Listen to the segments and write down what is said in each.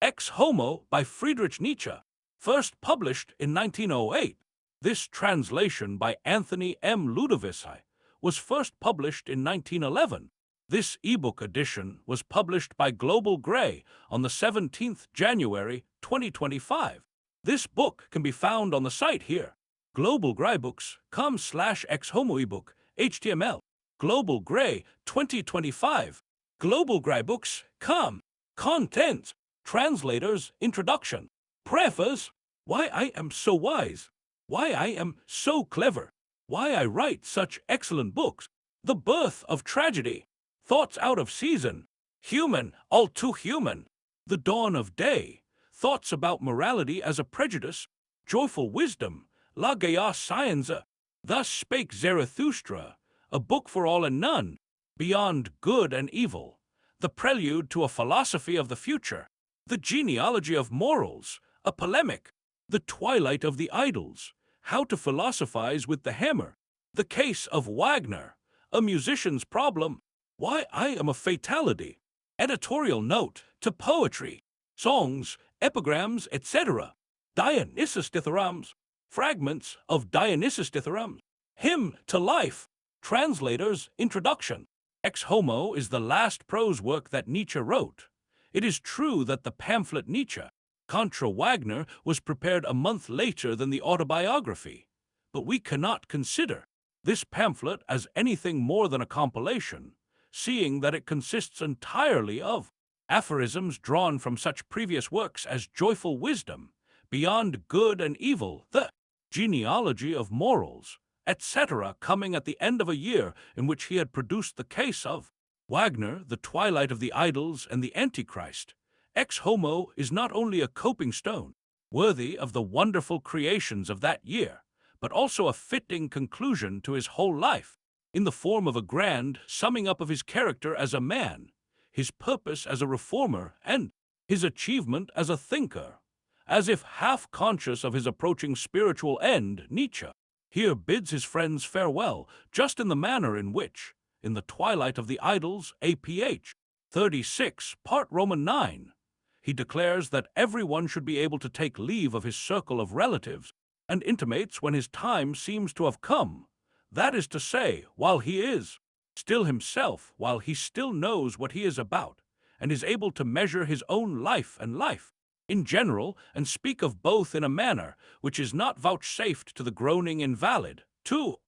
Ex Homo by Friedrich Nietzsche, first published in 1908. This translation by Anthony M. Ludovici was first published in 1911. This ebook edition was published by Global Gray on the 17th January 2025. This book can be found on the site here. globalgraybooks.com/Ex Homo ebook, HTML. Global Gray 2025. globalgraybooks.com. Content. Translators. Introduction. Preface. Why I am so wise. Why I am so clever. Why I write such excellent books. The birth of tragedy. Thoughts out of season. Human, all too human. The dawn of day. Thoughts about morality as a prejudice. Joyful wisdom. Logos Scienza. Thus spake Zarathustra. A book for all and none. Beyond good and evil. The prelude to a philosophy of the future. The genealogy of morals. A polemic. The twilight of the idols. How to philosophize with the hammer. The case of Wagner. A musician's problem. Why I am a fatality. Editorial note to poetry, songs, epigrams, etc. Dionysus dithyrambs. Fragments of Dionysus dithyrambs. Hymn to life. Translator's introduction. Ex Homo is the last prose work that Nietzsche wrote. It is true that the pamphlet Nietzsche contra Wagner was prepared a month later than the autobiography, but we cannot consider this pamphlet as anything more than a compilation, seeing that it consists entirely of aphorisms drawn from such previous works as Joyful Wisdom, Beyond Good and Evil, the Genealogy of Morals, etc., coming at the end of a year in which he had produced the case of Wagner, The Twilight of the Idols, and the Antichrist. Ex Homo is not only a coping stone, worthy of the wonderful creations of that year, but also a fitting conclusion to his whole life, in the form of a grand summing up of his character as a man, his purpose as a reformer, and his achievement as a thinker. As if half conscious of his approaching spiritual end, Nietzsche here bids his friends farewell, just in the manner in which, in The Twilight of the Idols, APH 36, part Roman 9, he declares that everyone should be able to take leave of his circle of relatives, and intimates when his time seems to have come, that is to say, while he is still himself, while he still knows what he is about, and is able to measure his own life and life in general, and speak of both in a manner which is not vouchsafed to the groaning invalid, to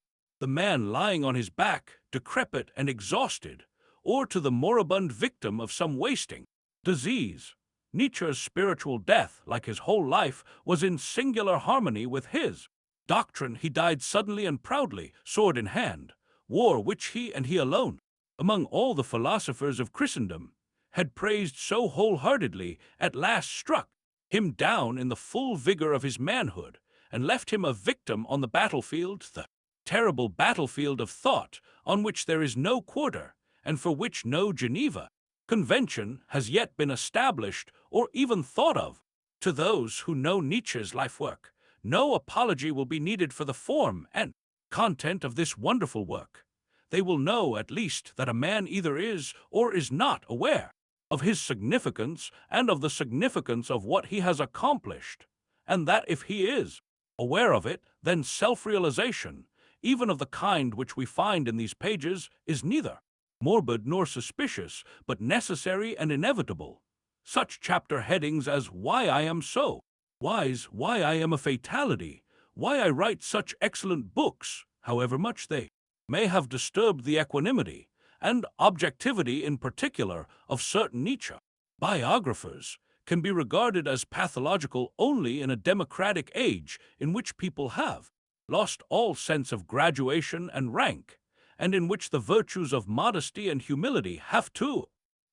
the man lying on his back, decrepit and exhausted, or to the moribund victim of some wasting disease. Nietzsche's spiritual death, like his whole life, was in singular harmony with his doctrine. He died suddenly and proudly, sword in hand, war which he and he alone, among all the philosophers of Christendom, had praised so wholeheartedly, at last struck him down in the full vigor of his manhood, and left him a victim on the battlefield, the terrible battlefield of thought, on which there is no quarter, and for which no Geneva Convention has yet been established or even thought of. To those who know Nietzsche's life work, no apology will be needed for the form and content of this wonderful work. They will know at least that a man either is or is not aware of his significance and of the significance of what he has accomplished, and that if he is aware of it, then self-realization, even of the kind which we find in these pages, is neither morbid nor suspicious, but necessary and inevitable. Such chapter headings as Why I Am So Wise, Why I Am a Fatality, Why I Write Such Excellent Books, however much they may have disturbed the equanimity and objectivity in particular of certain Nietzsche biographers, can be regarded as pathological only in a democratic age in which people have lost all sense of graduation and rank, and in which the virtues of modesty and humility have to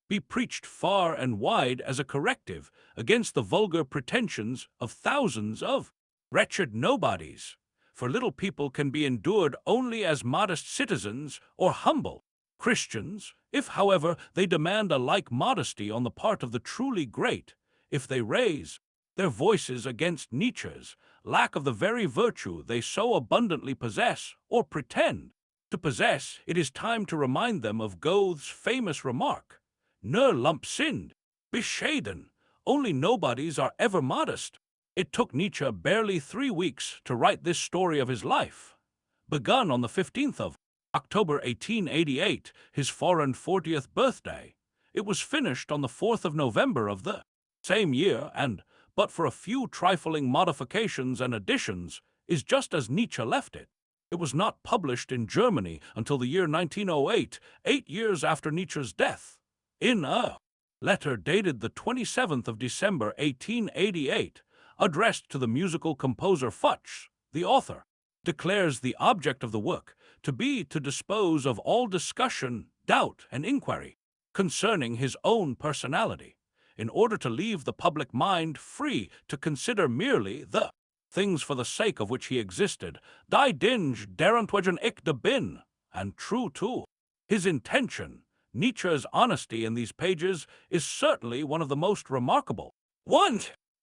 be preached far and wide as a corrective against the vulgar pretensions of thousands of wretched nobodies. For little people can be endured only as modest citizens or humble Christians, if, however, they demand a like modesty on the part of the truly great, if they raise their voices against Nietzsche's lack of the very virtue they so abundantly possess or pretend to possess. It is time to remind them of Goethe's famous remark, "Nur lump sind bescheiden, Only nobodies are ever modest. It took Nietzsche barely 3 weeks to write this story of his life. Begun on the 15th of October 1888, his 440th birthday, it was finished on the 4th of November of the same year and, but for a few trifling modifications and additions, is just as Nietzsche left it. It was not published in Germany until the year 1908, 8 years after Nietzsche's death. In a letter dated the 27th of December 1888, addressed to the musical composer Futch, the author declares the object of the work to be to dispose of all discussion, doubt, and inquiry concerning his own personality, in order to leave the public mind free to consider merely the things for the sake of which he existed, die Dinge derentwegen ich de bin, and true too. His intention, Nietzsche's honesty in these pages, is certainly one of the most remarkable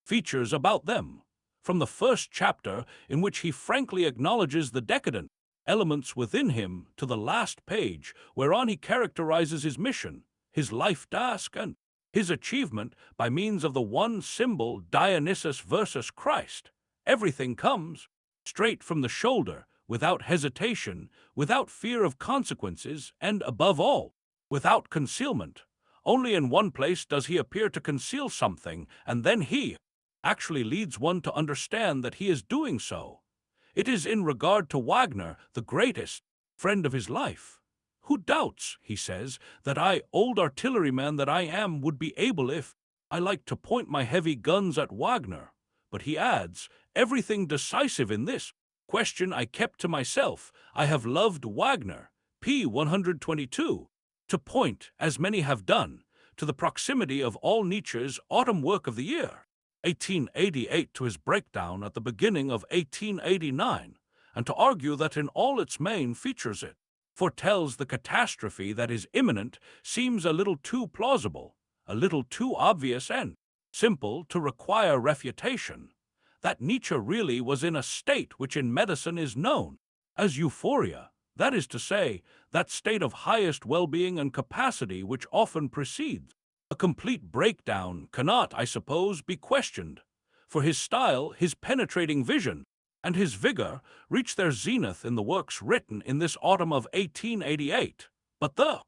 features about them. From the first chapter, in which he frankly acknowledges the decadent elements within him, to the last page, whereon he characterizes his mission, his life task, and his achievement by means of the one symbol Dionysus versus Christ, everything comes straight from the shoulder, without hesitation, without fear of consequences, and, above all, without concealment. Only in one place does he appear to conceal something, and then he actually leads one to understand that he is doing so. It is in regard to Wagner, the greatest friend of his life. Who doubts, he says, that I, old artilleryman that I am, would be able, if I liked, to point my heavy guns at Wagner? But he adds, everything decisive in this question I kept to myself. I have loved Wagner, p. 122, to point, as many have done, to the proximity of all Nietzsche's autumn work of the year 1888 to his breakdown at the beginning of 1889, and to argue that in all its main features it foretells the catastrophe that is imminent, seems a little too plausible, a little too obvious and simple to require refutation. That Nietzsche really was in a state which in medicine is known as euphoria, that is to say, that state of highest well-being and capacity which often precedes a complete breakdown, cannot, I suppose, be questioned, for his style, his penetrating vision, and his vigor reach their zenith in the works written in this autumn of 1888. But the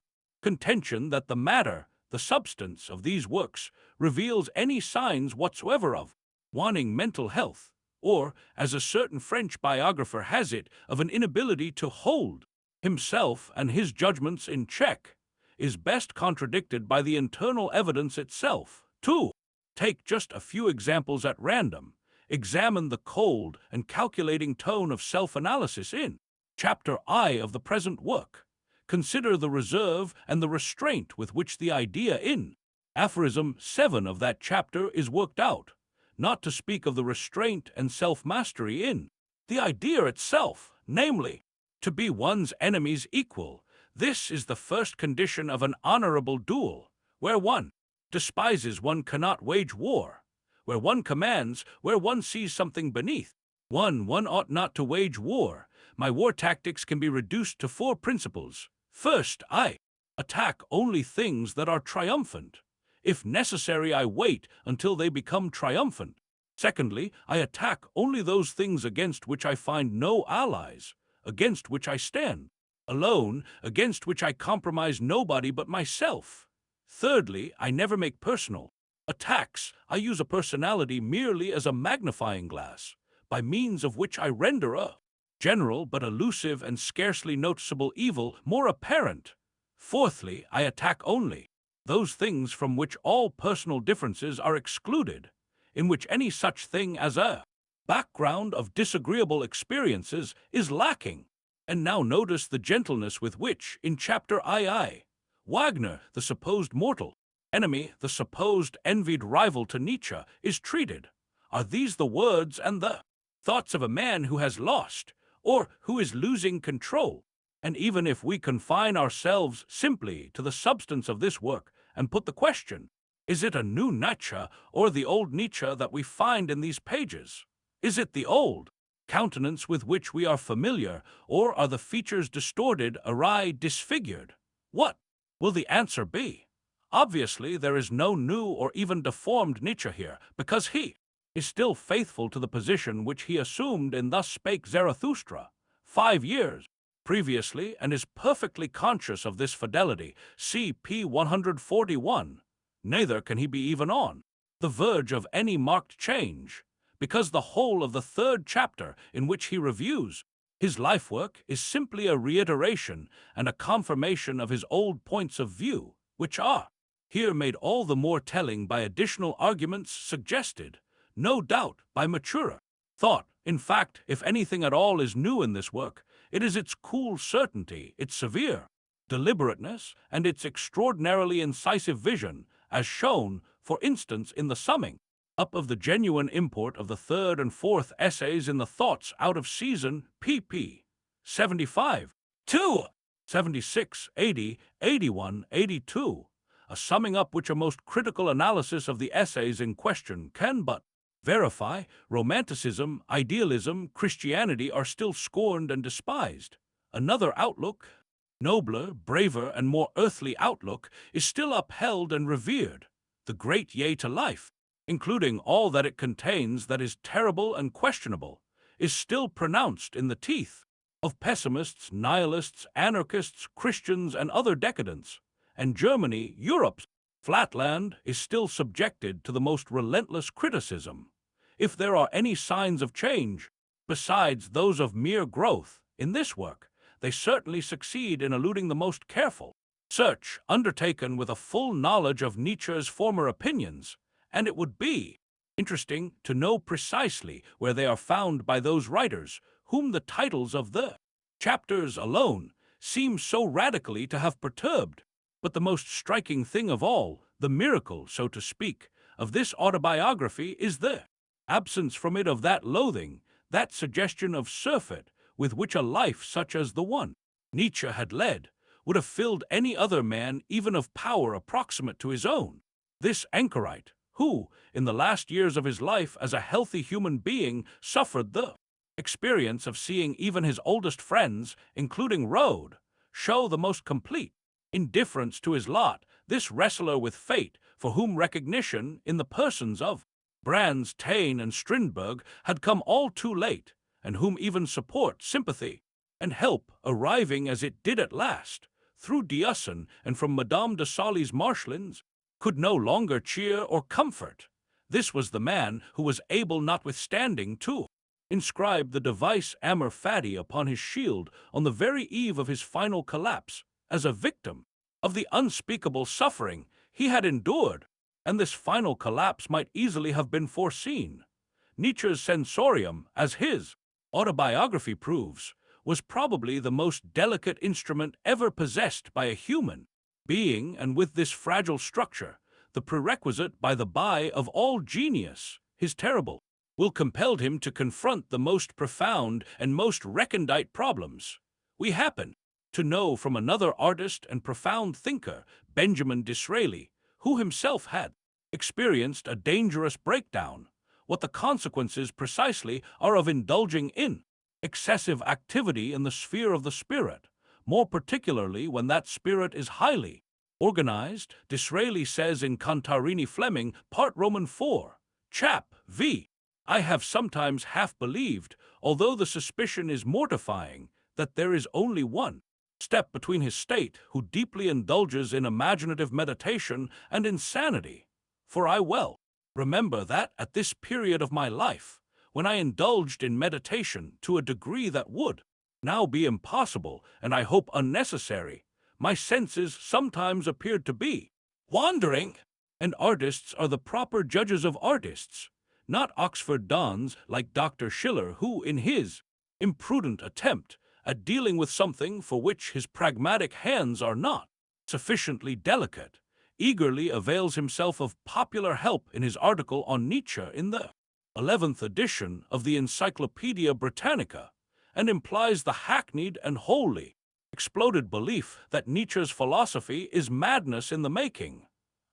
contention that the matter, the substance of these works, reveals any signs whatsoever of wanting mental health, or, as a certain French biographer has it, of an inability to hold himself and his judgments in check, is best contradicted by the internal evidence itself. To take just a few examples at random, examine the cold and calculating tone of self-analysis in Chapter I of the present work. Consider the reserve and the restraint with which the idea in aphorism 7 of that chapter is worked out, not to speak of the restraint and self-mastery in the idea itself, namely, to be one's enemy's equal. This is the first condition of an honorable duel. Where one despises, one cannot wage war. Where one commands, where one sees something beneath one ought not to wage war. My war tactics can be reduced to 4 principles. First, I attack only things that are triumphant. If necessary, I wait until they become triumphant. Secondly, I attack only those things against which I find no allies, against which I stand alone, against which I compromise nobody but myself. Thirdly, I never make personal attacks. I use a personality merely as a magnifying glass, by means of which I render a general but elusive and scarcely noticeable evil more apparent. Fourthly, I attack only those things from which all personal differences are excluded, in which any such thing as a background of disagreeable experiences is lacking. And now notice the gentleness with which, in Chapter II, Wagner, the supposed mortal enemy, the supposed envied rival to Nietzsche, is treated. Are these the words and the thoughts of a man who has lost, or who is losing control? And even if we confine ourselves simply to the substance of this work and put the question, is it a new Nietzsche or the old Nietzsche that we find in these pages? Is it the old countenance with which we are familiar, or are the features distorted, awry, disfigured? What will the answer be? Obviously, there is no new or even deformed Nietzsche here, because he is still faithful to the position which he assumed in Thus Spake Zarathustra 5 years previously, and is perfectly conscious of this fidelity. See p. 141. Neither can he be even on the verge of any marked change, because the whole of the third chapter, in which he reviews his life work, is simply a reiteration and a confirmation of his old points of view, which are here made all the more telling by additional arguments suggested, no doubt, by maturer thought. In fact, if anything at all is new in this work, it is its cool certainty, its severe deliberateness, and its extraordinarily incisive vision, as shown, for instance, in the summing up of the genuine import of the third and fourth essays in the Thoughts Out of Season, pp. 75, 2, 76, 80, 81, 82, a summing up which a most critical analysis of the essays in question can but verify. Romanticism, idealism, Christianity are still scorned and despised. Another outlook, nobler, braver, and more earthly outlook, is still upheld and revered. The great yea to life, including all that it contains that is terrible and questionable, is still pronounced in the teeth of pessimists, nihilists, anarchists, Christians, and other decadents. And Germany, Europe's flatland, is still subjected to the most relentless criticism. If there are any signs of change, besides those of mere growth, in this work, they certainly succeed in eluding the most careful search undertaken with a full knowledge of Nietzsche's former opinions, and it would be interesting to know precisely where they are found by those writers whom the titles of the chapters alone seem so radically to have perturbed. But the most striking thing of all, the miracle, so to speak, of this autobiography is the absence from it of that loathing, that suggestion of surfeit with which a life such as the one Nietzsche had led would have filled any other man, even of power approximate to his own. This anchorite, who, in the last years of his life as a healthy human being, suffered the experience of seeing even his oldest friends, including Rode, show the most complete indifference to his lot, this wrestler with fate, for whom recognition, in the persons of Brands, Taine, and Strindberg, had come all too late, and whom even support, sympathy, and help, arriving as it did at last, through Diusson and from Madame de Sully's marshlands, could no longer cheer or comfort. This was the man who was able, notwithstanding, to inscribe the device Amor Fati upon his shield on the very eve of his final collapse, as a victim of the unspeakable suffering he had endured, and this final collapse might easily have been foreseen. Nietzsche's sensorium, as his autobiography proves, was probably the most delicate instrument ever possessed by a human being, and with this fragile structure, the prerequisite, by the by, of all genius, his terrible will compelled him to confront the most profound and most recondite problems. We happen to know from another artist and profound thinker, Benjamin Disraeli, who himself had experienced a dangerous breakdown, what the consequences precisely are of indulging in excessive activity in the sphere of the spirit, more particularly when that spirit is highly organized. Disraeli says in Contarini Fleming, Part Roman 4, Chap. v. I have sometimes half believed, although the suspicion is mortifying, that there is only one step between his state, who deeply indulges in imaginative meditation, and insanity. For I well remember that, at this period of my life, when I indulged in meditation to a degree that would now be impossible, and I hope unnecessary, my senses sometimes appeared to be wandering, and artists are the proper judges of artists, not Oxford dons like Dr. Schiller, who, in his imprudent attempt at dealing with something for which his pragmatic hands are not sufficiently delicate, eagerly avails himself of popular help in his article on Nietzsche in the 11th edition of the Encyclopaedia Britannica, and implies the hackneyed and wholly exploded belief that Nietzsche's philosophy is madness in the making.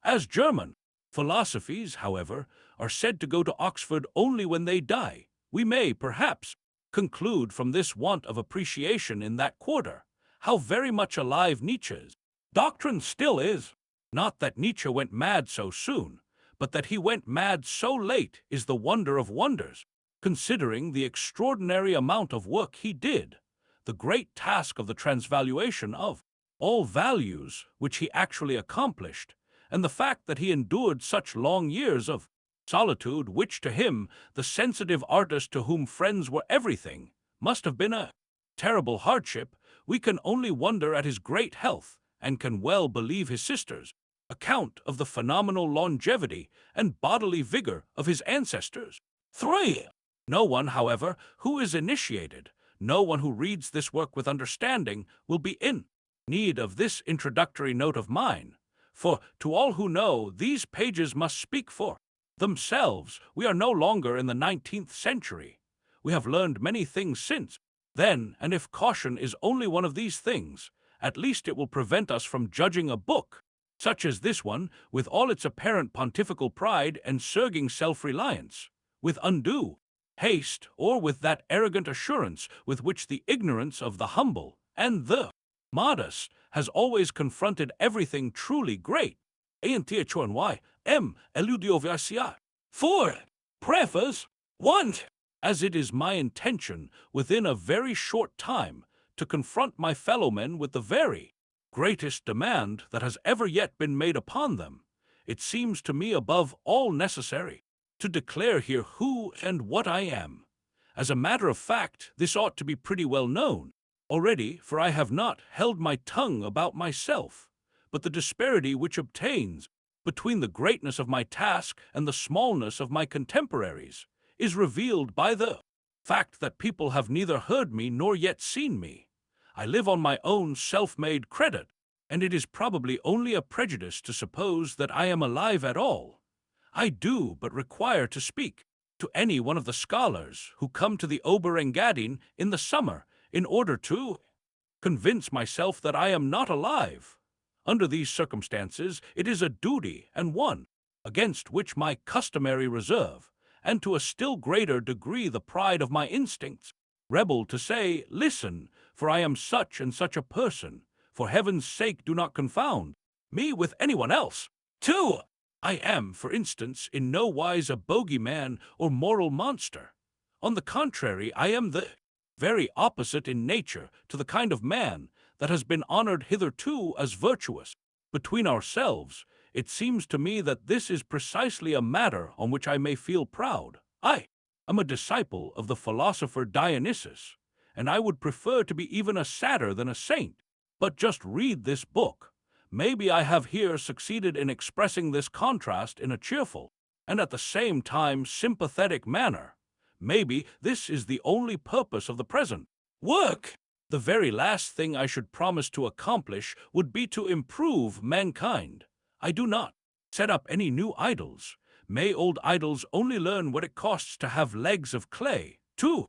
As German philosophies, however, are said to go to Oxford only when they die, we may, perhaps, conclude from this want of appreciation in that quarter how very much alive Nietzsche's doctrine still is. Not that Nietzsche went mad so soon, but that he went mad so late is the wonder of wonders, considering the extraordinary amount of work he did, the great task of the transvaluation of all values which he actually accomplished, and the fact that he endured such long years of solitude which to him, the sensitive artist to whom friends were everything, must have been a terrible hardship. We can only wonder at his great health, and can well believe his sister's account of the phenomenal longevity and bodily vigor of his ancestors. 3. No one, however, who is initiated, no one who reads this work with understanding, will be in need of this introductory note of mine, for to all who know, these pages must speak for themselves. We are no longer in the 19th century. We have learned many things since then, and if caution is only one of these things, at least it will prevent us from judging a book such as this one, with all its apparent pontifical pride and surging self-reliance, with undue haste, or with that arrogant assurance with which the ignorance of the humble and the modest has always confronted everything truly great. Eludiovicia. 4. Preface. 1. As it is my intention, within a very short time, to confront my fellowmen with the very greatest demand that has ever yet been made upon them, it seems to me above all necessary to declare here who and what I am. As a matter of fact, this ought to be pretty well known already, for I have not held my tongue about myself, but the disparity which obtains between the greatness of my task and the smallness of my contemporaries is revealed by the fact that people have neither heard me nor yet seen me. I live on my own self-made credit, and it is probably only a prejudice to suppose that I am alive at all. I do but require to speak to any one of the scholars who come to the Oberengadin in the summer in order to convince myself that I am not alive. Under these circumstances, it is a duty, and one against which my customary reserve, and to a still greater degree the pride of my instincts, rebel to say, listen, for I am such and such a person. For heaven's sake, do not confound me with anyone else. 2. I am, for instance, in no wise a bogeyman or moral monster. On the contrary, I am the very opposite in nature to the kind of man that has been honored hitherto as virtuous. Between ourselves, it seems to me that this is precisely a matter on which I may feel proud. I am a disciple of the philosopher Dionysus, and I would prefer to be even a sadder than a saint. But just read this book. Maybe I have here succeeded in expressing this contrast in a cheerful and at the same time sympathetic manner. Maybe this is the only purpose of the present work. The very last thing I should promise to accomplish would be to improve mankind. I do not set up any new idols. May old idols only learn what it costs to have legs of clay. 2.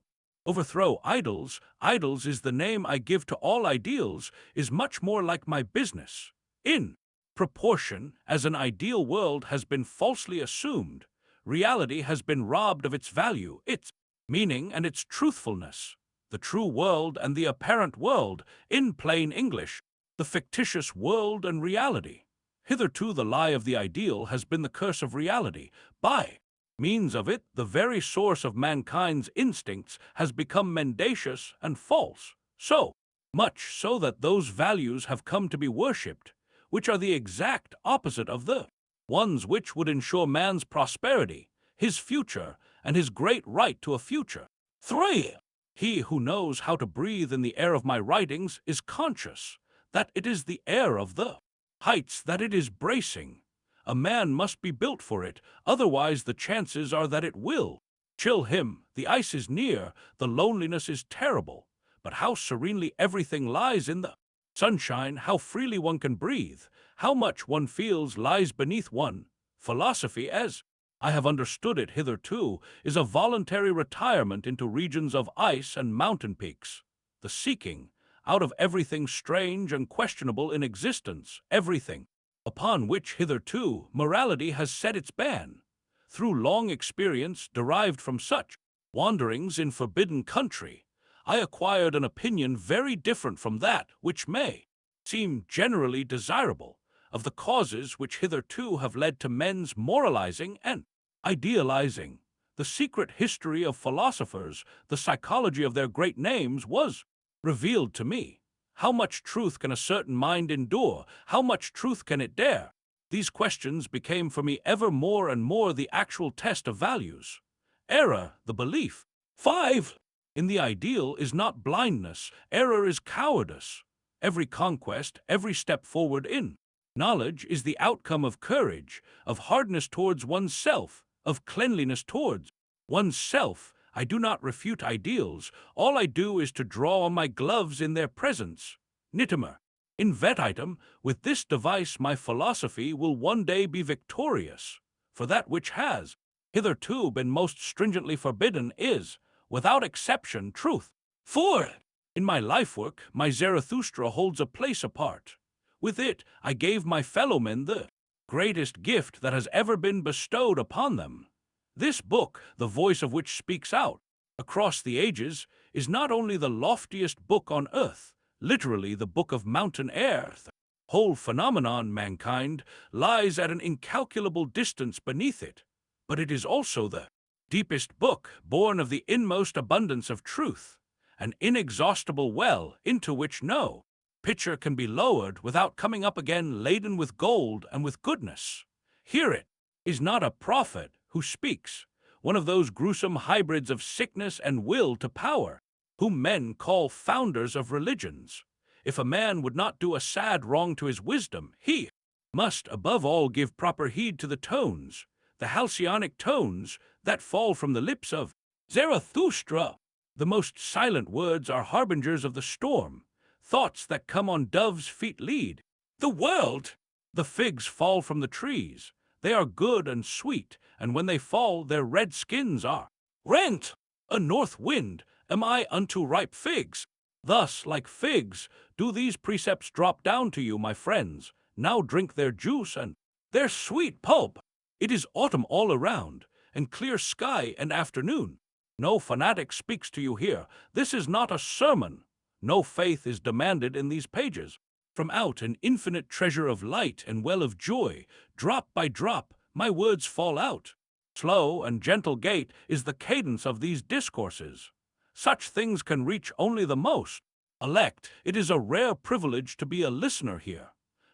Overthrow idols. Idols is the name I give to all ideals, is much more like my business. In proportion as an ideal world has been falsely assumed, reality has been robbed of its value, its meaning, and its truthfulness. The true world and the apparent world, in plain English, the fictitious world and reality. Hitherto the lie of the ideal has been the curse of reality. By means of it, the very source of mankind's instincts has become mendacious and false, so much so that those values have come to be worshipped, which are the exact opposite of the ones which would ensure man's prosperity, his future, and his great right to a future. 3. He who knows how to breathe in the air of my writings is conscious that it is the air of the heights that it is bracing. A man must be built for it, otherwise the chances are that it will chill him. The ice is near, the loneliness is terrible, but how serenely everything lies in the sunshine, how freely one can breathe, how much one feels lies beneath one. Philosophy, as I have understood it hitherto, is a voluntary retirement into regions of ice and mountain peaks, the seeking out of everything strange and questionable in existence, everything upon which hitherto morality has set its ban. Through long experience derived from such wanderings in forbidden country, I acquired an opinion very different from that which may seem generally desirable. of the causes which hitherto have led to men's moralizing and idealizing. The secret history of philosophers, the psychology of their great names, was revealed to me. How much truth can a certain mind endure? How much truth can it dare? These questions became for me ever more and more the actual test of values. Error, the belief. 5. In the ideal is not blindness, error is cowardice. Every conquest, every step forward in knowledge is the outcome of courage, of hardness towards oneself, of cleanliness towards oneself. I do not refute ideals. All I do is to draw on my gloves in their presence. Nitimer. In vet item, with this device my philosophy will one day be victorious. For that which has hitherto been most stringently forbidden is, without exception, truth. 4. In my life work, my Zarathustra holds a place apart. With it, I gave my fellowmen the greatest gift that has ever been bestowed upon them. This book, the voice of which speaks out across the ages, is not only the loftiest book on earth, literally the book of mountain air. The whole phenomenon, mankind, lies at an incalculable distance beneath it, but it is also the deepest book, born of the inmost abundance of truth, an inexhaustible well into which no pitcher can be lowered without coming up again laden with gold and with goodness. Hear it is not a prophet who speaks, one of those gruesome hybrids of sickness and will to power, whom men call founders of religions. If a man would not do a sad wrong to his wisdom, he must above all give proper heed to the tones, the halcyonic tones that fall from the lips of Zarathustra. The most silent words are harbingers of the storm. Thoughts that come on doves' feet lead the world. The figs fall from the trees. They are good and sweet, and when they fall, their red skins are rent. A north wind am I unto ripe figs. Thus, like figs, do these precepts drop down to you, my friends. Now drink their juice and their sweet pulp. It is autumn all around, and clear sky and afternoon. No fanatic speaks to you here. This is not a sermon. No faith is demanded in these pages. From out an infinite treasure of light and well of joy, drop by drop, my words fall out. Slow and gentle gait is the cadence of these discourses. Such things can reach only the most elect. It is a rare privilege to be a listener here.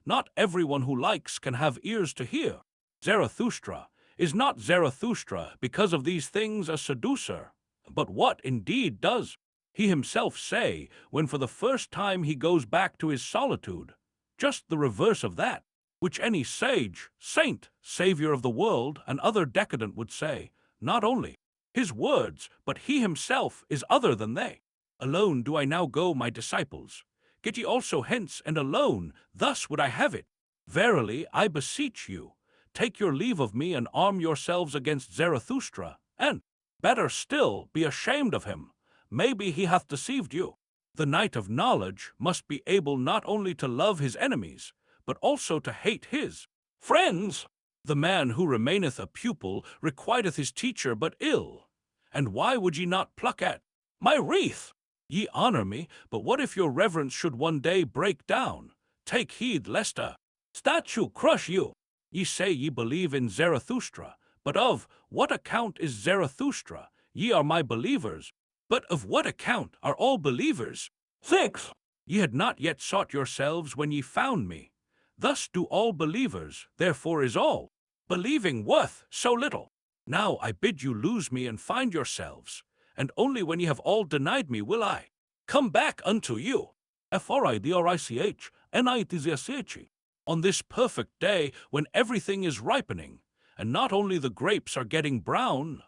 Not everyone who likes can have ears to hear. Zarathustra is not Zarathustra because of these things a seducer. But what indeed does he himself say when for the first time he goes back to his solitude? Just the reverse of that, which any sage, saint, savior of the world, and other decadent would say. Not only his words, but he himself is other than they. Alone do I now go, my disciples. Get ye also hence, and alone, thus would I have it. Verily, I beseech you, take your leave of me and arm yourselves against Zarathustra, and, better still, be ashamed of him. Maybe he hath deceived you. The knight of knowledge must be able not only to love his enemies, but also to hate his friends. The man who remaineth a pupil requiteth his teacher but ill. And why would ye not pluck at my wreath? Ye honor me, but what if your reverence should one day break down? Take heed lest a statue crush you. Ye say ye believe in Zarathustra, but of what account is Zarathustra? Ye are my believers. But of what account are all believers? 6. Ye had not yet sought yourselves when ye found me. Thus do all believers, therefore is all believing worth so little. Now I bid you lose me and find yourselves, and only when ye have all denied me will I come back unto you. F-R-I-D-R-I-C-H, N-I-T-Z-S-H. On this perfect day when everything is ripening, and not only the grapes are getting brown,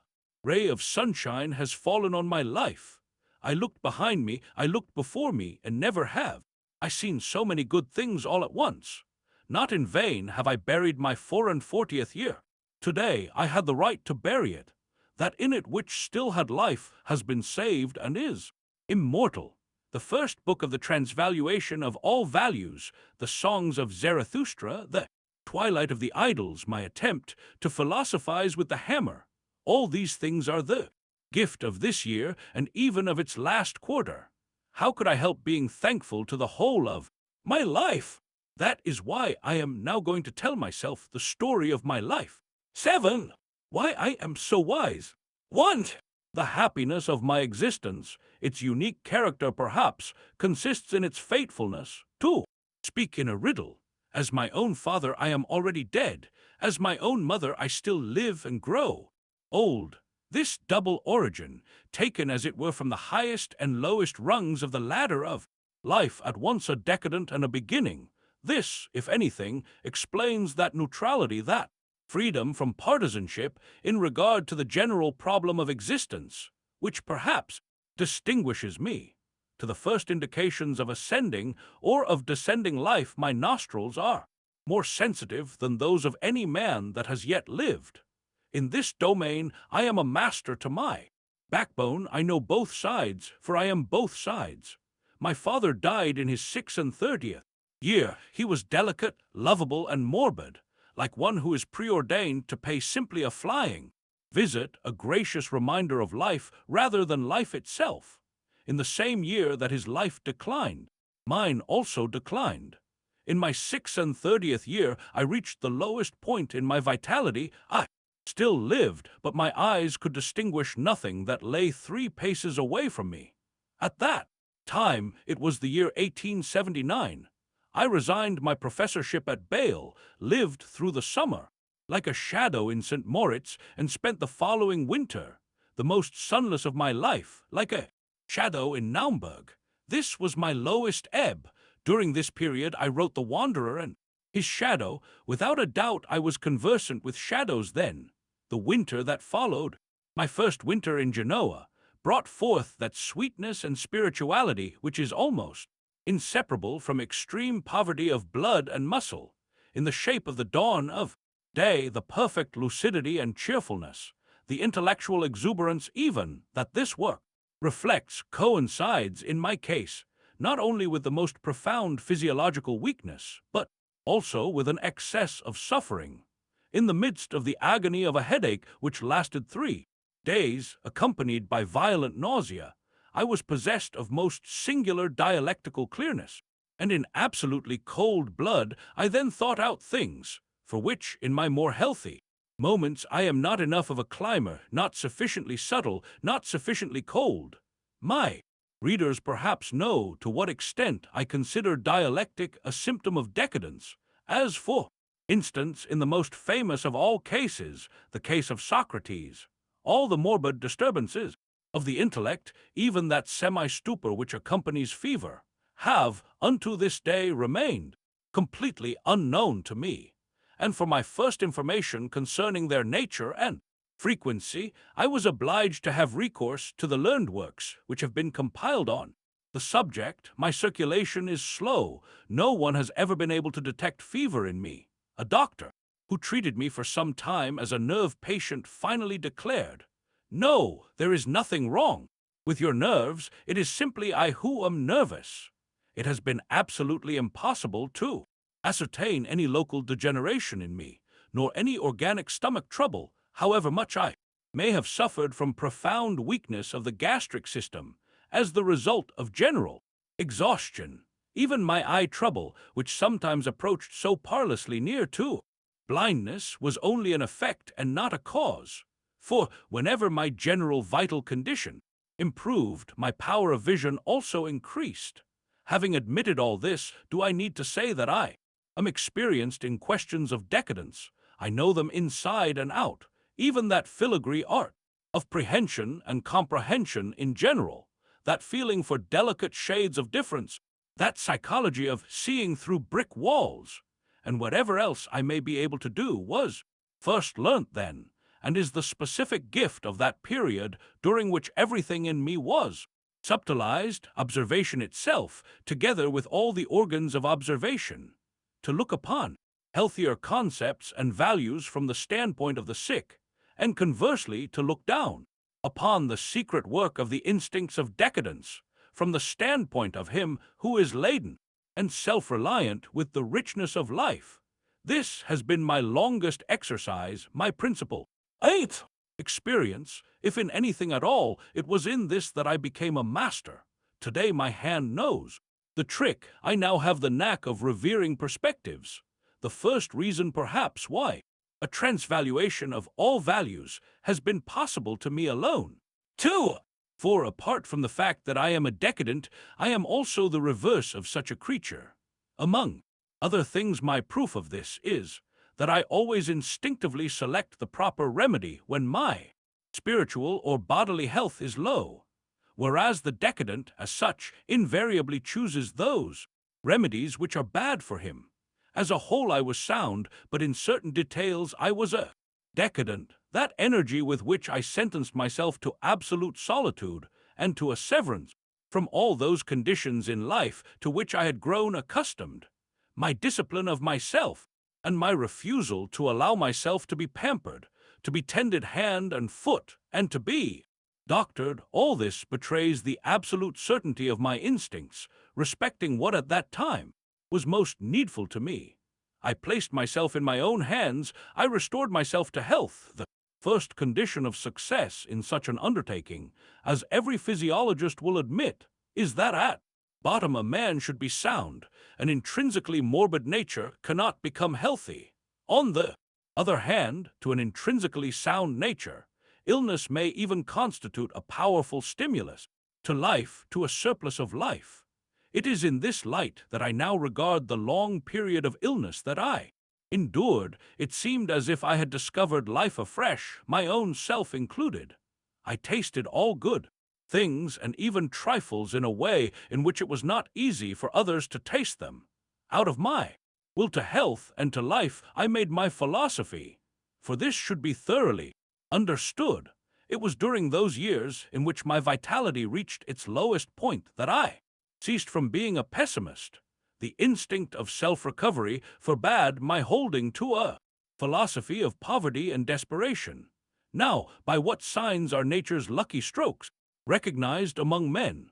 ray of sunshine has fallen on my life. I looked behind me, I looked before me, and never have I seen so many good things all at once. Not in vain have I buried my 44th year. Today I had the right to bury it. That in it which still had life has been saved and is immortal. The first book of the transvaluation of all values, the songs of Zarathustra, the twilight of the idols, my attempt to philosophize with the hammer. All these things are the gift of this year and even of its last quarter. How could I help being thankful to the whole of my life? That is why I am now going to tell myself the story of my life. 7. Why I am so wise. 1. The happiness of my existence, its unique character perhaps, consists in its faithfulness. 2. Speak in a riddle. As my own father I am already dead. As my own mother I still live and grow. Old. This double origin, taken as it were from the highest and lowest rungs of the ladder of life, at once a decadent and a beginning, this, if anything, explains that neutrality, that freedom from partisanship in regard to the general problem of existence, which perhaps distinguishes me. To the first indications of ascending or of descending life, my nostrils are more sensitive than those of any man that has yet lived. In this domain I am a master to my backbone. I know both sides, for I am both sides. My father died in his 36th year. He was delicate, lovable, and morbid, like one who is preordained to pay simply a flying visit, a gracious reminder of life rather than life itself. In the same year that his life declined, mine also declined. In my 36th year, I reached the lowest point in my vitality. I still lived, but my eyes could distinguish nothing that lay 3 paces away from me. At that time, it was the year 1879. I resigned my professorship at Bale, lived through the summer, like a shadow in St. Moritz, and spent the following winter, the most sunless of my life, like a shadow in Naumburg. This was my lowest ebb. During this period I wrote The Wanderer and his shadow. Without a doubt I was conversant with shadows then. The winter that followed, my first winter in Genoa, brought forth that sweetness and spirituality which is almost inseparable from extreme poverty of blood and muscle, in the shape of the dawn of day, the perfect lucidity and cheerfulness, the intellectual exuberance even that this work reflects coincides in my case not only with the most profound physiological weakness, but also with an excess of suffering. In the midst of the agony of a headache which lasted 3 days, accompanied by violent nausea, I was possessed of most singular dialectical clearness, and in absolutely cold blood I then thought out things, for which, in my more healthy moments, I am not enough of a climber, not sufficiently subtle, not sufficiently cold. My readers perhaps know to what extent I consider dialectic a symptom of decadence, as for instance, in the most famous of all cases, the case of Socrates, all the morbid disturbances of the intellect, even that semi-stupor which accompanies fever, have, unto this day, remained completely unknown to me. And for my first information concerning their nature and frequency, I was obliged to have recourse to the learned works which have been compiled on the subject. My circulation is slow. No one has ever been able to detect fever in me. A doctor, who treated me for some time as a nerve patient, finally declared, "No, there is nothing wrong with your nerves. It is simply I who am nervous." It has been absolutely impossible to ascertain any local degeneration in me, nor any organic stomach trouble, however much I may have suffered from profound weakness of the gastric system as the result of general exhaustion. Even my eye trouble, which sometimes approached so perilously near to blindness, was only an effect and not a cause. For whenever my general vital condition improved, my power of vision also increased. Having admitted all this, do I need to say that I am experienced in questions of decadence? I know them inside and out, even that filigree art of prehension and comprehension in general, that feeling for delicate shades of difference, that psychology of seeing through brick walls, and whatever else I may be able to do was first learnt then, and is the specific gift of that period during which everything in me was subtilized, observation itself, together with all the organs of observation, to look upon healthier concepts and values from the standpoint of the sick, and conversely to look down upon the secret work of the instincts of decadence from the standpoint of him who is laden and self-reliant with the richness of life. This has been my longest exercise, my principal 8. experience. If in anything at all, it was in this that I became a master. Today my hand knows The trick, I now have the knack of revering perspectives. The first reason perhaps why a transvaluation of all values has been possible to me alone. 2. For apart from the fact that I am a decadent, I am also the reverse of such a creature. Among other things, my proof of this is that I always instinctively select the proper remedy when my spiritual or bodily health is low, whereas the decadent, as such, invariably chooses those remedies which are bad for him. As a whole I was sound, but in certain details I was a decadent. That energy with which I sentenced myself to absolute solitude and to a severance from all those conditions in life to which I had grown accustomed, my discipline of myself, and my refusal to allow myself to be pampered, to be tended hand and foot, and to be doctored, all this betrays the absolute certainty of my instincts respecting what at that time was most needful to me. I placed myself in my own hands, I restored myself to health. The first condition of success in such an undertaking, as every physiologist will admit, is that at bottom a man should be sound. An intrinsically morbid nature cannot become healthy. On the other hand, to an intrinsically sound nature, illness may even constitute a powerful stimulus to life, to a surplus of life. It is in this light that I now regard the long period of illness that I endured. It seemed as if I had discovered life afresh, my own self included. I tasted all good things and even trifles in a way in which it was not easy for others to taste them. Out of my will to health and to life I made my philosophy, for this should be thoroughly understood. It was during those years in which my vitality reached its lowest point that I ceased from being a pessimist. The instinct of self-recovery forbade my holding to a philosophy of poverty and desperation. Now, by what signs are nature's lucky strokes recognized among men?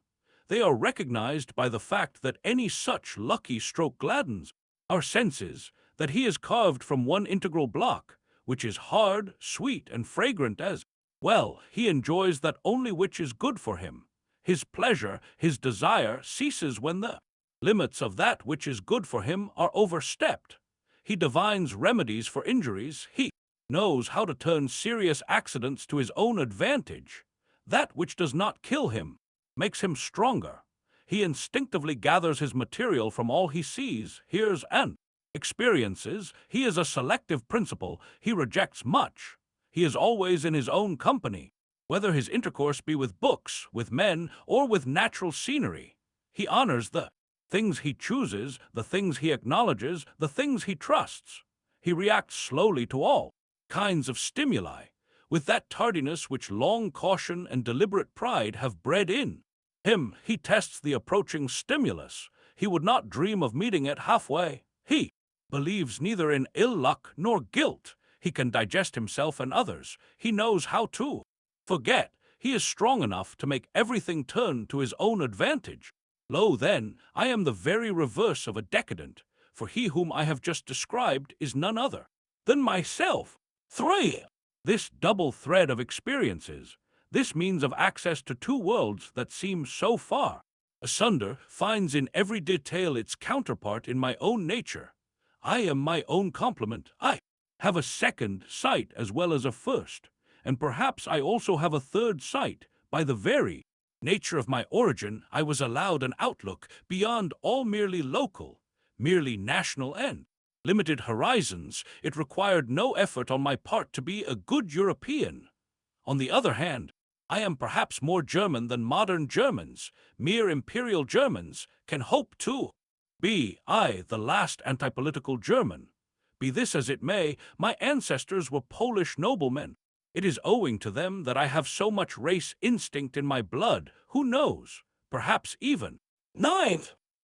They are recognized by the fact that any such lucky stroke gladdens our senses, that he is carved from one integral block, which is hard, sweet, and fragrant as well. He enjoys that only which is good for him. His pleasure, his desire, ceases when the limits of that which is good for him are overstepped. He divines remedies for injuries. He knows how to turn serious accidents to his own advantage. That which does not kill him makes him stronger. He instinctively gathers his material from all he sees, hears, and experiences. He is a selective principle. He rejects much. He is always in his own company, whether his intercourse be with books, with men, or with natural scenery. He honors the things he chooses, the things he acknowledges, the things he trusts. He reacts slowly to all kinds of stimuli, with that tardiness which long caution and deliberate pride have bred in him. He tests the approaching stimulus. He would not dream of meeting it halfway. He believes neither in ill luck nor guilt. He can digest himself and others. He knows how to forget. He is strong enough to make everything turn to his own advantage. Lo, then, I am the very reverse of a decadent, for he whom I have just described is none other than myself. 3. This double thread of experiences, this means of access to two worlds that seem so far asunder, finds in every detail its counterpart in my own nature. I am my own complement. I have a second sight as well as a first, and perhaps I also have a third sight. By the very nature of my origin, I was allowed an outlook beyond all merely local, merely national and limited horizons. It required no effort on my part to be a good European. On the other hand, I am perhaps more German than modern Germans, mere imperial Germans, can hope to be. I, the last anti-political German. Be this as it may, my ancestors were Polish noblemen. It is owing to them that I have so much race instinct in my blood. Who knows? Perhaps even 9.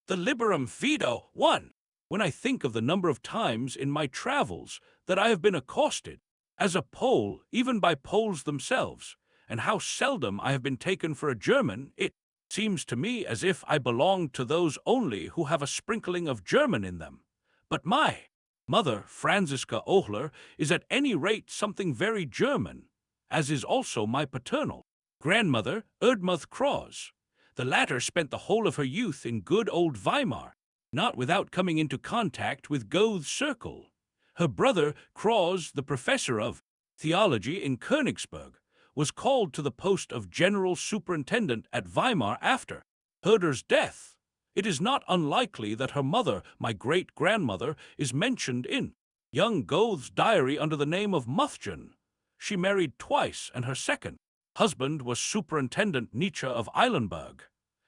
The liberum veto. 1. When I think of the number of times in my travels that I have been accosted as a Pole, even by Poles themselves, and how seldom I have been taken for a German, it seems to me as if I belonged to those only who have a sprinkling of German in them. But my mother, Franziska Ohler, is at any rate something very German, as is also my paternal grandmother, Erdmouth Cross. The latter spent the whole of her youth in good old Weimar, not without coming into contact with Goethe's circle. Her brother, Krause, the professor of theology in Königsberg, was called to the post of general superintendent at Weimar after Herder's death. It is not unlikely that her mother, my great-grandmother, is mentioned in young Goethe's diary under the name of Muthgen. She married twice, and her second husband was Superintendent Nietzsche of Eilenburg.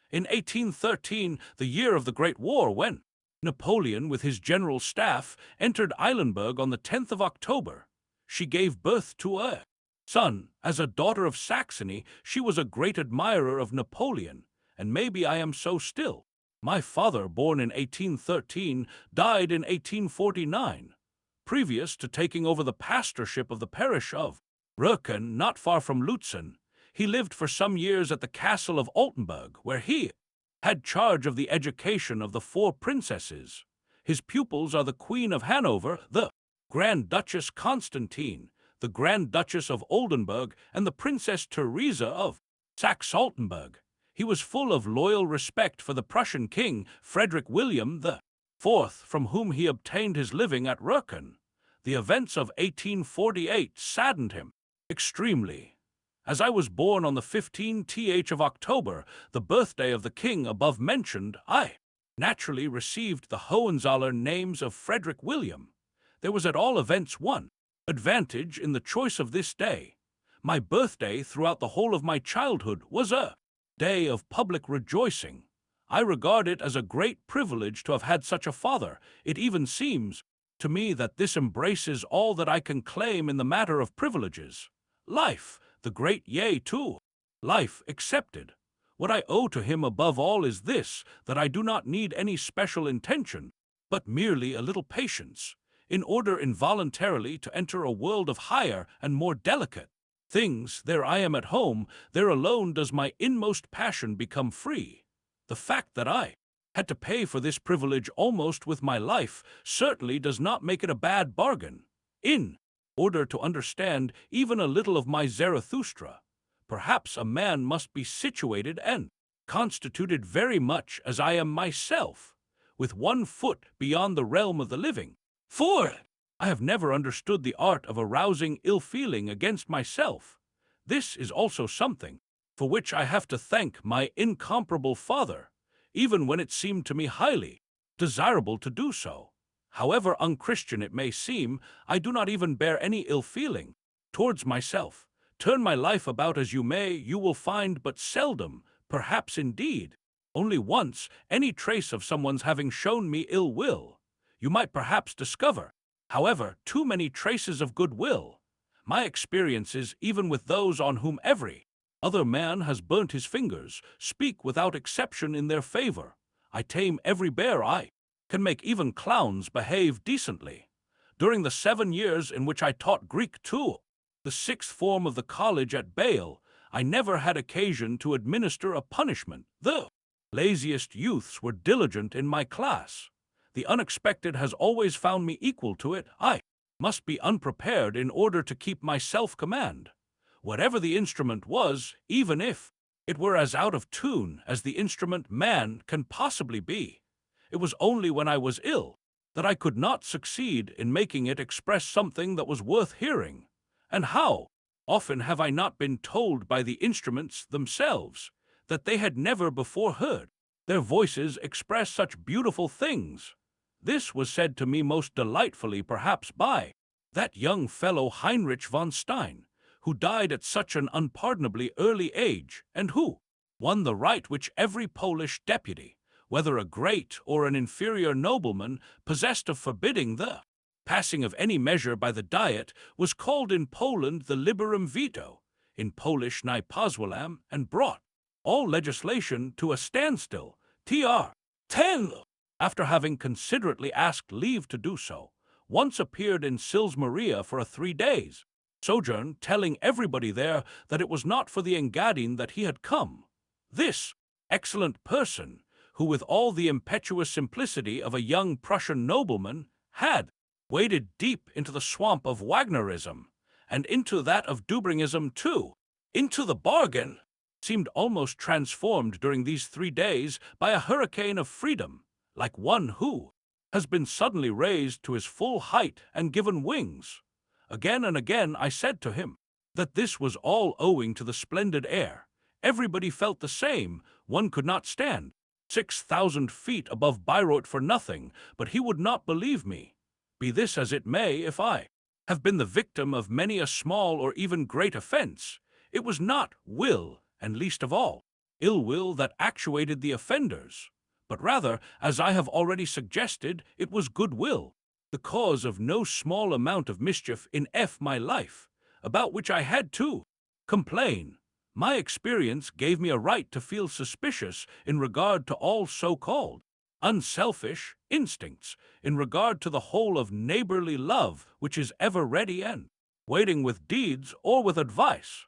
In 1813, the year of the Great War, when Napoleon, with his general staff, entered Eilenburg on the 10th of October, she gave birth to a son. As a daughter of Saxony, she was a great admirer of Napoleon, and maybe I am so still. My father, born in 1813, died in 1849. Previous to taking over the pastorship of the parish of Röcken, not far from Lutzen, he lived for some years at the castle of Altenburg, where he had charge of the education of the four princesses. His pupils are the Queen of Hanover, the Grand Duchess Constantine, the Grand Duchess of Oldenburg, and the Princess Theresa of Saxe-Altenburg. He was full of loyal respect for the Prussian king, Frederick William IV, from whom he obtained his living at Röcken. The events of 1848 saddened him extremely. As I was born on the 15th of October, the birthday of the king above mentioned, I naturally received the Hohenzollern names of Frederick William. There was at all events one advantage in the choice of this day. My birthday throughout the whole of my childhood was a day of public rejoicing. I regard it as a great privilege to have had such a father. It even seems to me that this embraces all that I can claim in the matter of privileges. Life, the great yea too, life accepted. What I owe to him above all is this, that I do not need any special intention, but merely a little patience, in order involuntarily to enter a world of higher and more delicate things. There I am at home, there alone does my inmost passion become free. The fact that I had to pay for this privilege almost with my life certainly does not make it a bad bargain. In order to understand even a little of my Zarathustra, perhaps a man must be situated and constituted very much as I am myself, with one foot beyond the realm of the living. For I have never understood the art of arousing ill feeling against myself. This is also something for which I have to thank my incomparable father, even when it seemed to me highly desirable to do so. However unchristian it may seem, I do not even bear any ill feeling towards myself. Turn my life about as you may, you will find but seldom, perhaps indeed only once, any trace of someone's having shown me ill will. You might perhaps discover, however, too many traces of good will. My experiences, even with those on whom every other man has burnt his fingers, speak without exception in their favor. I tame every bear, I can make even clowns behave decently. During the 7 years in which I taught Greek too, the 6th form of the college at Bale, I never had occasion to administer a punishment. The laziest youths were diligent in my class. The unexpected has always found me equal to it. I must be unprepared in order to keep my self-command. Whatever the instrument was, even if it were as out of tune as the instrument man can possibly be, it was only when I was ill that I could not succeed in making it express something that was worth hearing. And how often have I not been told by the instruments themselves that they had never before heard their voices express such beautiful things? This was said to me most delightfully perhaps by that young fellow Heinrich von Stein, who died at such an unpardonably early age, and who won the right which every Polish deputy, whether a great or an inferior nobleman, possessed of forbidding the passing of any measure by the Diet, was called in Poland the liberum veto, in Polish najpozwalam, and brought all legislation to a standstill. Tr. 10, after having considerately asked leave to do so, once appeared in Sils Maria for a 3 days sojourn, telling everybody there that it was not for the Engadine that he had come. This excellent person, who with all the impetuous simplicity of a young Prussian nobleman, had waded deep into the swamp of Wagnerism, and into that of Dubringism too, into the bargain, seemed almost transformed during these 3 days by a hurricane of freedom, like one who has been suddenly raised to his full height and given wings. Again and again I said to him that this was all owing to the splendid air. Everybody felt the same. One could not stand 6,000 feet above Bayreuth for nothing, but he would not believe me. Be this as it may, if I have been the victim of many a small or even great offense, it was not will, and least of all, ill will that actuated the offenders, but rather, as I have already suggested, it was good will, the cause of no small amount of mischief in my life, about which I had to complain. My experience gave me a right to feel suspicious in regard to all so-called unselfish instincts, in regard to the whole of neighborly love which is ever ready and waiting with deeds or with advice.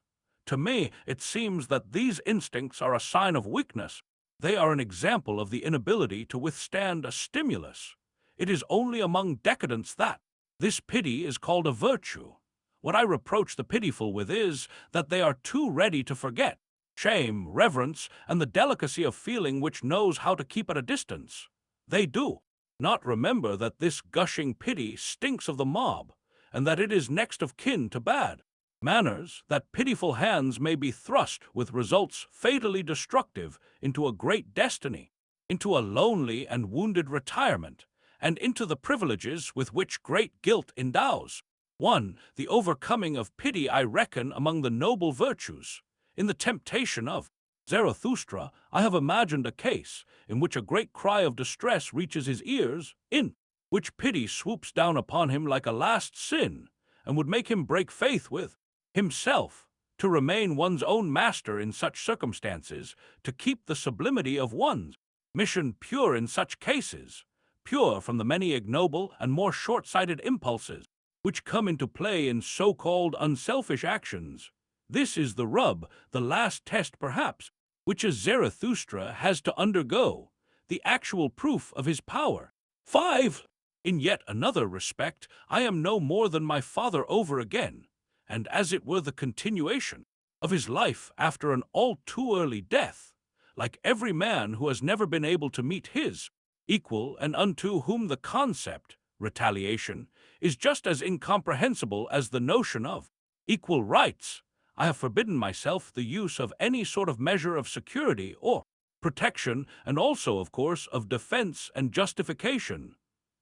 To me, it seems that these instincts are a sign of weakness. They are an example of the inability to withstand a stimulus. It is only among decadents that this pity is called a virtue. What I reproach the pitiful with is that they are too ready to forget shame, reverence, and the delicacy of feeling which knows how to keep at a distance. They do not remember that this gushing pity stinks of the mob, and that it is next of kin to bad manners, that pitiful hands may be thrust with results fatally destructive into a great destiny, into a lonely and wounded retirement, and into the privileges with which great guilt endows. 1. The overcoming of pity I reckon among the noble virtues. In the temptation of Zarathustra, I have imagined a case in which a great cry of distress reaches his ears, in which pity swoops down upon him like a last sin, and would make him break faith with himself. To remain one's own master in such circumstances, to keep the sublimity of one's mission pure in such cases, pure from the many ignoble and more short-sighted impulses which come into play in so-called unselfish actions. This is the rub, the last test perhaps, which a Zarathustra has to undergo, the actual proof of his power. 5. In yet another respect, I am no more than my father over again, and as it were the continuation of his life after an all too early death, like every man who has never been able to meet his equal, and unto whom the concept, retaliation, is just as incomprehensible as the notion of equal rights. I have forbidden myself the use of any sort of measure of security or protection, and also, of course, of defense and justification,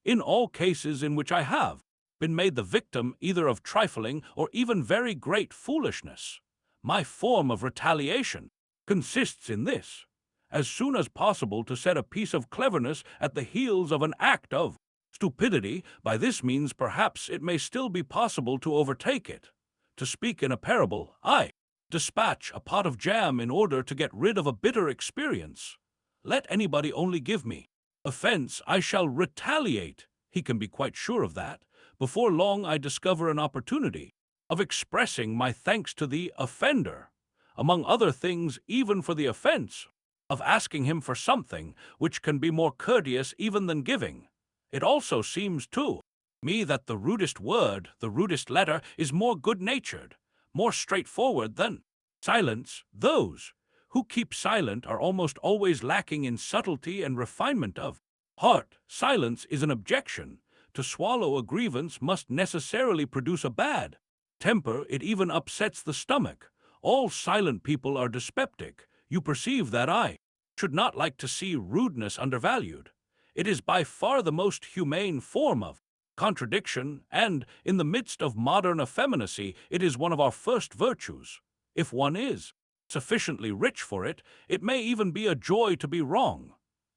in all cases in which I have been made the victim either of trifling or even very great foolishness. My form of retaliation consists in this: as soon as possible to set a piece of cleverness at the heels of an act of stupidity. By this means perhaps it may still be possible to overtake it. To speak in a parable, I dispatch a pot of jam in order to get rid of a bitter experience. Let anybody only give me offense, I shall retaliate. He can be quite sure of that. Before long I discover an opportunity of expressing my thanks to the offender, among other things even for the offense of asking him for something which can be more courteous even than giving. It also seems to me that the rudest word, the rudest letter, is more good-natured, more straightforward than silence. Those who keep silent are almost always lacking in subtlety and refinement of heart. Silence is an objection. To swallow a grievance must necessarily produce a bad temper. It even upsets the stomach. All silent people are dyspeptic. You perceive that I should not like to see rudeness undervalued. It is by far the most humane form of contradiction, and in the midst of modern effeminacy, it is one of our first virtues. If one is sufficiently rich for it, it may even be a joy to be wrong.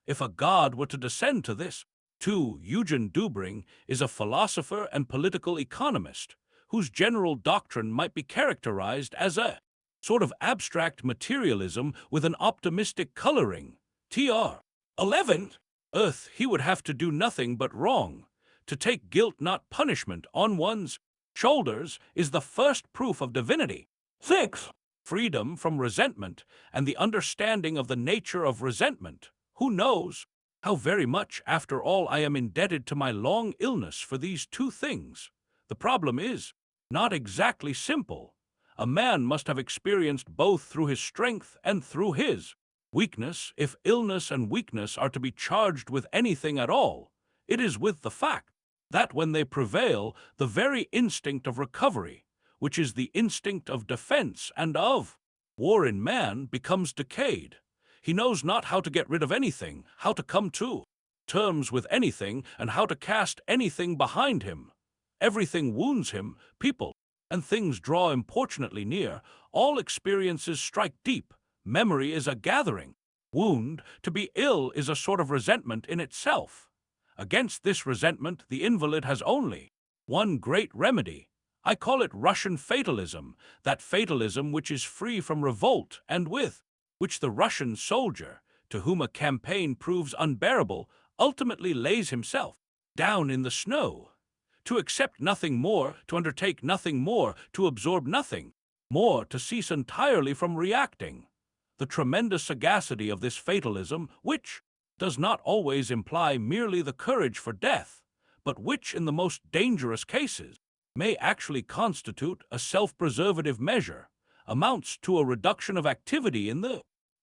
If a god were to descend to this, too, Eugen Dubring is a philosopher and political economist, whose general doctrine might be characterized as a sort of abstract materialism with an optimistic coloring. Tr. 11. Earth, he would have to do nothing but wrong. To take guilt, not punishment, on one's shoulders is the first proof of divinity. 6. Freedom from resentment and the understanding of the nature of resentment. Who knows how very much, after all, I am indebted to my long illness for these two things? The problem is not exactly simple. A man must have experienced both through his strength and through his weakness. If illness and weakness are to be charged with anything at all, it is with the fact that when they prevail, the very instinct of recovery, which is the instinct of defense and of war in man, becomes decayed. He knows not how to get rid of anything, how to come to terms with anything, and how to cast anything behind him. Everything wounds him, people and things draw importunately near, all experiences strike deep, memory is a gathering wound, to be ill is a sort of resentment in itself. Against this resentment the invalid has only one great remedy. I call it Russian fatalism, that fatalism which is free from revolt and with which the Russian soldier, to whom a campaign proves unbearable, ultimately lays himself down in the snow, to accept nothing more, to undertake nothing more, to absorb nothing more, to cease entirely from reacting. The tremendous sagacity of this fatalism, which does not always imply merely the courage for death, but which in the most dangerous cases may actually constitute a self-preservative measure, amounts to a reduction of activity in the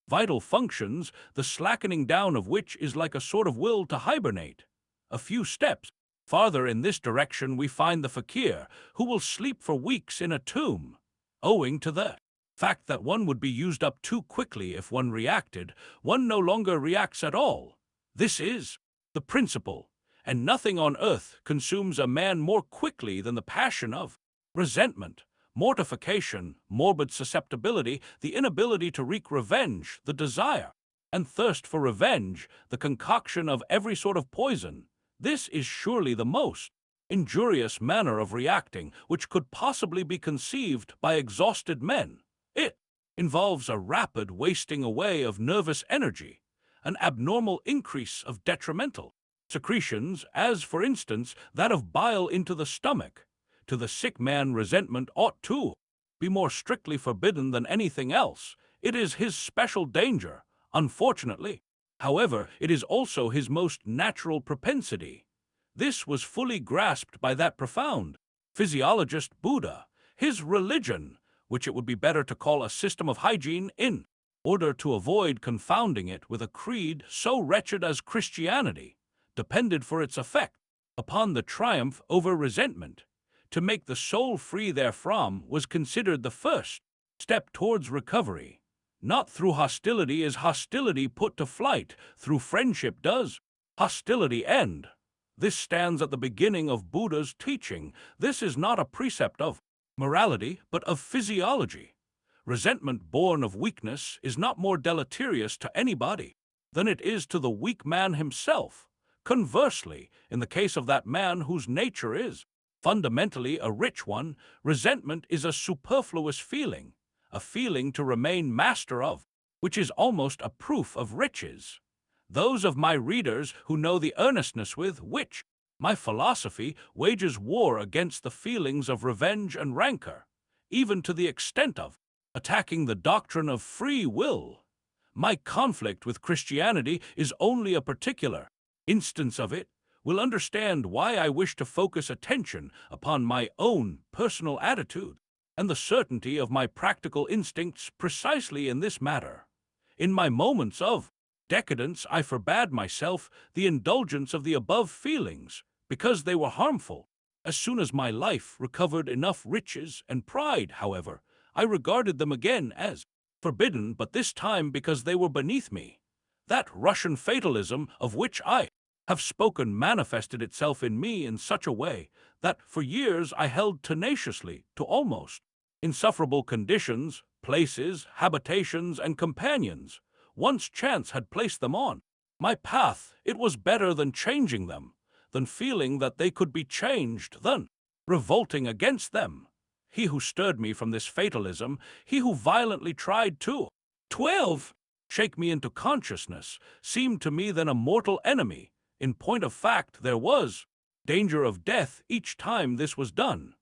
vital functions, the slackening down of which is like a sort of will to hibernate. A few steps farther in this direction we find the fakir, who will sleep for weeks in a tomb, owing to the fact that one would be used up too quickly if one reacted. One no longer reacts at all. This is the principle, and nothing on earth consumes a man more quickly than the passion of resentment, mortification, morbid susceptibility, the inability to wreak revenge, the desire and thirst for revenge, the concoction of every sort of poison. This is surely the most injurious manner of reacting which could possibly be conceived by exhausted men. It involves a rapid wasting away of nervous energy, an abnormal increase of detrimental secretions, as, for instance, that of bile into the stomach. To the sick man, resentment ought to be more strictly forbidden than anything else. It is his special danger, unfortunately. However, it is also his most natural propensity. This was fully grasped by that profound physiologist Buddha. His religion, which it would be better to call a system of hygiene, in order to avoid confounding it with a creed so wretched as Christianity, depended for its effect upon the triumph over resentment. To make the soul free therefrom was considered the first step towards recovery. Not through hostility is hostility put to flight, through friendship does hostility end. This stands at the beginning of Buddha's teaching. This is not a precept of morality, but of physiology. Resentment born of weakness is not more deleterious to anybody than it is to the weak man himself. Conversely, in the case of that man whose nature is fundamentally a rich one, resentment is a superfluous feeling, a feeling to remain master of, which is almost a proof of riches. Those of my readers who know the earnestness with which my philosophy wages war against the feelings of revenge and rancor, even to the extent of attacking the doctrine of free will. My conflict with Christianity is only a particular instance of it, will understand why I wish to focus attention upon my own personal attitude and the certainty of my practical instincts precisely in this matter. In my moments of decadence, I forbade myself the indulgence of the above feelings because they were harmful. As soon as my life recovered enough riches and pride, however, I regarded them again as forbidden, but this time because they were beneath me. That Russian fatalism of which I have spoken manifested itself in me in such a way that for years I held tenaciously to almost insufferable conditions, places, habitations, and companions. Once chance had placed them on my path, it was better than changing them, than feeling that they could be changed, than revolting against them. He who stirred me from this fatalism, he who violently tried to shake me into consciousness, seemed to me then a mortal enemy. In point of fact, there was danger of death each time this was done.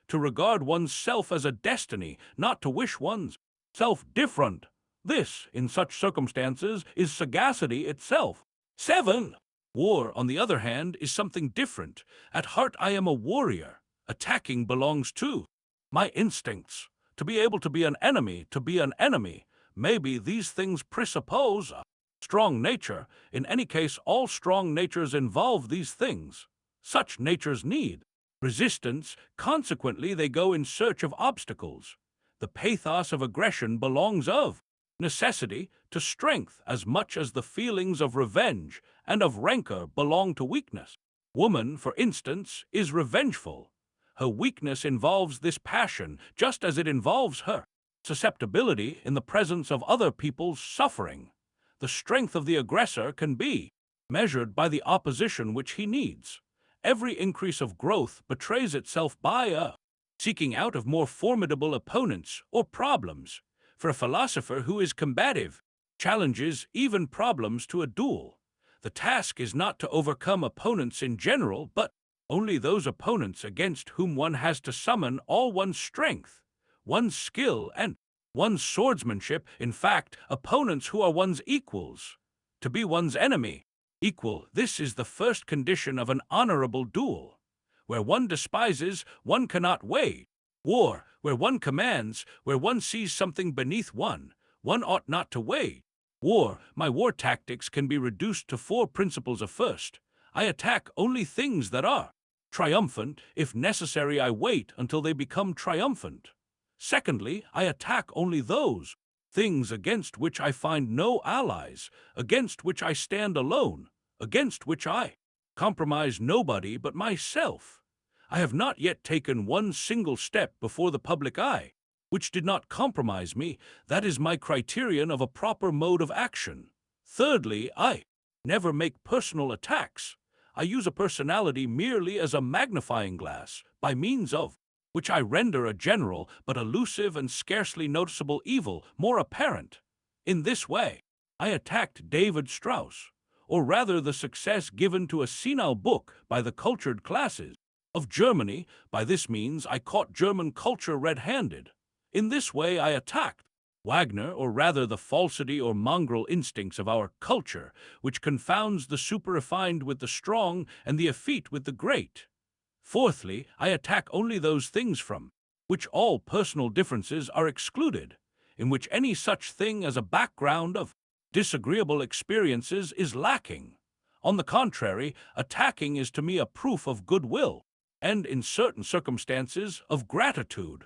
To regard one's self as a destiny, not to wish one's self different. This, in such circumstances, is sagacity itself. 7. War, on the other hand, is something different. At heart I am a warrior. Attacking belongs to my instincts. To be able to be an enemy, maybe these things presuppose a strong nature. In any case, all strong natures involve these things. Such natures need resistance, consequently they go in search of obstacles. The pathos of aggression belongs of necessity to strength as much as the feelings of revenge and of rancor belong to weakness. Woman, for instance, is revengeful. Her weakness involves this passion just as it involves her susceptibility in the presence of other people's suffering. The strength of the aggressor can be measured by the opposition which he needs. Every increase of growth betrays itself by a seeking out of more formidable opponents or problems. For a philosopher who is combative, challenges even problems to a duel. The task is not to overcome opponents in general, but only those opponents against whom one has to summon all one's strength, one's skill, and one's swordsmanship, in fact, opponents who are one's equals. To be one's enemy, equal, this is the first condition of an honorable duel. Where one despises, one cannot wage war. Where one commands, where one sees something beneath one ought not to wage war. My war tactics can be reduced to 4 principles. Of first, I attack only things that are triumphant. If necessary, I wait until they become triumphant. Secondly, I attack only those things against which I find no allies, against which I stand alone, against which I compromise nobody but myself. I have not yet taken one single step before the public eye which did not compromise me. That is my criterion of a proper mode of action. Thirdly, I never make personal attacks. I use a personality merely as a magnifying glass, by means of which I render a general but elusive and scarcely noticeable evil more apparent. In this way, I attacked David Strauss, or rather the success given to a senile book by the cultured classes of Germany. By this means, I caught German culture red-handed. In this way, I attacked Wagner, or rather the falsity or mongrel instincts of our culture, which confounds the super-refined with the strong and the effete with the great. Fourthly, I attack only those things from which all personal differences are excluded, in which any such thing as a background of disagreeable experiences is lacking. On the contrary, attacking is to me a proof of goodwill, and in certain circumstances of gratitude.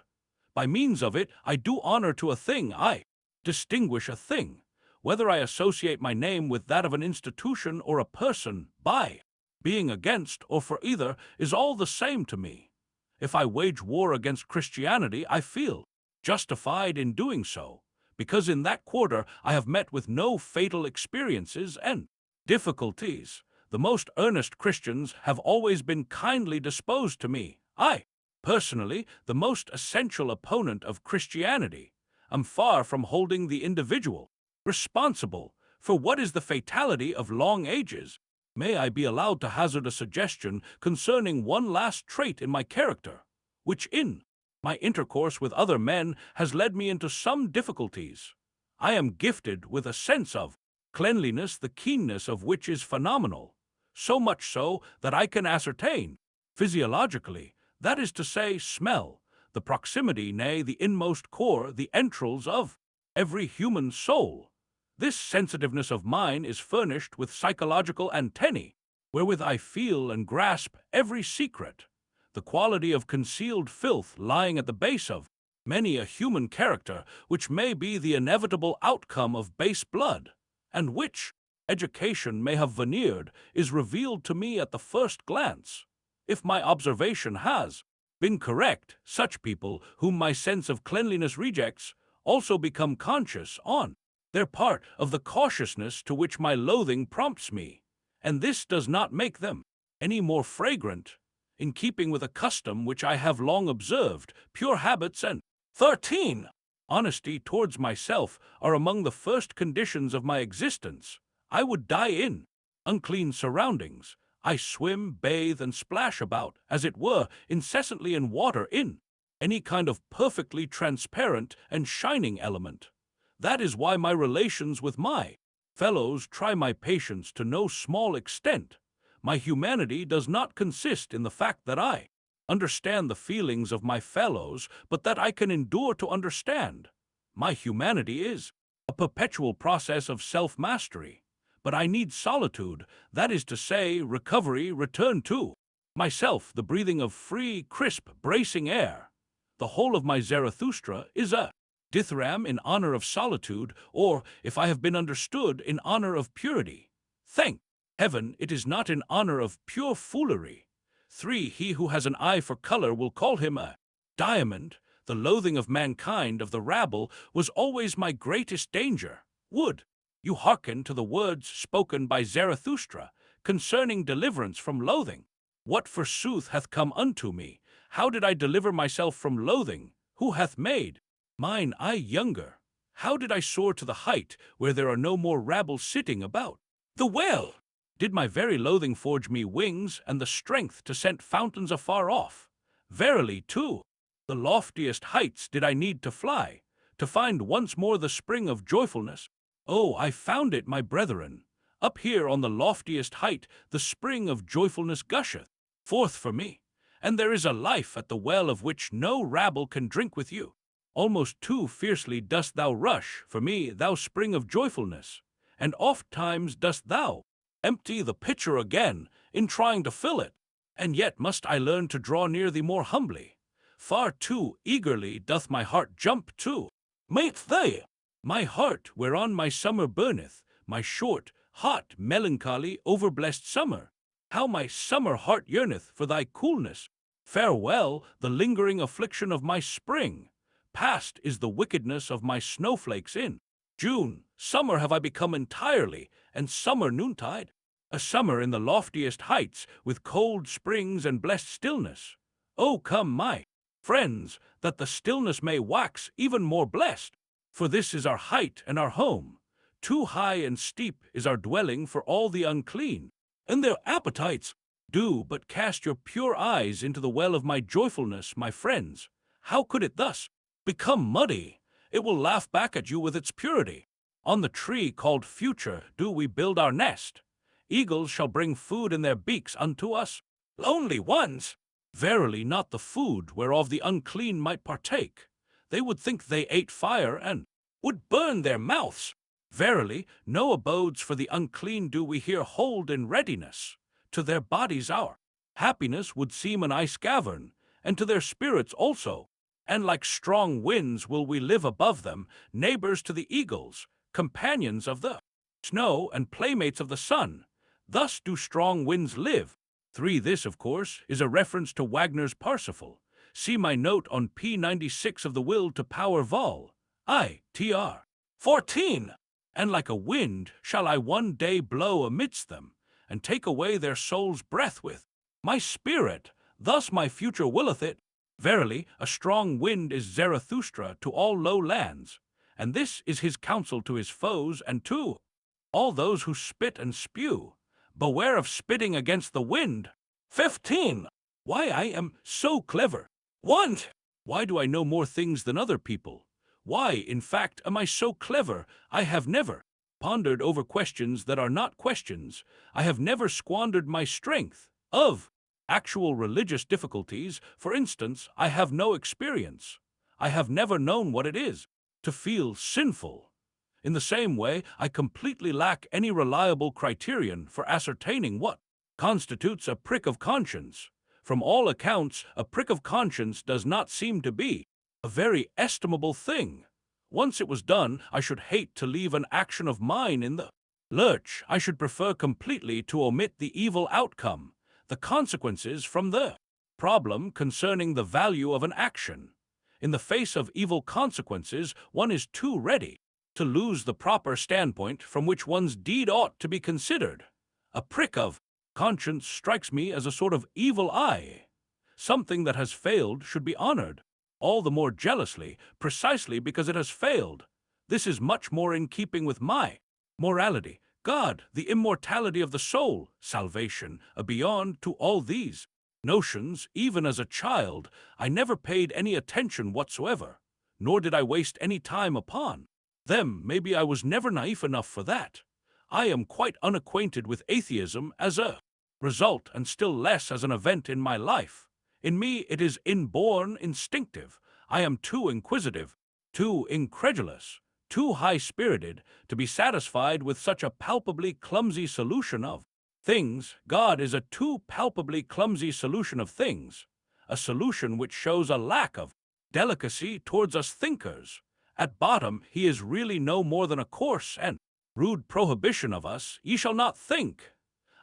By means of it, I do honor to a thing, I distinguish a thing. Whether I associate my name with that of an institution or a person, by being against or for either, is all the same to me. If I wage war against Christianity, I feel justified in doing so, because in that quarter I have met with no fatal experiences and difficulties. The most earnest Christians have always been kindly disposed to me. I, personally, the most essential opponent of Christianity, am far from holding the individual responsible for what is the fatality of long ages. May I be allowed to hazard a suggestion concerning one last trait in my character, which in my intercourse with other men has led me into some difficulties. I am gifted with a sense of cleanliness, the keenness of which is phenomenal, so much so that I can ascertain, physiologically, that is to say, smell, the proximity, nay, the inmost core, the entrails of every human soul. This sensitiveness of mine is furnished with psychological antennae, wherewith I feel and grasp every secret. The quality of concealed filth lying at the base of many a human character, which may be the inevitable outcome of base blood, and which education may have veneered, is revealed to me at the first glance. If my observation has been correct, such people, whom my sense of cleanliness rejects, also become conscious, on their part, of the cautiousness to which my loathing prompts me, and this does not make them any more fragrant, in keeping with a custom which I have long observed, pure habits. And 13. Honesty towards myself are among the first conditions of my existence. I would die in unclean surroundings. I swim, bathe, and splash about, as it were, incessantly in water, in any kind of perfectly transparent and shining element. That is why my relations with my fellows try my patience to no small extent. My humanity does not consist in the fact that I understand the feelings of my fellows, but that I can endure to understand. My humanity is a perpetual process of self-mastery, but I need solitude, that is to say, recovery, return to myself, the breathing of free, crisp, bracing air. The whole of my Zarathustra is a dithyramb in honor of solitude, or, if I have been understood, in honor of purity. Thank heaven, it is not in honor of pure foolery. 3. He who has an eye for color will call him a diamond. The loathing of mankind, of the rabble, was always my greatest danger. Would you hearken to the words spoken by Zarathustra concerning deliverance from loathing? What forsooth hath come unto me? How did I deliver myself from loathing? Who hath made mine eye younger? How did I soar to the height where there are no more rabble sitting about? The well did my very loathing forge me wings and the strength to scent fountains afar off. Verily, too, the loftiest heights did I need to fly, to find once more the spring of joyfulness. Oh, I found it, my brethren. Up here on the loftiest height the spring of joyfulness gusheth forth for me, and there is a life at the well of which no rabble can drink with you. Almost too fiercely dost thou rush for me, thou spring of joyfulness, and oft times dost thou empty the pitcher again in trying to fill it, and yet must I learn to draw near thee more humbly. Far too eagerly doth my heart jump to meet thee, my heart whereon my summer burneth, my short, hot, melancholy, overblessed summer. How my summer heart yearneth for thy coolness. Farewell, the lingering affliction of my spring. Past is the wickedness of my snowflakes in June. Summer have I become entirely, and summer noontide. A summer in the loftiest heights, with cold springs and blessed stillness. Oh, come, my friends, that the stillness may wax even more blessed. For this is our height and our home. Too high and steep is our dwelling for all the unclean, and their appetites. Do but cast your pure eyes into the well of my joyfulness, my friends. How could it thus become muddy? It will laugh back at you with its purity. On the tree called future do we build our nest. Eagles shall bring food in their beaks unto us, lonely ones. Verily not the food whereof the unclean might partake. They would think they ate fire and would burn their mouths. Verily, no abodes for the unclean do we here hold in readiness. To their bodies our happiness would seem an ice cavern, and to their spirits also. And like strong winds will we live above them, neighbors to the eagles, companions of the snow and playmates of the sun. Thus do strong winds live. 3. This, of course, is a reference to Wagner's Parsifal. See my note on p96 of the Will to Power Vol. I. Tr. 14. And like a wind shall I one day blow amidst them, and take away their soul's breath with my spirit. Thus my future willeth it. Verily, a strong wind is Zarathustra to all low lands, and this is his counsel to his foes and to all those who spit and spew. Beware of spitting against the wind. 15. Why I am so clever. 1. Why do I know more things than other people? Why, in fact, am I so clever? I have never pondered over questions that are not questions. I have never squandered my strength of actual religious difficulties. For instance, I have no experience. I have never known what it is to feel sinful. In the same way, I completely lack any reliable criterion for ascertaining what constitutes a prick of conscience. From all accounts, a prick of conscience does not seem to be a very estimable thing. Once it was done, I should hate to leave an action of mine in the lurch. I should prefer completely to omit the evil outcome, the consequences from the problem concerning the value of an action. In the face of evil consequences, one is too ready to lose the proper standpoint from which one's deed ought to be considered. A prick of conscience strikes me as a sort of evil eye. Something that has failed should be honored, all the more jealously, precisely because it has failed. This is much more in keeping with my morality, God, the immortality of the soul, salvation, beyond to all these notions. Even as a child, I never paid any attention whatsoever, nor did I waste any time upon them. Maybe I was never naive enough for that. I am quite unacquainted with atheism as a result, and still less as an event in my life. In me it is inborn, instinctive. I am too inquisitive, too incredulous, too high-spirited to be satisfied with such a palpably clumsy solution of things. God is a too palpably clumsy solution of things, a solution which shows a lack of delicacy towards us thinkers. At bottom, he is really no more than a coarse and rude prohibition of us, ye shall not think.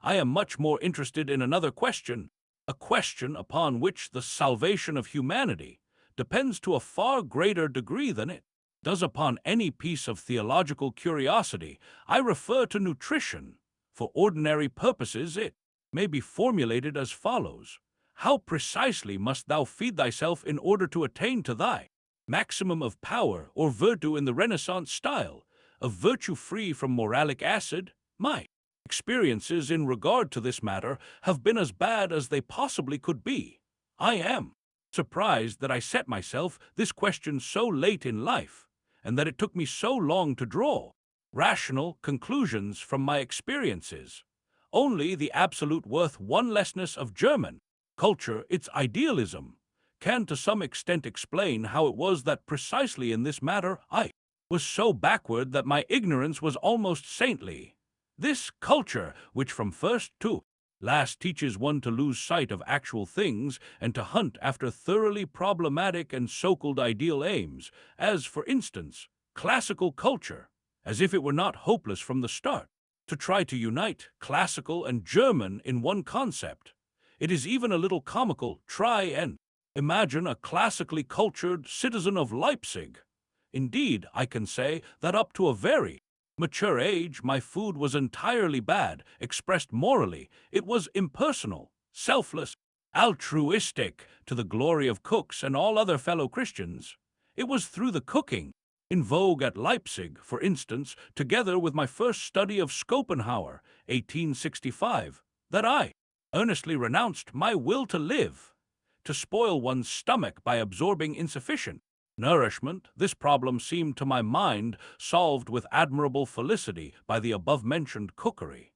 I am much more interested in another question, a question upon which the salvation of humanity depends to a far greater degree than it does upon any piece of theological curiosity. I refer to nutrition. For ordinary purposes it may be formulated as follows. How precisely must thou feed thyself in order to attain to thy maximum of power or virtue in the Renaissance style, of virtue free from moralic acid? My experiences in regard to this matter have been as bad as they possibly could be. I am surprised that I set myself this question so late in life, and that it took me so long to draw rational conclusions from my experiences. Only the absolute worth-one-lessness of German culture, its idealism, can to some extent explain how it was that precisely in this matter I was so backward that my ignorance was almost saintly. This culture, which from first to last teaches one to lose sight of actual things and to hunt after thoroughly problematic and so-called ideal aims, as, for instance, classical culture, as if it were not hopeless from the start to try to unite classical and German in one concept. It is even a little comical. Try and imagine a classically cultured citizen of Leipzig. Indeed, I can say that up to a very mature age, my food was entirely bad. Expressed morally, it was impersonal, selfless, altruistic, to the glory of cooks and all other fellow Christians. It was through the cooking in vogue at Leipzig, for instance, together with my first study of Schopenhauer, 1865, that I earnestly renounced my will to live. To spoil one's stomach by absorbing insufficient nourishment, this problem seemed to my mind solved with admirable felicity by the above-mentioned cookery.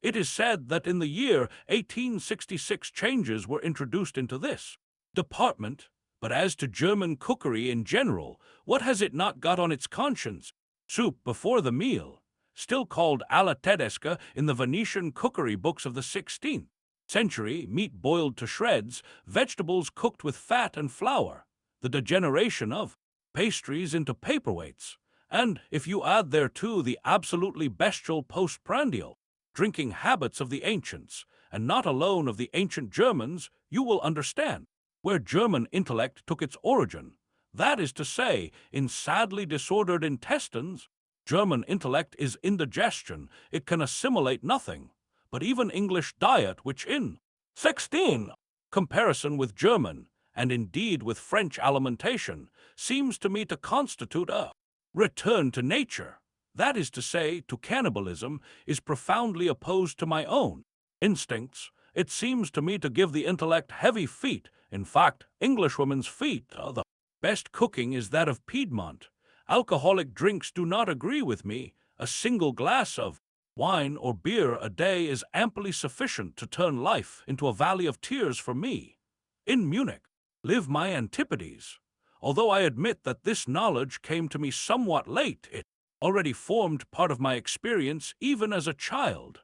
It is said that in the year 1866 changes were introduced into this department, but as to German cookery in general, what has it not got on its conscience? Soup before the meal, still called alla tedesca in the Venetian cookery books of the 16th century, meat boiled to shreds, vegetables cooked with fat and flour, the degeneration of pastries into paperweights, and if you add thereto the absolutely bestial postprandial drinking habits of the ancients, and not alone of the ancient Germans, you will understand where German intellect took its origin. That is to say, in sadly disordered intestines. German intellect is indigestion. It can assimilate nothing. But even English diet, which in 16 comparison with German, and indeed with French alimentation, seems to me to constitute a return to nature, that is to say, to cannibalism, is profoundly opposed to my own instincts. It seems to me to give the intellect heavy feet. In fact, Englishwomen's feet are the best cooking is that of Piedmont. Alcoholic drinks do not agree with me. A single glass of wine or beer a day is amply sufficient to turn life into a valley of tears for me. In Munich live my antipodes. Although I admit that this knowledge came to me somewhat late, it already formed part of my experience even as a child.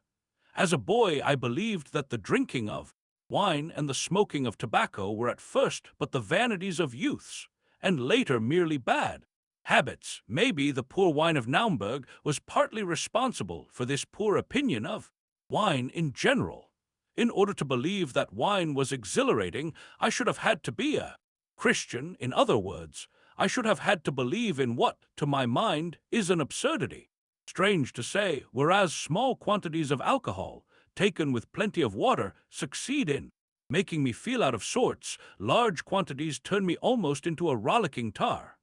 As a boy, I believed that the drinking of wine and the smoking of tobacco were at first but the vanities of youths, and later merely bad habits. Maybe the poor wine of Naumburg was partly responsible for this poor opinion of wine in general. In order to believe that wine was exhilarating, I should have had to be a Christian. In other words, I should have had to believe in what, to my mind, is an absurdity. Strange to say, whereas small quantities of alcohol, taken with plenty of water, succeed in making me feel out of sorts, large quantities turn me almost into a rollicking tar.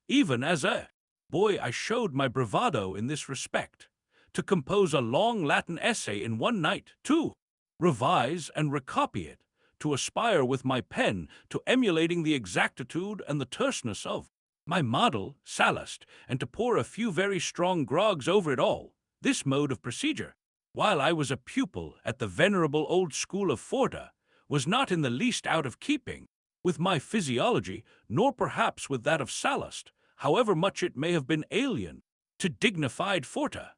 Even as a boy, I showed my bravado in this respect. To compose a long Latin essay in one night, to revise and recopy it, to aspire with my pen to emulating the exactitude and the terseness of my model, Sallust, and to pour a few very strong grogs over it all. This mode of procedure, while I was a pupil at the venerable old school of Forta, was not in the least out of keeping with my physiology, nor perhaps with that of Sallust, however much it may have been alien to dignified Forta.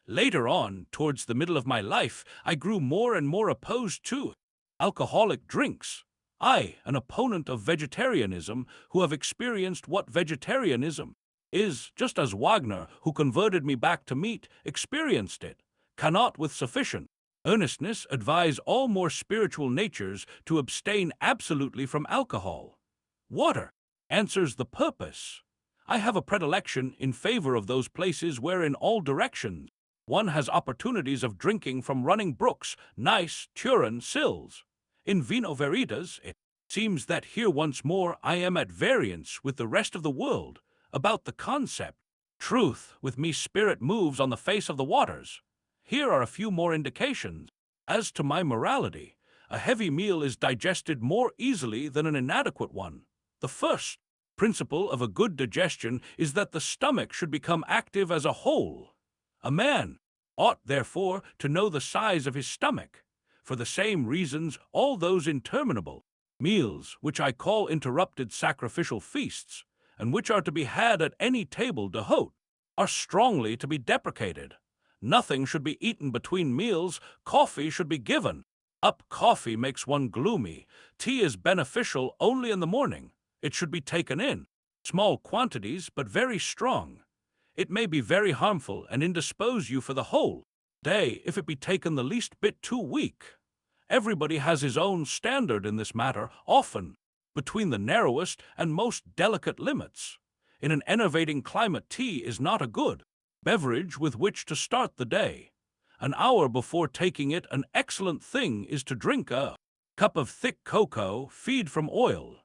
Later on, towards the middle of my life, I grew more and more opposed to alcoholic drinks. I, an opponent of vegetarianism, who have experienced what vegetarianism is, just as Wagner, who converted me back to meat, experienced it, cannot with sufficient earnestness advise all more spiritual natures to abstain absolutely from alcohol. Water answers the purpose. I have a predilection in favor of those places where in all directions one has opportunities of drinking from running brooks, nice Turin sills. In vino veritas, it seems that here once more I am at variance with the rest of the world about the concept. Truth, with me spirit moves on the face of the waters. Here are a few more indications. As to my morality, a heavy meal is digested more easily than an inadequate one. The first principle of a good digestion is that the stomach should become active as a whole. A man ought, therefore, to know the size of his stomach. For the same reasons, all those interminable meals, which I call interrupted sacrificial feasts, and which are to be had at any table d'hôte, are strongly to be deprecated. Nothing should be eaten between meals. Coffee should be given up. Coffee makes one gloomy. Tea is beneficial only in the morning. It should be taken in small quantities, but very strong. It may be very harmful and indispose you for the whole day if it be taken the least bit too weak. Everybody has his own standard in this matter, often between the narrowest and most delicate limits. In an enervating climate, tea is not a good beverage with which to start the day. An hour before taking it, an excellent thing is to drink a cup of thick cocoa, feed from oil.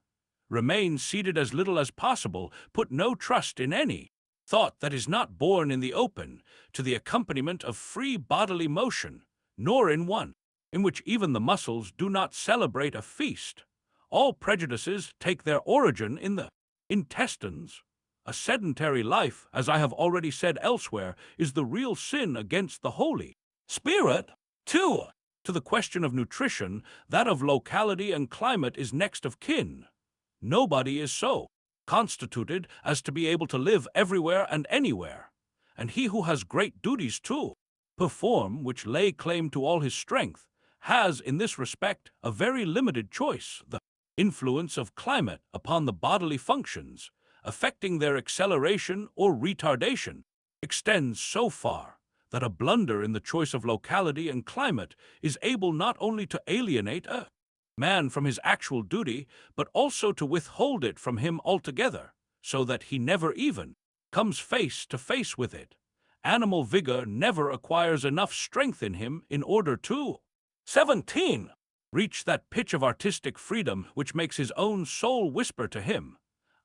Remain seated as little as possible, put no trust in any thought that is not born in the open, to the accompaniment of free bodily motion, nor in one in which even the muscles do not celebrate a feast. All prejudices take their origin in the intestines. A sedentary life, as I have already said elsewhere, is the real sin against the Holy Spirit. 2. To the question of nutrition, that of locality and climate is next of kin. Nobody is so constituted as to be able to live everywhere and anywhere, and he who has great duties to perform, which lay claim to all his strength, has in this respect a very limited choice. The influence of climate upon the bodily functions, affecting their acceleration or retardation, extends so far that a blunder in the choice of locality and climate is able not only to alienate a man from his actual duty, but also to withhold it from him altogether, so that he never even comes face to face with it. Animal vigor never acquires enough strength in him in order to 17. Reach that pitch of artistic freedom which makes his own soul whisper to him,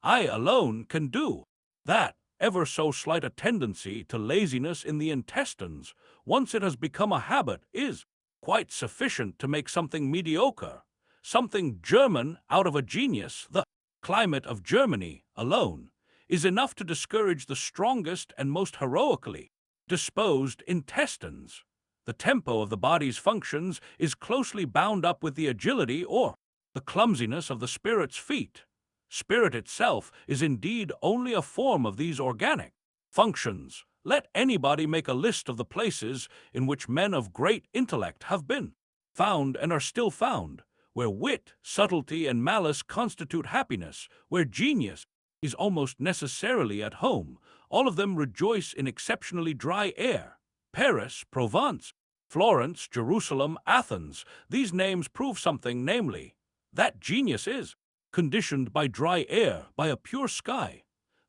I alone can do that. Ever so slight a tendency to laziness in the intestines, once it has become a habit, is quite sufficient to make something mediocre, something German out of a genius. The climate of Germany alone is enough to discourage the strongest and most heroically disposed intestines. The tempo of the body's functions is closely bound up with the agility or the clumsiness of the spirit's feet. Spirit itself is indeed only a form of these organic functions. Let anybody make a list of the places in which men of great intellect have been found and are still found, where wit, subtlety, and malice constitute happiness, where genius is almost necessarily at home. All of them rejoice in exceptionally dry air. Paris, Provence, Florence, Jerusalem, Athens. These names prove something, namely, that genius is conditioned by dry air, by a pure sky.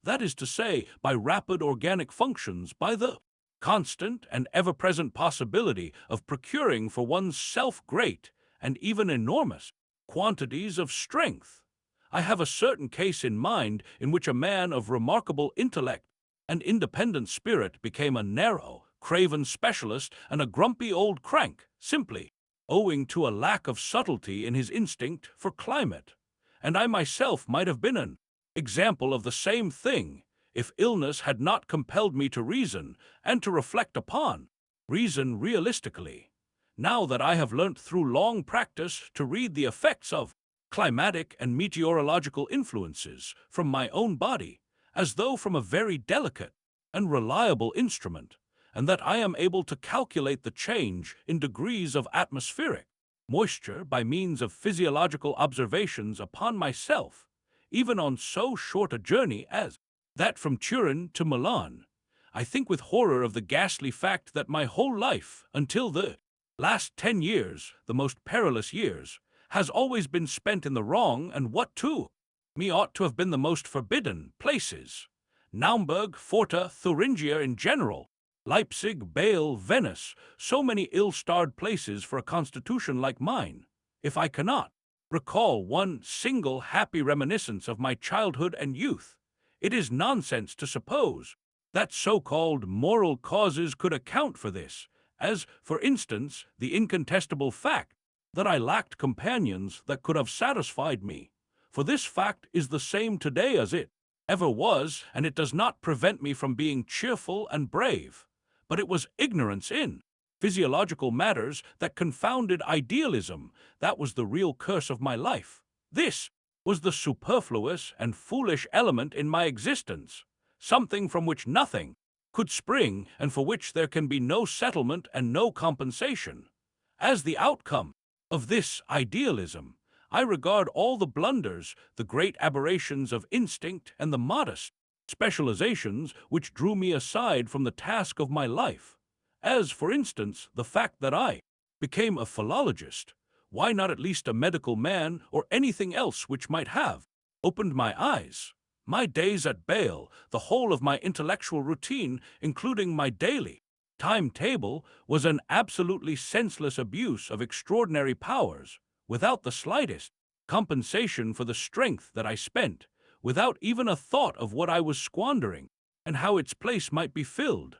That is to say, by rapid organic functions, by the constant and ever-present possibility of procuring for one's self great and even enormous quantities of strength. I have a certain case in mind in which a man of remarkable intellect and independent spirit became a narrow, craven specialist and a grumpy old crank, simply owing to a lack of subtlety in his instinct for climate. And I myself might have been an example of the same thing if illness had not compelled me to reason and to reflect upon reason realistically. now that I have learnt through long practice to read the effects of climatic and meteorological influences from my own body, as though from a very delicate and reliable instrument, and that I am able to calculate the change in degrees of atmospheric moisture by means of physiological observations upon myself, even on so short a journey as that from Turin to Milan. I think with horror of the ghastly fact that my whole life, until the last 10 years, the most perilous years, has always been spent in the wrong, and what to me ought to have been the most forbidden places. Naumburg, Forta, Thuringia in general, Leipzig, Bâle, Venice, so many ill-starred places for a constitution like mine. If I cannot recall one single happy reminiscence of my childhood and youth, it is nonsense to suppose that so-called moral causes could account for this, as, for instance, the incontestable fact that I lacked companions that could have satisfied me. For this fact is the same today as it ever was, and it does not prevent me from being cheerful and brave. But it was ignorance in physiological matters that confounded idealism. That was the real curse of my life. This was the superfluous and foolish element in my existence, something from which nothing could spring and for which there can be no settlement and no compensation. As the outcome of this idealism, I regard all the blunders, the great aberrations of instinct, and the modest specializations which drew me aside from the task of my life, as, for instance, the fact that I became a philologist. Why not at least a medical man or anything else which might have opened my eyes? My days at Bâle, the whole of my intellectual routine, including my daily timetable, was an absolutely senseless abuse of extraordinary powers, without the slightest compensation for the strength that I spent, without even a thought of what I was squandering and how its place might be filled.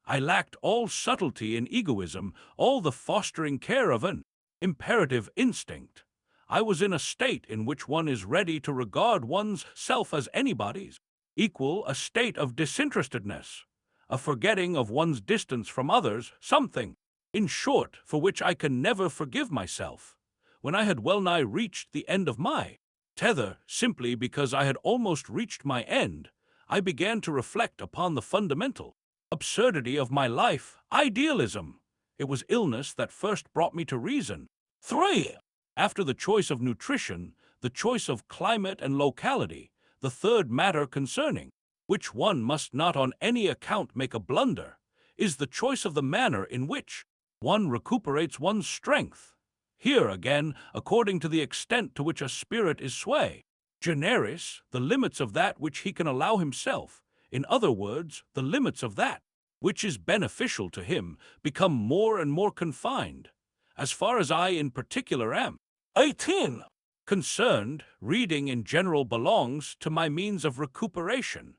I lacked all subtlety in egoism, all the fostering care of an imperative instinct. I was in a state in which one is ready to regard one's self as anybody's equal, a state of disinterestedness, a forgetting of one's distance from others, something, in short, for which I can never forgive myself. When I had well-nigh reached the end of my tether, simply because I had almost reached my end, I began to reflect upon the fundamental absurdity of my life, idealism. It was illness that first brought me to reason. 3. After the choice of nutrition, the choice of climate and locality, the third matter concerning which one must not on any account make a blunder, is the choice of the manner in which one recuperates one's strength. Here again, according to the extent to which a spirit is sway generis, the limits of that which he can allow himself, in other words, the limits of that which is beneficial to him, become more and more confined. As far as I in particular am 18 concerned, reading in general belongs to my means of recuperation.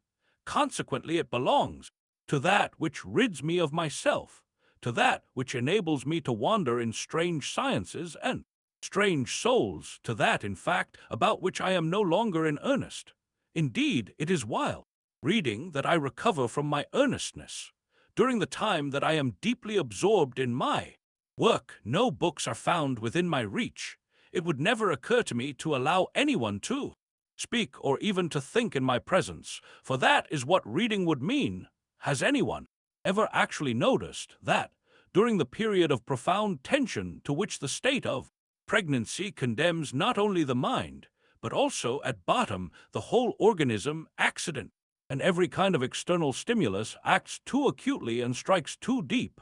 Consequently, it belongs to that which rids me of myself, to that which enables me to wander in strange sciences and strange souls, to that, in fact, about which I am no longer in earnest. Indeed, it is while reading that I recover from my earnestness. During the time that I am deeply absorbed in my work, no books are found within my reach. It would never occur to me to allow anyone to speak or even to think in my presence, for that is what reading would mean. Has anyone ever actually noticed that, during the period of profound tension to which the state of pregnancy condemns not only the mind, but also, at bottom, the whole organism, accident and every kind of external stimulus acts too acutely and strikes too deep?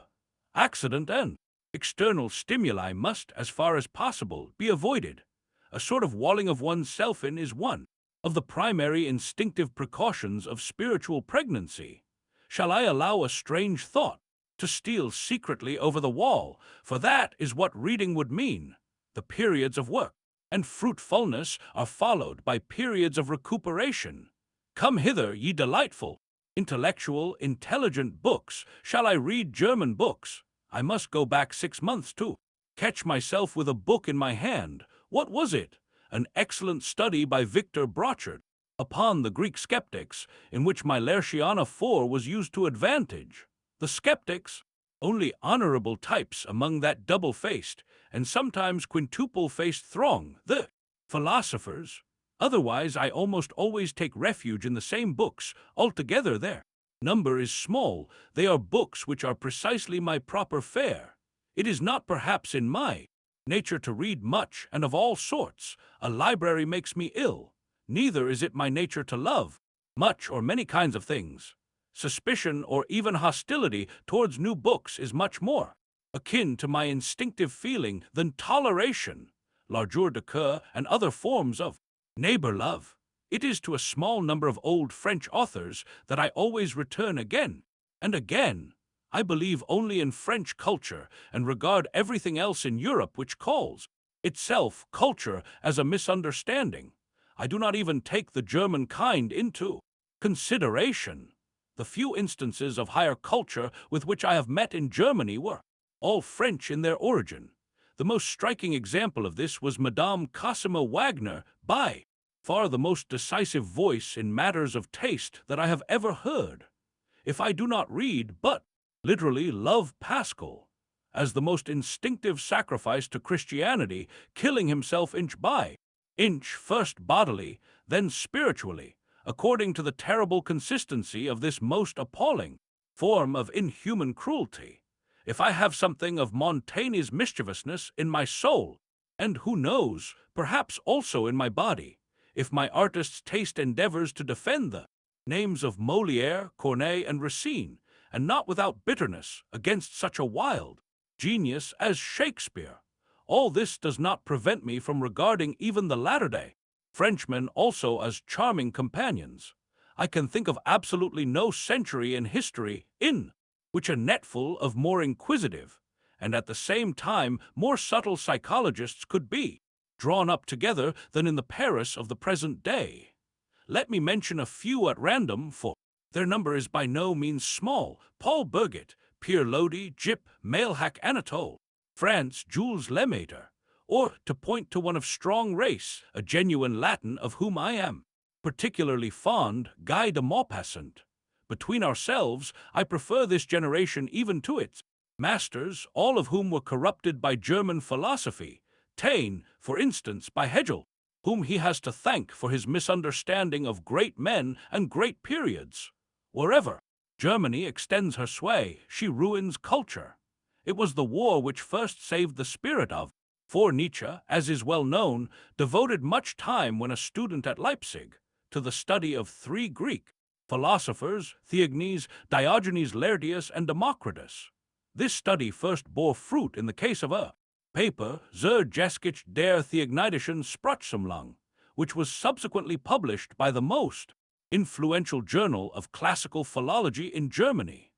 Accident and external stimuli must, as far as possible, be avoided. A sort of walling of one's self in is one of the primary instinctive precautions of spiritual pregnancy. Shall I allow a strange thought to steal secretly over the wall? For that is what reading would mean. The periods of work and fruitfulness are followed by periods of recuperation. Come hither, ye delightful, intellectual, intelligent books. Shall I read German books? I must go back 6 months to catch myself with a book in my hand. What was it? An excellent study by Victor Brochard upon the Greek skeptics, in which my Lertiana 4 was used to advantage. The skeptics Only honorable types among that double-faced and sometimes quintuple-faced throng, the philosophers. Otherwise, I almost always take refuge in the same books. Altogether their number is small. They are books which are precisely my proper fare. It is not perhaps in my nature to read much and of all sorts. A library makes me ill. Neither is it my nature to love much or many kinds of things. Suspicion or even hostility towards new books is much more akin to my instinctive feeling than toleration, largeur de coeur, and other forms of neighbor love. It is to a small number of old French authors that I always return again and again. I believe only in French culture and regard everything else in Europe which calls itself culture as a misunderstanding. I do not even take the German kind into consideration. The few instances of higher culture with which I have met in Germany were all French in their origin. The most striking example of this was Madame Cosima Wagner, by far the most decisive voice in matters of taste that I have ever heard. If I do not read, but literally love Pascal, as the most instinctive sacrifice to Christianity, killing himself inch by inch, first bodily, then spiritually, according to the terrible consistency of this most appalling form of inhuman cruelty. If I have something of Montaigne's mischievousness in my soul, and who knows, perhaps also in my body, if my artist's taste endeavors to defend the names of Molière, Corneille, and Racine, and not without bitterness, against such a wild genius as Shakespeare, all this does not prevent me from regarding even the latter-day Frenchmen also as charming companions. I can think of absolutely no century in history in which a netful of more inquisitive, and at the same time more subtle psychologists could be drawn up together than in the Paris of the present day. Let me mention a few at random, for their number is by no means small. Paul Birget, Pierre Lodi, Gyp, Mailhac Anatole, France, Jules Lemaitre, or, to point to one of strong race, a genuine Latin of whom I am particularly fond, Guy de Maupassant. Between ourselves, I prefer this generation even to its masters, all of whom were corrupted by German philosophy. Taine, for instance, by Hegel, whom he has to thank for his misunderstanding of great men and great periods. Wherever Germany extends her sway, she ruins culture. It was the war which first saved the spirit of. For Nietzsche, as is well known, devoted much time when a student at Leipzig to the study of three Greek philosophers, Theognis, Diogenes Laertius, and Democritus. This study first bore fruit in the case of a paper, Zur Geschichte der Theognitischen Sprachsammlung, which was subsequently published by the most influential journal of classical philology in Germany.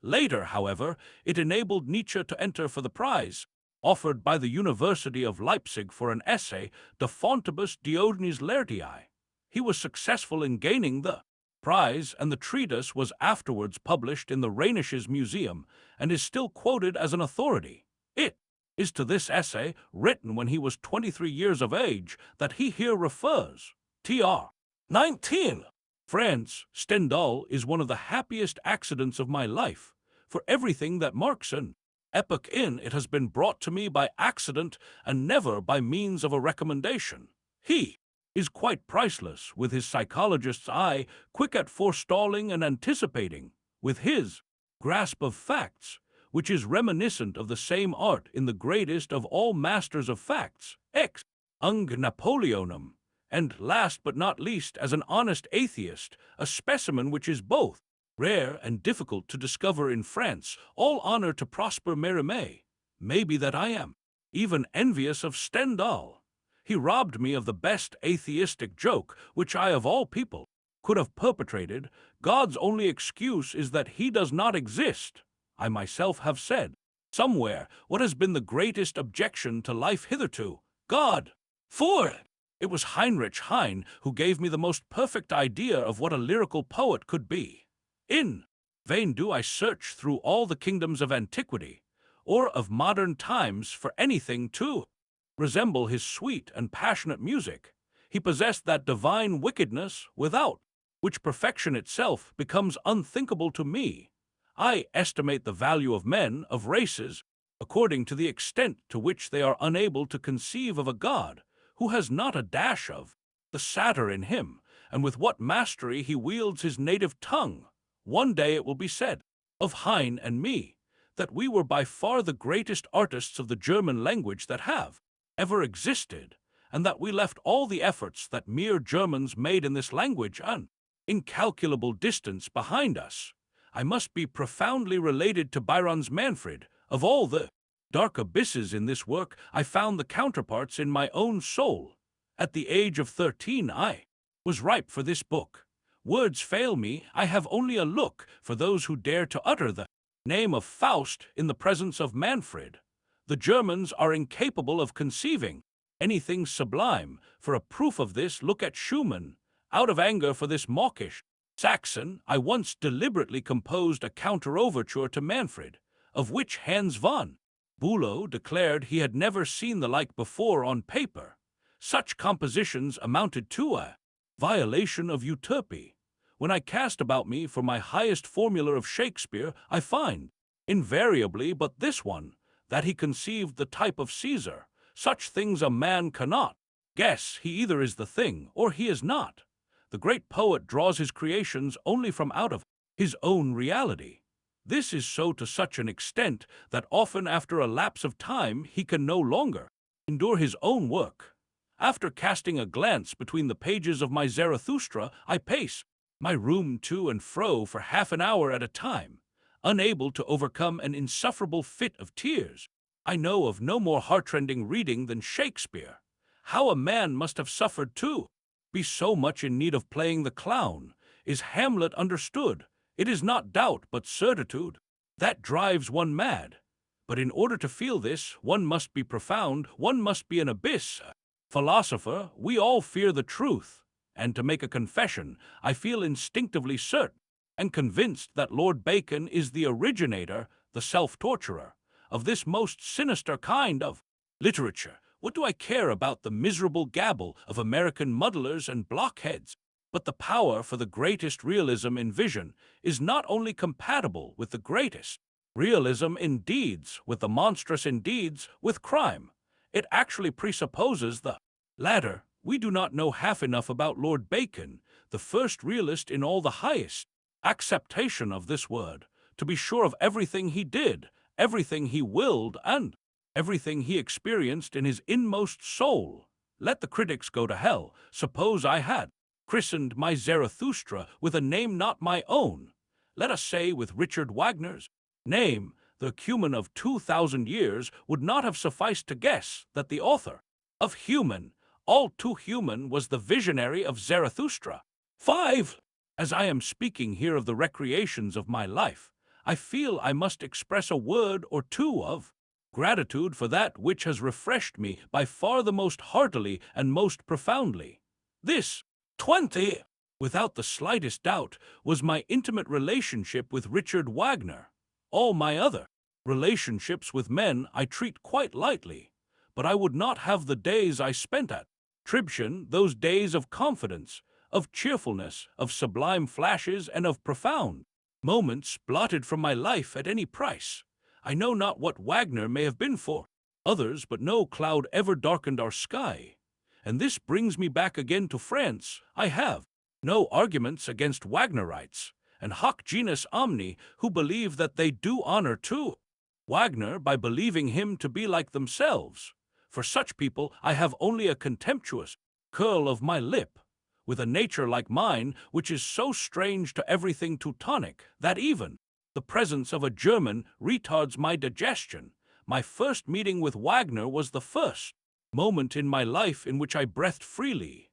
Later, however, it enabled Nietzsche to enter for the prize offered by the University of Leipzig for an essay, De Fontibus Diogenes Laertii. He was successful in gaining the prize, and the treatise was afterwards published in the Rheinisches Museum and is still quoted as an authority. It is to this essay, written when he was 23 years of age, that he here refers. Tr. 19. France, Stendhal is one of the happiest accidents of my life, for everything that marks an epoch in it has been brought to me by accident and never by means of a recommendation. He is quite priceless, with his psychologist's eye, quick at forestalling and anticipating, with his grasp of facts, which is reminiscent of the same art in the greatest of all masters of facts, Ecce Napoleonum, and last but not least, as an honest atheist, a specimen which is both rare and difficult to discover in France. All honor to Prosper Mérimée. Maybe that I am even envious of Stendhal. He robbed me of the best atheistic joke which I of all people could have perpetrated. God's only excuse is that he does not exist. I myself have said somewhere what has been the greatest objection to life hitherto: God. For it was Heinrich Heine who gave me the most perfect idea of what a lyrical poet could be. In vain do I search through all the kingdoms of antiquity or of modern times for anything to resemble his sweet and passionate music. He possessed that divine wickedness without which perfection itself becomes unthinkable to me. I estimate the value of men, of races, according to the extent to which they are unable to conceive of a God who has not a dash of the satyr in him, and with what mastery he wields his native tongue. One day it will be said of Heine and me that we were by far the greatest artists of the German language that have ever existed, and that we left all the efforts that mere Germans made in this language an incalculable distance behind us. I must be profoundly related to Byron's Manfred. Of all the dark abysses in this work, I found the counterparts in my own soul. At the age of 13, I was ripe for this book. Words fail me, I have only a look for those who dare to utter the name of Faust in the presence of Manfred. The Germans are incapable of conceiving anything sublime. For a proof of this, look at Schumann. Out of anger for this mawkish Saxon, I once deliberately composed a counter-overture to Manfred, of which Hans von Bülow declared he had never seen the like before on paper. Such compositions amounted to a violation of Euterpe. When I cast about me for my highest formula of Shakespeare, I find, invariably but this one, that he conceived the type of Caesar. Such things a man cannot guess. He either is the thing, or he is not. The great poet draws his creations only from out of his own reality. This is so to such an extent that often after a lapse of time he can no longer endure his own work. After casting a glance between the pages of my Zarathustra, I pace my room to and fro for half an hour at a time, unable to overcome an insufferable fit of tears. I know of no more heartrending reading than Shakespeare. How a man must have suffered to be so much in need of playing the clown. Is Hamlet understood? It is not doubt but certitude that drives one mad. But in order to feel this, one must be profound, one must be an abyss. Philosopher, we all fear the truth, and to make a confession, I feel instinctively certain and convinced that Lord Bacon is the originator, the self-torturer, of this most sinister kind of literature. What do I care about the miserable gabble of American muddlers and blockheads? But the power for the greatest realism in vision is not only compatible with the greatest realism in deeds, with the monstrous in deeds, with crime. It actually presupposes the latter. We do not know half enough about Lord Bacon, the first realist in all the highest acceptation of this word, to be sure of everything he did, everything he willed, and everything he experienced in his inmost soul. Let the critics go to hell. Suppose I had christened my Zarathustra with a name not my own. Let us say with Richard Wagner's name, the Human of 2,000 years would not have sufficed to guess that the author of Human, all too human, was the visionary of Zarathustra. 5. As I am speaking here of the recreations of my life, I feel I must express a word or two of gratitude for that which has refreshed me by far the most heartily and most profoundly. This 20, without the slightest doubt, was my intimate relationship with Richard Wagner. All my other relationships with men I treat quite lightly, but I would not have the days I spent at Tribschen, those days of confidence, of cheerfulness, of sublime flashes, and of profound moments, blotted from my life at any price. I know not what Wagner may have been for others, but no cloud ever darkened our sky. And this brings me back again to France. I have no arguments against Wagnerites and hoc genus omni who believe that they do honor to Wagner by believing him to be like themselves. For such people I have only a contemptuous curl of my lip. With a nature like mine, which is so strange to everything Teutonic, that even the presence of a German retards my digestion, my first meeting with Wagner was the first moment in my life in which I breathed freely.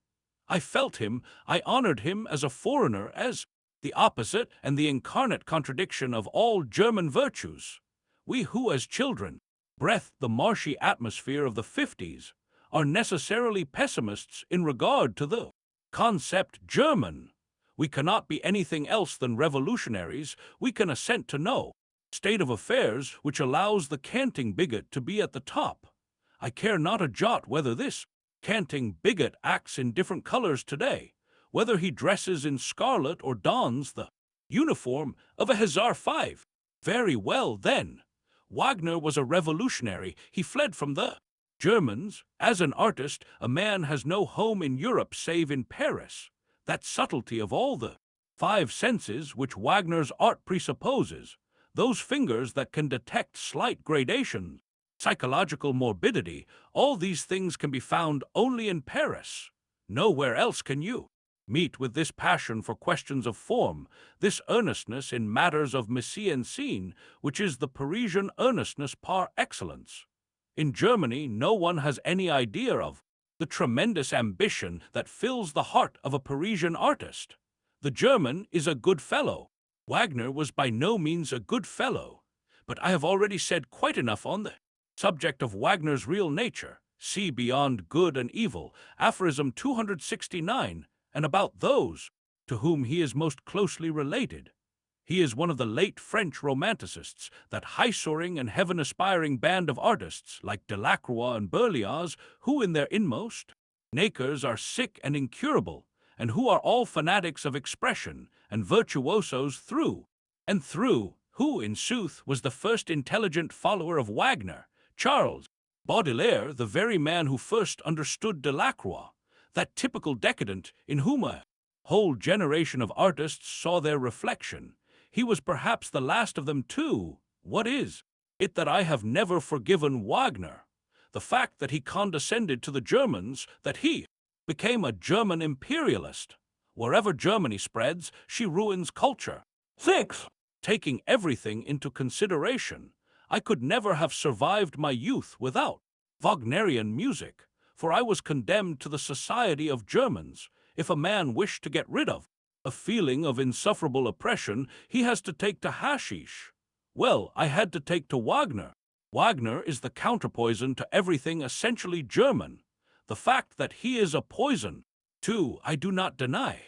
I felt him, I honored him as a foreigner, as the opposite and the incarnate contradiction of all German virtues. We who, as children, breathed the marshy atmosphere of the 50s, are necessarily pessimists in regard to the concept German. We cannot be anything else than revolutionaries. We can assent to no state of affairs which allows the canting bigot to be at the top. I care not a jot whether this canting bigot acts in different colors today, whether he dresses in scarlet or dons the uniform of a Hussar 5. Very well, then. Wagner was a revolutionary. He fled from the Germans. As an artist, a man has no home in Europe save in Paris. That subtlety of all the five senses which Wagner's art presupposes, those fingers that can detect slight gradation, psychological morbidity, all these things can be found only in Paris. Nowhere else can you meet with this passion for questions of form, this earnestness in matters of mise en scene, which is the Parisian earnestness par excellence. In Germany, no one has any idea of the tremendous ambition that fills the heart of a Parisian artist. The German is a good fellow. Wagner was by no means a good fellow, but I have already said quite enough on the subject of Wagner's real nature. See Beyond Good and Evil, aphorism 269, and about those to whom he is most closely related. He is one of the late French romanticists, that high-soaring and heaven-aspiring band of artists like Delacroix and Berlioz, who in their inmost natures are sick and incurable, and who are all fanatics of expression and virtuosos through and through, who, in sooth, was the first intelligent follower of Wagner, Charles Baudelaire, the very man who first understood Delacroix, that typical decadent in whom a whole generation of artists saw their reflection. He was perhaps the last of them too. What is it that I have never forgiven Wagner? The fact that he condescended to the Germans, that he became a German imperialist. Wherever Germany spreads, she ruins culture. 6. Taking everything into consideration, I could never have survived my youth without Wagnerian music, for I was condemned to the society of Germans. If a man wished to get rid of a feeling of insufferable oppression, he has to take to hashish. Well, I had to take to Wagner. Wagner is the counterpoison to everything essentially German. The fact that he is a poison, too, I do not deny.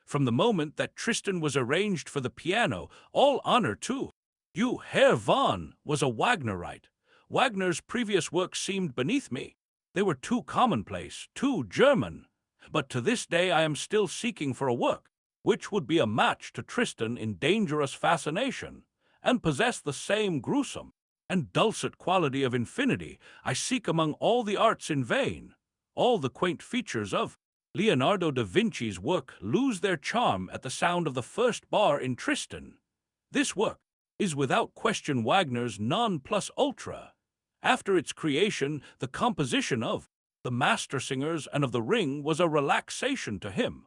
From the moment that Tristan was arranged for the piano, all honor to you, Herr von, was a Wagnerite. Wagner's previous works seemed beneath me. They were too commonplace, too German. But to this day I am still seeking for a work which would be a match to Tristan in dangerous fascination, and possess the same gruesome and dulcet quality of infinity. I seek among all the arts in vain. All the quaint features of Leonardo da Vinci's work lose their charm at the sound of the first bar in Tristan. This work is without question Wagner's non plus ultra. After its creation, the composition of the master singers and of the Ring was a relaxation to him.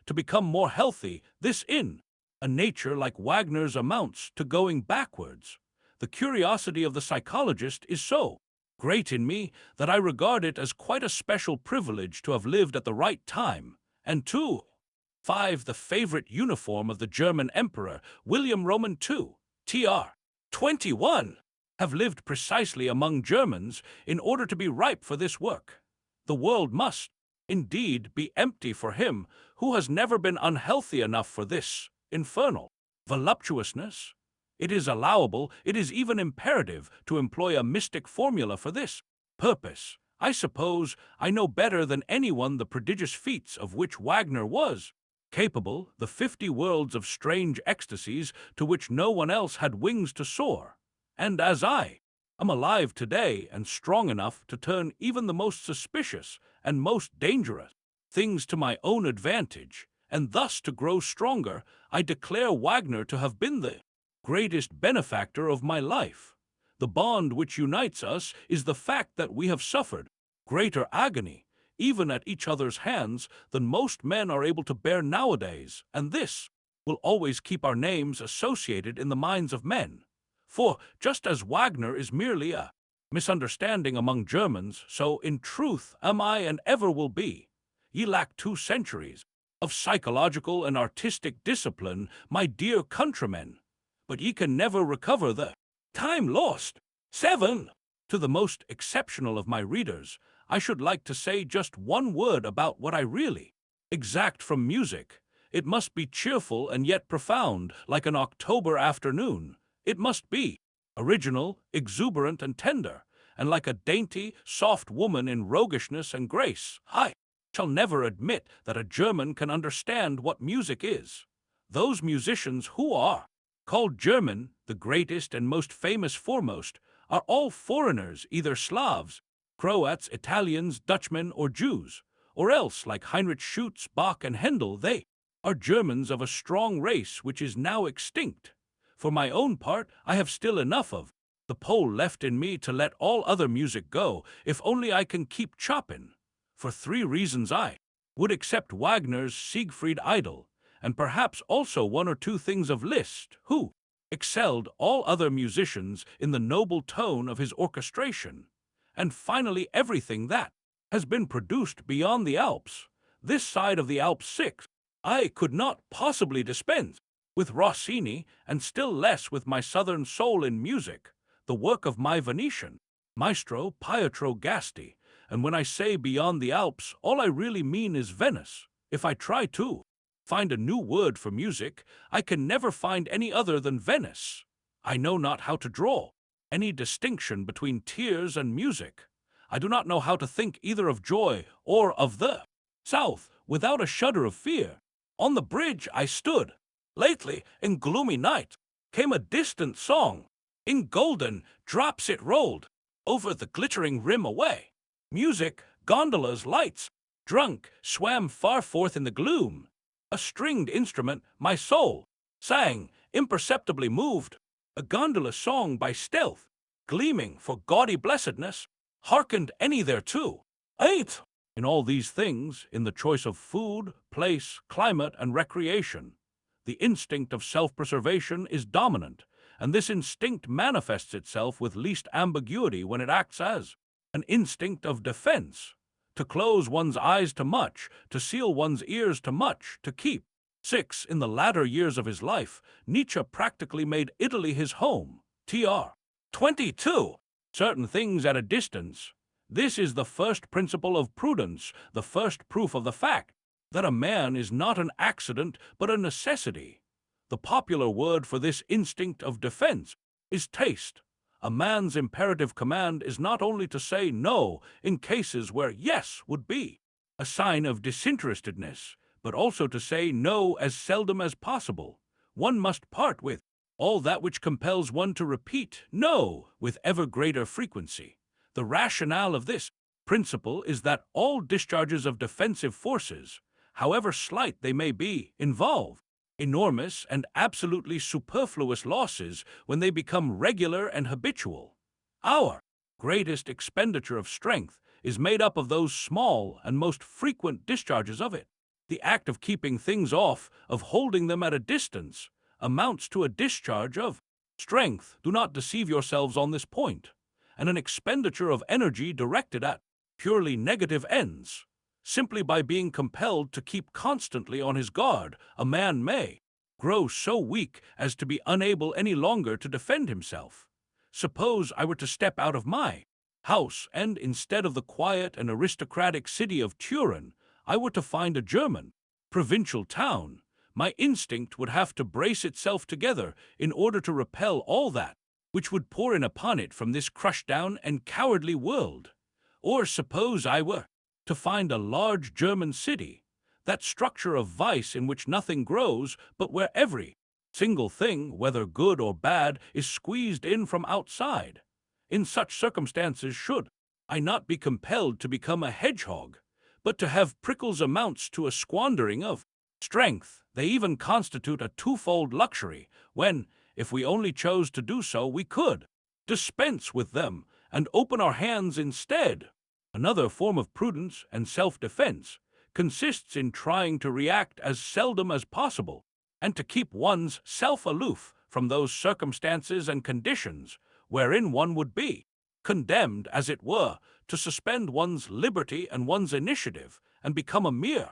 To become more healthy, this in a nature like Wagner's amounts to going backwards. The curiosity of the psychologist is so great in me that I regard it as quite a special privilege to have lived at the right time, and to 5. The favorite uniform of the German Emperor, William Roman II, tr. 21, have lived precisely among Germans in order to be ripe for this work. The world must, indeed, be empty for him who has never been unhealthy enough for this infernal voluptuousness. It is allowable, it is even imperative, to employ a mystic formula for this purpose. I suppose I know better than anyone the prodigious feats of which Wagner was capable, the 50 worlds of strange ecstasies to which no one else had wings to soar. And as I am alive today and strong enough to turn even the most suspicious and most dangerous things to my own advantage, and thus to grow stronger, I declare Wagner to have been the greatest benefactor of my life. The bond which unites us is the fact that we have suffered greater agony, even at each other's hands, than most men are able to bear nowadays, and this will always keep our names associated in the minds of men. For, just as Wagner is merely a misunderstanding among Germans, so in truth am I and ever will be. Ye lack 2 centuries of psychological and artistic discipline, my dear countrymen, but ye can never recover the time lost. 7. To the most exceptional of my readers, I should like to say just one word about what I really exact from music. It must be cheerful and yet profound, like an October afternoon. It must be original, exuberant, and tender, and like a dainty, soft woman in roguishness and grace. I shall never admit that a German can understand what music is. Those musicians who are called German, the greatest and most famous foremost, are all foreigners, either Slavs, Croats, Italians, Dutchmen, or Jews, or else, like Heinrich Schütz, Bach, and Handel, they are Germans of a strong race which is now extinct. For my own part, I have still enough of the Pole left in me to let all other music go, if only I can keep choppin'. For 3 reasons I would accept Wagner's Siegfried Idol, and perhaps also 1 or 2 things of Liszt, who excelled all other musicians in the noble tone of his orchestration, and finally everything that has been produced beyond the Alps. This side of the Alps 6, I could not possibly dispense with Rossini, and still less with my southern soul in music, the work of my Venetian maestro Pietro Gasti. And when I say beyond the Alps, all I really mean is Venice. If I try to find a new word for music, I can never find any other than Venice. I know not how to draw any distinction between tears and music. I do not know how to think either of joy or of the South without a shudder of fear. On the bridge I stood. Lately, in gloomy night, came a distant song. In golden drops it rolled over the glittering rim away. Music, gondolas, lights, drunk, swam far forth in the gloom. A stringed instrument, my soul sang, imperceptibly moved. A gondola song by stealth, gleaming for gaudy blessedness, hearkened any thereto. 8. In all these things, in the choice of food, place, climate, and recreation, the instinct of self-preservation is dominant, and this instinct manifests itself with least ambiguity when it acts as an instinct of defense. To close one's eyes to much, to seal one's ears to much, to keep. 6. In the latter years of his life, Nietzsche practically made Italy his home. Tr. 22. Certain things at a distance. This is the first principle of prudence, the first proof of the fact that a man is not an accident but a necessity. The popular word for this instinct of defense is taste. A man's imperative command is not only to say no in cases where yes would be a sign of disinterestedness, but also to say no as seldom as possible. One must part with all that which compels one to repeat no with ever greater frequency. The rationale of this principle is that all discharges of defensive forces, however slight they may be, involve enormous and absolutely superfluous losses when they become regular and habitual. Our greatest expenditure of strength is made up of those small and most frequent discharges of it. The act of keeping things off, of holding them at a distance, amounts to a discharge of strength. Do not deceive yourselves on this point. And an expenditure of energy directed at purely negative ends. Simply by being compelled to keep constantly on his guard, a man may grow so weak as to be unable any longer to defend himself. Suppose I were to step out of my house and, instead of the quiet and aristocratic city of Turin, I were to find a German provincial town. My instinct would have to brace itself together in order to repel all that which would pour in upon it from this crushed-down and cowardly world. Or suppose I were to find a large German city, that structure of vice in which nothing grows, but where every single thing, whether good or bad, is squeezed in from outside. In such circumstances should I not be compelled to become a hedgehog, but to have prickles amounts to a squandering of strength. They even constitute a twofold luxury, when, if we only chose to do so, we could dispense with them and open our hands instead. Another form of prudence and self-defense consists in trying to react as seldom as possible and to keep one's self aloof from those circumstances and conditions wherein one would be condemned, as it were, to suspend one's liberty and one's initiative and become a mere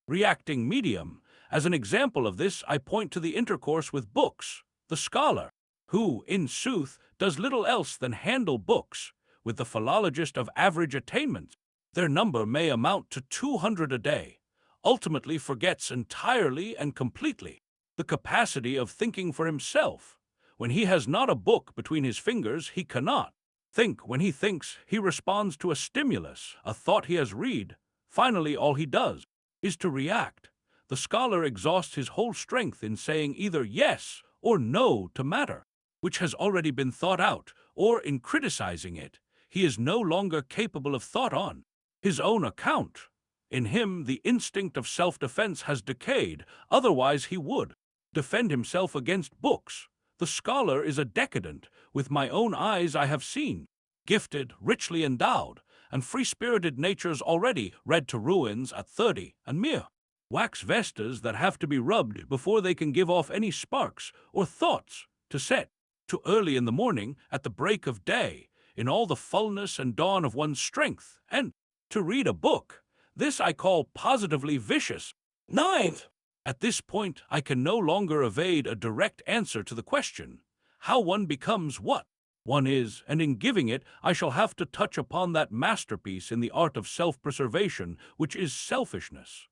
reacting medium. As an example of this, I point to the intercourse with books. The scholar, who, in sooth, does little else than handle books, with the philologist of average attainments, their number may amount to 200 a day, ultimately forgets entirely and completely the capacity of thinking for himself. When he has not a book between his fingers, he cannot think. When he thinks, he responds to a stimulus, a thought he has read. Finally, all he does is to react. The scholar exhausts his whole strength in saying either yes or no to matter, which has already been thought out, or in criticizing it, he is no longer capable of thought on his own account. In him the instinct of self-defense has decayed, otherwise he would defend himself against books. The scholar is a decadent, with my own eyes I have seen, gifted, richly endowed, and free-spirited natures already read to ruins at 30, and mere wax vestas that have to be rubbed before they can give off any sparks or thoughts to set too early in the morning at the break of day, in all the fullness and dawn of one's strength, and to read a book. This I call positively vicious. 9. At this point, I can no longer evade a direct answer to the question, how one becomes what one is, and in giving it, I shall have to touch upon that masterpiece in the art of self-preservation, which is selfishness.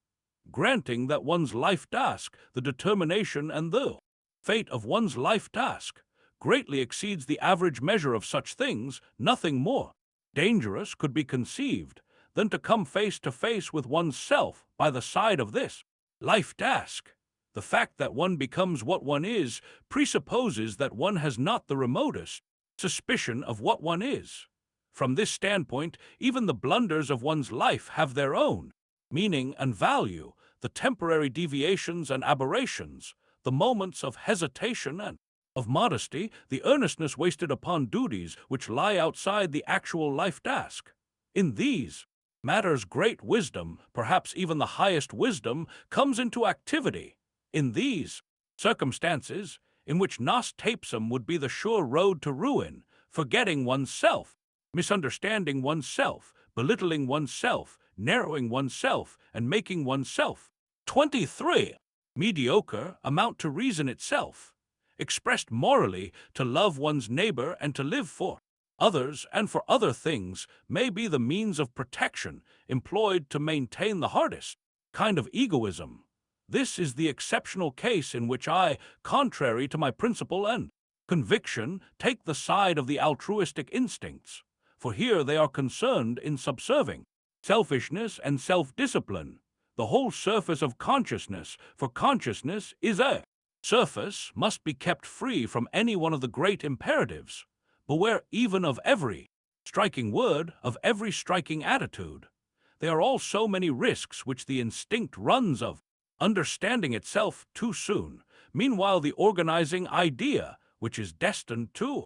Granting that one's life task, the determination and the fate of one's life task, greatly exceeds the average measure of such things, nothing more dangerous could be conceived than to come face to face with one's self by the side of this life task. The fact that one becomes what one is presupposes that one has not the remotest suspicion of what one is. From this standpoint, even the blunders of one's life have their own meaning and value, the temporary deviations and aberrations, the moments of hesitation and of modesty, the earnestness wasted upon duties which lie outside the actual life task. In these matters great wisdom, perhaps even the highest wisdom, comes into activity. In these circumstances, in which nos tapsum would be the sure road to ruin, forgetting oneself, misunderstanding oneself, belittling oneself, narrowing oneself, and making oneself 23 mediocre amount to reason itself, expressed morally, to love one's neighbor and to live for others and for other things, may be the means of protection employed to maintain the hardest kind of egoism. This is the exceptional case in which I, contrary to my principle and conviction, take the side of the altruistic instincts, for here they are concerned in subserving selfishness and self-discipline, the whole surface of consciousness, for consciousness is a surface, must be kept free from any one of the great imperatives. Beware even of every striking word, of every striking attitude. They are all so many risks which the instinct runs of understanding itself too soon. Meanwhile, the organizing idea, which is destined to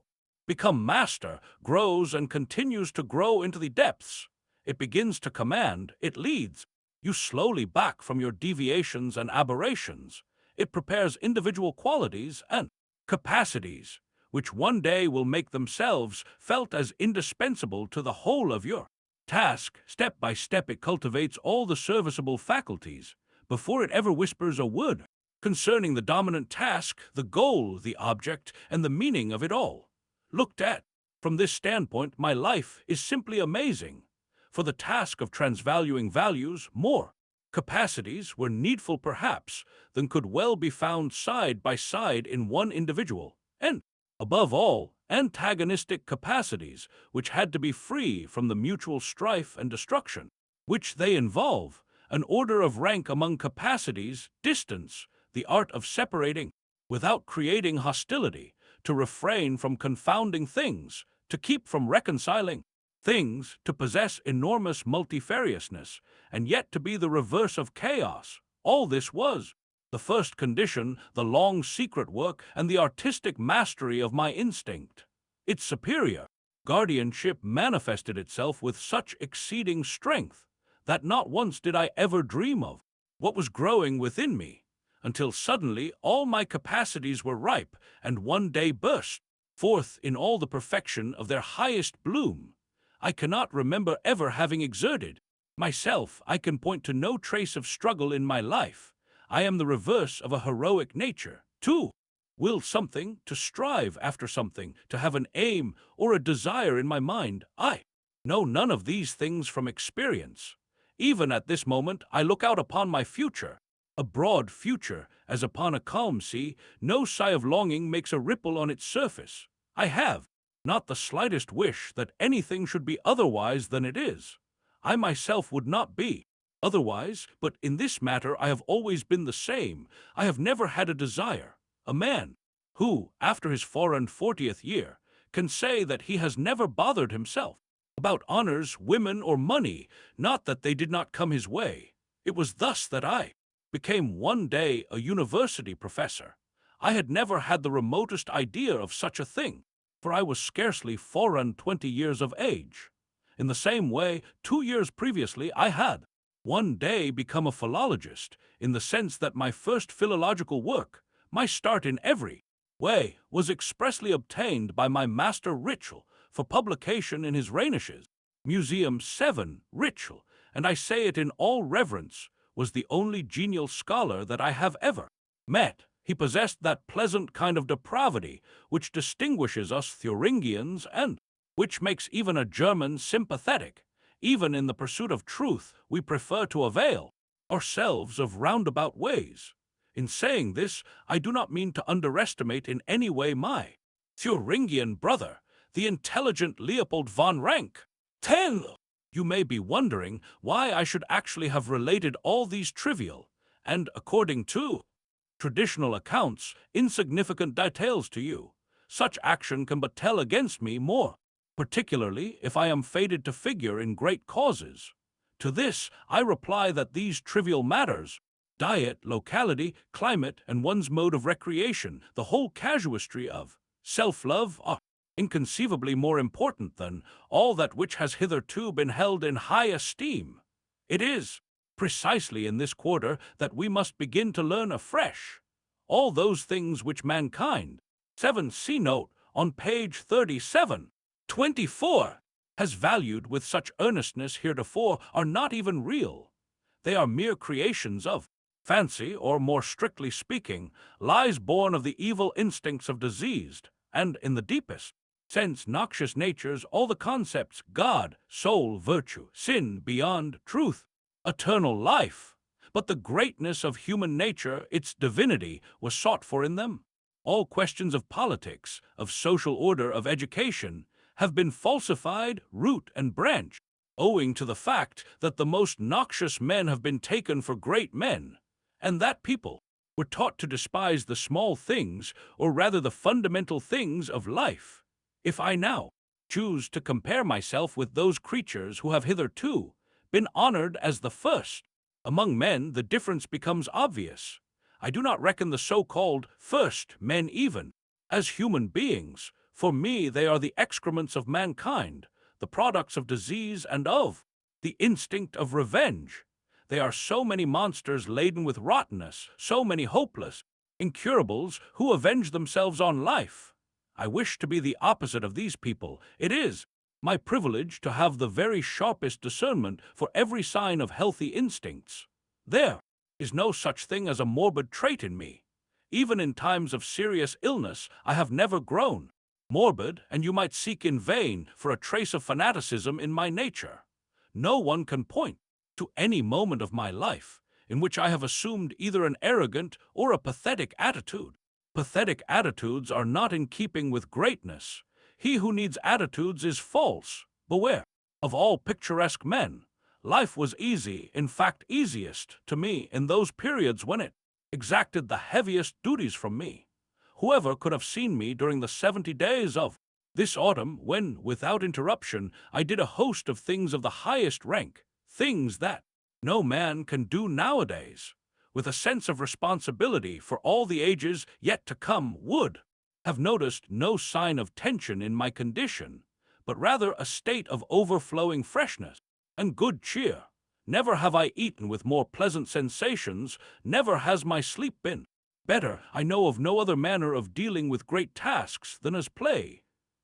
become master, grows and continues to grow into the depths. It begins to command, it leads you slowly back from your deviations and aberrations. It prepares individual qualities and capacities, which one day will make themselves felt as indispensable to the whole of your task. Step by step it cultivates all the serviceable faculties, before it ever whispers a word concerning the dominant task, the goal, the object, and the meaning of it all. Looked at from this standpoint, my life is simply amazing. For the task of transvaluing values, more capacities were needful perhaps than could well be found side by side in one individual, and, above all, antagonistic capacities which had to be free from the mutual strife and destruction which they involve, an order of rank among capacities, distance, the art of separating without creating hostility, to refrain from confounding things, to keep from reconciling things, to possess enormous multifariousness, and yet to be the reverse of chaos. All this was the first condition, the long secret work, and the artistic mastery of my instinct. Its superior guardianship manifested itself with such exceeding strength that not once did I ever dream of what was growing within me, until suddenly all my capacities were ripe and one day burst forth in all the perfection of their highest bloom. I cannot remember ever having exerted myself. I can point to no trace of struggle in my life. I am the reverse of a heroic nature. To will something, to strive after something, to have an aim or a desire in my mind. I know none of these things from experience. Even at this moment I look out upon my future, a broad future, as upon a calm sea. No sigh of longing makes a ripple on its surface. I have not the slightest wish that anything should be otherwise than it is. I myself would not be otherwise, but in this matter I have always been the same. I have never had a desire. A man who, after his 440th year, can say that he has never bothered himself about honors, women, or money, not that they did not come his way. It was thus that I became one day a university professor. I had never had the remotest idea of such a thing, for I was scarcely 24 years of age. In the same way, 2 years previously, I had one day become a philologist, in the sense that my first philological work, my start in every way, was expressly obtained by my master Ritschl for publication in his Rheinisches Museum 7. Ritschl, and I say it in all reverence, was the only genial scholar that I have ever met. He possessed that pleasant kind of depravity which distinguishes us Thuringians and which makes even a German sympathetic. Even in the pursuit of truth, we prefer to avail ourselves of roundabout ways. In saying this, I do not mean to underestimate in any way my Thuringian brother, the intelligent Leopold von Ranke. 10. You may be wondering why I should actually have related all these trivial, and according to traditional accounts, insignificant details to you. Such action can but tell against me more, particularly if I am fated to figure in great causes. To this I reply that these trivial matters, diet, locality, climate, and one's mode of recreation, the whole casuistry of self-love, are inconceivably more important than all that which has hitherto been held in high esteem. It is precisely in this quarter that we must begin to learn afresh all those things which mankind, 7c note on page 37, 24, has valued with such earnestness heretofore, are not even real. They are mere creations of fancy, or more strictly speaking, lies born of the evil instincts of diseased, and in the deepest sense noxious natures, all the concepts, God, soul, virtue, sin, beyond, truth, eternal life. But the greatness of human nature, its divinity, was sought for in them. All questions of politics, of social order, of education, have been falsified root and branch, owing to the fact that the most noxious men have been taken for great men, and that people were taught to despise the small things, or rather the fundamental things of life. If I now choose to compare myself with those creatures who have hitherto been honored as the first among men, the difference becomes obvious. I do not reckon the so-called first men even as human beings. For me, they are the excrements of mankind, the products of disease and of the instinct of revenge. They are so many monsters laden with rottenness, so many hopeless incurables who avenge themselves on life. I wish to be the opposite of these people. It is my privilege to have the very sharpest discernment for every sign of healthy instincts. There is no such thing as a morbid trait in me. Even in times of serious illness, I have never grown morbid, and you might seek in vain for a trace of fanaticism in my nature. No one can point to any moment of my life in which I have assumed either an arrogant or a pathetic attitude. Pathetic attitudes are not in keeping with greatness. He who needs attitudes is false. Beware of all picturesque men. Life was easy, in fact easiest, to me in those periods when it exacted the heaviest duties from me. Whoever could have seen me during the 70 days of this autumn, when, without interruption, I did a host of things of the highest rank, things that no man can do nowadays, with a sense of responsibility for all the ages yet to come, would have noticed no sign of tension in my condition, but rather a state of overflowing freshness and good cheer. Never have I eaten with more pleasant sensations, never has my sleep been better. I know of no other manner of dealing with great tasks than as play.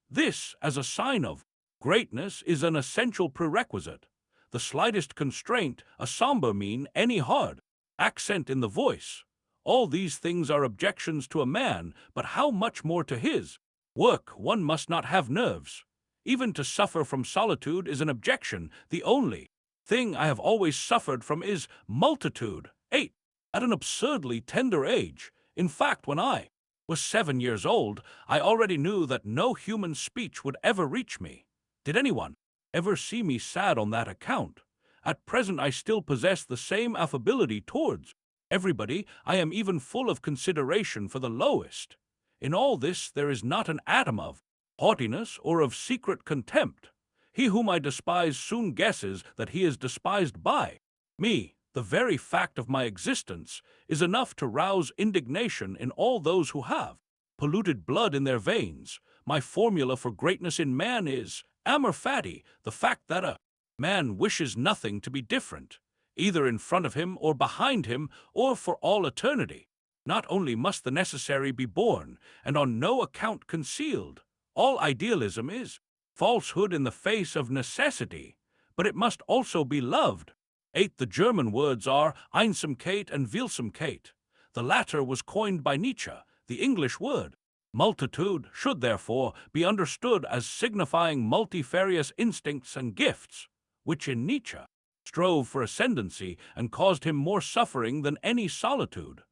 This, as a sign of greatness, is an essential prerequisite. The slightest constraint, a somber mien, any hard accent in the voice, all these things are objections to a man, but how much more to his work. One must not have nerves. Even to suffer from solitude is an objection. The only thing I have always suffered from is multitude. 8. At an absurdly tender age, in fact, when I was 7 years old, I already knew that no human speech would ever reach me. Did anyone ever see me sad on that account? At present I still possess the same affability towards everybody. I am even full of consideration for the lowest. In all this there is not an atom of haughtiness or of secret contempt. He whom I despise soon guesses that he is despised by me. The very fact of my existence is enough to rouse indignation in all those who have polluted blood in their veins. My formula for greatness in man is amor fati, the fact that a man wishes nothing to be different, either in front of him or behind him or for all eternity. Not only must the necessary be borne, and on no account concealed, all idealism is falsehood in the face of necessity, but it must also be loved. 8. The German words are Einsamkeit and Willsamkeit. The latter was coined by Nietzsche. The English word multitude should therefore be understood as signifying multifarious instincts and gifts, which in Nietzsche strove for ascendancy and caused him more suffering than any solitude.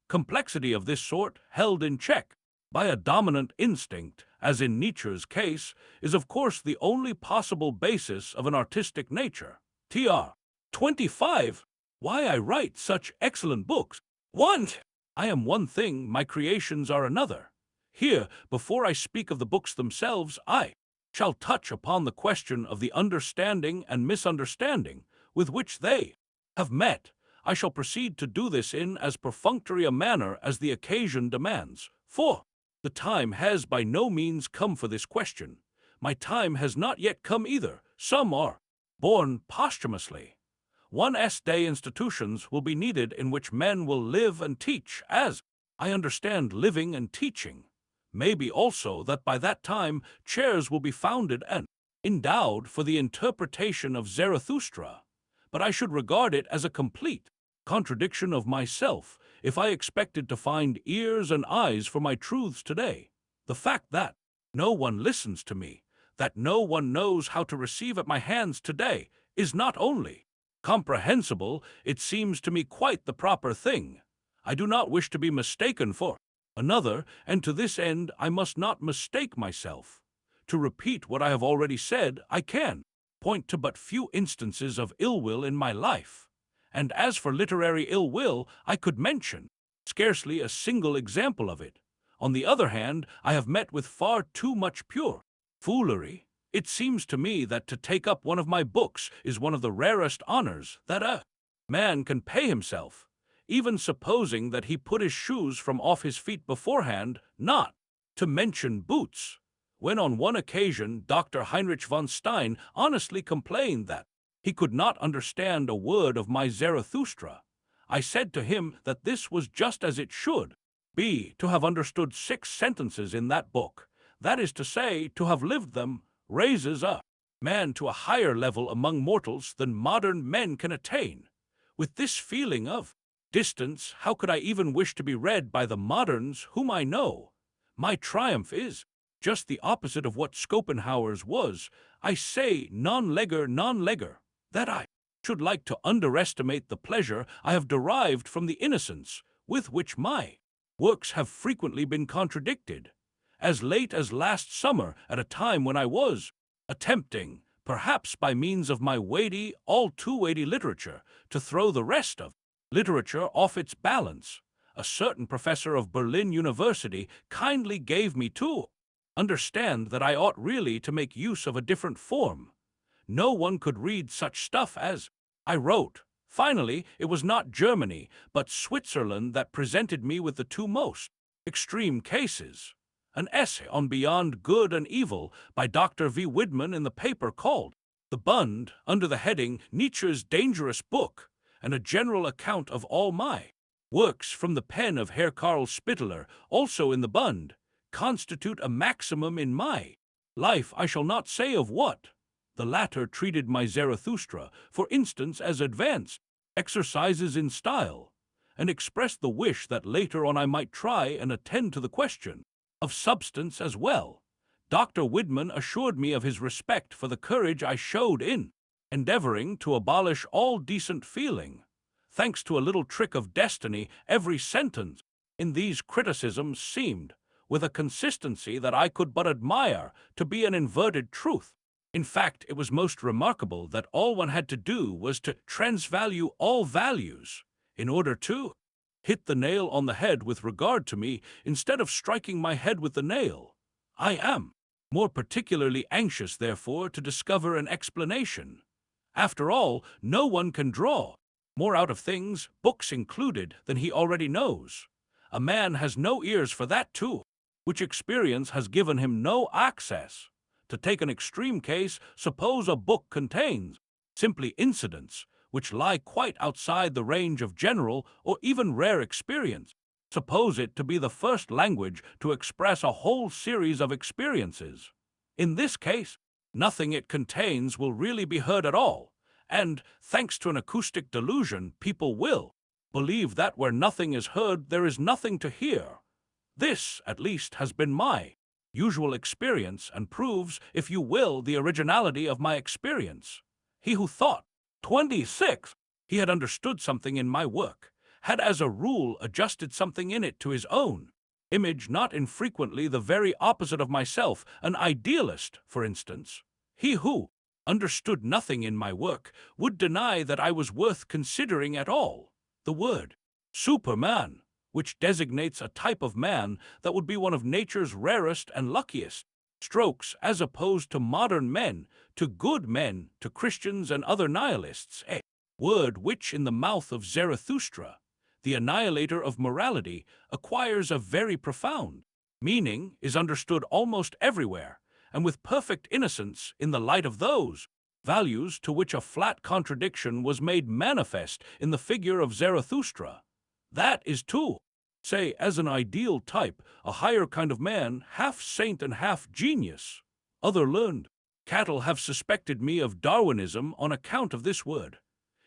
Complexity of this sort, held in check by a dominant instinct, as in Nietzsche's case, is of course the only possible basis of an artistic nature. Tr. 25. Why I write such excellent books. 1. I am one thing, my creations are another. Here, before I speak of the books themselves, I shall touch upon the question of the understanding and misunderstanding with which they have met. I shall proceed to do this in as perfunctory a manner as the occasion demands, for the time has by no means come for this question. My time has not yet come either. Some are born posthumously. 1's day institutions will be needed in which men will live and teach, as I understand living and teaching. Maybe also that by that time chairs will be founded and endowed for the interpretation of Zarathustra, but I should regard it as a complete contradiction of myself if I expected to find ears and eyes for my truths today. The fact that no one listens to me, that no one knows how to receive at my hands today, is not only comprehensible, it seems to me quite the proper thing. I do not wish to be mistaken for another, and to this end I must not mistake myself. To repeat what I have already said, I can point to but few instances of ill will in my life, and as for literary ill will, I could mention scarcely a single example of it. On the other hand, I have met with far too much pure foolery. It seems to me that to take up one of my books is one of the rarest honors that a man can pay himself, even supposing that he put his shoes from off his feet beforehand, not to mention boots. When on one occasion Dr. Heinrich von Stein honestly complained that he could not understand a word of my Zarathustra, I said to him that this was just as it should be to have understood 6 sentences in that book. That is to say, to have lived them raises a man to a higher level among mortals than modern men can attain. With this feeling of distance, how could I even wish to be read by the moderns whom I know? My triumph is just the opposite of what Schopenhauer's was. I say non legger, that I should like to underestimate the pleasure I have derived from the innocence with which my works have frequently been contradicted. As late as last summer, at a time when I was attempting, perhaps by means of my weighty, all too weighty literature, to throw the rest of literature off its balance, a certain professor of Berlin University kindly gave me to understand that I ought really to make use of a different form. No one could read such stuff as I wrote. Finally, it was not Germany, but Switzerland that presented me with the 2 most extreme cases. An essay on Beyond Good and Evil by Dr. V. Widman in the paper called The Bund, under the heading Nietzsche's Dangerous Book, and a general account of all my works from the pen of Herr Karl Spitteler, also in the Bund, constitute a maximum in my life. I shall not say of what. The latter treated my Zarathustra, for instance, as advanced exercises in style, and expressed the wish that later on I might try and attend to the question of substance as well. Dr. Widman assured me of his respect for the courage I showed in endeavoring to abolish all decent feeling. Thanks to a little trick of destiny, every sentence in these criticisms seemed, with a consistency that I could but admire, to be an inverted truth. In fact, it was most remarkable that all one had to do was to transvalue all values in order to hit the nail on the head with regard to me instead of striking my head with the nail. I am more particularly anxious, therefore, to discover an explanation. After all, no one can draw more out of things, books included, than he already knows. A man has no ears for that too, which experience has given him no access. To take an extreme case, suppose a book contains simply incidents which lie quite outside the range of general or even rare experience. Suppose it to be the first language to express a whole series of experiences. In this case, nothing it contains will really be heard at all, and, thanks to an acoustic delusion, people will believe that where nothing is heard, there is nothing to hear. This, at least, has been my usual experience and proves, if you will, the originality of my experience. He who thought, 26, he had understood something in my work, had as a rule adjusted something in it to his own image, not infrequently the very opposite of myself, an idealist, for instance. He who understood nothing in my work would deny that I was worth considering at all. The word Superman, which designates a type of man that would be one of nature's rarest and luckiest strokes, as opposed to modern men, to good men, to Christians and other nihilists, a word which, in the mouth of Zarathustra, the annihilator of morality, acquires a very profound meaning, is understood almost everywhere, and with perfect innocence, in the light of those values to which a flat contradiction was made manifest in the figure of Zarathustra. That is too, say, as an ideal type, a higher kind of man, half saint and half genius. Other learned cattle have suspected me of Darwinism on account of this word.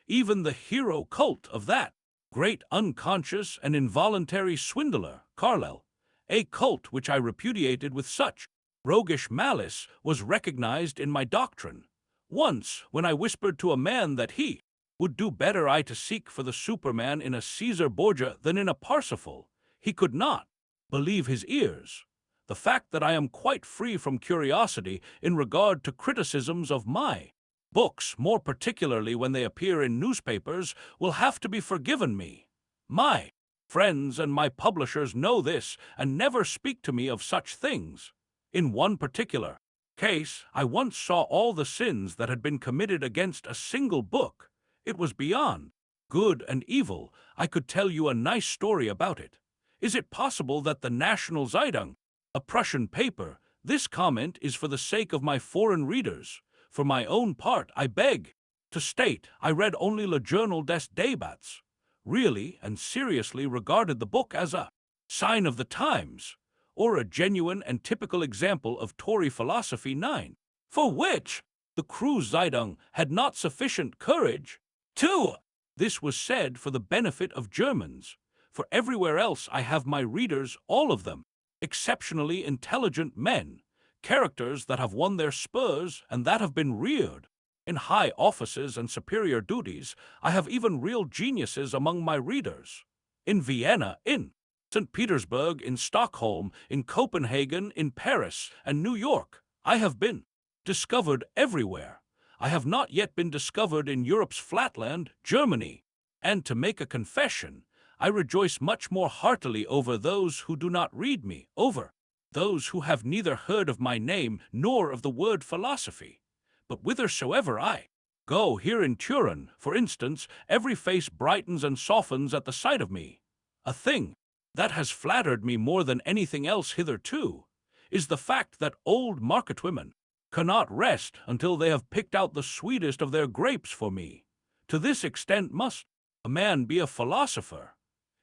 Even the hero cult of that great unconscious and involuntary swindler, Carlyle, a cult which I repudiated with such roguish malice, was recognized in my doctrine. Once, when I whispered to a man that he would do better to seek for the Superman in a Caesar Borgia than in a Parsifal, he could not believe his ears. The fact that I am quite free from curiosity in regard to criticisms of my books, more particularly when they appear in newspapers, will have to be forgiven me. My friends and my publishers know this and never speak to me of such things. In one particular case, I once saw all the sins that had been committed against a single book. It was beyond good and evil. I could tell you a nice story about it. Is it possible that the National Zeitung, a Prussian paper, this comment is for the sake of my foreign readers. For my own part, I beg to state, I read only Le Journal des Débats, really and seriously regarded the book as a sign of the times, or a genuine and typical example of Tory philosophy 9, for which the Kreuz Zeitung had not sufficient courage to. This was said for the benefit of Germans, for everywhere else I have my readers, all of them, exceptionally intelligent men, characters that have won their spurs and that have been reared in high offices and superior duties. I have even real geniuses among my readers. In Vienna, in St. Petersburg, in Stockholm, in Copenhagen, in Paris, and New York, I have been discovered everywhere. I have not yet been discovered in Europe's flatland, Germany. And to make a confession, I rejoice much more heartily over those who do not read me, over those who have neither heard of my name nor of the word philosophy. But whithersoever I go, here in Turin, for instance, every face brightens and softens at the sight of me. A thing that has flattered me more than anything else hitherto is the fact that old market-women cannot rest until they have picked out the sweetest of their grapes for me. To this extent must a man be a philosopher.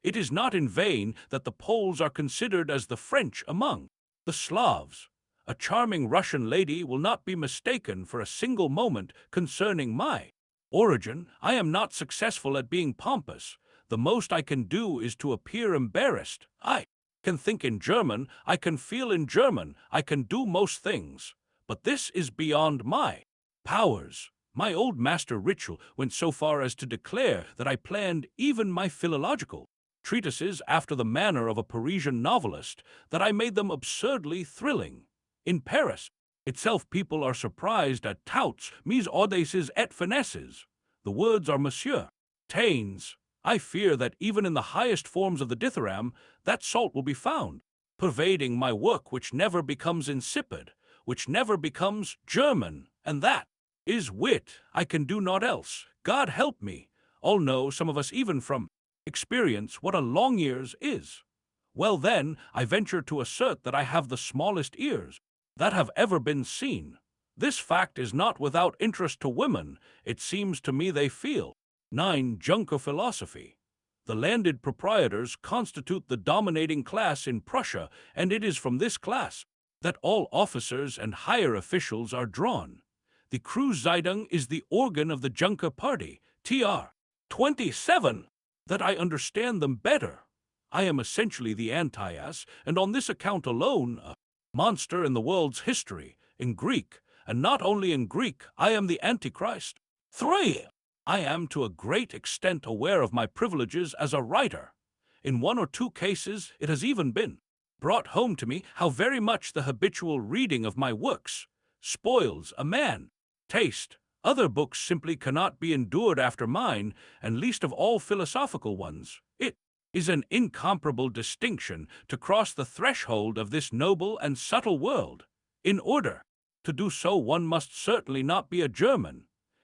It is not in vain that the Poles are considered as the French among the Slavs. A charming Russian lady will not be mistaken for a single moment concerning my origin. I am not successful at being pompous. The most I can do is to appear embarrassed. I can think in German, I can feel in German, I can do most things. But this is beyond my powers. My old master Ritschl went so far as to declare that I planned even my philological treatises after the manner of a Parisian novelist, that I made them absurdly thrilling. In Paris itself people are surprised at touts, mes audaces et finesses. The words are Monsieur Taine's. I fear that even in the highest forms of the dithyramb, that salt will be found, pervading my work, which never becomes insipid, which never becomes German, and that is wit. I can do naught else. God help me. All know, some of us even from experience, what a long ears is. Well then, I venture to assert that I have the smallest ears that have ever been seen. This fact is not without interest to women. It seems to me they feel. 9. Junker philosophy. The landed proprietors constitute the dominating class in Prussia, and it is from this class that all officers and higher officials are drawn. The Kreuzeitung is the organ of the Junker party, tr. 27, that I understand them better. I am essentially the anti-ass, and on this account alone, a monster in the world's history, in Greek, and not only in Greek, I am the Antichrist. 3. I am to a great extent aware of my privileges as a writer. In 1 or 2 cases, it has even been brought home to me how very much the habitual reading of my works spoils a man's taste. Other books simply cannot be endured after mine, and least of all philosophical ones. It is an incomparable distinction to cross the threshold of this noble and subtle world. In order to do so, one must certainly not be a German.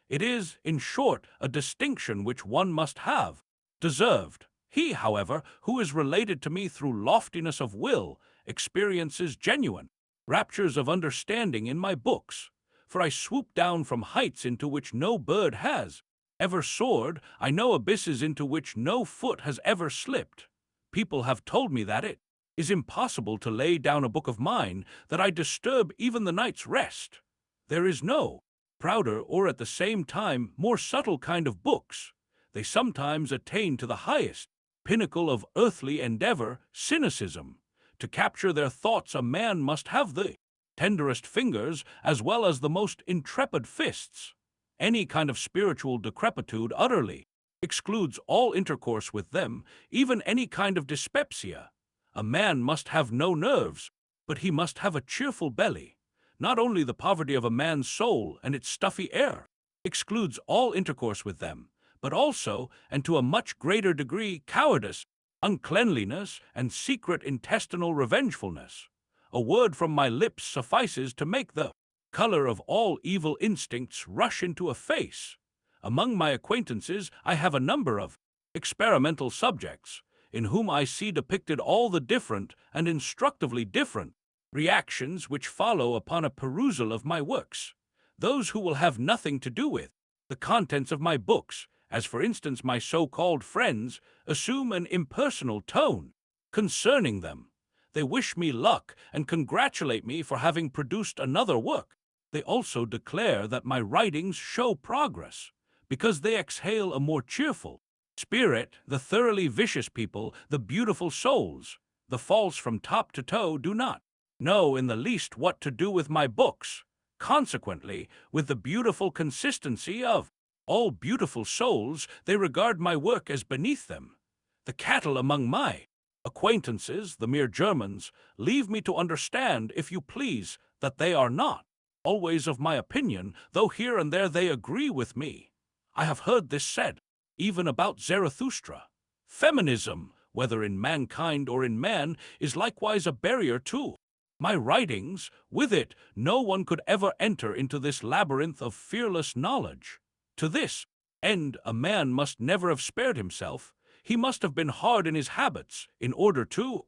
It is, in short, a distinction which one must have deserved. He, however, who is related to me through loftiness of will, experiences genuine raptures of understanding in my books. For I swoop down from heights into which no bird has ever soared. I know abysses into which no foot has ever slipped. People have told me that it is impossible to lay down a book of mine, that I disturb even the night's rest. There is no prouder or at the same time more subtle kind of books. They sometimes attain to the highest pinnacle of earthly endeavor, cynicism. To capture their thoughts a man must have the tenderest fingers as well as the most intrepid fists. Any kind of spiritual decrepitude utterly excludes all intercourse with them, even any kind of dyspepsia. A man must have no nerves, but he must have a cheerful belly. Not only the poverty of a man's soul and its stuffy air excludes all intercourse with them, but also, and to a much greater degree, cowardice, uncleanliness, and secret intestinal revengefulness. A word from my lips suffices to make the color of all evil instincts rush into a face. Among my acquaintances I have a number of experimental subjects, in whom I see depicted all the different and instructively different reactions which follow upon a perusal of my works. Those who will have nothing to do with the contents of my books, as for instance my so-called friends, assume an impersonal tone concerning them. They wish me luck and congratulate me for having produced another work. They also declare that my writings show progress, because they exhale a more cheerful spirit. The thoroughly vicious people, the beautiful souls, the false from top to toe, do not know in the least what to do with my books. Consequently, with the beautiful consistency of all beautiful souls, they regard my work as beneath them. The cattle among my acquaintances, the mere Germans, leave me to understand, if you please, that they are not always of my opinion, though here and there they agree with me. I have heard this said, even about Zarathustra. Feminism, whether in mankind or in man, is likewise a barrier to my writings. With it, no one could ever enter into this labyrinth of fearless knowledge. To this end, a man must never have spared himself. He must have been hard in his habits in order to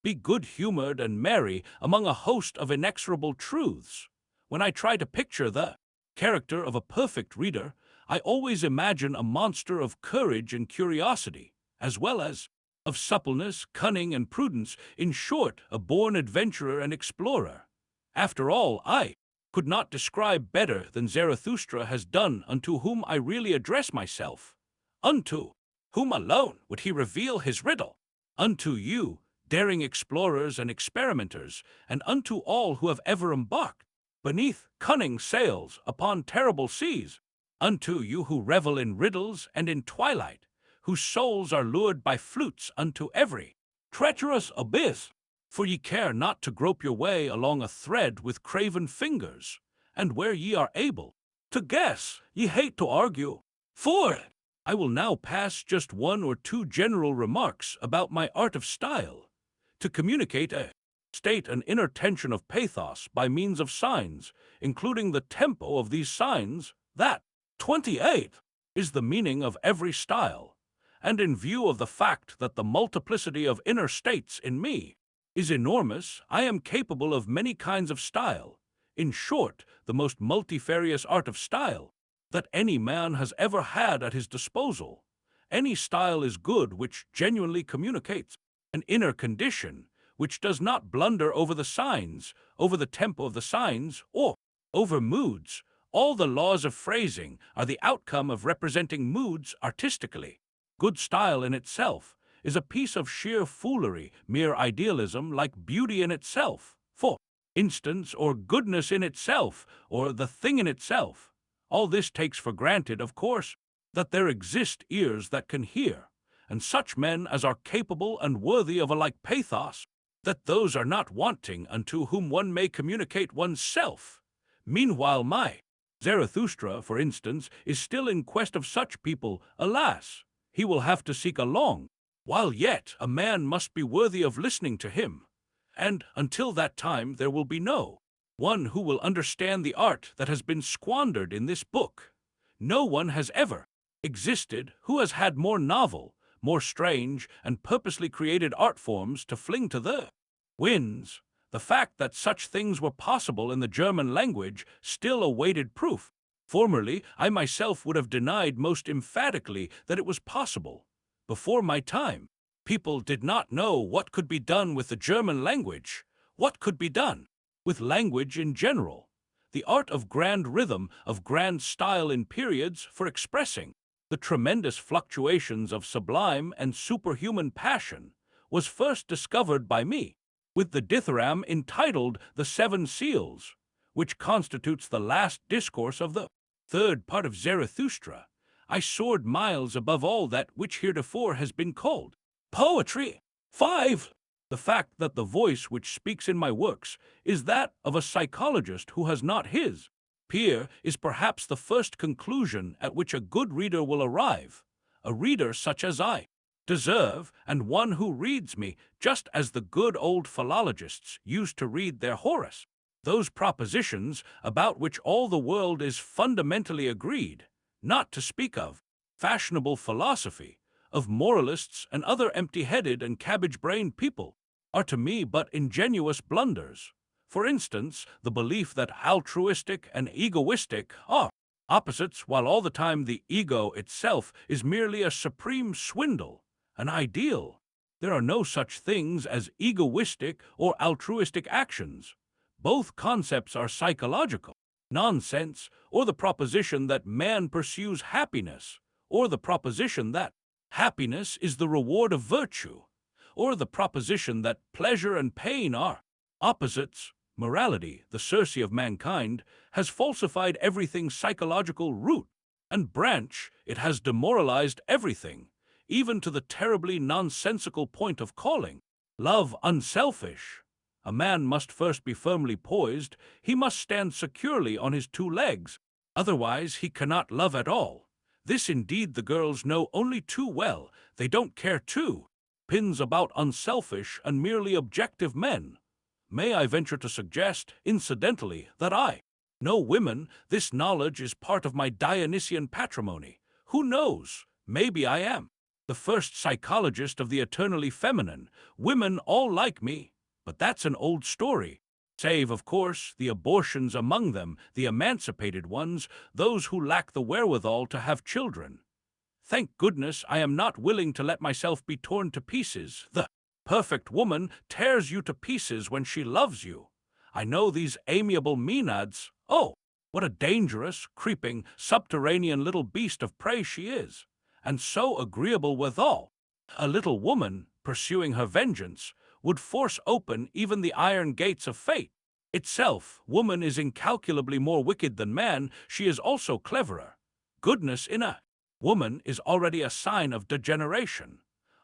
be good-humored and merry among a host of inexorable truths. When I try to picture the character of a perfect reader, I always imagine a monster of courage and curiosity, as well as of suppleness, cunning, and prudence, in short, a born adventurer and explorer. After all, I could not describe better than Zarathustra has done unto whom I really address myself. Unto whom alone would he reveal his riddle? Unto you, daring explorers and experimenters, and unto all who have ever embarked beneath cunning sails upon terrible seas, unto you who revel in riddles and in twilight, whose souls are lured by flutes unto every treacherous abyss. For ye care not to grope your way along a thread with craven fingers, and where ye are able to guess, ye hate to argue. For I will now pass just one or two general remarks about my art of style, to communicate a state an inner tension of pathos by means of signs, including the tempo of these signs, that 28 is the meaning of every style, and in view of the fact that the multiplicity of inner states in me is enormous, I am capable of many kinds of style. In short, the most multifarious art of style that any man has ever had at his disposal. Any style is good which genuinely communicates an inner condition, which does not blunder over the signs, over the tempo of the signs, or over moods. All the laws of phrasing are the outcome of representing moods artistically. Good style in itself is a piece of sheer foolery, mere idealism like beauty in itself, for instance, or goodness in itself, or the thing in itself. All this takes for granted, of course, that there exist ears that can hear, and such men as are capable and worthy of a like pathos, that those are not wanting unto whom one may communicate one's self. Meanwhile my Zarathustra, for instance, is still in quest of such people. Alas, he will have to seek a long while yet. A man must be worthy of listening to him, and until that time there will be no one who will understand the art that has been squandered in this book. No one has ever existed who has had more novel, more strange, and purposely created art forms to fling to the winds. The fact that such things were possible in the German language still awaited proof. Formerly, I myself would have denied most emphatically that it was possible. Before my time, people did not know what could be done with the German language, what could be done with language in general. The art of grand rhythm, of grand style in periods for expressing the tremendous fluctuations of sublime and superhuman passion, was first discovered by me, with the dithyramb entitled The Seven Seals, which constitutes the last discourse of the third part of Zarathustra. I soared miles above all that which heretofore has been called poetry. 5. The fact that the voice which speaks in my works is that of a psychologist who has not his peer is perhaps the first conclusion at which a good reader will arrive, a reader such as I deserve, and one who reads me just as the good old philologists used to read their Horace, those propositions about which all the world is fundamentally agreed, not to speak of fashionable philosophy, of moralists and other empty-headed and cabbage-brained people, are to me but ingenuous blunders. For instance, the belief that altruistic and egoistic are opposites, while all the time the ego itself is merely a supreme swindle, an ideal. There are no such things as egoistic or altruistic actions. Both concepts are psychological nonsense, or the proposition that man pursues happiness, or the proposition that happiness is the reward of virtue, or the proposition that pleasure and pain are opposites. Morality, the Circe of mankind, has falsified everything's psychological root and branch. It has demoralized everything, even to the terribly nonsensical point of calling love unselfish. A man must first be firmly poised, he must stand securely on his two legs, otherwise he cannot love at all. This indeed the girls know only too well. They don't care two pins about unselfish and merely objective men. May I venture to suggest, incidentally, that I know women? This knowledge is part of my Dionysian patrimony. Who knows? Maybe I am the first psychologist of the eternally feminine. Women all like me, but that's an old story. Save, of course, the abortions among them, the emancipated ones, those who lack the wherewithal to have children. Thank goodness I am not willing to let myself be torn to pieces. The perfect woman tears you to pieces when she loves you. I know these amiable maenads. Oh, what a dangerous, creeping, subterranean little beast of prey she is, and so agreeable withal. A little woman, pursuing her vengeance, would force open even the iron gates of fate itself. Woman is incalculably more wicked than man. She is also cleverer. Goodness in a woman is already a sign of degeneration.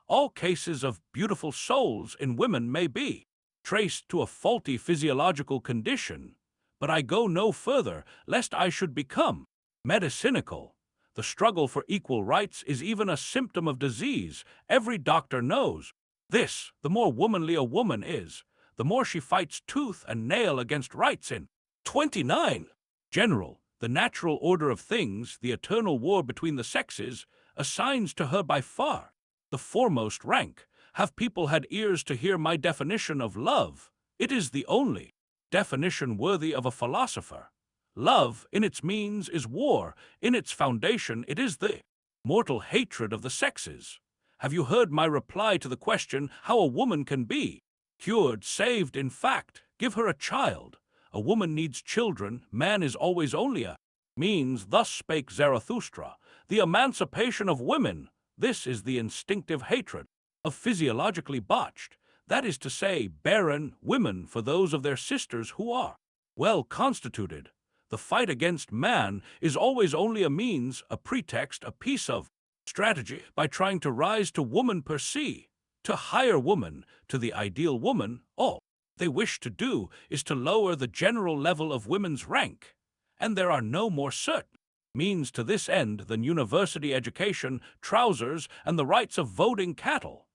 All cases of beautiful souls in women may be traced to a faulty physiological condition, but I go no further, lest I should become metaphysical. The struggle for equal rights is even a symptom of disease. Every doctor knows this. The more womanly a woman is, the more she fights tooth and nail against rights in 29. General, the natural order of things, the eternal war between the sexes, assigns to her by far the foremost rank. Have people had ears to hear my definition of love? It is the only definition worthy of a philosopher. Love, in its means, is war. In its foundation, it is the mortal hatred of the sexes. Have you heard my reply to the question how a woman can be cured, saved, in fact? Give her a child. A woman needs children, man is always only a means. Thus spake Zarathustra. The emancipation of women, this is the instinctive hatred of physiologically botched, that is to say, barren women for those of their sisters who are well constituted. The fight against man is always only a means, a pretext, a piece of strategy by trying to rise to woman per se, to higher woman, to the ideal woman. All they wish to do is to lower the general level of women's rank, and there are no more certain means to this end than university education, trousers, and the rights of voting cattle.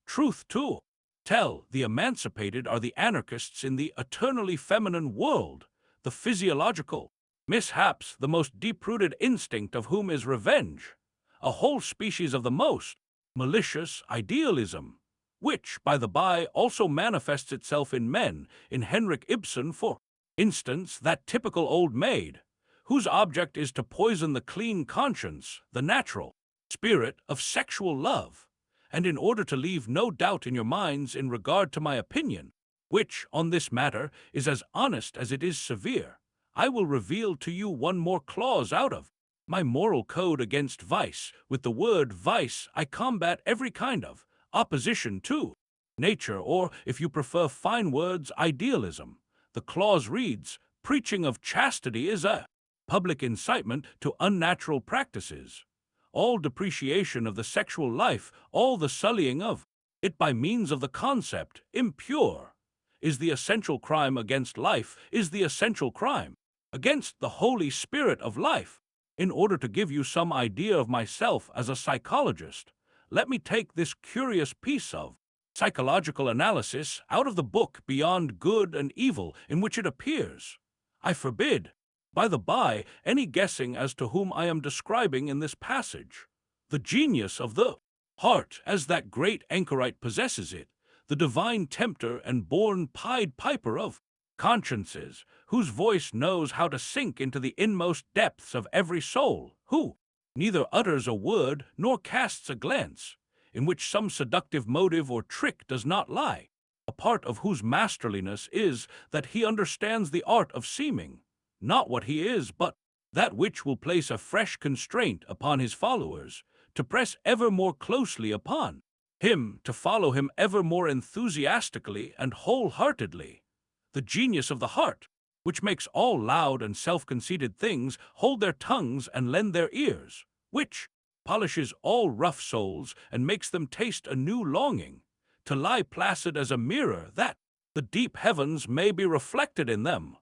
Truth to tell, the emancipated are the anarchists in the eternally feminine world, the physiological mishaps, the most deep-rooted instinct of whom is revenge, a whole species of the most malicious idealism, which, by the by, also manifests itself in men, in Henrik Ibsen, for instance, that typical old maid, whose object is to poison the clean conscience, the natural spirit of sexual love. And in order to leave no doubt in your minds in regard to my opinion, which, on this matter, is as honest as it is severe, I will reveal to you one more clause out of my moral code against vice. With the word vice, I combat every kind of opposition to nature, or, if you prefer fine words, idealism. The clause reads, preaching of chastity is a public incitement to unnatural practices. All depreciation of the sexual life, all the sullying of it by means of the concept impure, is the essential crime against life, is the essential crime against the holy spirit of life. In order to give you some idea of myself as a psychologist, let me take this curious piece of psychological analysis out of the book Beyond Good and Evil, in which it appears. I forbid, by the by, any guessing as to whom I am describing in this passage. The genius of the heart, as that great anchorite possesses it, the divine tempter and born Pied Piper of consciences, whose voice knows how to sink into the inmost depths of every soul, who neither utters a word nor casts a glance, in which some seductive motive or trick does not lie, a part of whose masterliness is that he understands the art of seeming, not what he is, but that which will place a fresh constraint upon his followers, to press ever more closely upon him, to follow him ever more enthusiastically and wholeheartedly. The genius of the heart, which makes all loud and self-conceited things hold their tongues and lend their ears, which polishes all rough souls and makes them taste a new longing, to lie placid as a mirror, that the deep heavens may be reflected in them.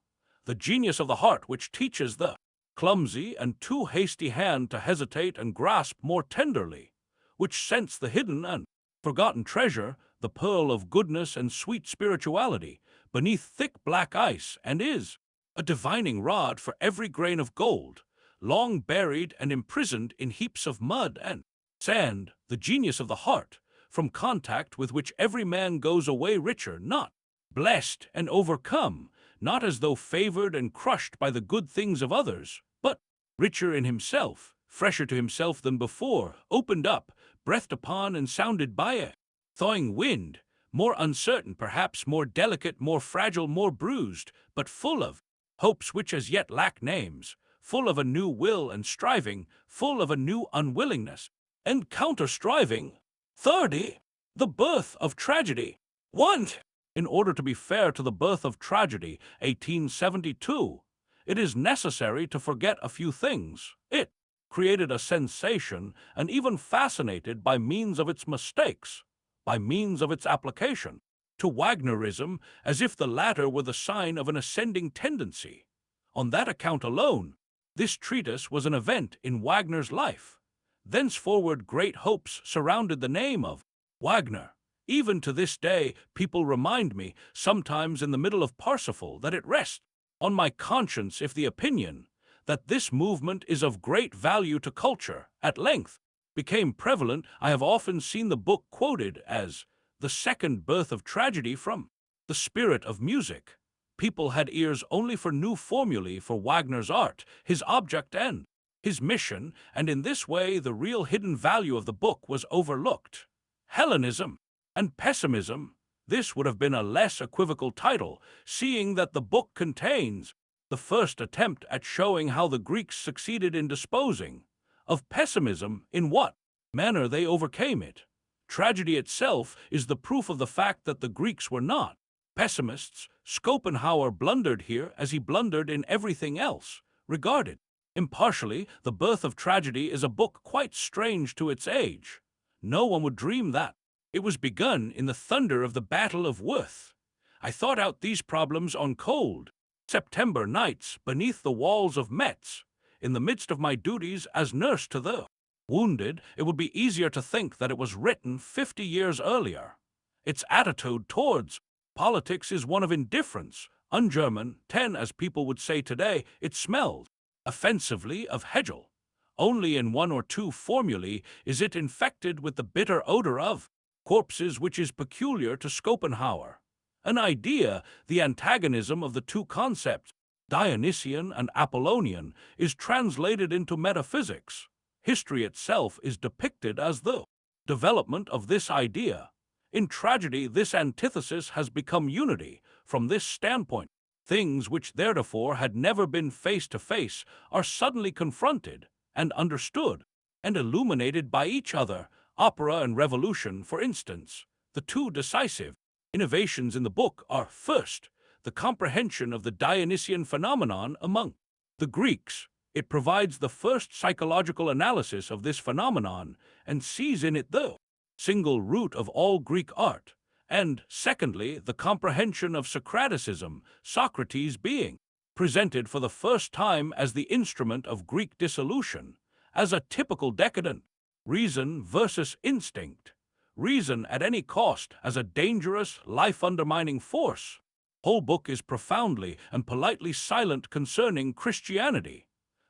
The genius of the heart, which teaches the clumsy and too hasty hand to hesitate and grasp more tenderly, which scents the hidden and forgotten treasure, the pearl of goodness and sweet spirituality, beneath thick black ice, and is a divining rod for every grain of gold, long buried and imprisoned in heaps of mud and sand. The genius of the heart, from contact with which every man goes away richer, not blessed and overcome, not as though favored and crushed by the good things of others, but richer in himself, fresher to himself than before, opened up, breathed upon and sounded by a thawing wind, more uncertain perhaps, more delicate, more fragile, more bruised, but full of hopes which as yet lack names, full of a new will and striving, full of a new unwillingness and counter-striving. 30. The birth of tragedy. 1. In order to be fair to the birth of tragedy, 1872, it is necessary to forget a few things. It created a sensation and even fascinated by means of its mistakes, by means of its application to Wagnerism, as if the latter were the sign of an ascending tendency. On that account alone, This treatise was an event in Wagner's life. Thenceforward great hopes surrounded the name of Wagner. Even to this day, people remind me, sometimes in the middle of Parsifal, that it rests on my conscience if the opinion that this movement is of great value to culture, at length, became prevalent. I have often seen the book quoted as the second birth of tragedy from the spirit of music. People had ears only for new formulae for Wagner's art, his object and his mission, and in this way the real hidden value of the book was overlooked. Hellenism and pessimism. This would have been a less equivocal title, seeing that the book contains the first attempt at showing how the Greeks succeeded in disposing of pessimism, in what manner they overcame it. Tragedy itself is the proof of the fact that the Greeks were not pessimists. Schopenhauer blundered here as he blundered in everything else. Regarded impartially, The Birth of Tragedy is a book quite strange to its age. No one would dream that it was begun in the thunder of the Battle of Worth. I thought out these problems on cold September nights beneath the walls of Metz. In the midst of my duties as nurse to the wounded, it would be easier to think that it was written 50 years earlier. Its attitude towards politics is one of indifference, un-German, as people would say today. It smelled offensively of Hegel. Only in one or two formulae is it infected with the bitter odor of corpses, which is peculiar to Schopenhauer. An idea, the antagonism of the two concepts, Dionysian and Apollonian, is translated into metaphysics. History itself is depicted as the development of this idea. In tragedy, this antithesis has become unity. From this standpoint, things which theretofore had never been face to face are suddenly confronted and understood and illuminated by each other. Opera and revolution, for instance. The two decisive innovations in the book are, first, the comprehension of the Dionysian phenomenon among the Greeks. It provides the first psychological analysis of this phenomenon and sees in it the single root of all Greek art. And, secondly, the comprehension of Socraticism, Socrates being presented for the first time as the instrument of Greek dissolution, as a typical decadent reason versus instinct. Reason at any cost as a dangerous, life-undermining force. Whole book is profoundly and politely silent concerning Christianity.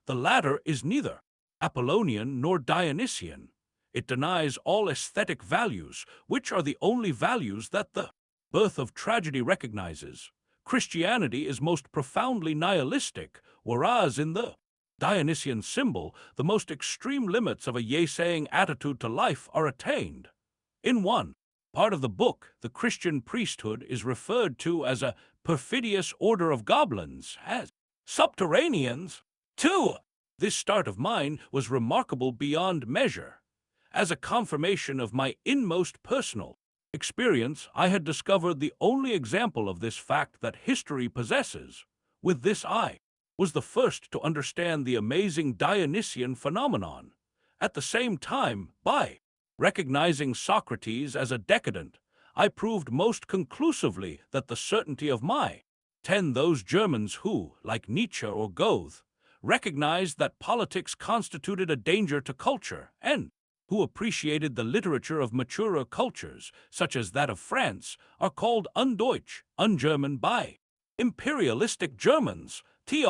The latter is neither Apollonian nor Dionysian. It denies all aesthetic values, which are the only values that The Birth of Tragedy recognizes. Christianity is most profoundly nihilistic, whereas in the Dionysian symbol, the most extreme limits of a yea-saying attitude to life are attained. In one part of the book, the Christian priesthood is referred to as a perfidious order of goblins, as subterraneans. 2. This start of mine was remarkable beyond measure. As a confirmation of my inmost personal experience, I had discovered the only example of this fact that history possesses. With this I was the first to understand the amazing Dionysian phenomenon. At the same time, by recognizing Socrates as a decadent, I proved most conclusively that the certainty of those Germans who, like Nietzsche or Goethe, recognized that politics constituted a danger to culture, and who appreciated the literature of maturer cultures, such as that of France, are called undeutsch, un-German by imperialistic Germans. Tr.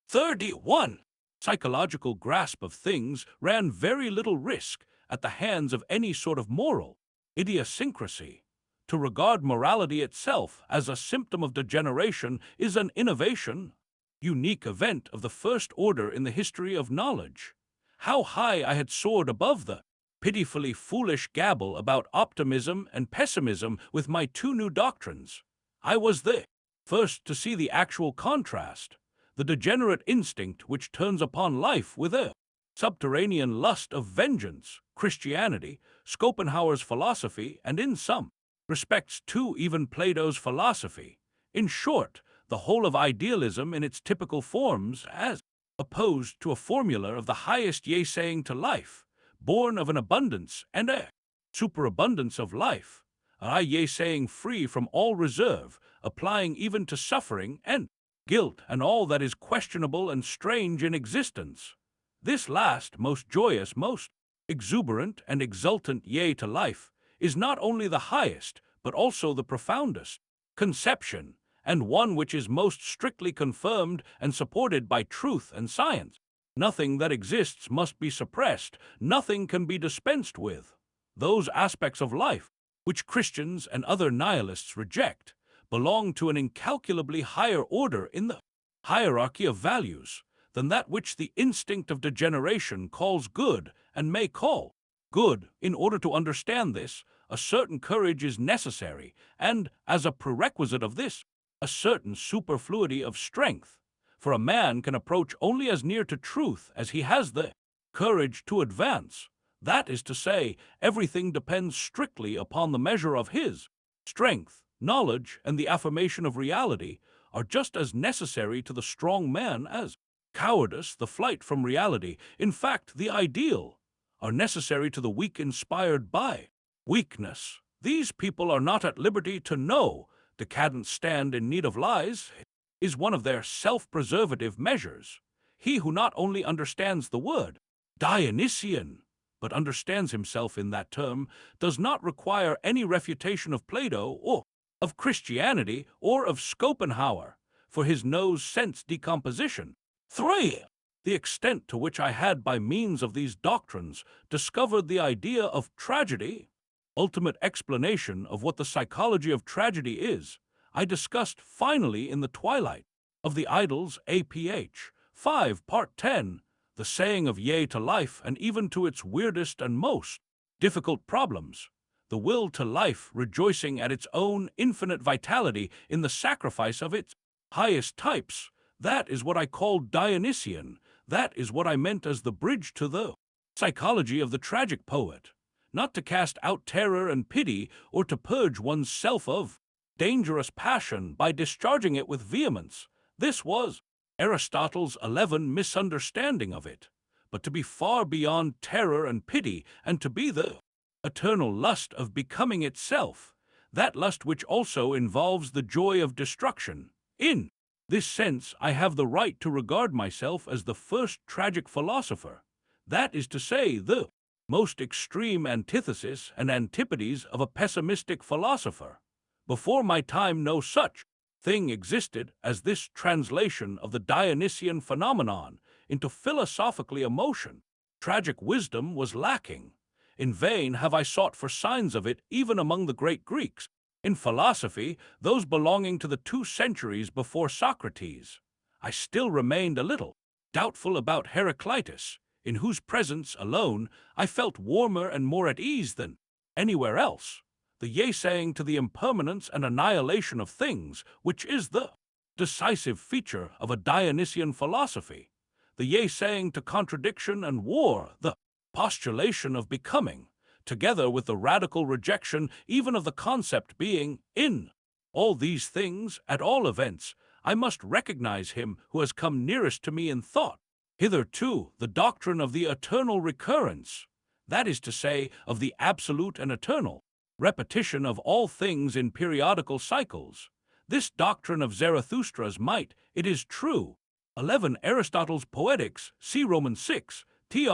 31. Psychological grasp of things ran very little risk at the hands of any sort of moral idiosyncrasy. To regard morality itself as a symptom of degeneration is an innovation, unique event of the first order in the history of knowledge. How high I had soared above the pitifully foolish gabble about optimism and pessimism with my two new doctrines. I was the first to see the actual contrast, the degenerate instinct which turns upon life with a subterranean lust of vengeance. Christianity, Schopenhauer's philosophy, and in some respects too even Plato's philosophy. In short, the whole of idealism in its typical forms, as opposed to a formula of the highest yea-saying to life, born of an abundance and a superabundance of life, a yea-saying free from all reserve, applying even to suffering and guilt, and all that is questionable and strange in existence. This last, most joyous, most exuberant and exultant yea to life is not only the highest, but also the profoundest conception, and one which is most strictly confirmed and supported by truth and science. Nothing that exists must be suppressed, nothing can be dispensed with. Those aspects of life which Christians and other nihilists reject belong to an incalculably higher order in the hierarchy of values than that which the instinct of degeneration calls good and may call good. In order to understand this, a certain courage is necessary, and, as a prerequisite of this, a certain superfluity of strength. For a man can approach only as near to truth as he has the courage to advance. That is to say, everything depends strictly upon the measure of his strength. Knowledge and the affirmation of reality are just as necessary to the strong man as cowardice, the flight from reality, in fact, the ideal, are necessary to the weak inspired by weakness. These people are not at liberty to know. Decadents stand in need of lies is one of their self-preservative measures. He who not only understands the word Dionysian, but understands himself in that term, does not require any refutation of Plato or of Christianity or of Schopenhauer, for his knows sense decomposition. 3. The extent to which I had, by means of these doctrines, discovered the idea of tragedy, ultimate explanation of what the psychology of tragedy is, I discussed finally in the twilight of the Idols, APH 5, Part 10, the saying of yea to life and even to its weirdest and most difficult problems. The will to life rejoicing at its own infinite vitality in the sacrifice of its highest types. That is what I called Dionysian. That is what I meant as the bridge to the psychology of the tragic poet. Not to cast out terror and pity, or to purge one's self of dangerous passion by discharging it with vehemence. This was Aristotle's 11 misunderstanding of it. But to be far beyond terror and pity, and to be the eternal lust of becoming itself, that lust which also involves the joy of destruction. In this sense, I have the right to regard myself as the first tragic philosopher, that is to say, the most extreme antithesis and antipodes of a pessimistic philosopher. Before my time no such thing existed as this translation of the Dionysian phenomenon into philosophically emotion. Tragic wisdom was lacking. In vain have I sought for signs of it even among the great Greeks. In philosophy, those belonging to the 2 centuries before Socrates, I still remained a little doubtful about Heraclitus, in whose presence alone I felt warmer and more at ease than anywhere else. The yea-saying to the impermanence and annihilation of things, which is the decisive feature of a Dionysian philosophy. The yea-saying to contradiction and war, the postulation of becoming, together with the radical rejection even of the concept being in. All these things, at all events, I must recognize him who has come nearest to me in thought. Hitherto, the doctrine of the eternal recurrence, that is to say, of the absolute and eternal repetition of all things in periodical cycles. This doctrine of Zarathustra's might, it is true. 11 Aristotle's Poetics, see Romans 6, tr.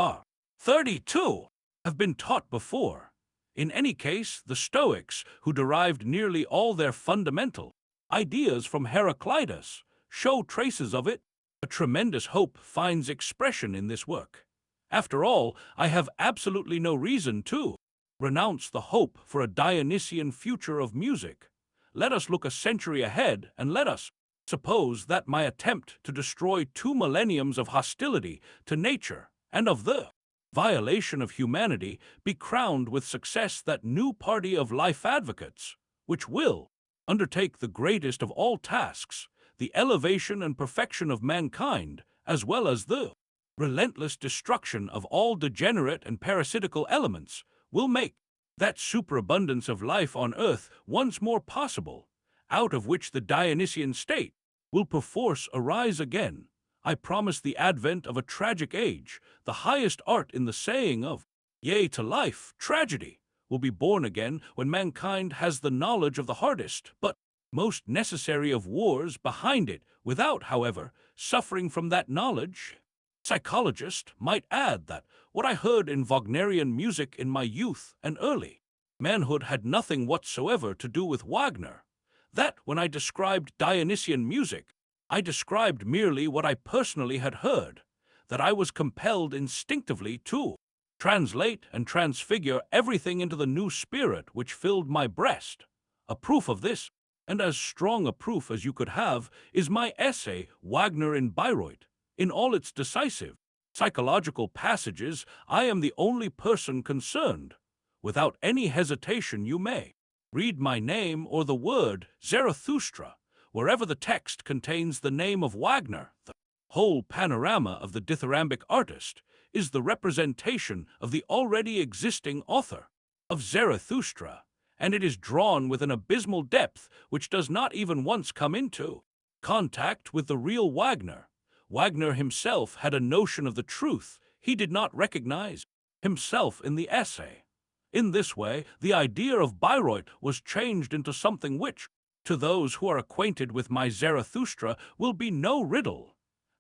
32, have been taught before. In any case, the Stoics, who derived nearly all their fundamental ideas from Heraclitus, show traces of it. A tremendous hope finds expression in this work. After all, I have absolutely no reason to renounce the hope for a Dionysian future of music. Let us look a century ahead, and let us suppose that my attempt to destroy 2 millenniums of hostility to nature and of the violation of humanity be crowned with success that new party of life advocates, which will undertake the greatest of all tasks, the elevation and perfection of mankind, as well as the relentless destruction of all degenerate and parasitical elements, will make that superabundance of life on earth once more possible, out of which the Dionysian state will perforce arise again. I promise the advent of a tragic age. The highest art in the saying of yea to life, tragedy, will be born again when mankind has the knowledge of the hardest but most necessary of wars behind it, without, however, suffering from that knowledge. Psychologist might add that what I heard in Wagnerian music in my youth and early manhood had nothing whatsoever to do with Wagner. That when I described Dionysian music, I described merely what I personally had heard, that I was compelled instinctively to translate and transfigure everything into the new spirit which filled my breast. A proof of this, and as strong a proof as you could have, is my essay, Wagner in Bayreuth. In all its decisive, psychological passages, I am the only person concerned. Without any hesitation you may read my name or the word Zarathustra, wherever the text contains the name of Wagner. The whole panorama of the dithyrambic artist is the representation of the already existing author of Zarathustra, and it is drawn with an abysmal depth which does not even once come into contact with the real Wagner. Wagner himself had a notion of the truth he did not recognize himself in the essay. In this way, the idea of Bayreuth was changed into something which, to those who are acquainted with my Zarathustra, will be no riddle.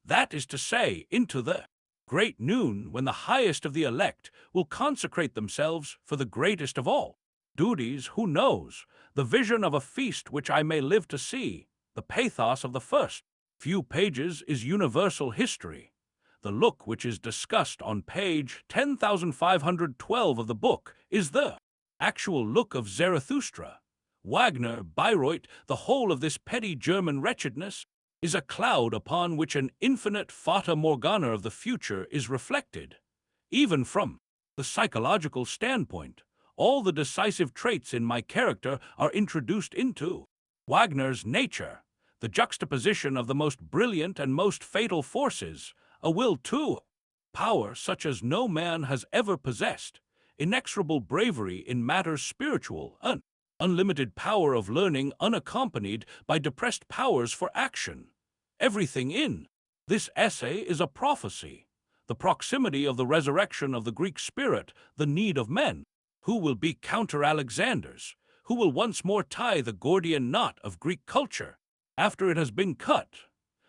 That is to say, into the great noon when the highest of the elect will consecrate themselves for the greatest of all duties, who knows, the vision of a feast which I may live to see, the pathos of the first few pages is universal history. The look which is discussed on page 10,512 of the book is the actual look of Zarathustra. Wagner, Bayreuth, the whole of this petty German wretchedness, is a cloud upon which an infinite fata morgana of the future is reflected. Even from the psychological standpoint, all the decisive traits in my character are introduced into Wagner's nature, the juxtaposition of the most brilliant and most fatal forces, a will to power such as no man has ever possessed, inexorable bravery in matters spiritual, an unlimited power of learning unaccompanied by depressed powers for action. Everything in this essay is a prophecy, the proximity of the resurrection of the Greek spirit, the need of men who will be counter-Alexanders, who will once more tie the Gordian knot of Greek culture after it has been cut.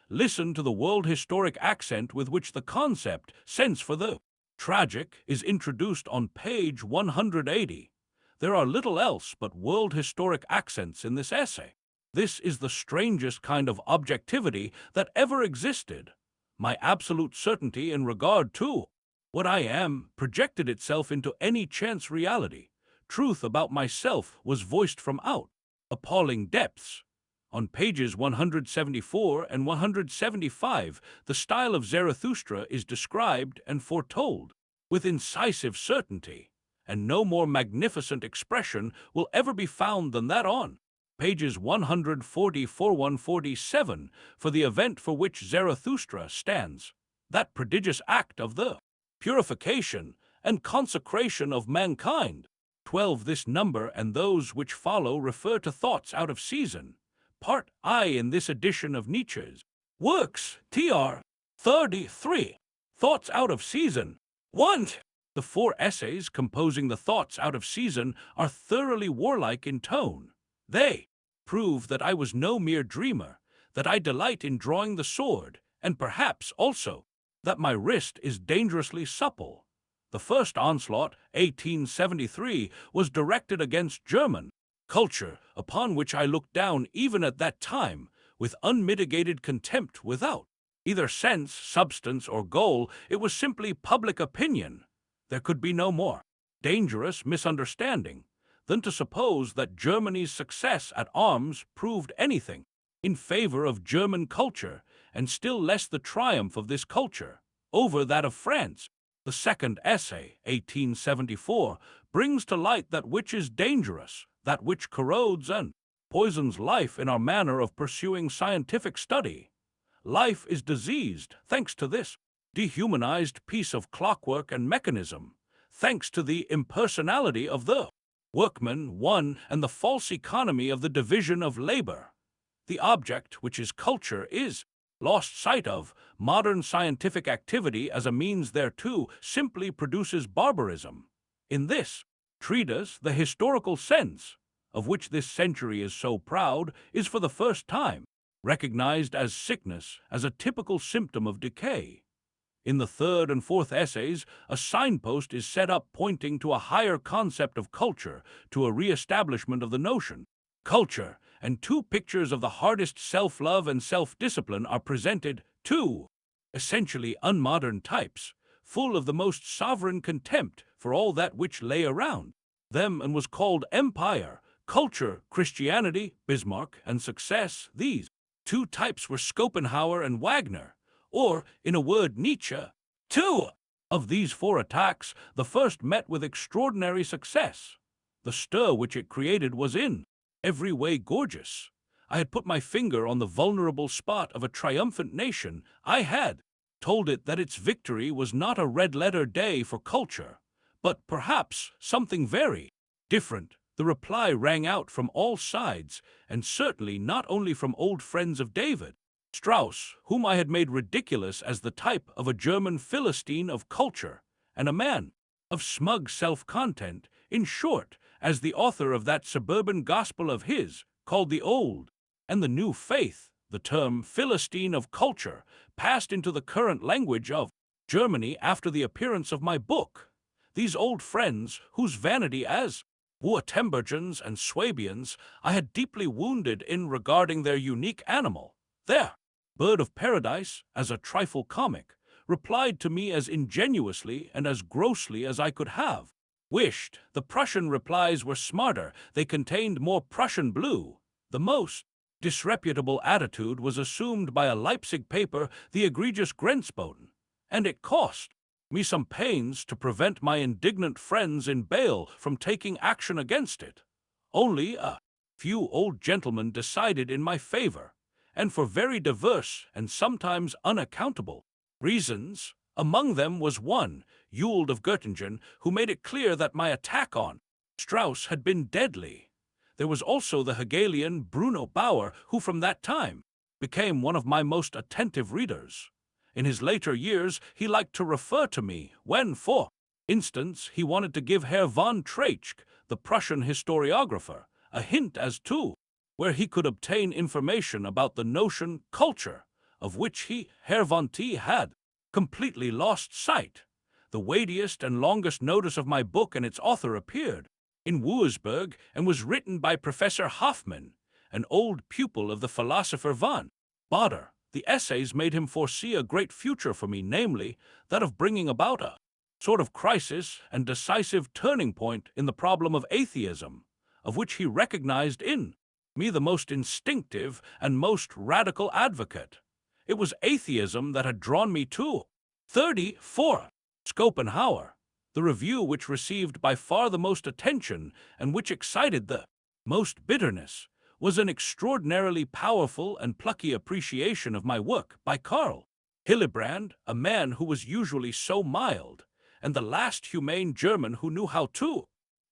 Listen to the world historic accent with which the concept, sense for the tragic, is introduced on page 180. There are little else but world historic accents in this essay. This is the strangest kind of objectivity that ever existed. My absolute certainty in regard to what I am projected itself into any chance reality. Truth about myself was voiced from out appalling depths. On pages 174 and 175, the style of Zarathustra is described and foretold with incisive certainty, and no more magnificent expression will ever be found than that on pages 144-147 for the event for which Zarathustra stands, that prodigious act of the purification and consecration of mankind. 12. This number and those which follow refer to thoughts out of season. Part I in this edition of Nietzsche's works, tr. 33. Thoughts out of season. 1. The 4 essays composing the thoughts out of season are thoroughly warlike in tone. They prove that I was no mere dreamer, that I delight in drawing the sword, and perhaps also that my wrist is dangerously supple. The first onslaught, 1873, was directed against German culture, upon which I looked down even at that time with unmitigated contempt without either sense, substance, or goal. It was simply public opinion. There could be no more dangerous misunderstanding than to suppose that Germany's success at arms proved anything in favor of German culture, and still less the triumph of this culture over that of France. The second essay, 1874, brings to light that which is dangerous, that which corrodes and poisons life in our manner of pursuing scientific study. Life is diseased thanks to this dehumanized piece of clockwork and mechanism, thanks to the impersonality of the workman, one, and the false economy of the division of labor. The object, which is culture, is lost sight of. Modern scientific activity as a means thereto simply produces barbarism. In this treatise, the historical sense of which this century is so proud, is for the first time recognized as sickness, as a typical symptom of decay. In the third and fourth essays, a signpost is set up pointing to a higher concept of culture, to a re-establishment of the notion. Culture, and two pictures of the hardest self-love and self-discipline are presented, two essentially unmodern types, full of the most sovereign contempt for all that which lay around them and was called empire, culture, Christianity, Bismarck, and success. These two types were Schopenhauer and Wagner, or, in a word, Nietzsche. Two of these four attacks, the first met with extraordinary success. The stir which it created was in every way gorgeous. I had put my finger on the vulnerable spot of a triumphant nation. I had told it that its victory was not a red-letter day for culture, but perhaps something very different. The reply rang out from all sides, and certainly not only from old friends of David Strauss, whom I had made ridiculous as the type of a German Philistine of culture, and a man of smug self-content, in short, as the author of that suburban gospel of his, called the Old and the New Faith. The term Philistine of culture passed into the current language of Germany after the appearance of my book. These old friends, whose vanity as Württembergians and Swabians I had deeply wounded in regarding their unique animal, their bird of paradise, as a trifle comic, replied to me as ingenuously and as grossly as I could have wished. The Prussian replies were smarter, they contained more Prussian blue. The most disreputable attitude was assumed by a Leipzig paper, the egregious Grenzboden, and it cost me some pains to prevent my indignant friends in Bale from taking action against it. Only a few old gentlemen decided in my favor, and for very diverse and sometimes unaccountable reasons. Among them was one, Ewald of Göttingen, who made it clear that my attack on Strauss had been deadly. There was also the Hegelian Bruno Bauer, who from that time became one of my most attentive readers. In his later years, he liked to refer to me when, for instance, he wanted to give Herr von Treitschke, the Prussian historiographer, a hint as to where he could obtain information about the notion culture, of which he, Herr von T, had completely lost sight. The weightiest and longest notice of my book and its author appeared in Wurzburg and was written by Professor Hoffmann, an old pupil of the philosopher von Baader. The essays made him foresee a great future for me, namely, that of bringing about a sort of crisis and decisive turning point in the problem of atheism, of which he recognized in me the most instinctive and most radical advocate. It was atheism that had drawn me to 34. Schopenhauer. The review which received by far the most attention and which excited the most bitterness was an extraordinarily powerful and plucky appreciation of my work by Karl Hillebrand, a man who was usually so mild, and the last humane German who knew how to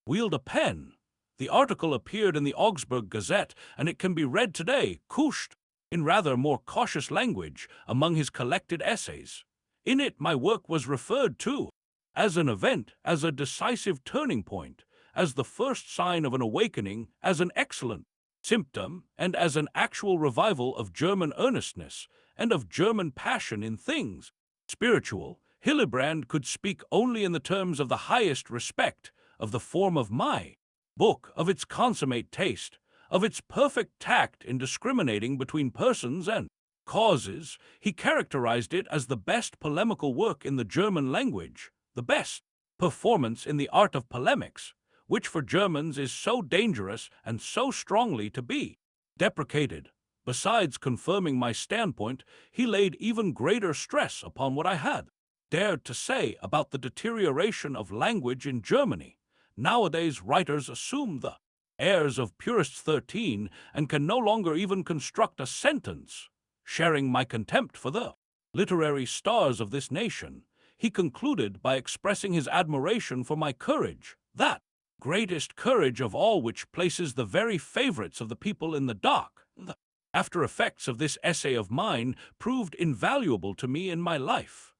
wield a pen. The article appeared in the Augsburg Gazette, and it can be read today, couched in rather more cautious language, among his collected essays. In it my work was referred to as an event, as a decisive turning point, as the first sign of an awakening, as an excellent symptom, and as an actual revival of German earnestness and of German passion in things spiritual. Hillebrand could speak only in the terms of the highest respect of the form of my book, of its consummate taste, of its perfect tact in discriminating between persons and causes. He characterized it as the best polemical work in the German language, the best performance in the art of polemics, which for Germans is so dangerous and so strongly to be deprecated. Besides confirming my standpoint, he laid even greater stress upon what I had dared to say about the deterioration of language in Germany. Nowadays writers assume the airs of Purists 13 and can no longer even construct a sentence. Sharing my contempt for the literary stars of this nation, he concluded by expressing his admiration for my courage, that greatest courage of all which places the very favorites of the people in the dock. The after effects of this essay of mine proved invaluable to me in my life.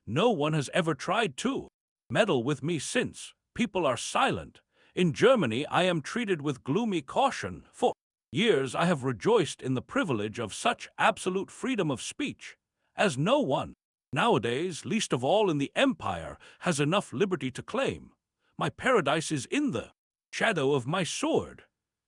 No one has ever tried to meddle with me since. People are silent, In Germany, I am treated with gloomy caution. For years, I have rejoiced in the privilege of such absolute freedom of speech, as no one, nowadays, least of all in the empire, has enough liberty to claim. My paradise is in the shadow of my sword.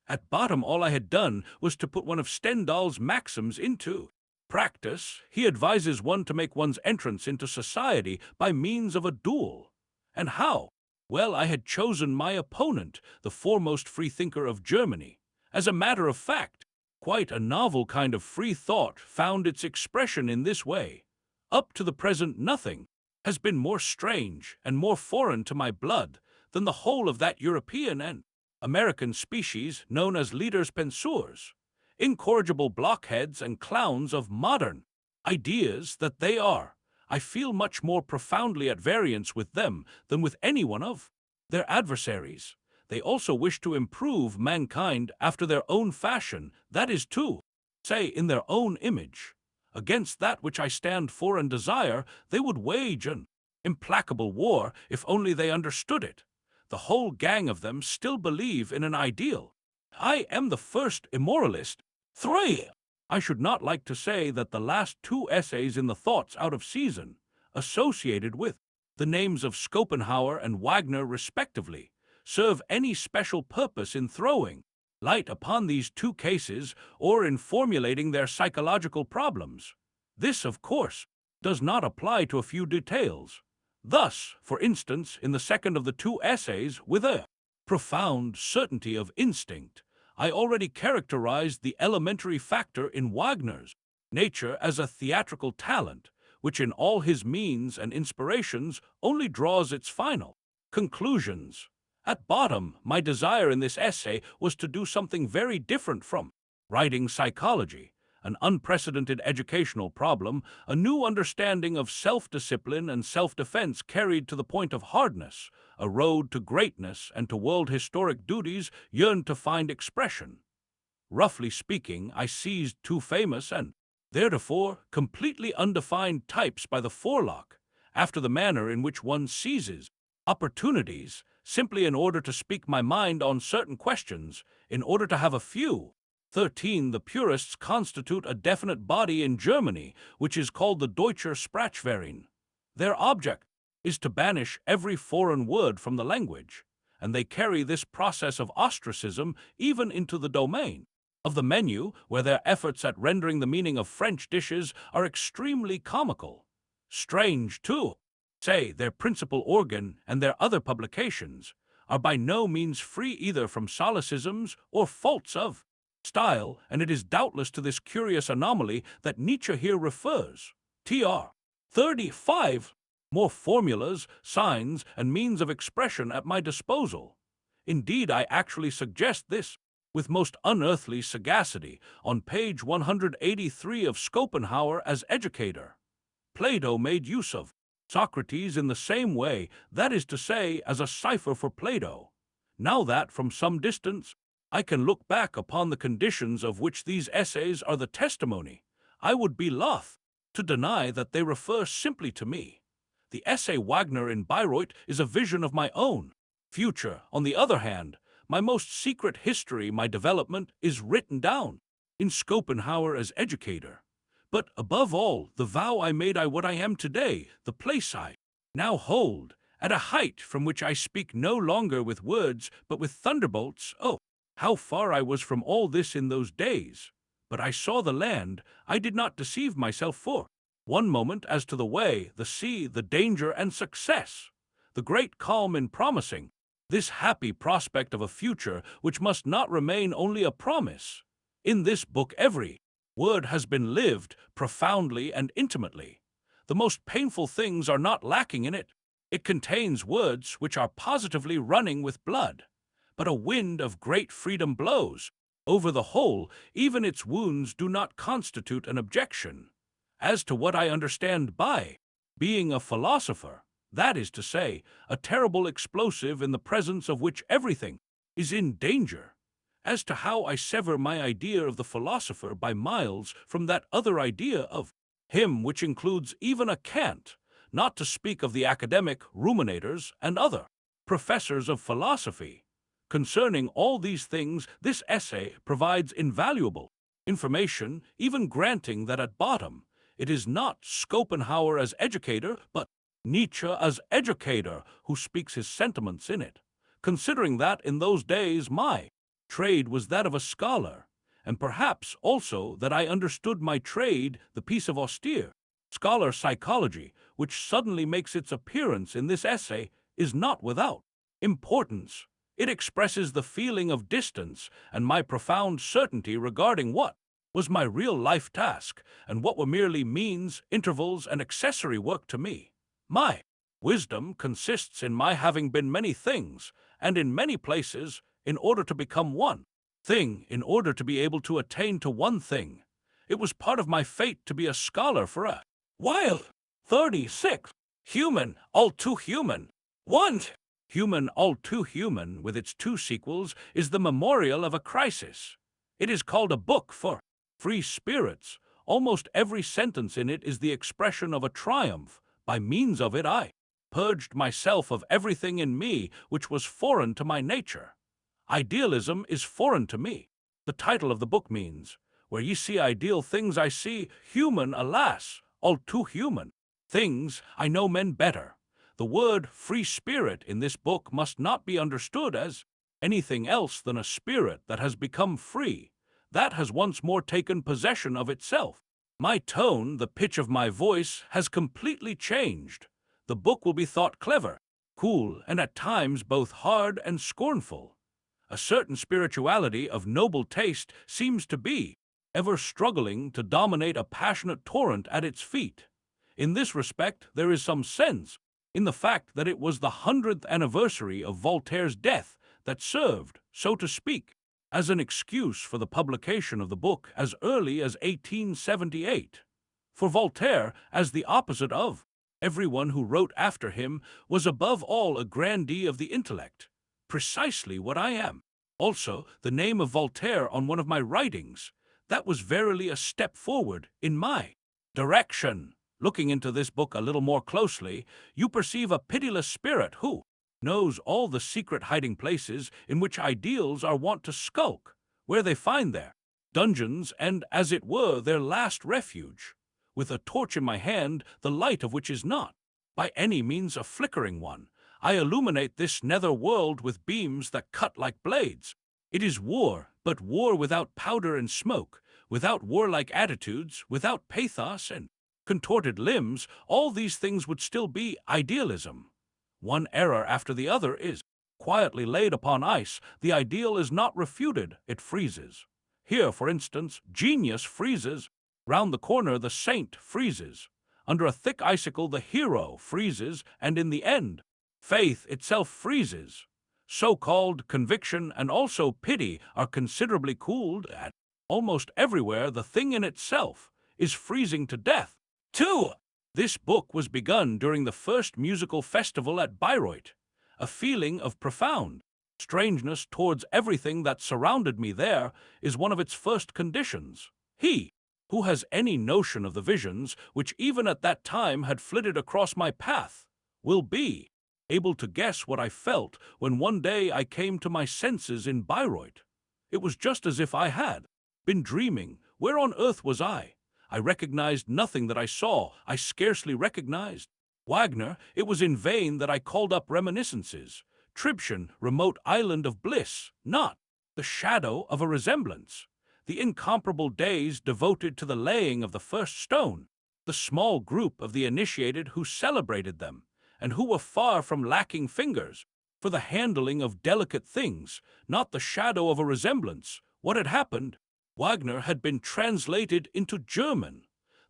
At bottom, all I had done was to put one of Stendhal's maxims into practice. He advises one to make one's entrance into society by means of a duel. And how? Well, I had chosen my opponent, the foremost freethinker of Germany. As a matter of fact, quite a novel kind of free thought found its expression in this way. Up to the present, nothing has been more strange and more foreign to my blood than the whole of that European and American species known as leaders penseurs, incorrigible blockheads and clowns of modern ideas that they are. I feel much more profoundly at variance with them than with any one of their adversaries. They also wish to improve mankind after their own fashion, that is to say, in their own image. Against that which I stand for and desire, they would wage an implacable war if only they understood it. The whole gang of them still believe in an ideal. I am the first immoralist. 3. I should not like to say that the last two essays in the Thoughts Out of Season, associated with the names of Schopenhauer and Wagner respectively, serve any special purpose in throwing light upon these two cases or in formulating their psychological problems. This, of course, does not apply to a few details. Thus, for instance, in the second of the two essays, with a profound certainty of instinct, I already characterized the elementary factor in Wagner's nature as a theatrical talent, which in all his means and inspirations only draws its final conclusions. At bottom, my desire in this essay was to do something very different from writing psychology, an unprecedented educational problem, a new understanding of self-discipline and self-defense carried to the point of hardness, a road to greatness and to world-historic duties yearned to find expression. Roughly speaking, I seized two famous and, theretofore, completely undefined types by the forelock, after the manner in which one seizes opportunities, simply in order to speak my mind on certain questions, in order to have a few. 13. The purists constitute a definite body in Germany, which is called the Deutscher Sprachverein. Their object is to banish every foreign word from the language, and they carry this process of ostracism even into the domain of the menu, where their efforts at rendering the meaning of French dishes are extremely comical. Strange, too. Say, their principal organ and their other publications are by no means free either from solecisms or faults of style, and it is doubtless to this curious anomaly that Nietzsche here refers. Tr. 35. More formulas, signs, and means of expression at my disposal. Indeed, I actually suggest this with most unearthly sagacity on page 183 of Schopenhauer as Educator. Plato made use of Socrates in the same way, that is to say, as a cipher for Plato. Now that, from some distance, I can look back upon the conditions of which these essays are the testimony, I would be loth to deny that they refer simply to me. The essay Wagner in Bayreuth is a vision of my own future. On the other hand, my most secret history, my development, is written down in Schopenhauer as Educator. But above all, the vow I made, what I am today, the place I now hold, at a height from which I speak no longer with words but with thunderbolts. Oh, how far I was from all this in those days! But I saw the land. I did not deceive myself for one moment as to the way, the sea, the danger and success, the great calm in promising this happy prospect of a future which must not remain only a promise. In this book every word has been lived profoundly and intimately. The most painful things are not lacking in it. It contains words which are positively running with blood. But a wind of great freedom blows over the whole. Even its wounds do not constitute an objection. As to what I understand by being a philosopher, that is to say, a terrible explosive in the presence of which everything is in danger. As to how I sever my idea of the philosopher by miles from that other idea of him which includes even a Kant, not to speak of the academic ruminators and other professors of philosophy. Concerning all these things, this essay provides invaluable information, even granting that at bottom it is not Schopenhauer as educator, but Nietzsche as educator who speaks his sentiments in it. Considering that in those days my trade was that of a scholar, and perhaps also that I understood my trade, the piece of austere scholar psychology, which suddenly makes its appearance in this essay, is not without importance. It expresses the feeling of distance and my profound certainty regarding what was my real life task and what were merely means, intervals, and accessory work to me. My wisdom consists in my having been many things, and in many places, in order to become one thing, in order to be able to attain to one thing. It was part of my fate to be a scholar for a while. 36. Human, all too human. 1. Human, all too human, with its two sequels, is the memorial of a crisis. It is called a book for free spirits. Almost every sentence in it is the expression of a triumph. By means of it I purged myself of everything in me which was foreign to my nature. Idealism is foreign to me. The title of the book means, where ye see ideal things I see, human, alas, all too human. Things I know men better. The word free spirit in this book must not be understood as anything else than a spirit that has become free, that has once more taken possession of itself. My tone, the pitch of my voice, has completely changed. The book will be thought clever, cool, and at times both hard and scornful. A certain spirituality of noble taste seems to be ever struggling to dominate a passionate torrent at its feet. In this respect, there is some sense in the fact that it was the 100th anniversary of Voltaire's death that served, so to speak, as an excuse for the publication of the book as early as 1878. For Voltaire, as the opposite of everyone who wrote after him, was above all a grandee of the intellect, precisely what I am. Also, the name of Voltaire on one of my writings, that was verily a step forward in my direction. Looking into this book a little more closely, you perceive a pitiless spirit who knows all the secret hiding places in which ideals are wont to skulk, where they find their dungeons and, as it were, their last refuge. With a torch in my hand, the light of which is not by any means a flickering one, I illuminate this nether world with beams that cut like blades. It is war, but war without powder and smoke, without warlike attitudes, without pathos and contorted limbs. All these things would still be idealism. One error after the other is quietly laid upon ice. The ideal is not refuted, it freezes. Here, for instance, genius freezes. Round the corner, the saint freezes. Under a thick icicle, the hero freezes, and in the end, faith itself freezes. So-called conviction and also pity are considerably cooled, and almost everywhere the thing in itself is freezing to death. 2. This book was begun during the first musical festival at Bayreuth. A feeling of profound strangeness towards everything that surrounded me there is one of its first conditions. He who has any notion of the visions which even at that time had flitted across my path will be able to guess what I felt when one day I came to my senses in Bayreuth. It was just as if I had been dreaming. Where on earth was I? I recognized nothing that I saw. I scarcely recognized Wagner. It was in vain that I called up reminiscences. Tribschen, remote island of bliss, not the shadow of a resemblance. The incomparable days devoted to the laying of the first stone, the small group of the initiated who celebrated them, and who were far from lacking fingers for the handling of delicate things, not the shadow of a resemblance. What had happened? Wagner had been translated into German.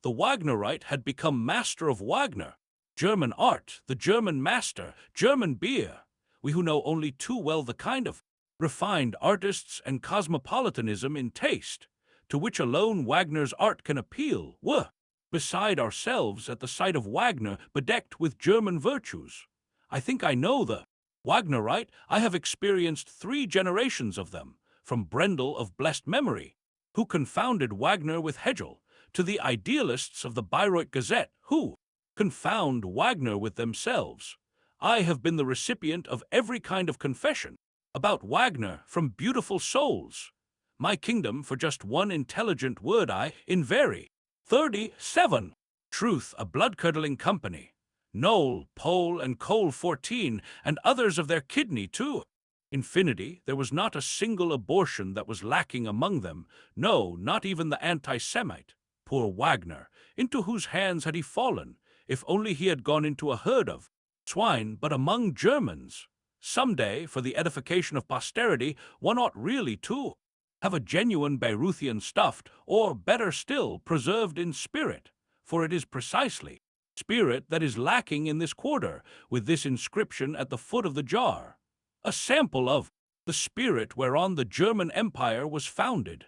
The Wagnerite had become master of Wagner. German art, the German master, German beer. We who know only too well the kind of refined artists and cosmopolitanism in taste, to which alone Wagner's art can appeal, were beside ourselves at the sight of Wagner bedecked with German virtues. I think I know the Wagnerite. I have experienced 3 generations of them, from Brendel of blessed memory, who confounded Wagner with Hegel, to the idealists of the Bayreuth Gazette, who confound Wagner with themselves. I have been the recipient of every kind of confession. About Wagner from Beautiful Souls. My kingdom for just one intelligent word I in very. 37. Truth, a blood-curdling company. Knoll, Pole, and Cole 14, and others of their kidney too. Infinity, there was not a single abortion that was lacking among them, no, not even the anti-Semite. Poor Wagner, into whose hands had he fallen, if only he had gone into a herd of swine, but among Germans. Some day, for the edification of posterity, one ought really to have a genuine Beiruthian stuffed, or better still, preserved in spirit, for it is precisely spirit that is lacking in this quarter, with this inscription at the foot of the jar, a sample of the spirit whereon the German Empire was founded.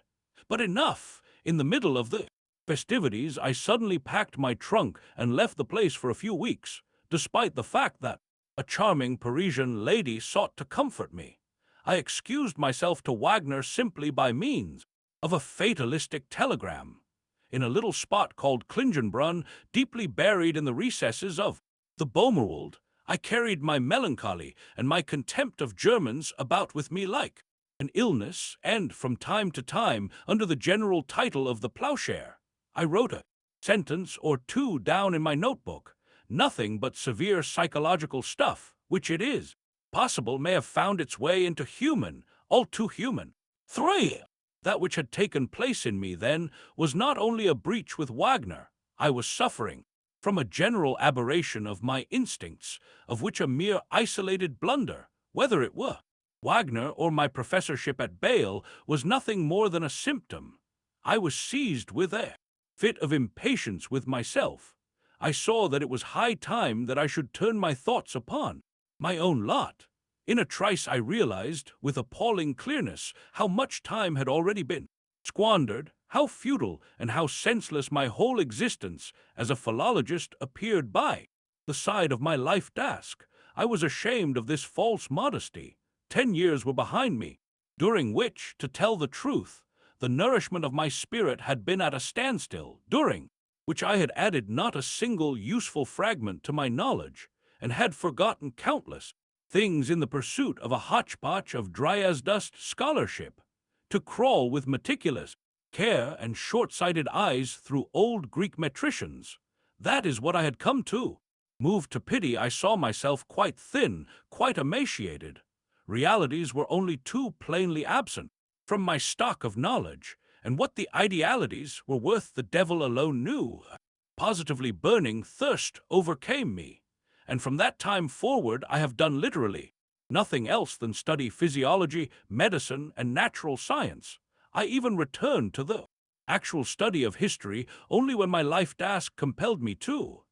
But enough! In the middle of the festivities, I suddenly packed my trunk and left the place for a few weeks, despite the fact that a charming Parisian lady sought to comfort me. I excused myself to Wagner simply by means of a fatalistic telegram. In a little spot called Klingenbrunn, deeply buried in the recesses of the Bomerwald, I carried my melancholy and my contempt of Germans about with me like an illness, and from time to time, under the general title of the Plowshare, I wrote a sentence or two down in my notebook. Nothing but severe psychological stuff, which it is possible may have found its way into human, all too human. 3. That which had taken place in me then was not only a breach with Wagner. I was suffering from a general aberration of my instincts, of which a mere isolated blunder, whether it were Wagner or my professorship at Bale, was nothing more than a symptom. I was seized with a fit of impatience with myself. I saw that it was high time that I should turn my thoughts upon my own lot. In a trice I realized, with appalling clearness, how much time had already been squandered, how futile and how senseless my whole existence as a philologist appeared by the side of my life task. I was ashamed of this false modesty. 10 years were behind me, during which, to tell the truth, the nourishment of my spirit had been at a standstill, during which I had added not a single useful fragment to my knowledge, and had forgotten countless things in the pursuit of a hodgepodge of dry-as-dust scholarship, to crawl with meticulous care and short-sighted eyes through old Greek metricians. That is what I had come to. Moved to pity, I saw myself quite thin, quite emaciated. Realities were only too plainly absent from my stock of knowledge, and what the idealities were worth the devil alone knew. Positively burning thirst overcame me, and from that time forward I have done literally nothing else than study physiology, medicine, and natural science. I even returned to the actual study of history only when my life task compelled me to.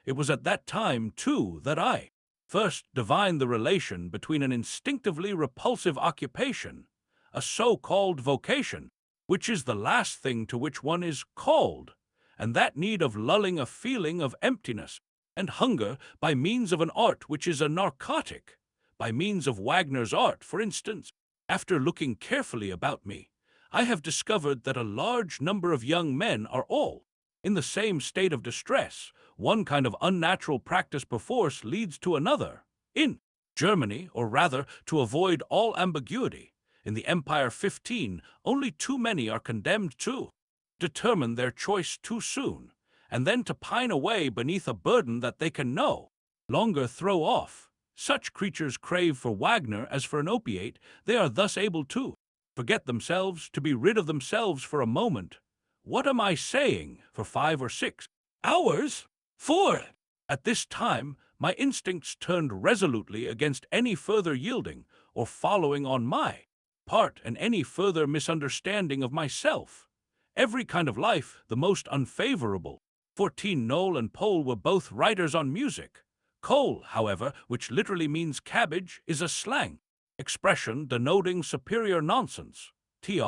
It was at that time, too, that I first divined the relation between an instinctively repulsive occupation, a so-called vocation, which is the last thing to which one is called, and that need of lulling a feeling of emptiness and hunger by means of an art which is a narcotic, by means of Wagner's art, for instance. After looking carefully about me, I have discovered that a large number of young men are all in the same state of distress. One kind of unnatural practice perforce leads to another. In Germany, or rather, to avoid all ambiguity, in the Empire 15, only too many are condemned to determine their choice too soon, and then to pine away beneath a burden that they can no longer throw off. Such creatures crave for Wagner as for an opiate. They are thus able to forget themselves, to be rid of themselves for a moment. What am I saying? For 5 or 6 hours? 4. At this time, my instincts turned resolutely against any further yielding or following on my part and any further misunderstanding of myself. Every kind of life, the most unfavorable. 14. Knoll and Pole were both writers on music. Cole, however, which literally means cabbage, is a slang expression denoting superior nonsense. Tr.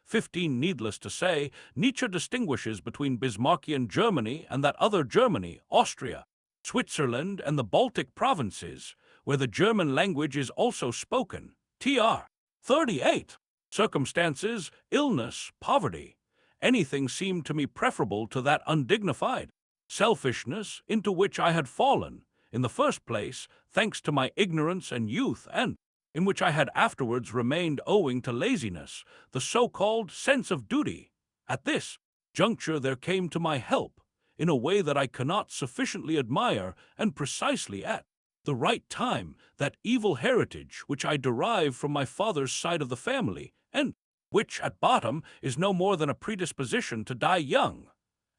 15. Needless to say, Nietzsche distinguishes between Bismarckian Germany and that other Germany, Austria, Switzerland, and the Baltic provinces, where the German language is also spoken. Tr. 38. Circumstances, illness, poverty, anything seemed to me preferable to that undignified selfishness into which I had fallen, in the first place, thanks to my ignorance and youth, and in which I had afterwards remained owing to laziness, the so-called sense of duty. At this juncture there came to my help, in a way that I cannot sufficiently admire, and precisely at the right time, that evil heritage which I derive from my father's side of the family, and which, at bottom, is no more than a predisposition to die young.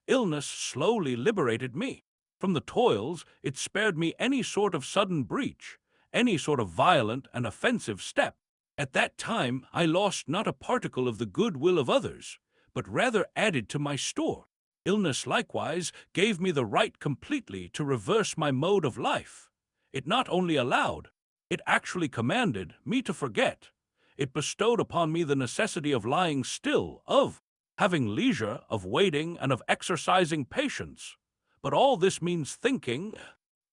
Illness slowly liberated me from the toils. It spared me any sort of sudden breach, any sort of violent and offensive step. At that time I lost not a particle of the good will of others, but rather added to my store. Illness likewise gave me the right completely to reverse my mode of life. It not only allowed, it actually commanded me to forget. It bestowed upon me the necessity of lying still, of having leisure, of waiting, and of exercising patience. But all this means thinking.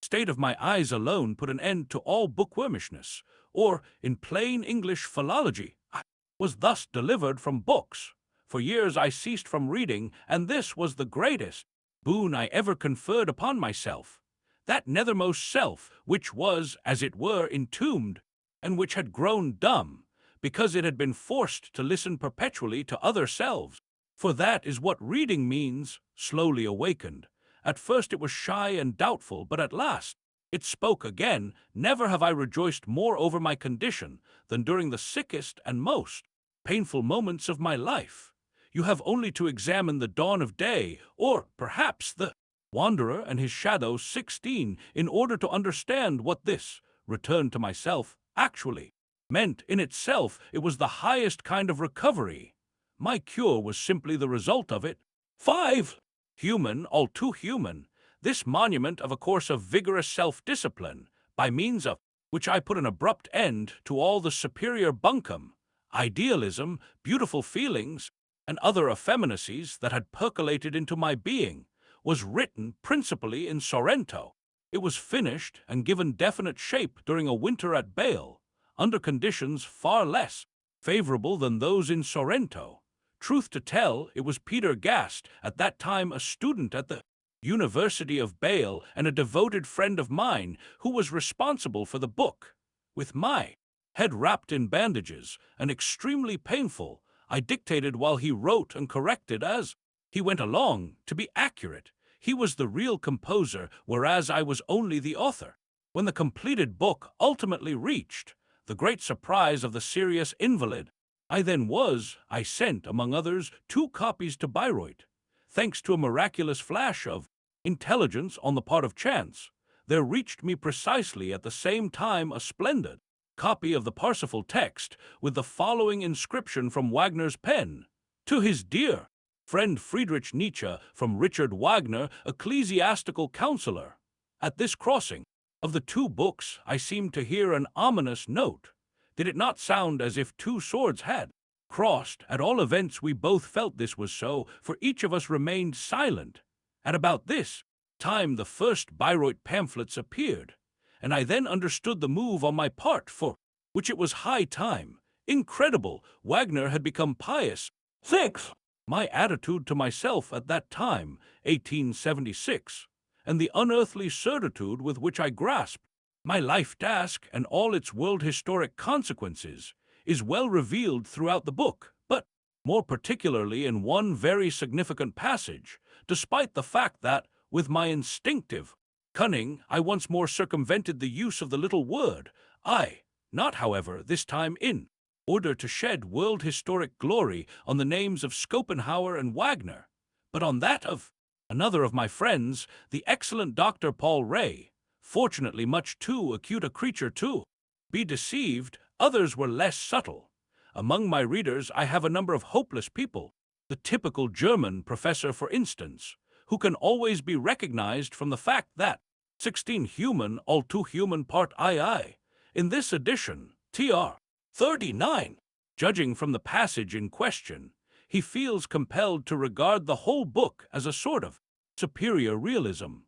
State of my eyes alone put an end to all bookwormishness, or, in plain English, philology. I was thus delivered from books. For years I ceased from reading, and this was the greatest boon I ever conferred upon myself. That nethermost self, which was, as it were, entombed, and which had grown dumb, because it had been forced to listen perpetually to other selves. For that is what reading means, slowly awakened. At first it was shy and doubtful, but at last it spoke again. Never have I rejoiced more over my condition than during the sickest and most painful moments of my life. You have only to examine the dawn of day, or perhaps the Wanderer and his shadow 16, in order to understand what this return to myself actually meant. In itself, it was the highest kind of recovery. My cure was simply the result of it. 5. Human, all too human, this monument of a course of vigorous self-discipline, by means of which I put an abrupt end to all the superior bunkum, idealism, beautiful feelings, and other effeminacies that had percolated into my being, was written principally in Sorrento. It was finished and given definite shape during a winter at Bale, under conditions far less favorable than those in Sorrento. Truth to tell, it was Peter Gast, at that time a student at the University of Bale and a devoted friend of mine, who was responsible for the book. With my head wrapped in bandages and extremely painful, I dictated while he wrote and corrected as he went along. To be accurate, he was the real composer, whereas I was only the author. When the completed book ultimately reached the great surprise of the serious invalid, I sent, among others, 2 copies to Bayreuth. Thanks to a miraculous flash of intelligence on the part of chance, there reached me precisely at the same time a splendid copy of the Parsifal text, with the following inscription from Wagner's pen: "To his dear friend Friedrich Nietzsche, from Richard Wagner, ecclesiastical counselor." At this crossing of the 2 books, I seemed to hear an ominous note. Did it not sound as if 2 swords had crossed? At all events, we both felt this was so, for each of us remained silent. At about this time the first Bayreuth pamphlets appeared, and I then understood the move on my part, for which it was high time. Incredible! Wagner had become pious. 6. My attitude to myself at that time, 1876, and the unearthly certitude with which I grasped my life task and all its world-historic consequences, is well revealed throughout the book, but more particularly in one very significant passage, despite the fact that, with my instinctive cunning, I once more circumvented the use of the little word "I," not, however, this time in order to shed world-historic glory on the names of Schopenhauer and Wagner, but on that of another of my friends, the excellent Dr. Paul Ray. Fortunately much too acute a creature to be deceived, others were less subtle. Among my readers I have a number of hopeless people, the typical German professor, for instance, who can always be recognized from the fact that 16 Human, all too human, part II, in this edition, tr. 39. Judging from the passage in question, he feels compelled to regard the whole book as a sort of superior realism.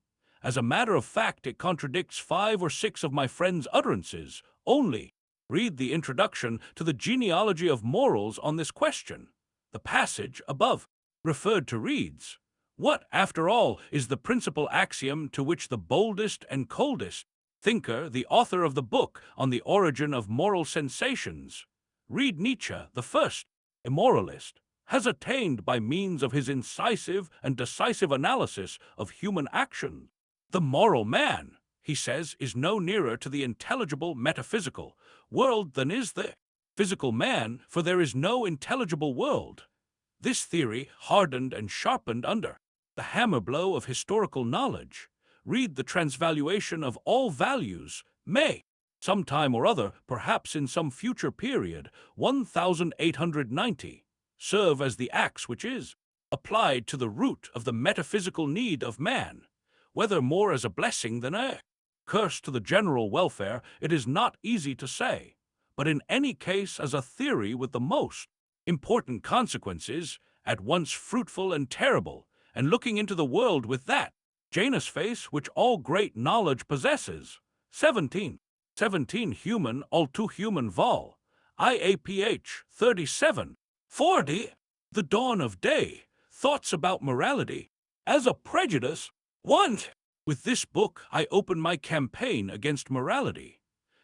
As a matter of fact, it contradicts 5 or 6 of my friend's utterances. Only read the introduction to the Genealogy of Morals on this question. The passage above referred to reads, "What, after all, is the principal axiom to which the boldest and coldest thinker, the author of the book on the origin of moral sensations. Read Nietzsche, the first immoralist, has attained by means of his incisive and decisive analysis of human action. The moral man, he says, is no nearer to the intelligible metaphysical world than is the physical man, for there is no intelligible world. This theory, hardened and sharpened under the hammer blow of historical knowledge, read the transvaluation of all values, may, sometime or other, perhaps in some future period, 1890, serve as the axe which is applied to the root of the metaphysical need of man, whether more as a blessing than a curse to the general welfare, it is not easy to say, but in any case as a theory with the most important consequences, at once fruitful and terrible, and looking into the world with that Janus face which all great knowledge possesses. 17 human, all too human vol. IAPH 37 40. The dawn of day. Thoughts about morality as a prejudice. 1. With this book I open my campaign against morality.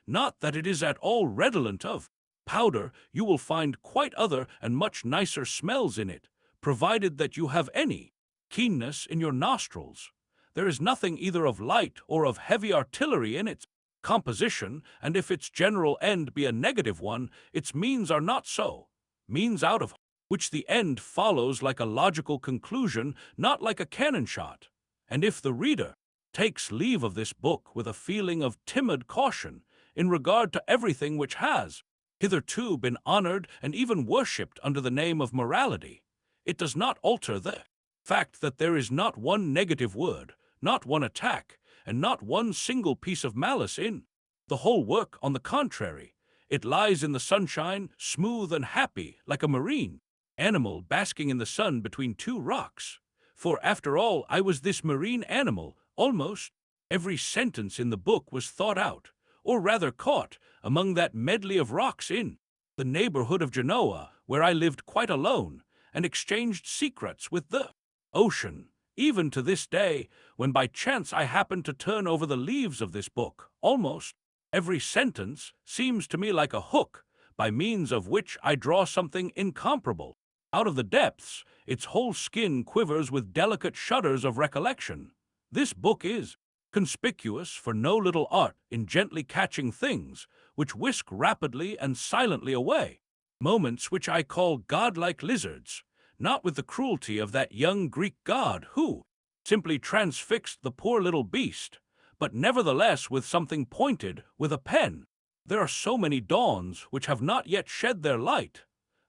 Not that it is at all redolent of powder, you will find quite other and much nicer smells in it, provided that you have any keenness in your nostrils. There is nothing either of light or of heavy artillery in its composition, and if its general end be a negative one, its means are not so. Means out of which the end follows like a logical conclusion, not like a cannon shot. And if the reader takes leave of this book with a feeling of timid caution in regard to everything which has hitherto been honored and even worshipped under the name of morality, it does not alter the fact that there is not one negative word, not one attack, and not one single piece of malice in the whole work. On the contrary, it lies in the sunshine, smooth and happy, like a marine animal basking in the sun between two rocks. For after all, I was this marine animal. Almost every sentence in the book was thought out, or rather caught, among that medley of rocks in the neighborhood of Genoa, where I lived quite alone, and exchanged secrets with the ocean. Even to this day, when by chance I happen to turn over the leaves of this book, almost every sentence seems to me like a hook, by means of which I draw something incomparable. Out of the depths, its whole skin quivers with delicate shudders of recollection. This book is conspicuous for no little art in gently catching things which whisk rapidly and silently away, moments which I call godlike lizards, not with the cruelty of that young Greek god who simply transfixed the poor little beast, but nevertheless with something pointed with a pen. There are so many dawns which have not yet shed their light.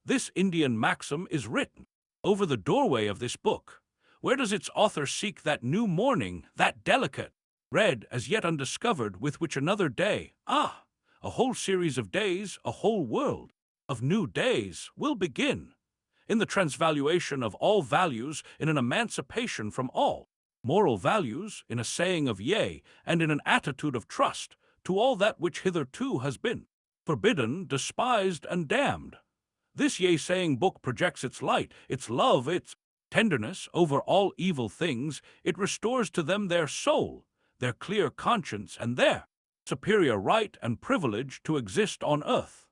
This Indian maxim is written over the doorway of this book. Where does its author seek that new morning, that delicate red as yet undiscovered with which another day, a whole series of days, a whole world of new days will begin? In the transvaluation of all values, in an emancipation from all moral values, in a saying of yea, and in an attitude of trust to all that which hitherto has been forbidden, despised, and damned. This yea-saying book projects its light, its love, its tenderness over all evil things. It restores to them their soul, their clear conscience, and their superior right and privilege to exist on earth.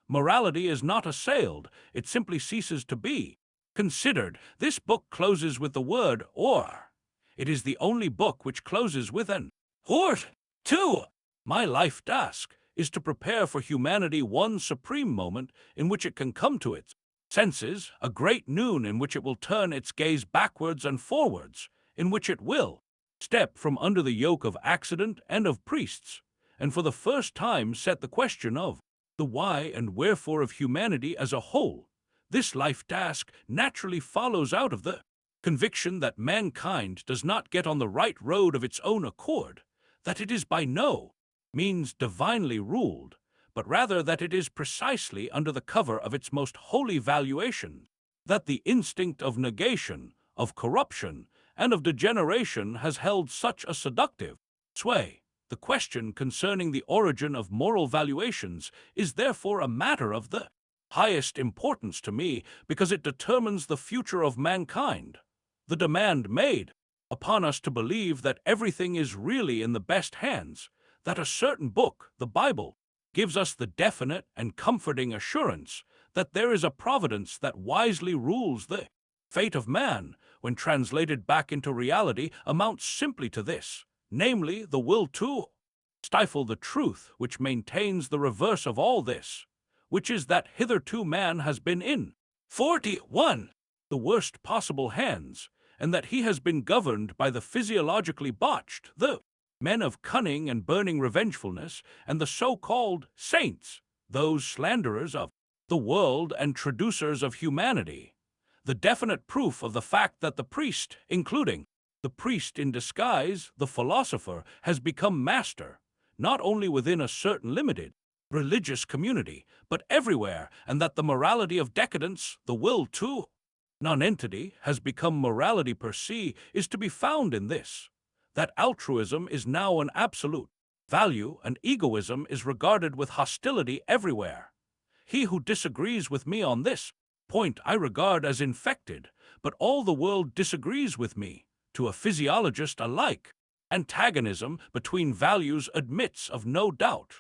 Morality is not assailed, it simply ceases to be considered. This book closes with the word or. It is the only book which closes with an or. 2. My life task is to prepare for humanity one supreme moment in which it can come to its senses, a great noon in which it will turn its gaze backwards and forwards, in which it will step from under the yoke of accident and of priests, and for the first time set the question of the why and wherefore of humanity as a whole. This life task naturally follows out of the conviction that mankind does not get on the right road of its own accord, that it is by no means divinely ruled, but rather that it is precisely under the cover of its most holy valuation, that the instinct of negation, of corruption, and of degeneration has held such a seductive sway. The question concerning the origin of moral valuations is therefore a matter of the highest importance to me, because it determines the future of mankind. The demand made upon us to believe that everything is really in the best hands, that a certain book, the Bible, gives us the definite and comforting assurance that there is a providence that wisely rules the fate of man, when translated back into reality, amounts simply to this, namely the will to stifle the truth which maintains the reverse of all this, which is that hitherto man has been in 41 the worst possible hands, and that he has been governed by the physiologically botched, the men of cunning and burning revengefulness, and the so-called saints, those slanderers of the world and traducers of humanity. The definite proof of the fact that the priest, including the priest in disguise, the philosopher, has become master, not only within a certain limited religious community, but everywhere, and that the morality of decadence, the will to nonentity, has become morality per se, is to be found in this, that altruism is now an absolute value and egoism is regarded with hostility everywhere. He who disagrees with me on this point I regard as infected, but all the world disagrees with me, to a physiologist alike. Antagonism between values admits of no doubt.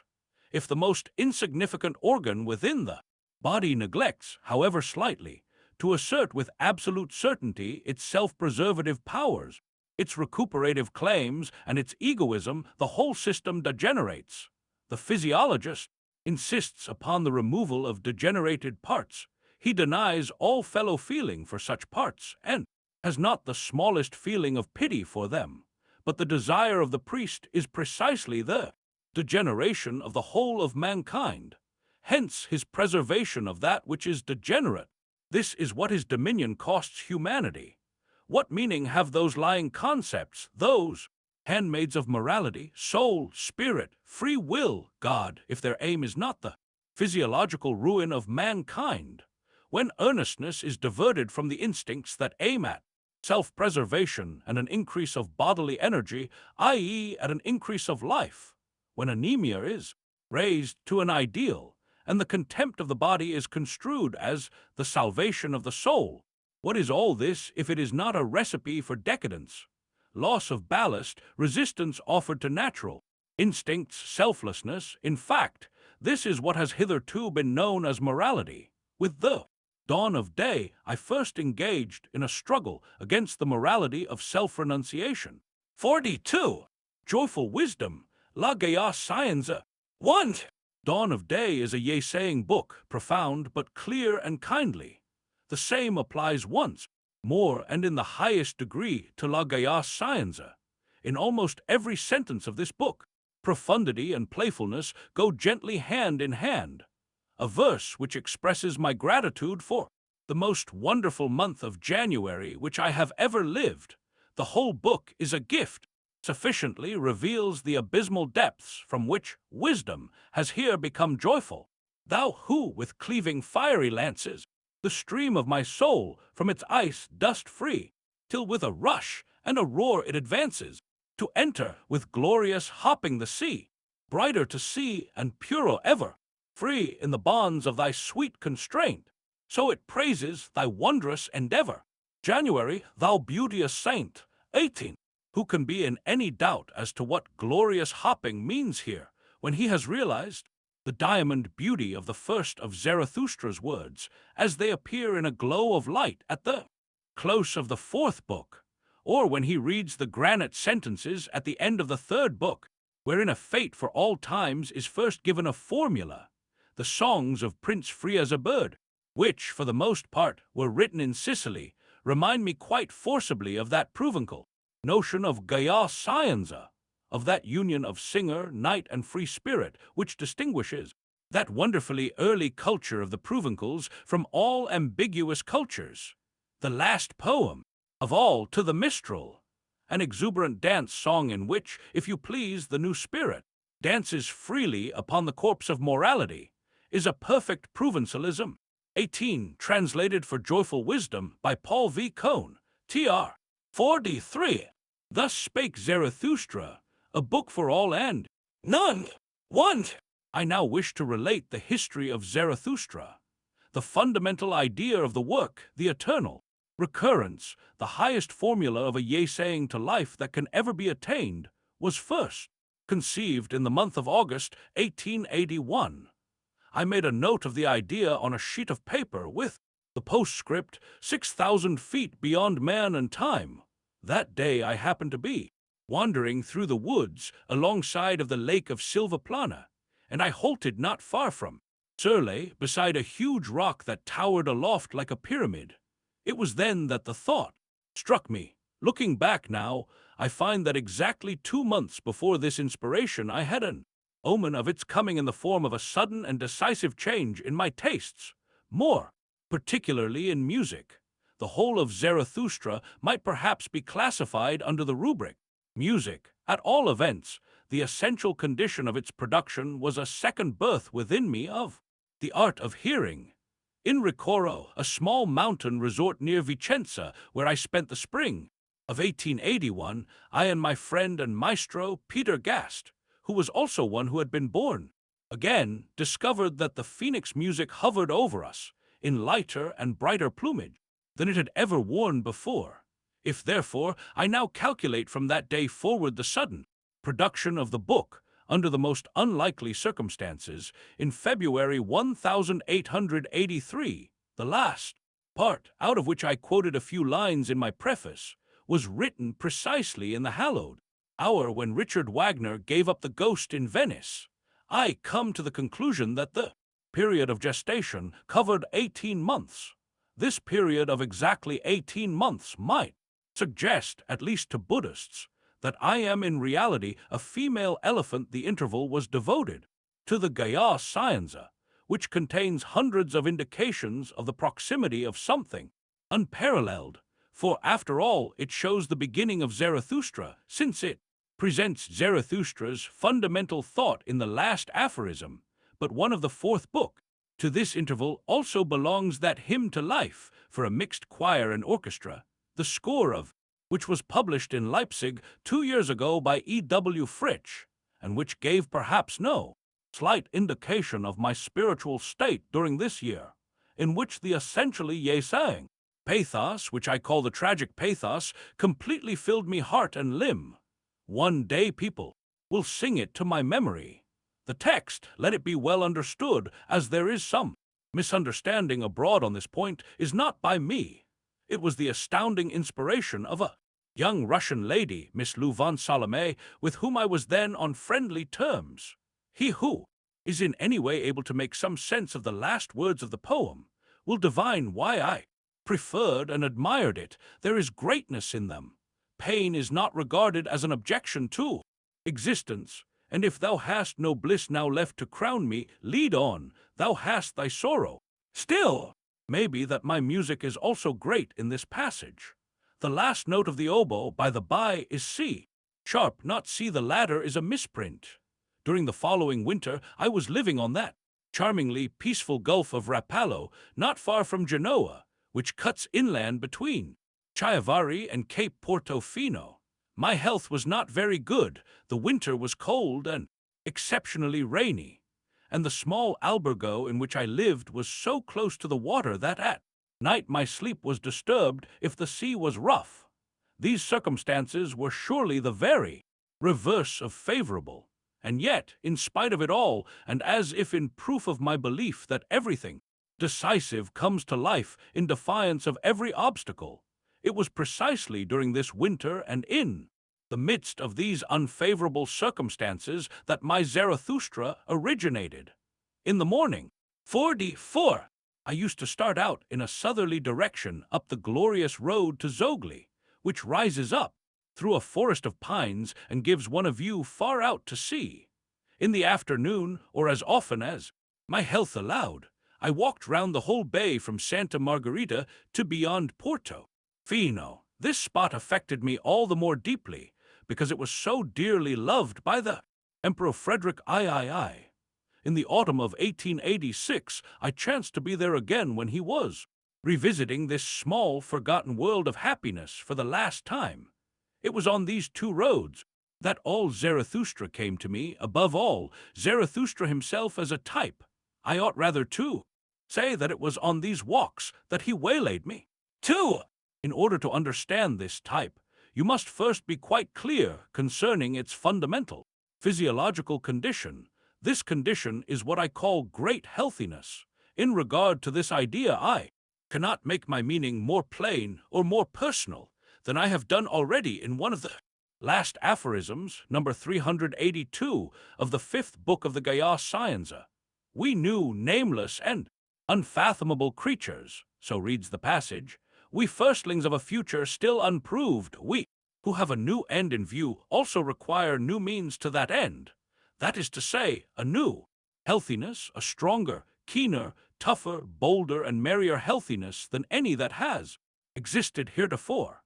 If the most insignificant organ within the body neglects, however slightly, to assert with absolute certainty its self-preservative powers, its recuperative claims, and its egoism, the whole system degenerates. The physiologist insists upon the removal of degenerated parts. He denies all fellow feeling for such parts, and has not the smallest feeling of pity for them. But the desire of the priest is precisely the degeneration of the whole of mankind. Hence his preservation of that which is degenerate. This is what his dominion costs humanity. What meaning have those lying concepts, those handmaids of morality, soul, spirit, free will, God, if their aim is not the physiological ruin of mankind? When earnestness is diverted from the instincts that aim at self-preservation and an increase of bodily energy, i.e. at an increase of life, when anemia is raised to an ideal, and the contempt of the body is construed as the salvation of the soul, what is all this if it is not a recipe for decadence, loss of ballast, resistance offered to natural instincts, selflessness? In fact, this is what has hitherto been known as morality. With the dawn of day, I first engaged in a struggle against the morality of self-renunciation. 42. Joyful Wisdom, La Gaia Science. 1. Dawn of Day is a yea-saying book, profound but clear and kindly. The same applies once more and in the highest degree to La Gaia Science. In almost every sentence of this book, profundity and playfulness go gently hand in hand. A verse which expresses my gratitude for the most wonderful month of January which I have ever lived. The whole book is a gift, sufficiently reveals the abysmal depths from which wisdom has here become joyful. Thou who, with cleaving fiery lances, the stream of my soul from its ice dost free, till with a rush and a roar it advances, to enter with glorious hopping the sea, brighter to see and purer ever, free in the bonds of thy sweet constraint. So it praises thy wondrous endeavor. January, thou beauteous saint. 18. Who can be in any doubt as to what glorious hopping means here, when he has realized the diamond beauty of the first of Zarathustra's words, as they appear in a glow of light at the close of the fourth book, or when he reads the granite sentences at the end of the third book, wherein a fate for all times is first given a formula, the songs of Prince Friazabird, which, for the most part, were written in Sicily, remind me quite forcibly of that provincial notion of Gaia Scienza, of that union of singer, knight, and free spirit, which distinguishes that wonderfully early culture of the provincials from all ambiguous cultures. The last poem of all, To the Mistral, an exuberant dance song in which, if you please, the new spirit dances freely upon the corpse of morality, is a perfect provincialism. 18. Translated for Joyful Wisdom by Paul V. Cohn, tr. 43. Thus Spake Zarathustra, a book for all and none. 1. I now wish to relate the history of Zarathustra. The fundamental idea of the work, the eternal recurrence, the highest formula of a yea-saying to life that can ever be attained, was first conceived in the month of August 1881. I made a note of the idea on a sheet of paper with the postscript 6,000 feet beyond man and time. That day I happened to be wandering through the woods alongside of the lake of Silvaplana, and I halted not far from Surley beside a huge rock that towered aloft like a pyramid. It was then that the thought struck me. Looking back now, I find that exactly 2 months before this inspiration I had an omen of its coming in the form of a sudden and decisive change in my tastes, more particularly in music. The whole of Zarathustra might perhaps be classified under the rubric music. At all events, the essential condition of its production was a second birth within me of the art of hearing. In Ricoro, a small mountain resort near Vicenza, where I spent the spring of 1881, I and my friend and maestro, Peter Gast, who was also one who had been born, again discovered that the phoenix music hovered over us in lighter and brighter plumage than it had ever worn before. If, therefore, I now calculate from that day forward the sudden production of the book, under the most unlikely circumstances, in February 1883, the last part, out of which I quoted a few lines in my preface, was written precisely in the hallowed hour when Richard Wagner gave up the ghost in Venice. I come to the conclusion that the period of gestation covered 18 months. This period of exactly 18 months might suggest, at least to Buddhists, that I am in reality a female elephant. The interval was devoted to the Gaya Scienza, which contains hundreds of indications of the proximity of something unparalleled, for after all it shows the beginning of Zarathustra, since it presents Zarathustra's fundamental thought in the last aphorism. But one of the fourth book. To this interval also belongs that hymn to life for a mixed choir and orchestra, the score of which was published in Leipzig 2 years ago by E.W. Fritsch, and which gave perhaps no slight indication of my spiritual state during this year, in which the essentially ye-saying pathos, which I call the tragic pathos, completely filled me heart and limb. One day people will sing it to my memory. The text, let it be well understood, as there is some misunderstanding abroad on this point, is not by me. It was the astounding inspiration of a young Russian lady, Miss Louvain Salome, with whom I was then on friendly terms. He who is in any way able to make some sense of the last words of the poem will divine why I preferred and admired it. There is greatness in them. Pain is not regarded as an objection to existence, and if thou hast no bliss now left to crown me, lead on, thou hast thy sorrow. Still, maybe that my music is also great in this passage. The last note of the oboe, by the by, is C sharp, not C. The latter is a misprint. During the following winter, I was living on that charmingly peaceful Gulf of Rapallo, not far from Genoa, which cuts inland between Chiavari and Cape Portofino. My health was not very good. The winter was cold and exceptionally rainy, and the small albergo in which I lived was so close to the water that at night my sleep was disturbed if the sea was rough. These circumstances were surely the very reverse of favorable, and yet, in spite of it all, and as if in proof of my belief that everything decisive comes to life in defiance of every obstacle, it was precisely during this winter and in the midst of these unfavorable circumstances that my Zarathustra originated. In the morning, 44, I used to start out in a southerly direction up the glorious road to Zogli, which rises up through a forest of pines and gives one a view far out to sea. In the afternoon, or as often as my health allowed, I walked round the whole bay from Santa Margherita to beyond Porto Fino. This spot affected me all the more deeply because it was so dearly loved by the Emperor Frederick III. In the autumn of 1886, I chanced to be there again when he was revisiting this small, forgotten world of happiness for the last time. It was on these two roads that all Zarathustra came to me, above all, Zarathustra himself as a type. I ought rather to say that it was on these walks that he waylaid me. 2. In order to understand this type, you must first be quite clear concerning its fundamental physiological condition. This condition is what I call great healthiness. In regard to this idea, I cannot make my meaning more plain or more personal than I have done already in one of the last aphorisms, number 382 of the fifth book of the Gaia Scienza. We knew nameless and unfathomable creatures, so reads the passage, we firstlings of a future still unproved, we who have a new end in view also require new means to that end. That is to say, a new healthiness, a stronger, keener, tougher, bolder, and merrier healthiness than any that has existed heretofore.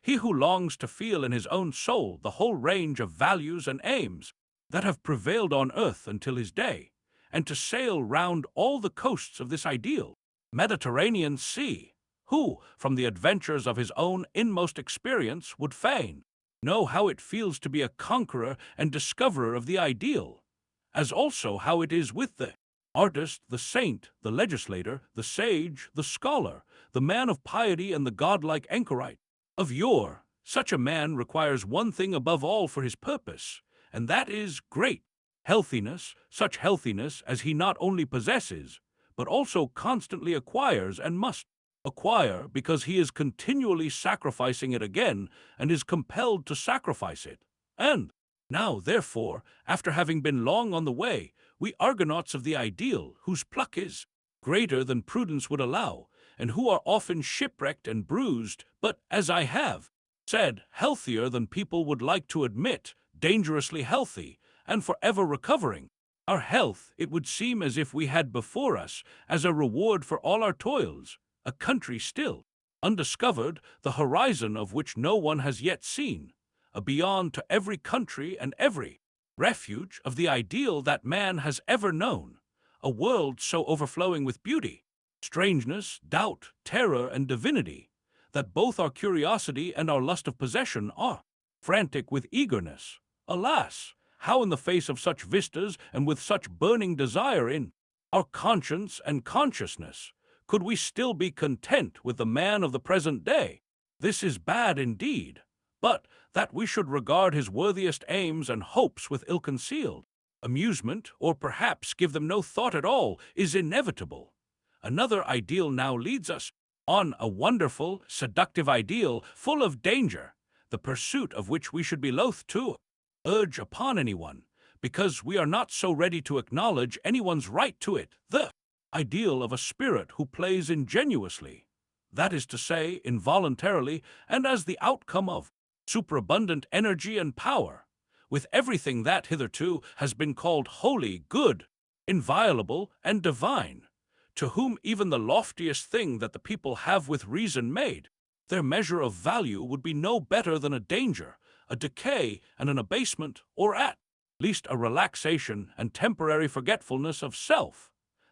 He who longs to feel in his own soul the whole range of values and aims that have prevailed on earth until his day, and to sail round all the coasts of this ideal Mediterranean Sea, who, from the adventures of his own inmost experience, would fain know how it feels to be a conqueror and discoverer of the ideal, as also how it is with the artist, the saint, the legislator, the sage, the scholar, the man of piety, and the godlike anchorite of yore. Such a man requires one thing above all for his purpose, and that is great healthiness, such healthiness as he not only possesses, but also constantly acquires and must acquire because he is continually sacrificing it again and is compelled to sacrifice it. And now, therefore, after having been long on the way, we Argonauts of the ideal, whose pluck is greater than prudence would allow, and who are often shipwrecked and bruised, but, as I have said, healthier than people would like to admit, dangerously healthy, and forever recovering our health, it would seem as if we had before us, as a reward for all our toils, a country still undiscovered, the horizon of which no one has yet seen, a beyond to every country and every refuge of the ideal that man has ever known, a world so overflowing with beauty, strangeness, doubt, terror, and divinity, that both our curiosity and our lust of possession are frantic with eagerness. Alas, how in the face of such vistas and with such burning desire in our conscience and consciousness, could we still be content with the man of the present day? This is bad indeed, but that we should regard his worthiest aims and hopes with ill-concealed amusement, or perhaps give them no thought at all, is inevitable. Another ideal now leads us on, a wonderful, seductive ideal, full of danger, the pursuit of which we should be loath to urge upon anyone, because we are not so ready to acknowledge anyone's right to it, the ideal of a spirit who plays ingenuously, that is to say, involuntarily, and as the outcome of superabundant energy and power, with everything that hitherto has been called holy, good, inviolable, and divine, to whom even the loftiest thing that the people have with reason made their measure of value would be no better than a danger, a decay, and an abasement, or at least a relaxation and temporary forgetfulness of self,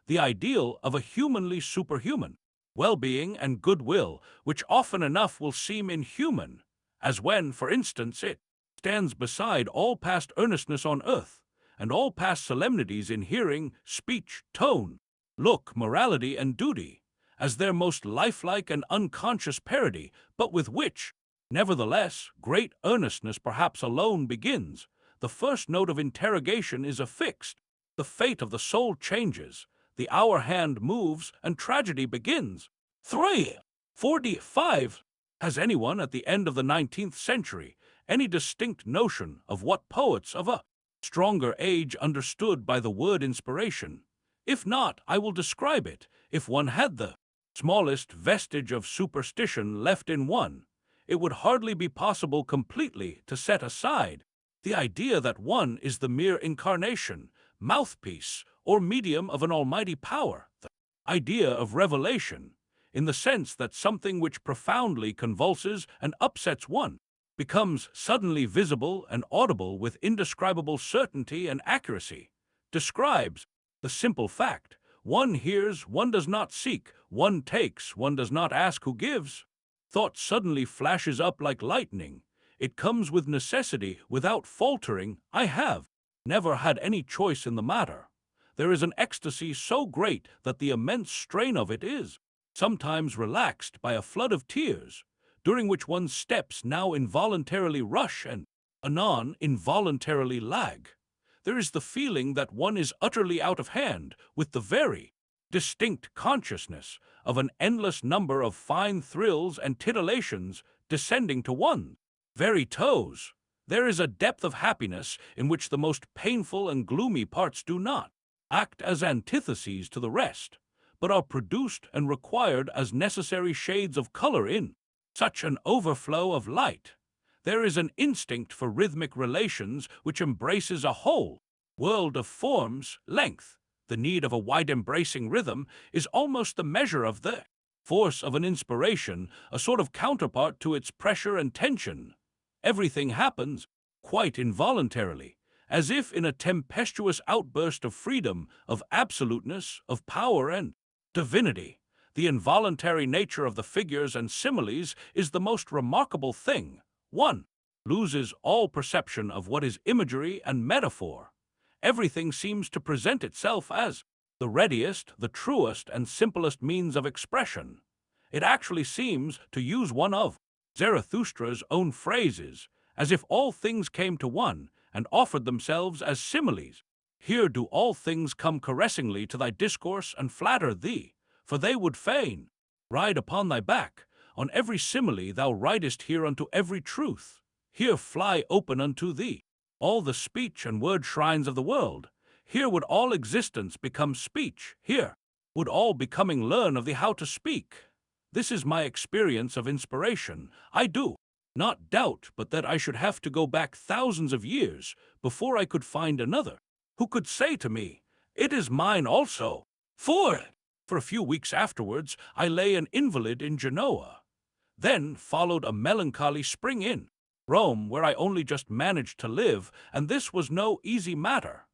the ideal of a humanly superhuman well-being and goodwill, which often enough will seem inhuman, as when, for instance, it stands beside all past earnestness on earth, and all past solemnities in hearing, speech, tone, look, morality, and duty, as their most lifelike and unconscious parody, but with which, nevertheless, great earnestness perhaps alone begins. The first note of interrogation is affixed, the fate of the soul changes, the hour hand moves, and tragedy begins. 345. Has anyone at the end of the 19th century any distinct notion of what poets of a stronger age understood by the word inspiration? If not, I will describe it. If one had the smallest vestige of superstition left in one, it would hardly be possible completely to set aside the idea that one is the mere incarnation, mouthpiece, or medium of an almighty power, the idea of revelation, in the sense that something which profoundly convulses and upsets one becomes suddenly visible and audible with indescribable certainty and accuracy, describes the simple fact: one hears, one does not seek, one takes, one does not ask who gives. Thought suddenly flashes up like lightning. It comes with necessity, without faltering. I have never had any choice in the matter. There is an ecstasy so great that the immense strain of it is sometimes relaxed by a flood of tears, during which one's steps now involuntarily rush and anon involuntarily lag. there is the feeling that one is utterly out of hand with the very distinct consciousness of an endless number of fine thrills and titillations descending to one's very toes. There is a depth of happiness in which the most painful and gloomy parts do not act as antitheses to the rest, but are produced and required as necessary shades of color in such an overflow of light. There is an instinct for rhythmic relations which embraces a whole world of forms, length. The need of a wide-embracing rhythm is almost the measure of the force of an inspiration, a sort of counterpart to its pressure and tension. Everything happens quite involuntarily, as if in a tempestuous outburst of freedom, of absoluteness, of power and divinity. The involuntary nature of the figures and similes is the most remarkable thing. One loses all perception of what is imagery and metaphor. Everything seems to present itself as the readiest, the truest, and simplest means of expression. It actually seems, to use one of Zarathustra's own phrases, as if all things came to one and offered themselves as similes. Here do all things come caressingly to thy discourse and flatter thee, for they would fain ride upon thy back. On every simile thou ridest here unto every truth. Here fly open unto thee all the speech and word shrines of the world. Here would all existence become speech. Here would all becoming learn of the how to speak. This is my experience of inspiration. I do not doubt but that I should have to go back thousands of years before I could find another who could say to me, "It is mine also." For a few weeks afterwards, I lay an invalid in Genoa. Then followed a melancholy spring in Rome, where I only just managed to live, and this was no easy matter.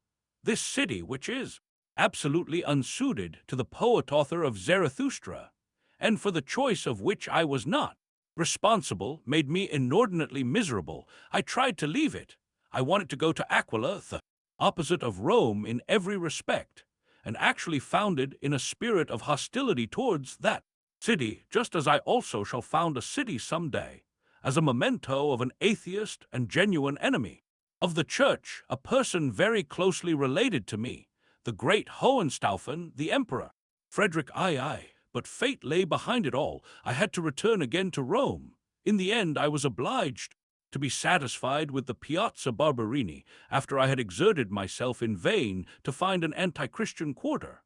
This city, which is absolutely unsuited to the poet-author of Zarathustra, and for the choice of which I was not responsible, made me inordinately miserable. I tried to leave it. I wanted to go to Aquila, the opposite of Rome in every respect, and actually founded in a spirit of hostility towards that city, just as I also shall found a city some day, as a memento of an atheist and genuine enemy of the Church, a person very closely related to me, the great Hohenstaufen, the Emperor Frederick II. But fate lay behind it all. I had to return again to Rome. In the end, I was obliged to be satisfied with the Piazza Barberini after I had exerted myself in vain to find an anti-Christian quarter.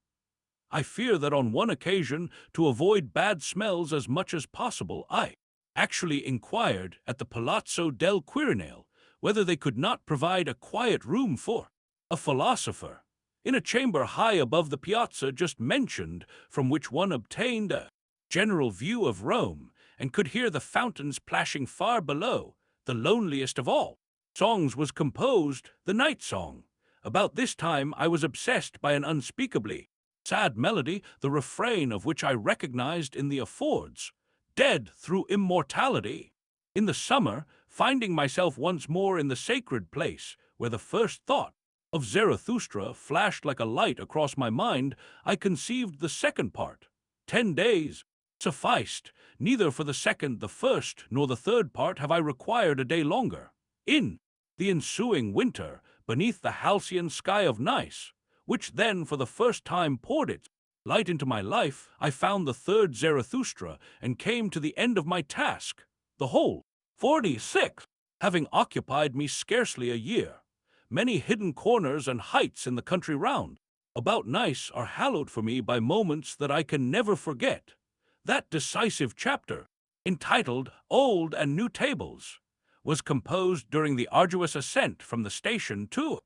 I fear that on one occasion, to avoid bad smells as much as possible, I actually inquired at the Palazzo del Quirinale whether they could not provide a quiet room for a philosopher, in a chamber high above the piazza just mentioned, from which one obtained a general view of Rome and could hear the fountains plashing far below. The loneliest of all songs was composed, the night song. About this time I was obsessed by an unspeakably sad melody, the refrain of which I recognized in the affords, "Dead through immortality." In the summer, finding myself once more in the sacred place, where the first thought of Zarathustra flashed like a light across my mind, I conceived the second part. 10 days sufficed. Neither for the second, the first, nor the third part have I required a day longer. In the ensuing winter, beneath the halcyon sky of Nice, which then for the first time poured its light into my life, I found the third Zarathustra and came to the end of my task. The whole 46 having occupied me scarcely a year. Many hidden corners and heights in the country round about Nice are hallowed for me by moments that I can never forget. That decisive chapter, entitled Old and New Tables, was composed during the arduous ascent from the station to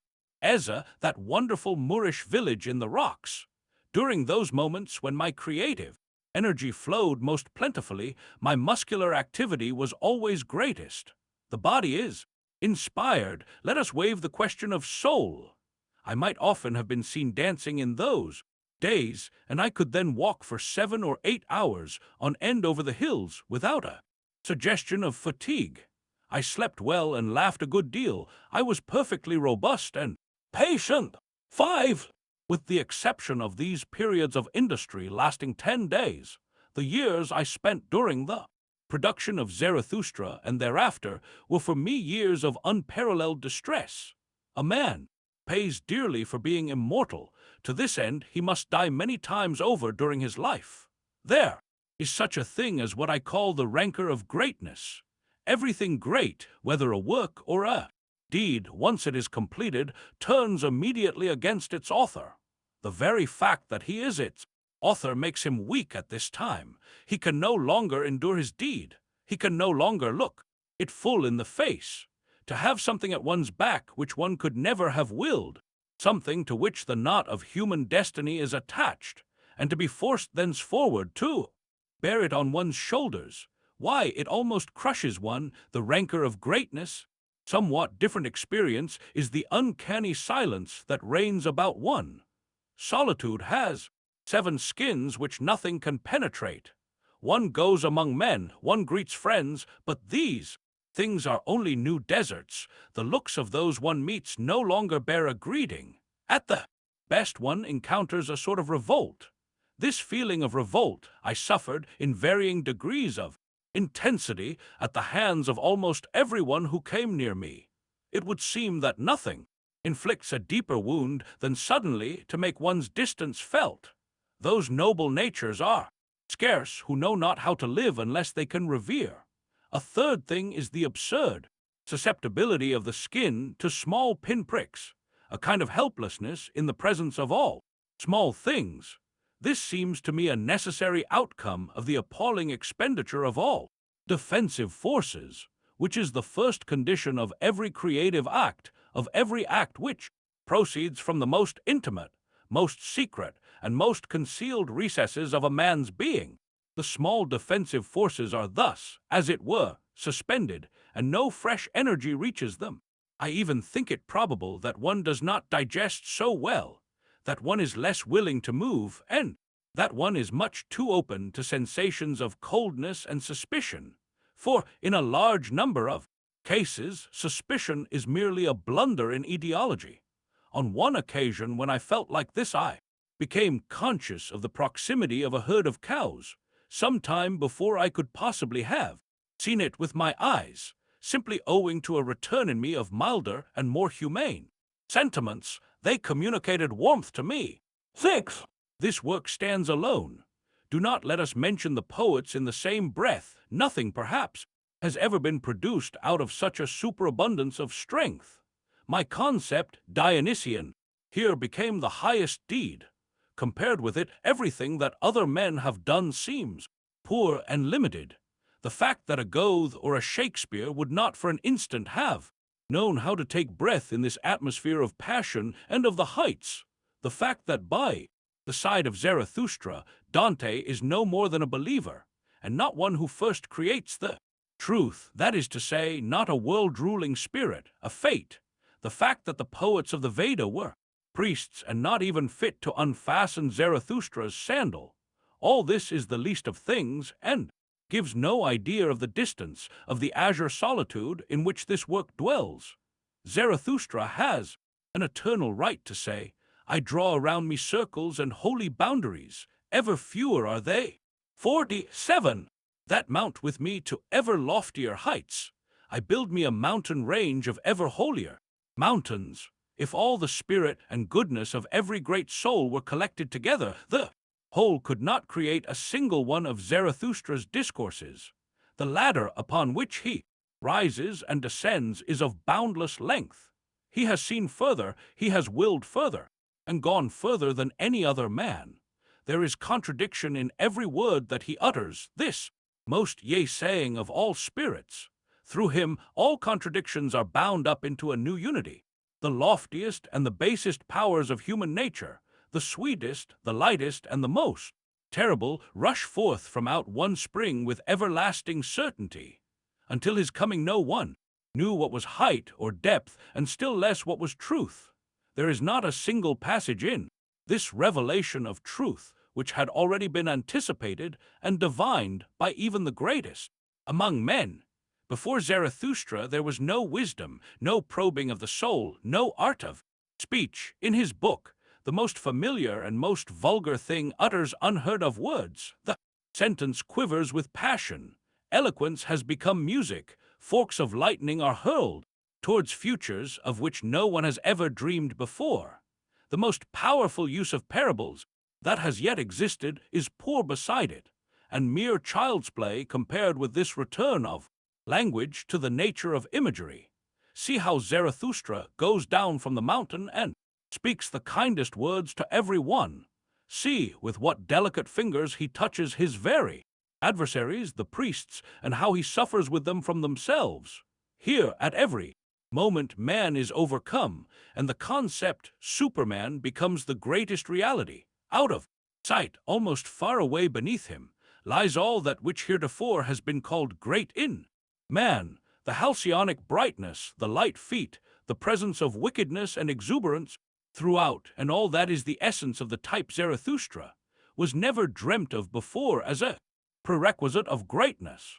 Ecce, that wonderful Moorish village in the rocks. During those moments when my creative energy flowed most plentifully, my muscular activity was always greatest. The body is inspired. Let us waive the question of soul. I might often have been seen dancing in those days, and I could then walk for 7 or 8 hours on end over the hills without a suggestion of fatigue. I slept well and laughed a good deal. I was perfectly robust and patient. 5. With the exception of these periods of industry lasting 10 days, the years I spent during the production of Zarathustra and thereafter were for me years of unparalleled distress. A man pays dearly for being immortal. To this end, he must die many times over during his life. There is such a thing as what I call the rancor of greatness. Everything great, whether a work or a deed, once it is completed, turns immediately against its author. The very fact that he is its author makes him weak at this time. He can no longer endure his deed. He can no longer look it full in the face. To have something at one's back which one could never have willed, something to which the knot of human destiny is attached, and to be forced thenceforward to bear it on one's shoulders, why, it almost crushes one, the rancor of greatness. Somewhat different experience is the uncanny silence that reigns about one. Solitude has 7 skins which nothing can penetrate. One goes among men, one greets friends, but these things are only new deserts. The looks of those one meets no longer bear a greeting. At the best, one encounters a sort of revolt. This feeling of revolt I suffered in varying degrees of intensity at the hands of almost everyone who came near me. It would seem that nothing inflicts a deeper wound than suddenly to make one's distance felt. Those noble natures are scarce who know not how to live unless they can revere. A third thing is the absurd susceptibility of the skin to small pinpricks, a kind of helplessness in the presence of all small things. This seems to me a necessary outcome of the appalling expenditure of all defensive forces, which is the first condition of every creative act, of every act which proceeds from the most intimate, most secret, and most concealed recesses of a man's being. The small defensive forces are thus, as it were, suspended, and no fresh energy reaches them. I even think it probable that one does not digest so well, that one is less willing to move, and that one is much too open to sensations of coldness and suspicion. For, in a large number of cases, suspicion is merely a blunder in etiology. On one occasion, when I felt like this, I became conscious of the proximity of a herd of cows, some time before I could possibly have seen it with my eyes, simply owing to a return in me of milder and more humane sentiments. They communicated warmth to me. 6. This work stands alone. Do not let us mention the poets in the same breath. Nothing, perhaps, has ever been produced out of such a superabundance of strength. My concept, Dionysian, here became the highest deed. Compared with it, everything that other men have done seems poor and limited. The fact that a Goethe or a Shakespeare would not for an instant have known how to take breath in this atmosphere of passion and of the heights. The fact that by the side of Zarathustra, Dante is no more than a believer, and not one who first creates the truth, that is to say, not a world-ruling spirit, a fate. The fact that the poets of the Veda were priests and not even fit to unfasten Zarathustra's sandal. All this is the least of things, and gives no idea of the distance, of the azure solitude in which this work dwells. Zarathustra has an eternal right to say, I draw around me circles and holy boundaries, ever fewer are they. 47. That mount with me to ever loftier heights. I build me a mountain range of ever holier mountains. If all the spirit and goodness of every great soul were collected together, the whole could not create a single one of Zarathustra's discourses. The ladder upon which he rises and descends is of boundless length. He has seen further, he has willed further, and gone further than any other man. There is contradiction in every word that he utters, this most yea-saying of all spirits. Through him all contradictions are bound up into a new unity. The loftiest and the basest powers of human nature, the sweetest, the lightest, and the most terrible, rush forth from out one spring with everlasting certainty. Until his coming no one knew what was height or depth, and still less what was truth. There is not a single passage in this revelation of truth which had already been anticipated and divined by even the greatest among men. Before Zarathustra there was no wisdom, no probing of the soul, no art of speech. In his book, the most familiar and most vulgar thing utters unheard of words. The sentence quivers with passion. Eloquence has become music. Forks of lightning are hurled towards futures of which no one has ever dreamed before. The most powerful use of parables that has yet existed is poor beside it, and mere child's play compared with this return of language to the nature of imagery. See how Zarathustra goes down from the mountain and speaks the kindest words to every one. See with what delicate fingers he touches his very adversaries, the priests, and how he suffers with them from themselves. Here, at every moment, man is overcome, and the concept Superman becomes the greatest reality. Out of sight, almost far away beneath him, lies all that which heretofore has been called great in man, the halcyonic brightness, the light feet, the presence of wickedness and exuberance throughout, and all that is the essence of the type Zarathustra, was never dreamt of before as a prerequisite of greatness.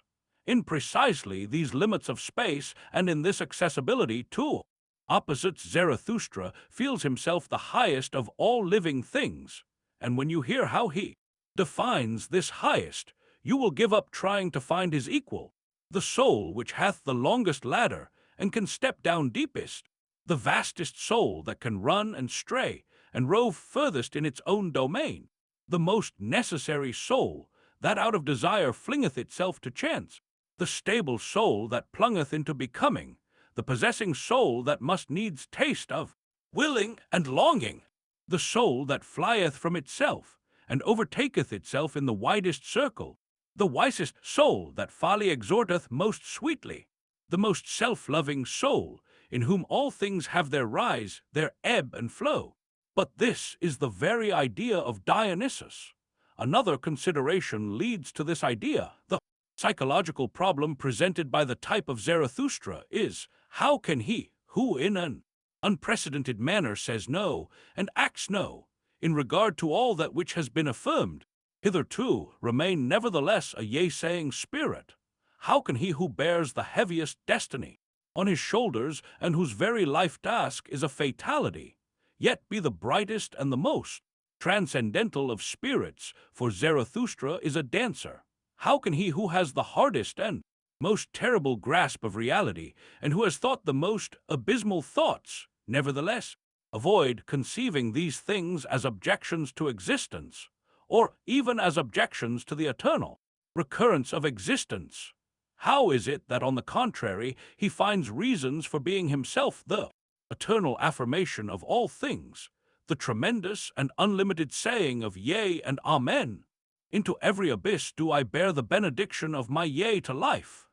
In precisely these limits of space and in this accessibility to opposites, Zarathustra feels himself the highest of all living things, and when you hear how he defines this highest, you will give up trying to find his equal. The soul which hath the longest ladder and can step down deepest, the vastest soul that can run and stray and rove furthest in its own domain, the most necessary soul that out of desire flingeth itself to chance, the stable soul that plungeth into becoming, the possessing soul that must needs taste of willing and longing, the soul that flieth from itself and overtaketh itself in the widest circle, the wisest soul that folly exhorteth most sweetly, the most self-loving soul, in whom all things have their rise, their ebb and flow. But this is the very idea of Dionysus. Another consideration leads to this idea. The psychological problem presented by the type of Zarathustra is, how can he, who in an unprecedented manner says no and acts no, in regard to all that which has been affirmed, hitherto remain nevertheless a yea-saying spirit? How can he who bears the heaviest destiny on his shoulders and whose very life task is a fatality, yet be the brightest and the most transcendental of spirits, for Zarathustra is a dancer? How can he who has the hardest and most terrible grasp of reality, and who has thought the most abysmal thoughts, nevertheless avoid conceiving these things as objections to existence, or even as objections to the eternal recurrence of existence? How is it that, on the contrary, he finds reasons for being himself the eternal affirmation of all things, the tremendous and unlimited saying of yea and amen? Into every abyss do I bear the benediction of my yea to life.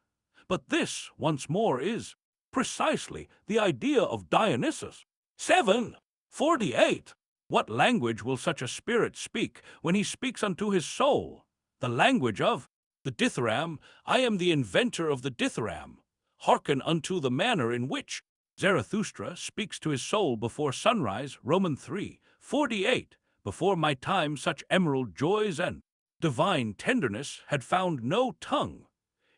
But this, once more, is precisely the idea of Dionysus. 7:48. What language will such a spirit speak when he speaks unto his soul? The language of the dithyramb. I am the inventor of the dithyramb. Hearken unto the manner in which Zarathustra speaks to his soul before sunrise, Romans 3:48. Before my time such emerald joys and divine tenderness had found no tongue.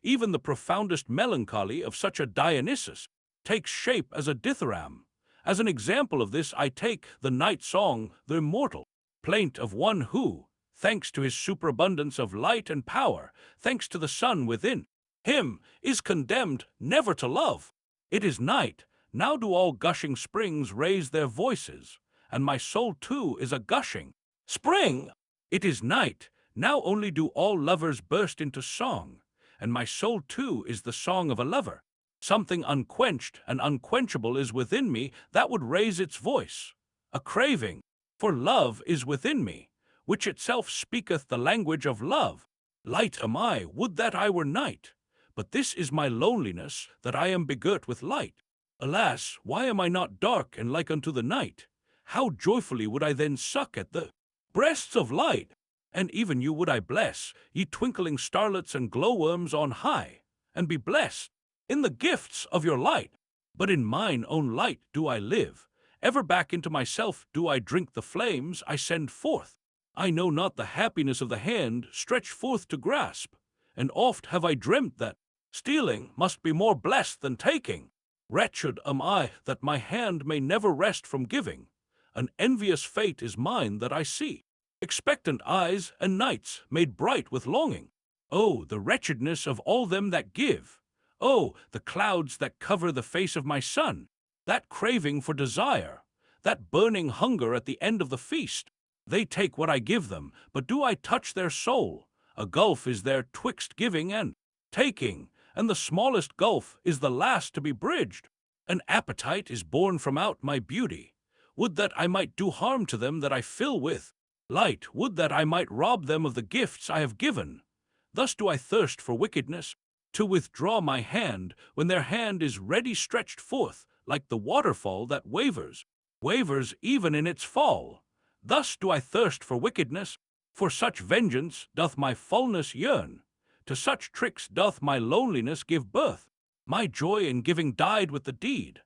Even the profoundest melancholy of such a Dionysus takes shape as a dithyramb. As an example of this I take the night song, the immortal plaint of one who, thanks to his superabundance of light and power, thanks to the sun within him, is condemned never to love. It is night, now do all gushing springs raise their voices, and my soul too is a gushing spring. It is night, now only do all lovers burst into song, and my soul too is the song of a lover. Something unquenched and unquenchable is within me that would raise its voice. A craving for love is within me, which itself speaketh the language of love. Light am I, would that I were night, but this is my loneliness, that I am begirt with light. Alas, why am I not dark and like unto the night? How joyfully would I then suck at the breasts of light! And even you would I bless, ye twinkling starlets and glowworms on high, and be blessed in the gifts of your light. But in mine own light do I live, ever back into myself do I drink the flames I send forth. I know not the happiness of the hand stretched forth to grasp, and oft have I dreamt that stealing must be more blessed than taking. Wretched am I that my hand may never rest from giving. An envious fate is mine that I see expectant eyes and nights made bright with longing. Oh, the wretchedness of all them that give! Oh, the clouds that cover the face of my sun, that craving for desire, that burning hunger at the end of the feast. They take what I give them, but do I touch their soul? A gulf is there twixt giving and taking, and the smallest gulf is the last to be bridged. An appetite is born from out my beauty. Would that I might do harm to them that I fill with light, would that I might rob them of the gifts I have given. Thus do I thirst for wickedness, to withdraw my hand when their hand is ready stretched forth, like the waterfall that wavers even in its fall. Thus do I thirst for wickedness, for such vengeance doth my fullness yearn. To such tricks doth my loneliness give birth. My joy in giving died with the deed.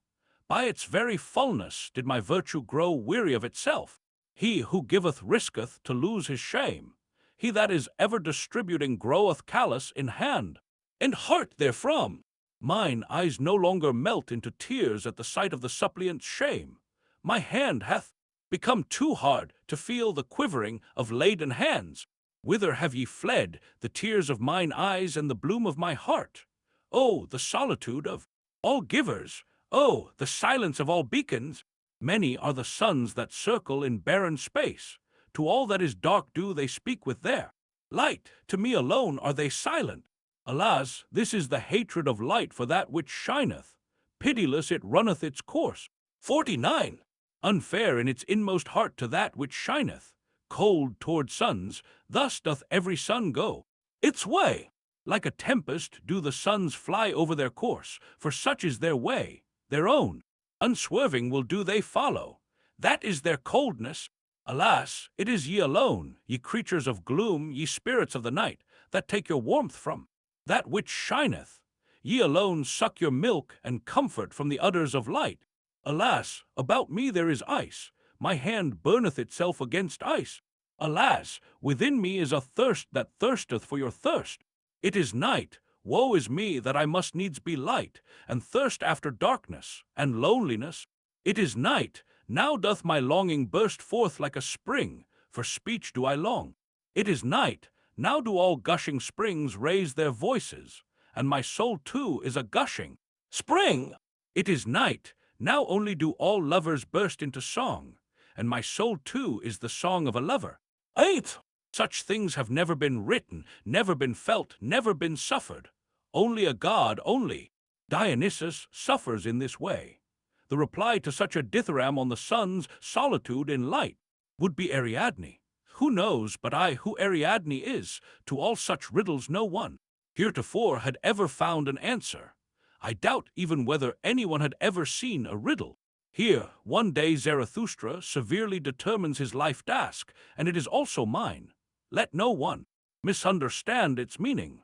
By its very fullness did my virtue grow weary of itself. He who giveth risketh to lose his shame. He that is ever distributing groweth callous in hand and heart therefrom. Mine eyes no longer melt into tears at the sight of the suppliant's shame. My hand hath become too hard to feel the quivering of laden hands. Whither have ye fled, the tears of mine eyes and the bloom of my heart? Oh, the solitude of all givers! Oh, the silence of all beacons! Many are the suns that circle in barren space. To all that is dark do they speak with their light. To me alone are they silent. Alas, this is the hatred of light for that which shineth. Pitiless it runneth its course. 49. Unfair in its inmost heart to that which shineth. Cold toward suns, thus doth every sun go its way. Like a tempest do the suns fly over their course, for such is their way, their own. Unswerving will do they follow. That is their coldness. Alas, it is ye alone, ye creatures of gloom, ye spirits of the night, that take your warmth from that which shineth. Ye alone suck your milk and comfort from the udders of light. Alas, about me there is ice. My hand burneth itself against ice. Alas, within me is a thirst that thirsteth for your thirst. It is night. Woe is me that I must needs be light, and thirst after darkness, and loneliness. It is night. Now doth my longing burst forth like a spring. For speech do I long. It is night. Now do all gushing springs raise their voices, and my soul too is a gushing spring. It is night. Now only do all lovers burst into song, and my soul too is the song of a lover. 8. Such things have never been written, never been felt, never been suffered. Only a god, only Dionysus suffers in this way. The reply to such a dithyramb on the sun's solitude in light would be Ariadne. Who knows but I who Ariadne is? To all such riddles no one heretofore had ever found an answer. I doubt even whether anyone had ever seen a riddle. Here, one day Zarathustra severely determines his life task, and it is also mine. Let no one misunderstand its meaning.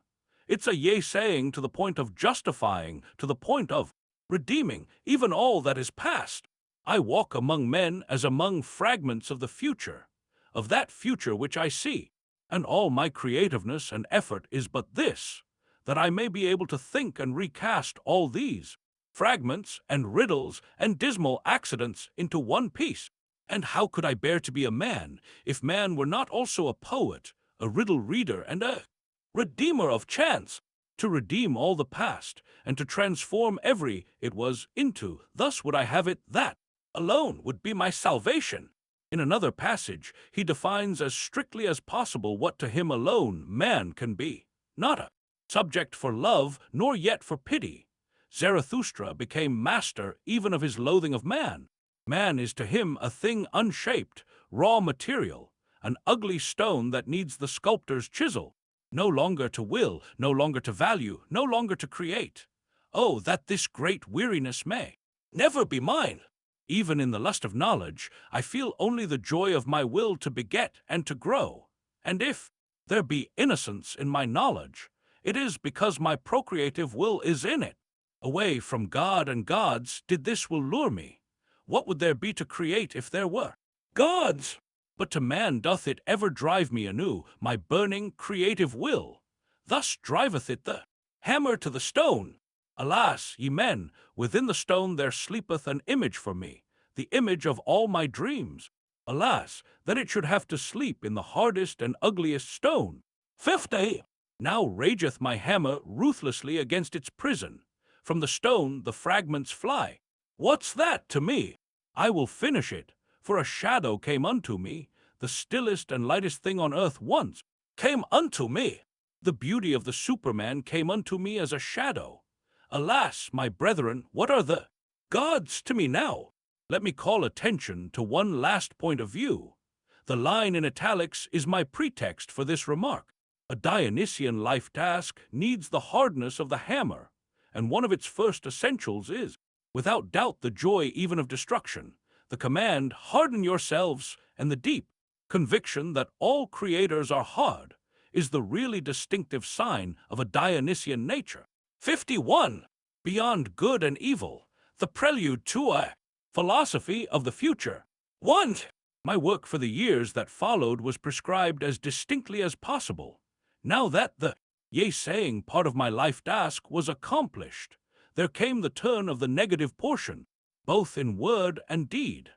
It's a yea-saying to the point of justifying, to the point of redeeming even all that is past. I walk among men as among fragments of the future, of that future which I see, and all my creativeness and effort is but this, that I may be able to think and recast all these fragments and riddles and dismal accidents into one piece. And how could I bear to be a man, if man were not also a poet, a riddle reader, and a redeemer of chance? To redeem all the past, and to transform every it was into, thus would I have it, that alone would be my salvation. In another passage, he defines as strictly as possible what to him alone man can be. Not a subject for love, nor yet for pity. Zarathustra became master even of his loathing of man. Man is to him a thing unshaped, raw material, an ugly stone that needs the sculptor's chisel. No longer to will, no longer to value, no longer to create. Oh, that this great weariness may never be mine! Even in the lust of knowledge, I feel only the joy of my will to beget and to grow. And if there be innocence in my knowledge, it is because my procreative will is in it. Away from God and gods did this will lure me. What would there be to create if there were gods? But to man doth it ever drive me anew, my burning, creative will. Thus driveth it the hammer to the stone. Alas, ye men, within the stone there sleepeth an image for me, the image of all my dreams. Alas, that it should have to sleep in the hardest and ugliest stone. 50. Now rageth my hammer ruthlessly against its prison. From the stone the fragments fly. What's that to me? I will finish it, for a shadow came unto me, the stillest and lightest thing on earth once came unto me. The beauty of the Superman came unto me as a shadow. Alas, my brethren, what are the gods to me now? Let me call attention to one last point of view. The line in italics is my pretext for this remark. A Dionysian life task needs the hardness of the hammer, and one of its first essentials is, without doubt, the joy even of destruction, the command, harden yourselves, and the deep conviction that all creators are hard, is the really distinctive sign of a Dionysian nature. 51. Beyond Good and Evil, the prelude to a philosophy of the future. 1. My work for the years that followed was prescribed as distinctly as possible. Now that the yea-saying part of my life task was accomplished, there came the turn of the negative portion, both in word and deed.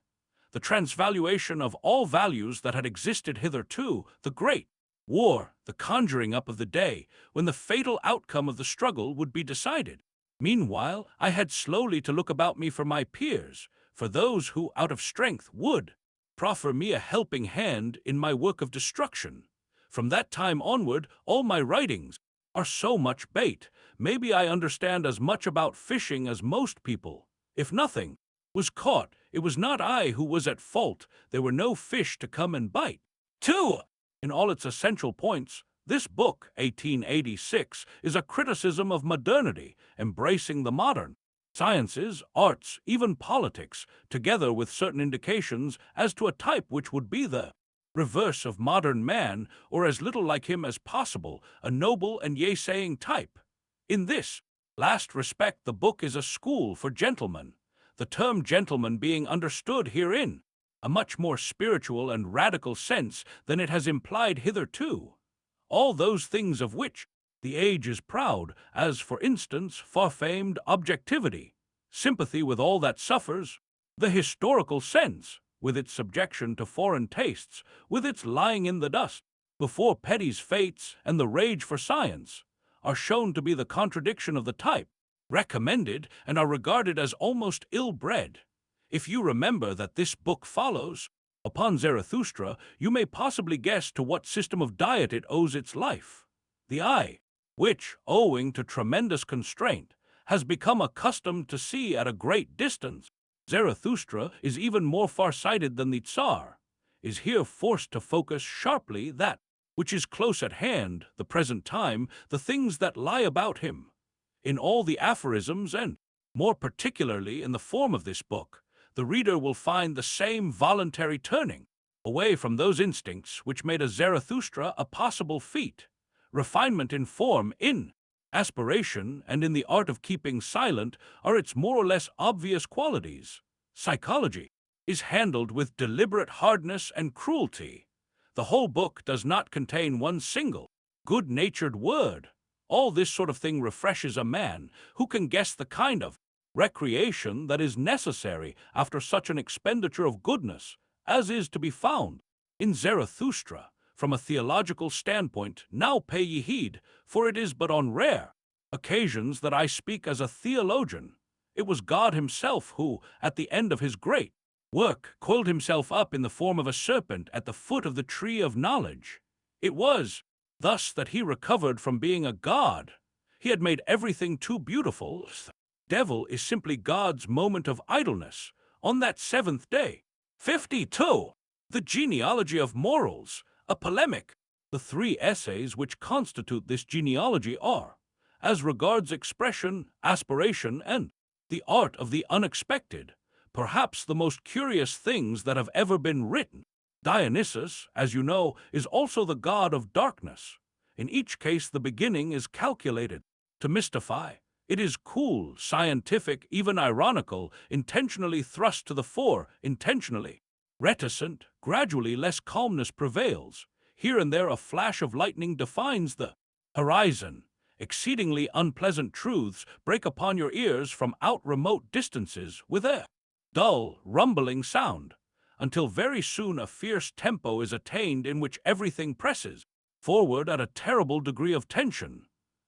The transvaluation of all values that had existed hitherto, the great war, the conjuring up of the day when the fatal outcome of the struggle would be decided. Meanwhile, I had slowly to look about me for my peers, for those who, out of strength, would proffer me a helping hand in my work of destruction. From that time onward, all my writings are so much bait. Maybe I understand as much about fishing as most people. If nothing was caught, it was not I who was at fault. There were no fish to come and bite. 2. In all its essential points, this book, 1886, is a criticism of modernity, embracing the modern sciences, arts, even politics, together with certain indications as to a type which would be the reverse of modern man, or as little like him as possible, a noble and yea-saying type. In this last respect, the book is a school for gentlemen, the term gentleman being understood herein a much more spiritual and radical sense than it has implied hitherto. All those things of which the age is proud, as, for instance, far-famed objectivity, sympathy with all that suffers, the historical sense, with its subjection to foreign tastes, with its lying in the dust before petty's fates, and the rage for science, are shown to be the contradiction of the type, recommended, and are regarded as almost ill-bred. If you remember that this book follows upon Zarathustra, you may possibly guess to what system of diet it owes its life. The eye, which, owing to tremendous constraint, has become accustomed to see at a great distance. Zarathustra is even more far-sighted than the Tsar, is here forced to focus sharply that which is close at hand, the present time, the things that lie about him. In all the aphorisms, and more particularly in the form of this book, the reader will find the same voluntary turning away from those instincts which made a Zarathustra a possible feat. Refinement in form, in aspiration, and in the art of keeping silent are its more or less obvious qualities. Psychology is handled with deliberate hardness and cruelty. The whole book does not contain one single good-natured word. All this sort of thing refreshes a man who can guess the kind of recreation that is necessary after such an expenditure of goodness as is to be found in Zarathustra. From a theological standpoint, now pay ye heed, for it is but on rare occasions that I speak as a theologian. It was God himself who, at the end of his great work, coiled himself up in the form of a serpent at the foot of the tree of knowledge. It was thus that he recovered from being a god. He had made everything too beautiful. The devil is simply God's moment of idleness on that seventh day. 52. The genealogy of morals, a polemic. The 3 essays which constitute this genealogy are, as regards expression, aspiration, and the art of the unexpected, perhaps the most curious things that have ever been written. Dionysus, as you know, is also the god of darkness. In each case, the beginning is calculated to mystify. It is cool, scientific, even ironical, intentionally thrust to the fore, intentionally reticent. Gradually less calmness prevails. Here and there a flash of lightning defines the horizon. Exceedingly unpleasant truths break upon your ears from out remote distances with a dull, rumbling sound, until very soon a fierce tempo is attained in which everything presses forward at a terrible degree of tension.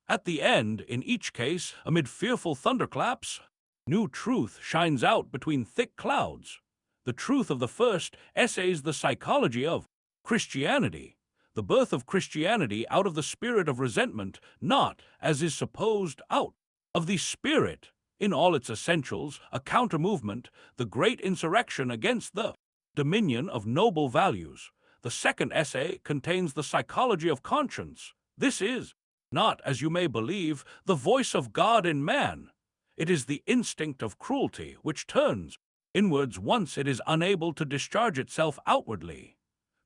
At the end, in each case, amid fearful thunderclaps, new truth shines out between thick clouds. The truth of the first essays the psychology of Christianity, the birth of Christianity out of the spirit of resentment, not, as is supposed, out of the spirit, in all its essentials, a counter-movement, the great insurrection against the dominion of noble values. The second essay contains the psychology of conscience. This is not, as you may believe, the voice of God in man. It is the instinct of cruelty which turns inwards once it is unable to discharge itself outwardly.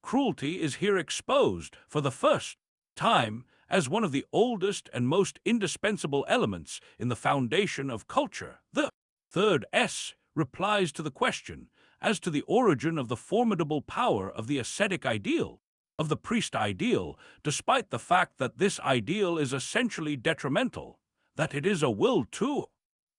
Cruelty is here exposed, for the first time, as one of the oldest and most indispensable elements in the foundation of culture. The third S replies to the question as to the origin of the formidable power of the ascetic ideal, of the priest ideal, despite the fact that this ideal is essentially detrimental, that it is a will to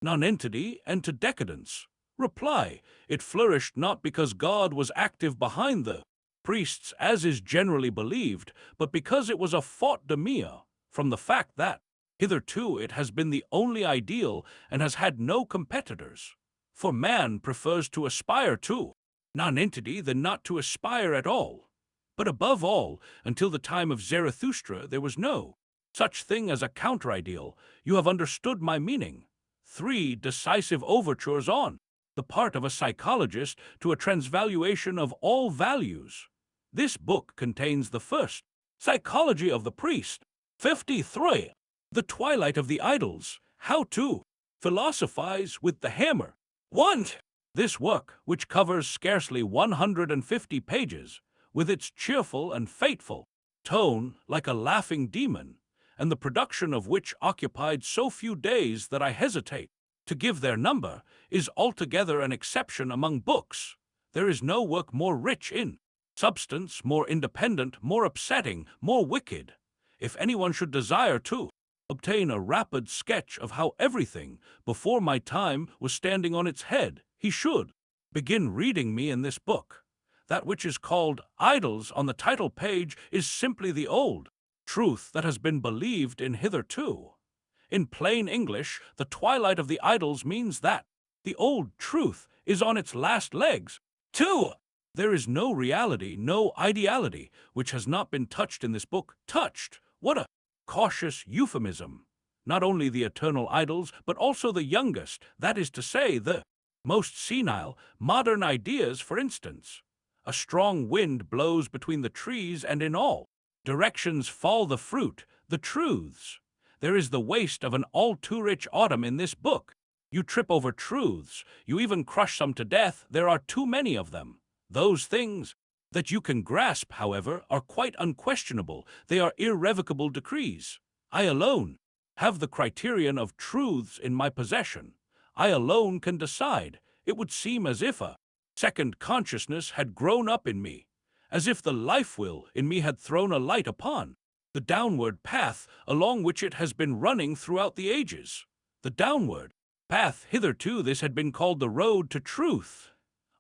nonentity and to decadence. Reply, it flourished not because God was active behind the priests, as is generally believed, but because it was a faute de mieux, from the fact that hitherto it has been the only ideal and has had no competitors. For man prefers to aspire to nonentity than not to aspire at all. But above all, until the time of Zarathustra, there was no such thing as a counter-ideal. You have understood my meaning. 3 decisive overtures on the part of a psychologist to a transvaluation of all values. This book contains the first psychology of the priest. 53. The twilight of the idols. How to philosophize with the hammer. 1. This work, which covers scarcely 150 pages, with its cheerful and fateful tone like a laughing demon, and the production of which occupied so few days that I hesitate to give their number, is altogether an exception among books. There is no work more rich in substance, more independent, more upsetting, more wicked. If anyone should desire to obtain a rapid sketch of how everything, before my time, was standing on its head, he should begin reading me in this book. That which is called idols on the title page is simply the old truth that has been believed in hitherto. In plain English, the twilight of the idols means that the old truth is on its last legs. 2. There is no reality, no ideality, which has not been touched in this book. Touched? What a cautious euphemism. Not only the eternal idols, but also the youngest, that is to say, the most senile, modern ideas, for instance. A strong wind blows between the trees, and in all directions fall the fruit, the truths. There is the waste of an all too rich autumn in this book. You trip over truths, you even crush some to death. There are too many of them. Those things that you can grasp, however, are quite unquestionable. They are irrevocable decrees. I alone have the criterion of truths in my possession. I alone can decide. It would seem as if a second consciousness had grown up in me, as if the life-will in me had thrown a light upon the downward path along which it has been running throughout the ages. The downward path, hitherto this had been called the road to truth.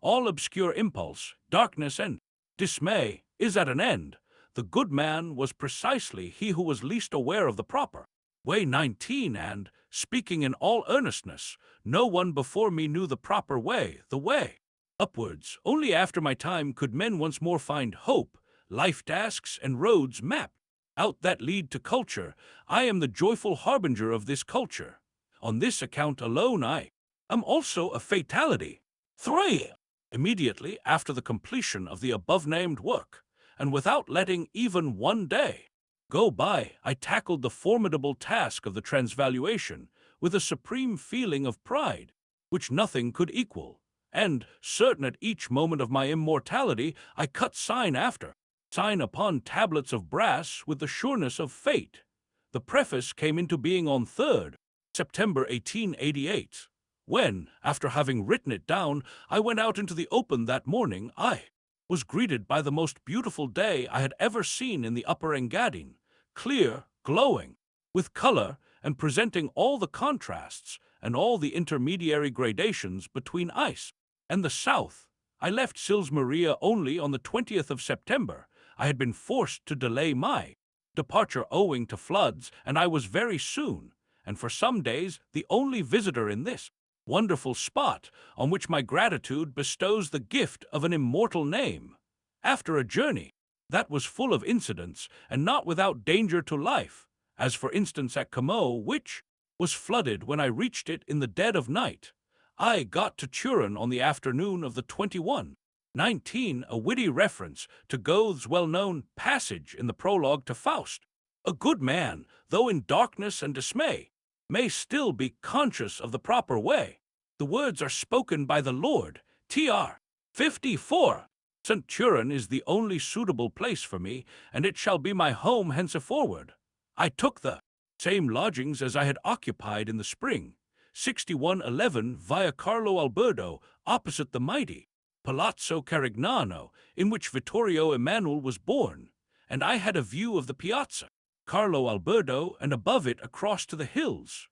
All obscure impulse, darkness, and dismay is at an end. The good man was precisely he who was least aware of the proper way. 19. And, speaking in all earnestness, no one before me knew the proper way, the way upwards. Only after my time could men once more find hope, life tasks, and roads mapped out that lead to culture. I am the joyful harbinger of this culture. On this account alone I am also a fatality. 3. Immediately after the completion of the above-named work, and without letting even one day go by, I tackled the formidable task of the transvaluation with a supreme feeling of pride, which nothing could equal. And, certain at each moment of my immortality, I cut sign after sign upon tablets of brass with the sureness of fate. The preface came into being on 3rd September 1888. When, after having written it down, I went out into the open that morning, I was greeted by the most beautiful day I had ever seen in the Upper Engadine, clear, glowing, with color, and presenting all the contrasts and all the intermediary gradations between ice and the south. I left Sils Maria only on the 20th of September. I had been forced to delay my departure owing to floods, and I was very soon, and for some days, the only visitor in this wonderful spot on which my gratitude bestows the gift of an immortal name. After a journey that was full of incidents and not without danger to life, as for instance at Como, which was flooded when I reached it in the dead of night, I got to Turin on the afternoon of the 21/19, a witty reference to Goethe's well-known passage in the prologue to Faust. A good man, though in darkness and dismay, may still be conscious of the proper way. The words are spoken by the Lord. Tr. 54. St. Turin is the only suitable place for me, and it shall be my home henceforward. I took the same lodgings as I had occupied in the spring, 6111 Via Carlo Alberto, opposite the mighty Palazzo Carignano, in which Vittorio Emanuele was born, and I had a view of the Piazza Carlo Alberto and above it across to the hills.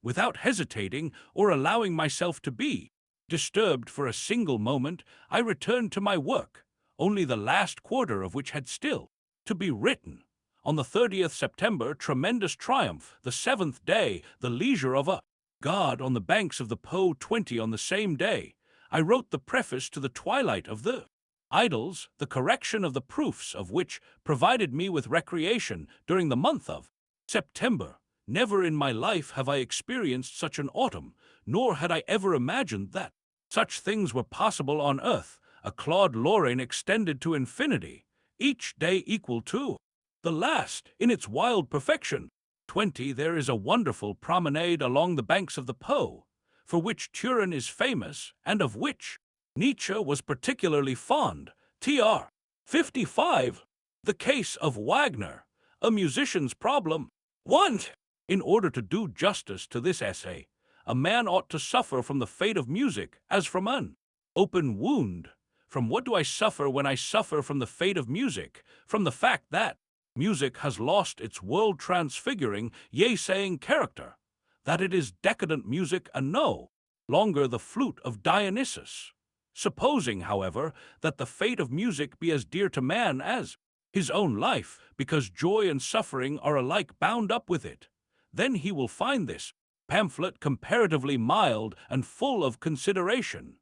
Without hesitating or allowing myself to be disturbed for a single moment, I returned to my work, only the last quarter of which had still to be written. On the 30th September, tremendous triumph, the 7th day, the leisure of a God on the banks of the Po. 20 on the same day, I wrote the preface to the Twilight of the Idols, the correction of the proofs of which provided me with recreation during the month of September. Never in my life have I experienced such an autumn, nor had I ever imagined that such things were possible on earth. A Claude Lorraine extended to infinity, each day equal to the last in its wild perfection. 20. There is a wonderful promenade along the banks of the Po, for which Turin is famous, and of which Nietzsche was particularly fond. Tr. 55. The case of Wagner, a musician's problem. 1. In order to do justice to this essay, a man ought to suffer from the fate of music as from an open wound. From what do I suffer when I suffer from the fate of music? From the fact that music has lost its world-transfiguring, yea-saying character, that it is decadent music and no longer the flute of Dionysus. Supposing, however, that the fate of music be as dear to man as his own life, because joy and suffering are alike bound up with it, then he will find this pamphlet comparatively mild and full of consideration.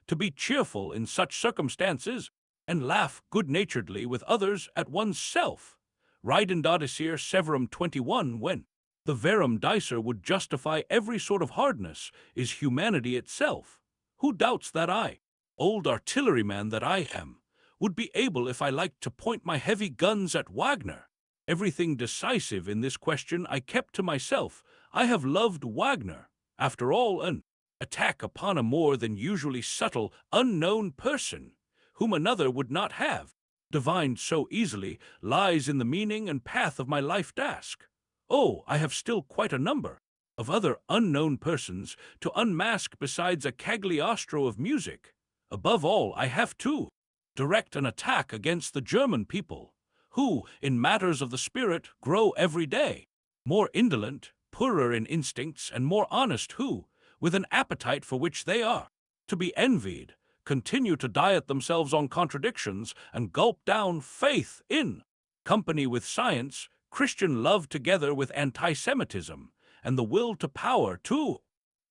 To be cheerful in such circumstances, and laugh good-naturedly with others at one's self. Ridendadisir severum 21, when the verum dicer would justify every sort of hardness, is humanity itself. Who doubts that I, old artilleryman that I am, would be able if I liked to point my heavy guns at Wagner? Everything decisive in this question I kept to myself. I have loved Wagner. After all, an attack upon a more than usually subtle, unknown person, whom another would not have divined so easily, lies in the meaning and path of my life task. Oh, I have still quite a number of other unknown persons to unmask besides a Cagliostro of music. Above all, I have to direct an attack against the German people, who, in matters of the spirit, grow every day more indolent, poorer in instincts, and more honest, who, with an appetite for which they are to be envied, continue to diet themselves on contradictions and gulp down faith in company with science, Christian love together with anti-Semitism, and the will to power too.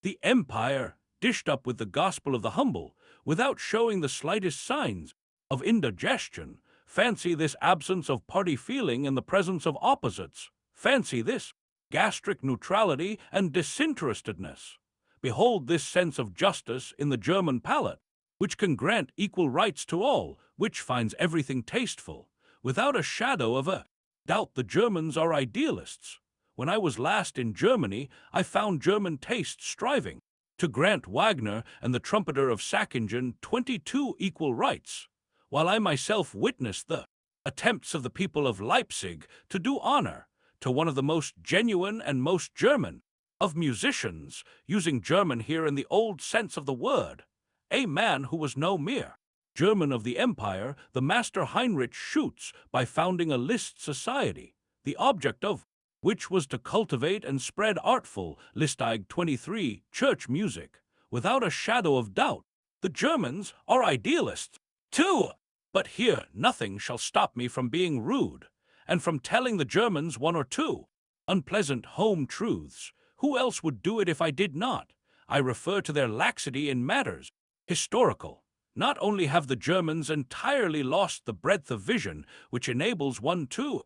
The empire, dished up with the gospel of the humble, without showing the slightest signs of indigestion. Fancy this absence of party feeling in the presence of opposites. Fancy this gastric neutrality and disinterestedness. Behold this sense of justice in the German palate, which can grant equal rights to all, which finds everything tasteful. Without a shadow of a doubt, the Germans are idealists. When I was last in Germany, I found German taste striving to grant Wagner and the trumpeter of Sackingen 22 equal rights, while I myself witnessed the attempts of the people of Leipzig to do honor to one of the most genuine and most German of musicians, using German here in the old sense of the word, a man who was no mere German of the empire, the master Heinrich Schütz, by founding a Liszt society, the object of which was to cultivate and spread artful, Listig 23, church music. Without a shadow of doubt, the Germans are idealists too. But here nothing shall stop me from being rude, and from telling the Germans one or two unpleasant home truths. Who else would do it if I did not? I refer to their laxity in matters historical. Not only have the Germans entirely lost the breadth of vision which enables one to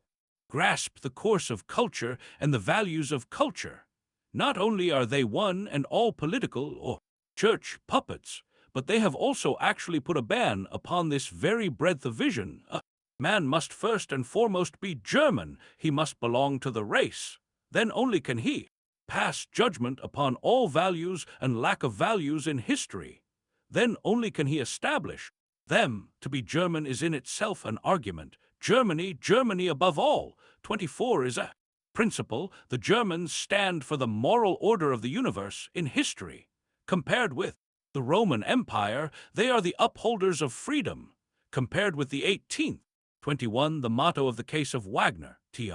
grasp the course of culture and the values of culture, not only are they one and all political or church puppets, but they have also actually put a ban upon this very breadth of vision. A man must first and foremost be German. He must belong to the race. Then only can he pass judgment upon all values and lack of values in history. Then only can he establish them. To be German is in itself an argument. Germany, Germany above all. 24 is a principle. The Germans stand for the moral order of the universe in history. Compared with the Roman Empire, they are the upholders of freedom. Compared with the 18th. 21, the motto of the case of Wagner, tr.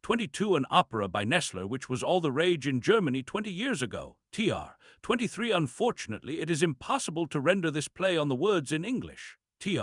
22, an opera by Nessler which was all the rage in Germany 20 years ago, tr. 23, unfortunately it is impossible to render this play on the words in English, tr.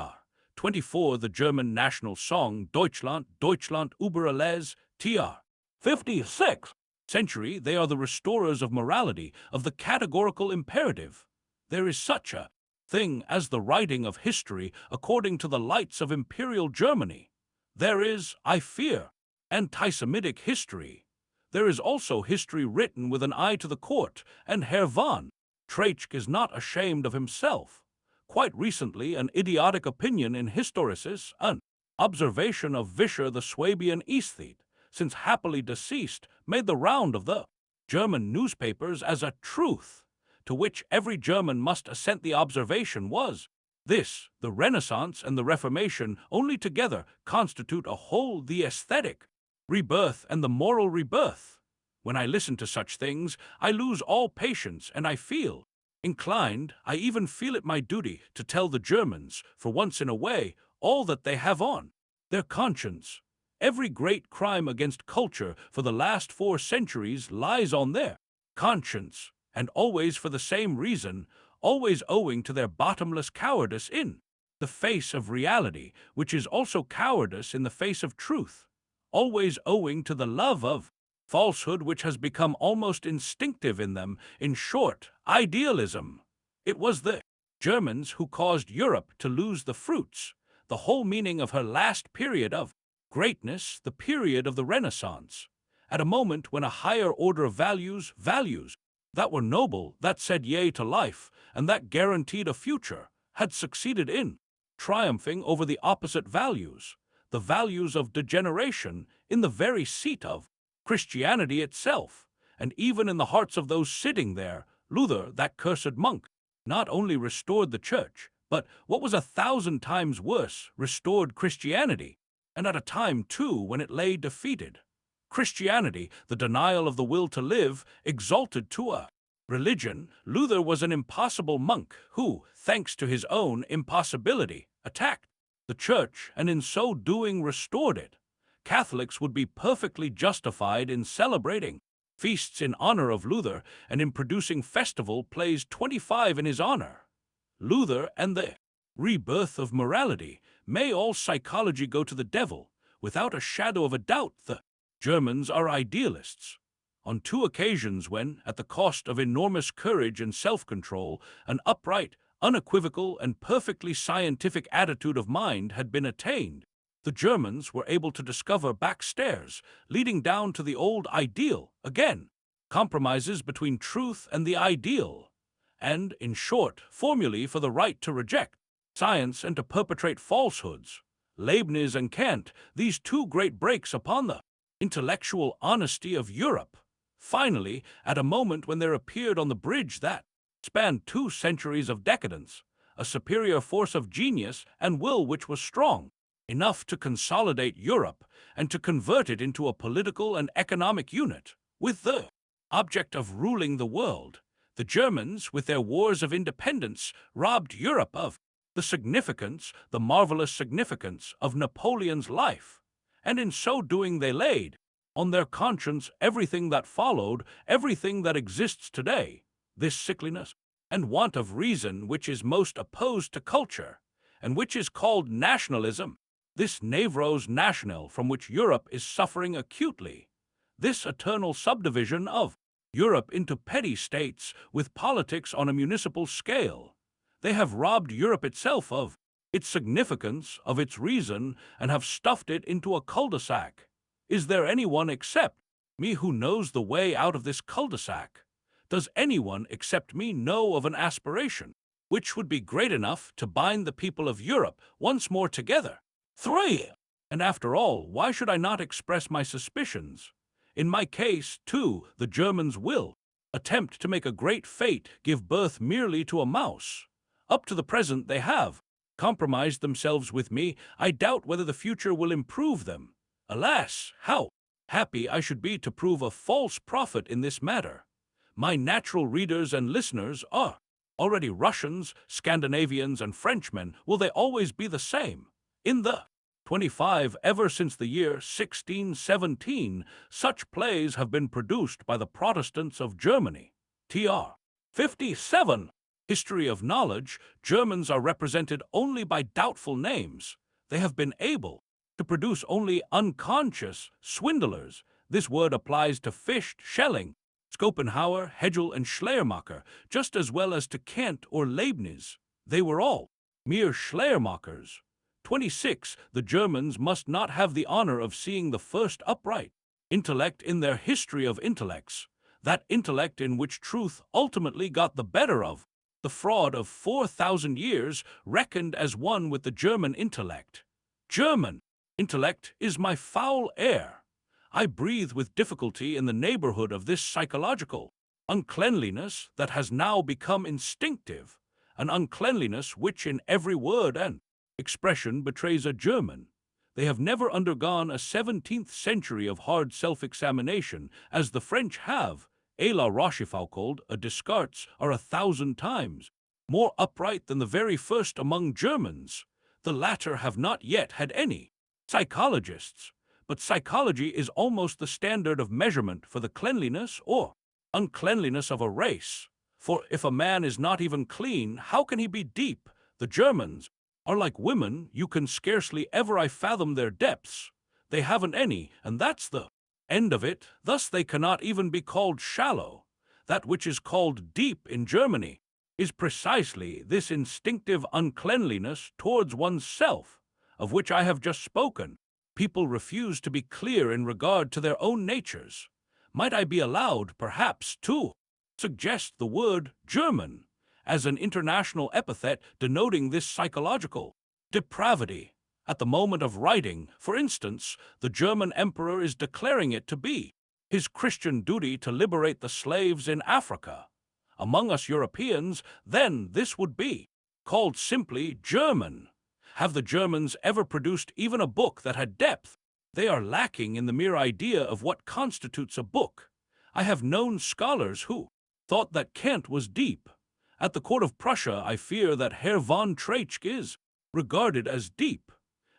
24, the German national song, Deutschland, Deutschland über alles, tr. 56. Century, they are the restorers of morality, of the categorical imperative. There is such a thing as the writing of history according to the lights of imperial Germany. There is, I fear, anti-Semitic history. There is also history written with an eye to the court, and Herr von Treitschke is not ashamed of himself. Quite recently, an idiotic opinion in Historicis, an observation of Vischer the Swabian aesthete, since happily deceased, made the round of the German newspapers as a truth, to which every German must assent. The observation was this: the Renaissance and the Reformation only together constitute a whole, the aesthetic rebirth and the moral rebirth. When I listen to such things, I lose all patience, and I feel inclined, I even feel it my duty, to tell the Germans, for once in a way, all that they have on their conscience. Every great crime against culture for the last 4 centuries lies on their conscience, and always for the same reason, always owing to their bottomless cowardice in the face of reality, which is also cowardice in the face of truth, always owing to the love of falsehood which has become almost instinctive in them. In short, idealism. It was the Germans who caused Europe to lose the fruits, the whole meaning of her last period of greatness, the period of the Renaissance, at a moment when a higher order of values that were noble, that said yea to life, and that guaranteed a future, had succeeded in triumphing over the opposite values, the values of degeneration, in the very seat of Christianity itself, and even in the hearts of those sitting there. Luther, that cursed monk, not only restored the church, but, what was 1,000 times worse, restored Christianity, and at a time, too, when it lay defeated. Christianity, the denial of the will to live, exalted to a religion. Luther was an impossible monk who, thanks to his own impossibility, attacked the church and in so doing restored it. Catholics would be perfectly justified in celebrating feasts in honor of Luther and in producing festival plays 25 in his honor. Luther and the rebirth of morality. May all psychology go to the devil. Without a shadow of a doubt, the Germans are idealists. On 2 occasions when, at the cost of enormous courage and self-control, an upright, unequivocal, and perfectly scientific attitude of mind had been attained, the Germans were able to discover back stairs leading down to the old ideal again, compromises between truth and the ideal, and, in short, formulae for the right to reject science and to perpetrate falsehoods. Leibniz and Kant, these 2 great breaks upon the intellectual honesty of Europe. Finally, at a moment when there appeared on the bridge that spanned 2 centuries of decadence, a superior force of genius and will which was strong enough to consolidate Europe and to convert it into a political and economic unit, with the object of ruling the world, the Germans, with their wars of independence, robbed Europe of the significance, the marvelous significance of Napoleon's life, and in so doing they laid on their conscience everything that followed, everything that exists today, this sickliness and want of reason which is most opposed to culture, and which is called nationalism. this Névrose national from which Europe is suffering acutely, this eternal subdivision of Europe into petty states with politics on a municipal scale. They have robbed Europe itself of its significance, of its reason, and have stuffed it into a cul-de-sac. Is there anyone except me who knows the way out of this cul-de-sac? Does anyone except me know of an aspiration which would be great enough to bind the people of Europe once more together? 3. And after all, why should I not express my suspicions? In my case, too, the Germans will attempt to make a great fate give birth merely to a mouse. Up to the present they have compromised themselves with me. I doubt whether the future will improve them. Alas, how happy I should be to prove a false prophet in this matter. My natural readers and listeners are already Russians, Scandinavians, and Frenchmen. Will they always be the same? In the 25, ever since the year 1617, such plays have been produced by the Protestants of Germany. Tr. 57. History of knowledge, Germans are represented only by doubtful names. They have been able to produce only unconscious swindlers. This word applies to Fichte, Schelling, Schopenhauer, Hegel, and Schleiermacher, just as well as to Kant or Leibniz. They were all mere Schleiermachers. 26. The Germans must not have the honor of seeing the first upright intellect in their history of intellects, that intellect in which truth ultimately got the better of the fraud of 4,000 years, reckoned as one with the German intellect. German intellect is my foul air. I breathe with difficulty in the neighborhood of this psychological uncleanliness that has now become instinctive, an uncleanliness which in every word and expression betrays a German. They have never undergone a 17th century of hard self-examination, as the French have. Et la Rochefoucauld, a Descartes, are 1,000 times more upright than the very first among Germans. The latter have not yet had any psychologists, but psychology is almost the standard of measurement for the cleanliness or uncleanliness of a race. For if a man is not even clean, how can he be deep? The Germans are like women, you can scarcely ever fathom their depths. They haven't any, and that's the end of it. Thus they cannot even be called shallow. That which is called deep in Germany is precisely this instinctive uncleanliness towards oneself, of which I have just spoken. People refuse to be clear in regard to their own natures. Might I be allowed, perhaps, to suggest the word German as an international epithet denoting this psychological depravity? At the moment of writing, for instance, the German emperor is declaring it to be his Christian duty to liberate the slaves in Africa. Among us Europeans, then, this would be called simply German. Have the Germans ever produced even a book that had depth? They are lacking in the mere idea of what constitutes a book. I have known scholars who thought that Kant was deep. At the court of Prussia, I fear that Herr von Treitschke is regarded as deep.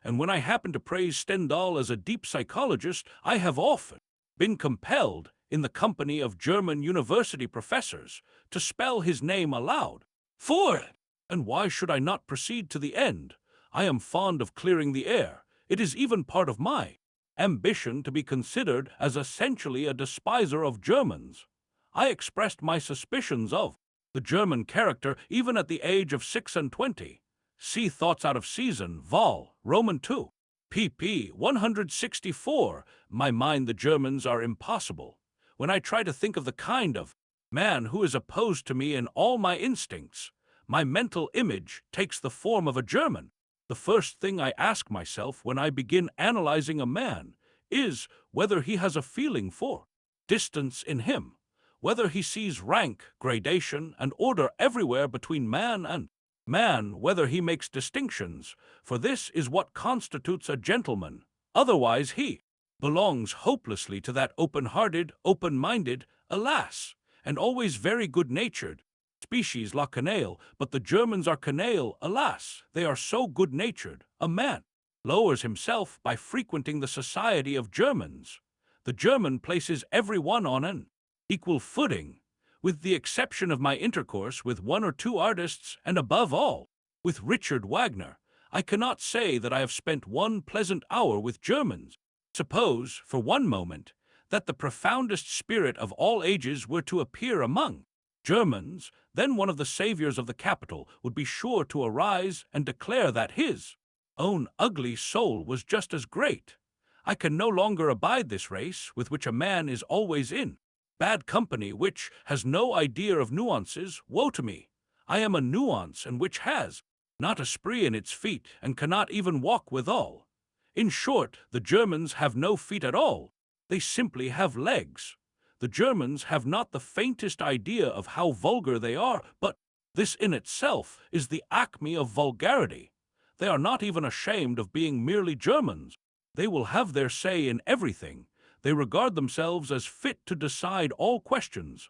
And when I happen to praise Stendhal as a deep psychologist, I have often been compelled, in the company of German university professors, to spell his name aloud. For it. And why should I not proceed to the end? I am fond of clearing the air. It is even part of my ambition to be considered as essentially a despiser of Germans. I expressed my suspicions of the German character even at the age of 26. See Thoughts Out of Season, Vol. Roman 2, pp. 164. My mind, the Germans are impossible. When I try to think of the kind of man who is opposed to me in all my instincts, my mental image takes the form of a German. The first thing I ask myself when I begin analyzing a man is whether he has a feeling for distance in him, whether he sees rank, gradation, and order everywhere between man and man, whether he makes distinctions, for this is what constitutes a gentleman. Otherwise he belongs hopelessly to that open-hearted, open-minded, alas, and always very good-natured species la canaille, but the Germans are canaille, alas, they are so good-natured. A man lowers himself by frequenting the society of Germans. The German places every one on an equal footing, with the exception of my intercourse with one or two artists, and above all, with Richard Wagner. I cannot say that I have spent one pleasant hour with Germans. Suppose, for one moment, that the profoundest spirit of all ages were to appear among Germans, then one of the saviors of the capital would be sure to arise and declare that his own ugly soul was just as great. I can no longer abide this race with which a man is always in bad company, which has no idea of nuances. Woe to me! I am a nuance, and which has not a spree in its feet, and cannot even walk withal. In short, the Germans have no feet at all. They simply have legs. The Germans have not the faintest idea of how vulgar they are, but this in itself is the acme of vulgarity. They are not even ashamed of being merely Germans. They will have their say in everything. They regard themselves as fit to decide all questions.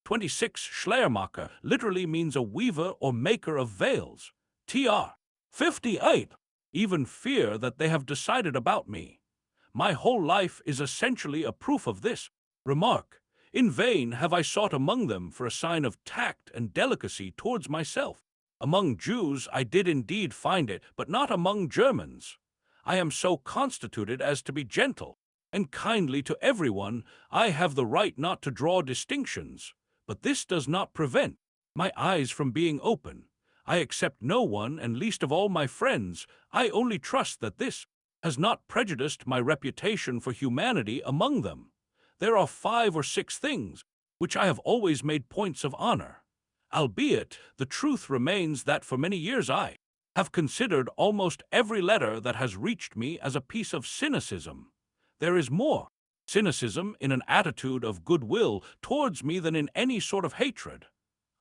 26 Schleiermacher literally means a weaver or maker of veils. Tr. 58. Even fear that they have decided about me. My whole life is essentially a proof of this. Remark, in vain have I sought among them for a sign of tact and delicacy towards myself. Among Jews I did indeed find it, but not among Germans. I am so constituted as to be gentle and kindly to everyone. I have the right not to draw distinctions, but this does not prevent my eyes from being open. I accept no one, and least of all my friends. I only trust that this has not prejudiced my reputation for humanity among them. There are 5 or 6 things which I have always made points of honor, albeit the truth remains that for many years I have considered almost every letter that has reached me as a piece of cynicism. There is more cynicism in an attitude of goodwill towards me than in any sort of hatred.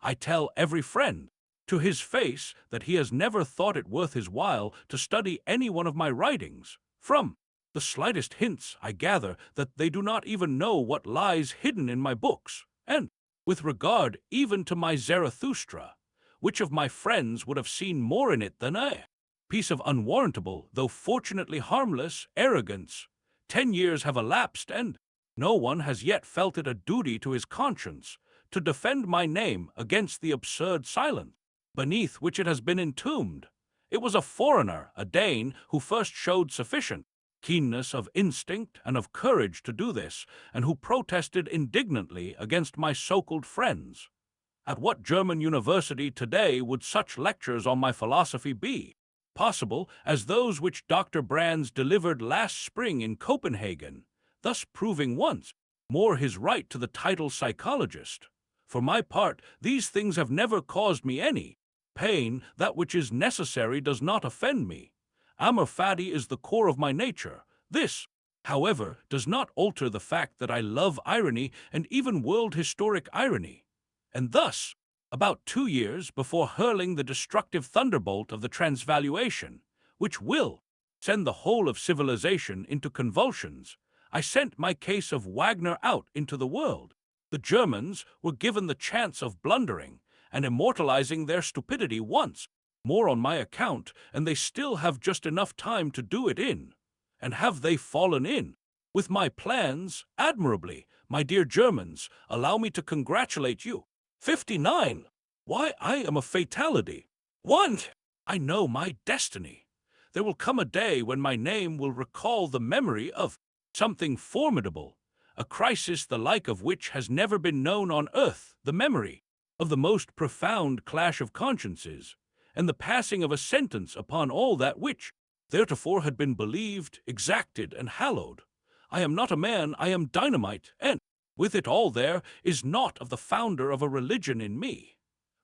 I tell every friend to his face that he has never thought it worth his while to study any one of my writings. From the slightest hints I gather that they do not even know what lies hidden in my books, and, with regard even to my Zarathustra, which of my friends would have seen more in it than a piece of unwarrantable, though fortunately harmless, arrogance? 10 years have elapsed, and no one has yet felt it a duty to his conscience to defend my name against the absurd silence beneath which it has been entombed. It was a foreigner, a Dane, who first showed sufficient keenness of instinct and of courage to do this, and who protested indignantly against my so-called friends. At what German university today would such lectures on my philosophy be possible as those which Dr. Brands delivered last spring in Copenhagen, thus proving once more his right to the title psychologist? For my part, these things have never caused me any pain. That which is necessary does not offend me. Amor fati is the core of my nature. This, however, does not alter the fact that I love irony, and even world-historic irony. And thus, about 2 years before hurling the destructive thunderbolt of the transvaluation, which will send the whole of civilization into convulsions, I sent my case of Wagner out into the world. The Germans were given the chance of blundering and immortalizing their stupidity once more on my account, and they still have just enough time to do it in. And have they fallen in with my plans? Admirably, my dear Germans. Allow me to congratulate you. 59. Why, I am a fatality. 1. I know my destiny. There will come a day when my name will recall the memory of something formidable, a crisis the like of which has never been known on earth, the memory of the most profound clash of consciences, and the passing of a sentence upon all that which theretofore had been believed, exacted, and hallowed. I am not a man, I am dynamite, and with it all there is naught of the founder of a religion in me.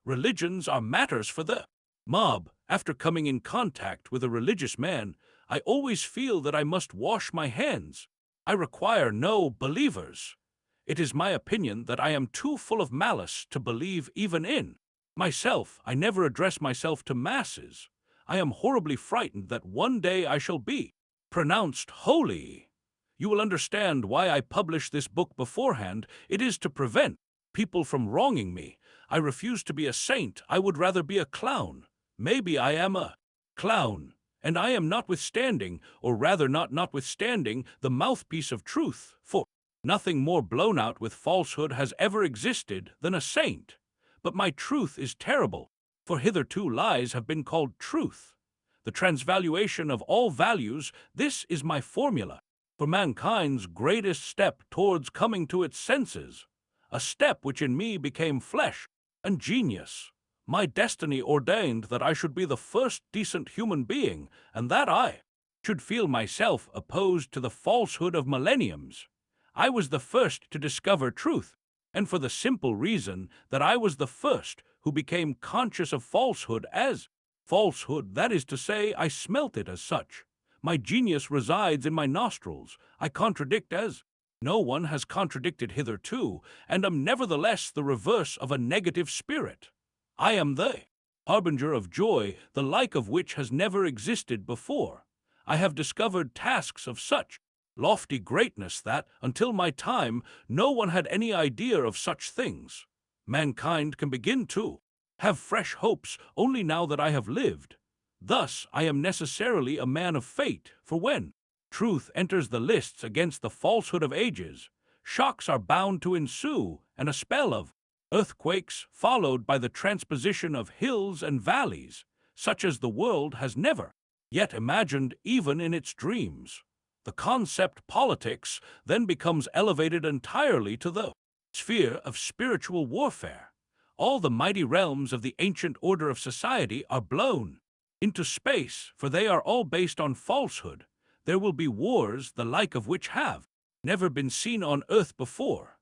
Religions are matters for the mob. After coming in contact with a religious man, I always feel that I must wash my hands. I require no believers. It is my opinion that I am too full of malice to believe even in myself. I never address myself to masses. I am horribly frightened that one day I shall be pronounced holy. You will understand why I publish this book beforehand. It is to prevent people from wronging me. I refuse to be a saint. I would rather be a clown. Maybe I am a clown, and I am notwithstanding, or rather not notwithstanding, the mouthpiece of truth, for nothing more blown out with falsehood has ever existed than a saint. But my truth is terrible, for hitherto lies have been called truth. the transvaluation of all values. This is my formula for mankind's greatest step towards coming to its senses, a step which in me became flesh and genius. My destiny ordained that I should be the first decent human being, and that I should feel myself opposed to the falsehood of millenniums. I was the first to discover truth, and for the simple reason that I was the first who became conscious of falsehood as falsehood, that is to say, I smelt it as such. My genius resides in my nostrils. I contradict as no one has contradicted hitherto, and am nevertheless the reverse of a negative spirit. I am the harbinger of joy, the like of which has never existed before. I have discovered tasks of such lofty greatness that, until my time, no one had any idea of such things. Mankind can begin to have fresh hopes only now that I have lived. Thus, I am necessarily a man of fate, for when truth enters the lists against the falsehood of ages, shocks are bound to ensue, and a spell of earthquakes, followed by the transposition of hills and valleys, such as the world has never yet imagined even in its dreams. The concept politics then becomes elevated entirely to the sphere of spiritual warfare. All the mighty realms of the ancient order of society are blown into space, for they are all based on falsehood. There will be wars the like of which have never been seen on earth before.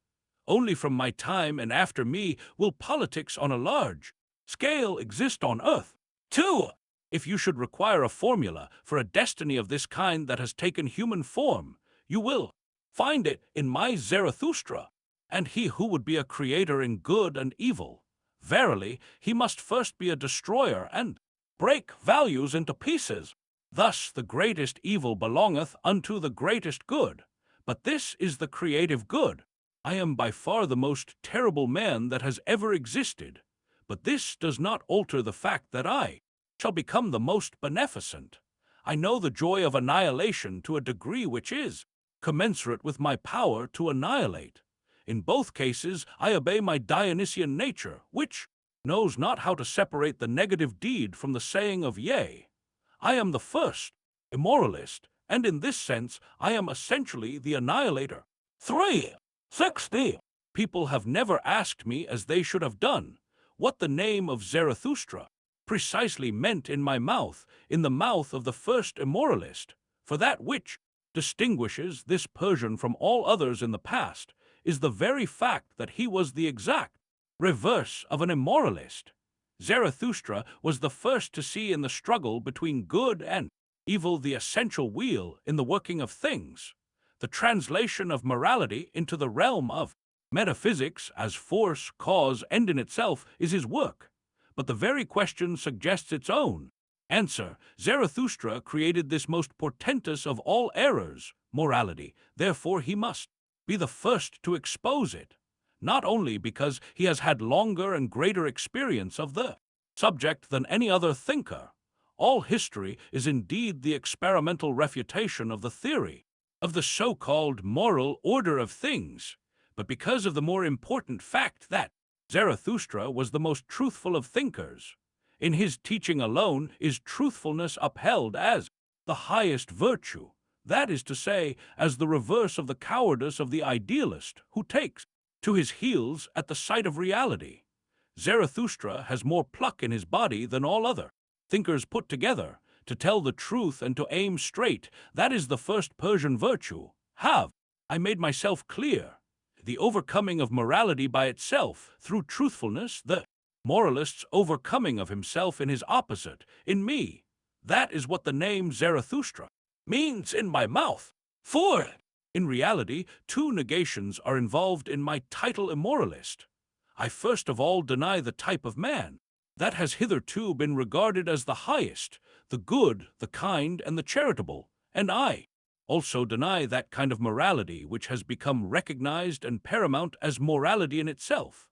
Only from my time and after me will politics on a large scale exist on earth. 2. If you should require a formula for a destiny of this kind that has taken human form, you will find it in my Zarathustra. And he who would be a creator in good and evil, verily, he must first be a destroyer and break values into pieces. Thus the greatest evil belongeth unto the greatest good, but this is the creative good. I am by far the most terrible man that has ever existed, but this does not alter the fact that I shall become the most beneficent. I know the joy of annihilation to a degree which is commensurate with my power to annihilate. In both cases, I obey my Dionysian nature, which knows not how to separate the negative deed from the saying of yea. I am the first immoralist, and in this sense I am essentially the annihilator. 360. People have never asked me, as they should have done, what the name of Zarathustra precisely meant in my mouth, in the mouth of the first immoralist, for that which distinguishes this Persian from all others in the past is the very fact that he was the exact reverse of an immoralist. Zarathustra was the first to see in the struggle between good and evil the essential wheel in the working of things. The translation of morality into the realm of metaphysics as force, cause, end in itself is his work. But the very question suggests its own answer. Zarathustra created this most portentous of all errors, morality. Therefore he must be the first to expose it, not only because he has had longer and greater experience of the subject than any other thinker. All history is indeed the experimental refutation of the theory of the so-called moral order of things, but because of the more important fact that Zarathustra was the most truthful of thinkers. In his teaching alone is truthfulness upheld as the highest virtue, that is to say, as the reverse of the cowardice of the idealist who takes to his heels at the sight of reality. Zarathustra has more pluck in his body than all other thinkers put together. To tell the truth and to aim straight, that is the first Persian virtue. Have I made myself clear? The overcoming of morality by itself, through truthfulness, the moralist's overcoming of himself in his opposite, in me. That is what the name Zarathustra means in my mouth. 4. In reality, two negations are involved in my title immoralist. I first of all deny the type of man that has hitherto been regarded as the highest, the good, the kind, and the charitable, and I also deny that kind of morality which has become recognized and paramount as morality in itself.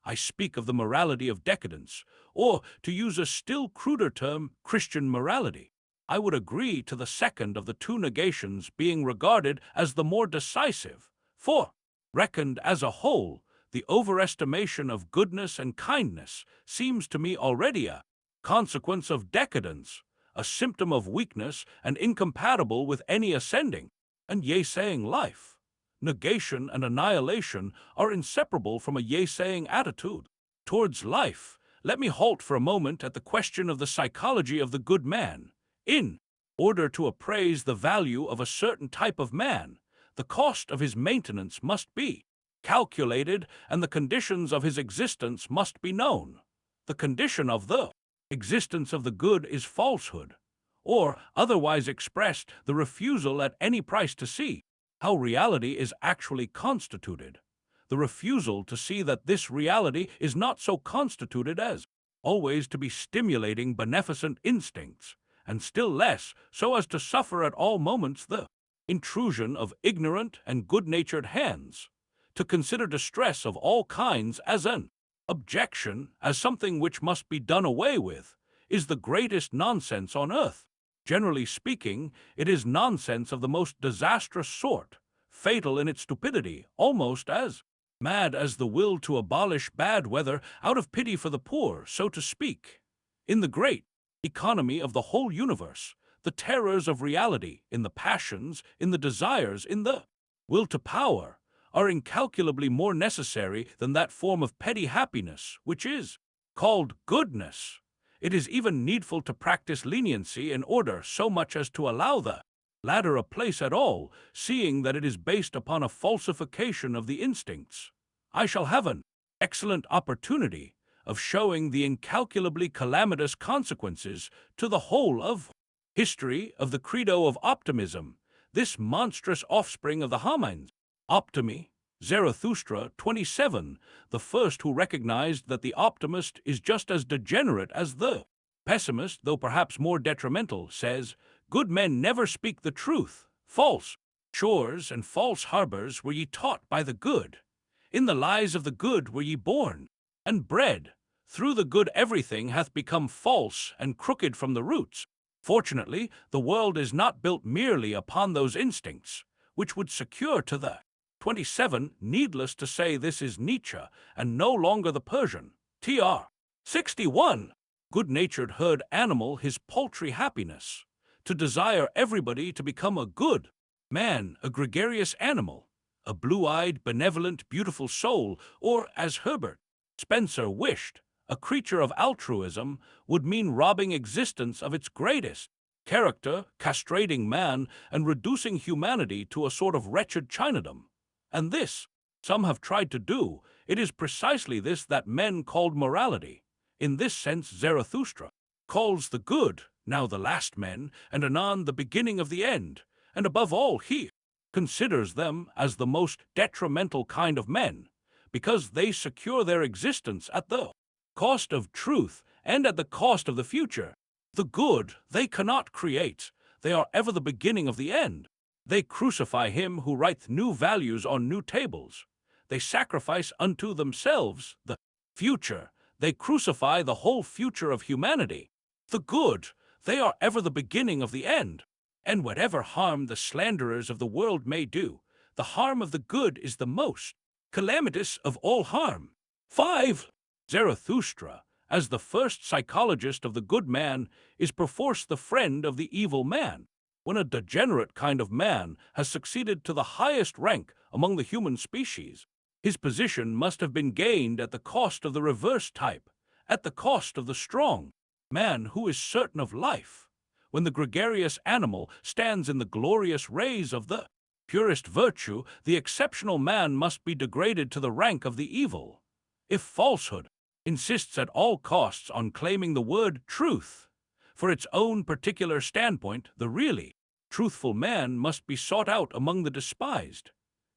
I speak of the morality of decadence, or, to use a still cruder term, Christian morality. I would agree to the second of the two negations being regarded as the more decisive, for, reckoned as a whole, the overestimation of goodness and kindness seems to me already a consequence of decadence. a symptom of weakness and incompatible with any ascending and yea-saying life. Negation and annihilation are inseparable from a yea-saying attitude towards life. Let me halt for a moment at the question of the psychology of the good man. In order to appraise the value of a certain type of man, the cost of his maintenance must be calculated and the conditions of his existence must be known. The condition of the existence of the good is falsehood, or, otherwise expressed, the refusal at any price to see how reality is actually constituted. The refusal to see that this reality is not so constituted as always to be stimulating beneficent instincts, and still less so as to suffer at all moments the intrusion of ignorant and good-natured hands. To consider distress of all kinds as an objection, as something which must be done away with, is the greatest nonsense on earth. Generally speaking, it is nonsense of the most disastrous sort, fatal in its stupidity, almost as mad as the will to abolish bad weather out of pity for the poor, so to speak. In the great economy of the whole universe, the terrors of reality, in the passions, in the desires, in the will to power, are incalculably more necessary than that form of petty happiness which is called goodness. It is even needful to practice leniency in order so much as to allow the latter a place at all, seeing that it is based upon a falsification of the instincts. I shall have an excellent opportunity of showing the incalculably calamitous consequences to the whole of history of the credo of optimism, this monstrous offspring of the Homines. Optimi, Zarathustra 27, the first who recognized that the optimist is just as degenerate as the pessimist, though perhaps more detrimental, says, "Good men never speak the truth. False shores and false harbors were ye taught by the good. In the lies of the good were ye born and bred. Through the good everything hath become false and crooked from the roots. Fortunately, the world is not built merely upon those instincts, which would secure to the 27, needless to say this is Nietzsche, and no longer the Persian. Tr. 61. Good-natured herd animal his paltry happiness, to desire everybody to become a good man, a gregarious animal, a blue-eyed, benevolent, beautiful soul, or, as Herbert Spencer wished, a creature of altruism, would mean robbing existence of its greatest character, castrating man, and reducing humanity to a sort of wretched Chinadom. And this, some have tried to do. It is precisely this that men called morality. In this sense Zarathustra calls the good, now the last men, and anon the beginning of the end, and above all he considers them as the most detrimental kind of men, because they secure their existence at the cost of truth and at the cost of the future. The good they cannot create, they are ever the beginning of the end. They crucify him who writeth new values on new tables. They sacrifice unto themselves the future. They crucify the whole future of humanity. The good, they are ever the beginning of the end. And whatever harm the slanderers of the world may do, the harm of the good is the most calamitous of all harm. 5. Zarathustra, as the first psychologist of the good man, is perforce the friend of the evil man. When a degenerate kind of man has succeeded to the highest rank among the human species, his position must have been gained at the cost of the reverse type, at the cost of the strong man who is certain of life. When the gregarious animal stands in the glorious rays of the purest virtue, the exceptional man must be degraded to the rank of the evil. If falsehood insists at all costs on claiming the word truth for its own particular standpoint, the really truthful man must be sought out among the despised.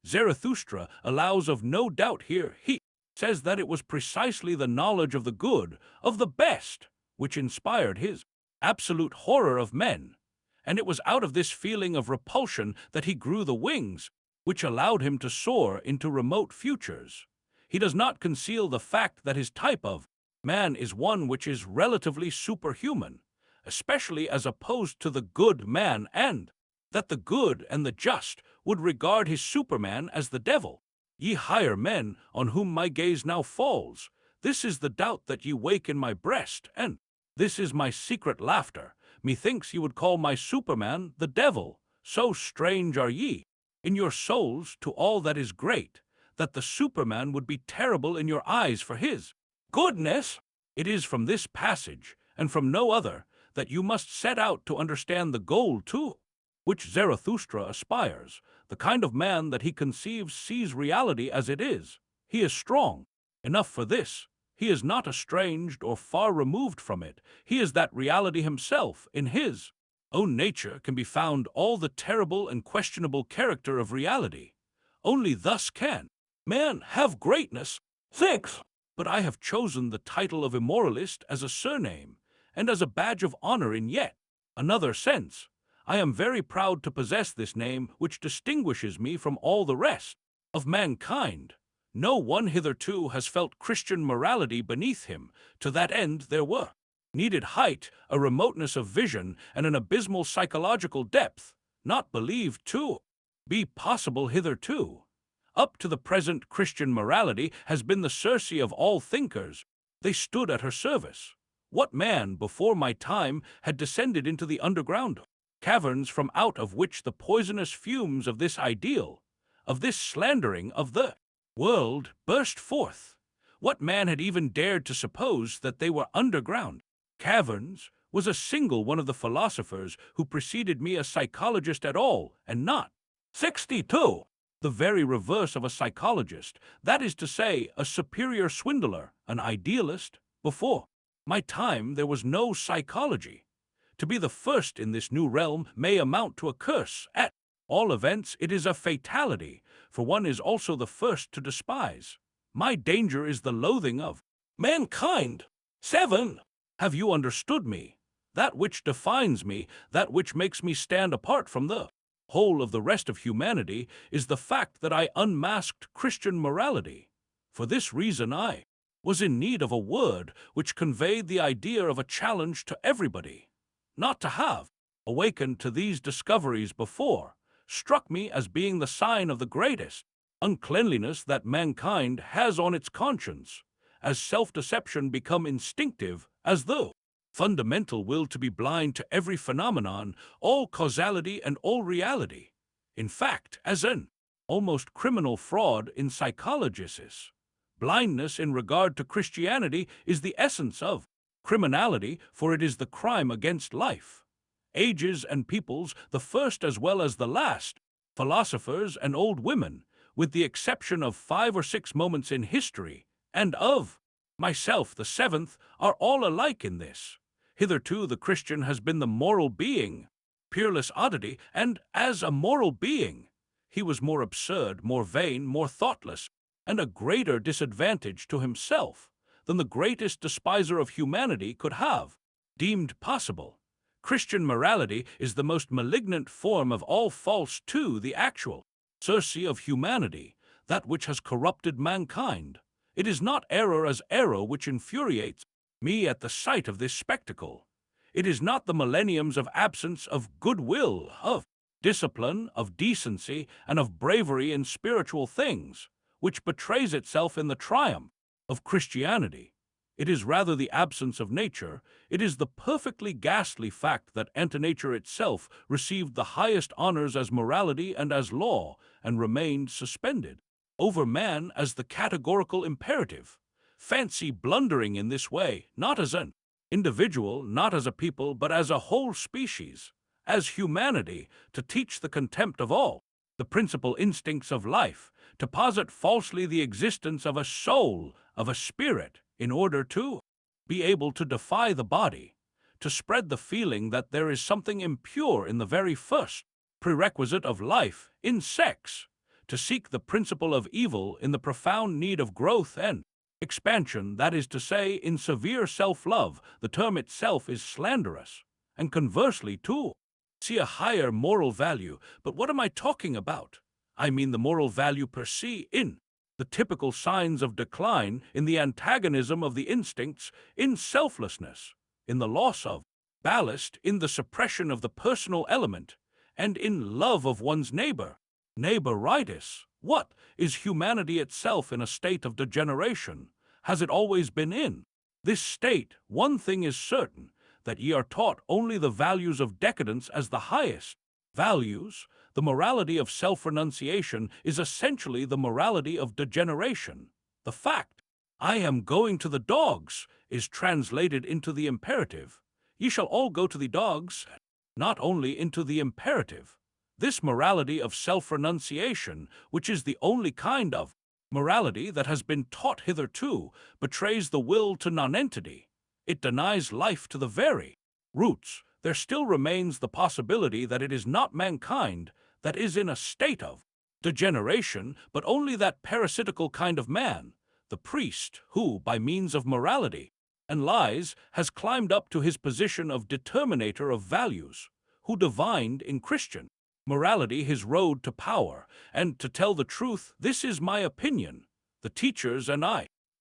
Zarathustra allows of no doubt here. He says that it was precisely the knowledge of the good, of the best, which inspired his absolute horror of men, and it was out of this feeling of repulsion that he grew the wings which allowed him to soar into remote futures. He does not conceal the fact that his type of man is one which is relatively superhuman, especially as opposed to the good man, and that the good and the just would regard his superman as the devil. Ye higher men, on whom my gaze now falls, this is the doubt that ye wake in my breast, and this is my secret laughter. Methinks ye would call my Superman the devil, so strange are ye, in your souls to all that is great, that the Superman would be terrible in your eyes for his goodness. It is from this passage, and from no other, that you must set out to understand the goal too, which Zarathustra aspires. The kind of man that he conceives sees reality as it is. He is strong enough for this. He is not estranged or far removed from it. He is that reality himself. In his own nature can be found all the terrible and questionable character of reality. Only thus can man have greatness. 6. But I have chosen the title of immoralist as a surname, and as a badge of honor in yet another sense. I am very proud to possess this name, which distinguishes me from all the rest of mankind. No one hitherto has felt Christian morality beneath him. To that end there were needed height, a remoteness of vision, and an abysmal psychological depth, not believed to be possible hitherto. Up to the present, Christian morality has been the Circe of all thinkers. They stood at her service. What man before my time had descended into the underground caverns from out of which the poisonous fumes of this ideal, of this slandering of the world, burst forth? What man had even dared to suppose that they were underground caverns? Was a single one of the philosophers who preceded me a psychologist at all, and not 62. The very reverse of a psychologist, that is to say, a superior swindler, an idealist? Before my time there was no psychology. To be the first in this new realm may amount to a curse. At all events, it is a fatality, for one is also the first to despise. My danger is the loathing of mankind. 7. Have you understood me? That which defines me, that which makes me stand apart from the whole of the rest of humanity, is the fact that I unmasked Christian morality. For this reason I was in need of a word which conveyed the idea of a challenge to everybody. Not to have awakened to these discoveries before struck me as being the sign of the greatest uncleanliness that mankind has on its conscience, as self-deception become instinctive, as the fundamental will to be blind to every phenomenon, all causality and all reality. In fact, as an almost criminal fraud in psychologists, blindness in regard to Christianity is the essence of criminality, for it is the crime against life. Ages and peoples, the first as well as the last, philosophers and old women, with the exception of 5 or 6 moments in history, and of myself the 7th, are all alike in this. Hitherto the Christian has been the moral being, peerless oddity, and as a moral being, he was more absurd, more vain, more thoughtless, and a greater disadvantage to himself than the greatest despiser of humanity could have deemed possible. Christian morality is the most malignant form of all false to the actual Circe of humanity, that which has corrupted mankind. It is not error as error which infuriates me at the sight of this spectacle. It is not the millenniums of absence of goodwill, of discipline, of decency, and of bravery in spiritual things, which betrays itself in the triumph of Christianity. It is rather the absence of nature. It is the perfectly ghastly fact that antinature itself received the highest honors as morality and as law, and remained suspended over man as the categorical imperative. Fancy blundering in this way, not as an individual, not as a people, but as a whole species, as humanity, to teach the contempt of all the principal instincts of life, to posit falsely the existence of a soul, of a spirit, in order to be able to defy the body, to spread the feeling that there is something impure in the very first prerequisite of life, in sex, to seek the principle of evil in the profound need of growth and expansion, that is to say, in severe self-love. The term itself is slanderous, and conversely, to see a higher moral value. But what am I talking about? I mean the moral value per se, in the typical signs of decline, in the antagonism of the instincts, in selflessness, in the loss of ballast, in the suppression of the personal element, and in love of one's neighbor. Neighboritis. What is humanity itself in a state of degeneration? Has it always been in this state? One thing is certain, that ye are taught only the values of decadence as the highest values. The morality of self-renunciation is essentially the morality of degeneration. The fact, I am going to the dogs, is translated into the imperative, ye shall all go to the dogs, not only into the imperative. This morality of self-renunciation, which is the only kind of morality that has been taught hitherto, betrays the will to nonentity. It denies life to the very roots. There still remains the possibility that it is not mankind that is in a state of degeneration, but only that parasitical kind of man, the priest, who, by means of morality and lies, has climbed up to his position of determinator of values, who divined in Christian morality his road to power. And to tell the truth, this is my opinion. The teachers and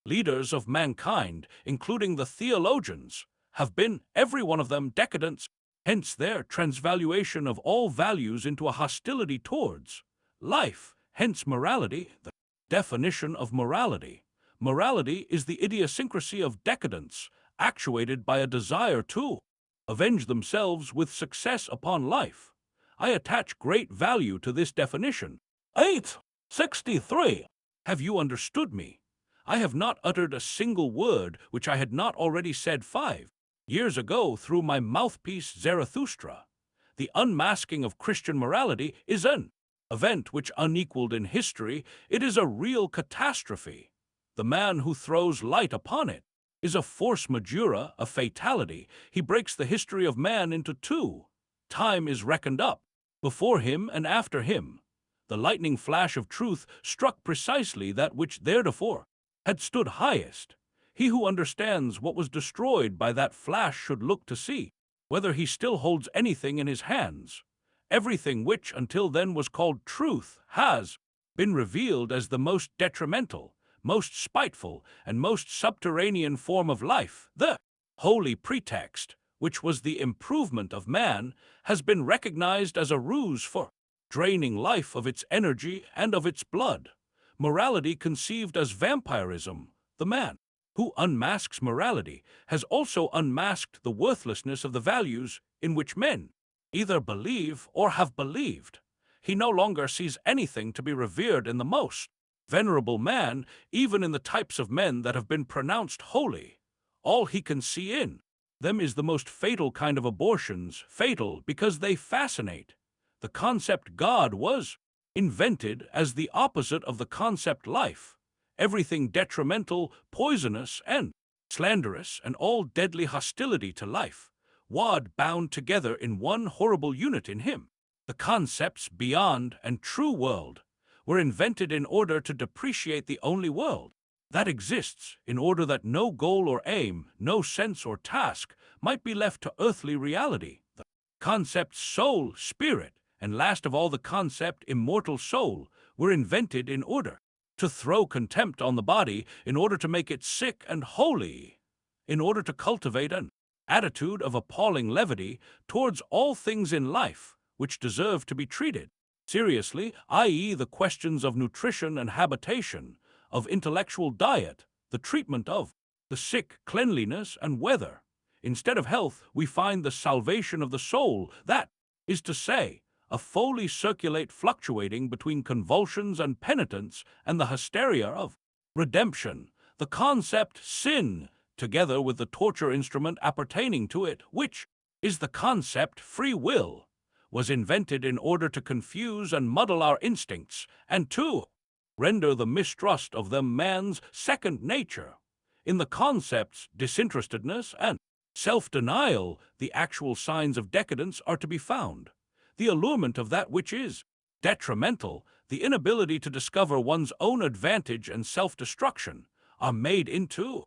leaders of mankind, including the theologians, have been, every one of them, decadents, hence their transvaluation of all values into a hostility towards life, hence morality, the definition of morality. Morality is the idiosyncrasy of decadence, actuated by a desire to avenge themselves with success upon life. I attach great value to this definition. 863. Have you understood me? I have not uttered a single word which I had not already said 5 years ago through my mouthpiece Zarathustra. The unmasking of Christian morality is an event which unequaled in history. It is a real catastrophe. The man who throws light upon it is a force majeure, a fatality. He breaks the history of man into two. Time is reckoned up before him and after him. The lightning flash of truth struck precisely that which theretofore had stood highest. He who understands what was destroyed by that flash should look to see whether he still holds anything in his hands. Everything which until then was called truth has been revealed as the most detrimental, most spiteful, and most subterranean form of life. The holy pretext, which was the improvement of man, has been recognized as a ruse for draining life of its energy and of its blood. Morality conceived as vampirism. The man who unmasks morality has also unmasked the worthlessness of the values in which men either believe or have believed. He no longer sees anything to be revered in the most venerable man, even in the types of men that have been pronounced holy. All he can see in them is the most fatal kind of abortions, fatal because they fascinate. The concept God was invented as the opposite of the concept life. Everything detrimental, poisonous, and slanderous, and all deadly hostility to life, wad bound together in one horrible unit in him. The concepts beyond and true world were invented in order to depreciate the only world that exists, in order that no goal or aim, no sense or task might be left to earthly reality. The concepts soul, spirit, and last of all the concept immortal soul were invented in order to throw contempt on the body, in order to make it sick and holy, in order to cultivate an attitude of appalling levity towards all things in life which deserve to be treated seriously, i.e. the questions of nutrition and habitation, of intellectual diet, the treatment of the sick, cleanliness and weather. Instead of health, we find the salvation of the soul, that is to say, a folly circulate fluctuating between convulsions and penitence and the hysteria of redemption. The concept sin, together with the torture instrument appertaining to it, which is the concept free will, was invented in order to confuse and muddle our instincts, and to render the mistrust of them man's second nature. In the concepts disinterestedness and self-denial, the actual signs of decadence are to be found. The allurement of that which is detrimental, the inability to discover one's own advantage and self-destruction, are made into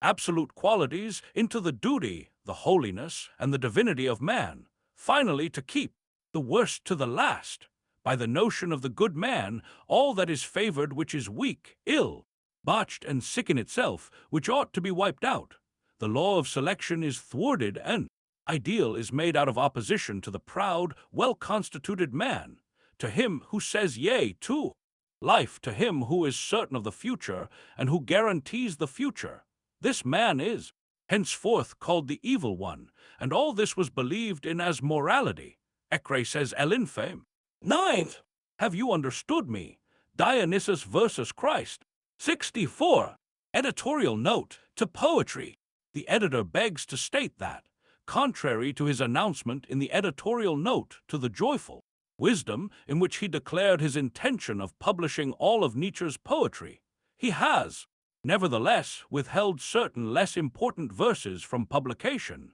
absolute qualities, into the duty, the holiness, and the divinity of man, finally to keep the worst to the last. By the notion of the good man, all that is favored which is weak, ill, botched, and sick in itself, which ought to be wiped out. The law of selection is thwarted, and ideal is made out of opposition to the proud, well-constituted man, to him who says yea to life, to him who is certain of the future and who guarantees the future. This man is henceforth called the evil one, and all this was believed in as morality. Ecce says infame. Ninth, have you understood me? Dionysus versus Christ. 64. Editorial note to poetry. The editor begs to state that, contrary to his announcement in the editorial note to the Joyful Wisdom, in which he declared his intention of publishing all of Nietzsche's poetry, he has, nevertheless, withheld certain less important verses from publication.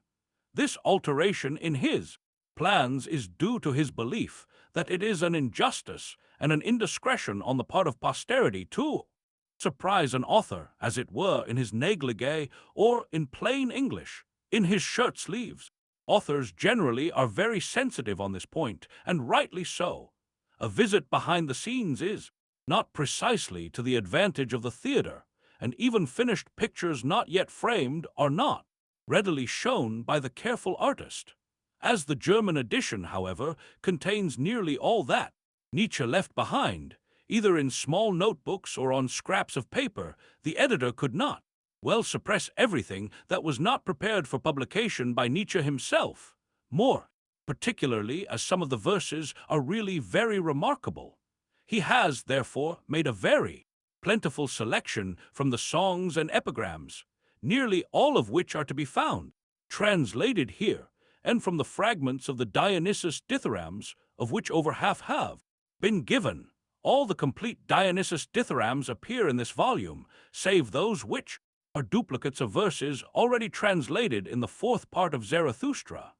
This alteration in his plans is due to his belief that it is an injustice and an indiscretion on the part of posterity to surprise an author, as it were, in his negligee, or, in plain English, in his shirt sleeves. Authors generally are very sensitive on this point, and rightly so. A visit behind the scenes is not precisely to the advantage of the theater, and even finished pictures not yet framed are not readily shown by the careful artist. As the German edition, however, contains nearly all that Nietzsche left behind, either in small notebooks or on scraps of paper, the editor could not well suppress everything that was not prepared for publication by Nietzsche himself, more particularly as some of the verses are really very remarkable. He has, therefore, made a very plentiful selection from the songs and epigrams, nearly all of which are to be found translated here, and from the fragments of the Dionysus dithyrambs, of which over half have been given. All the complete Dionysus dithyrambs appear in this volume, save those which are duplicates of verses already translated in the fourth part of Zarathustra.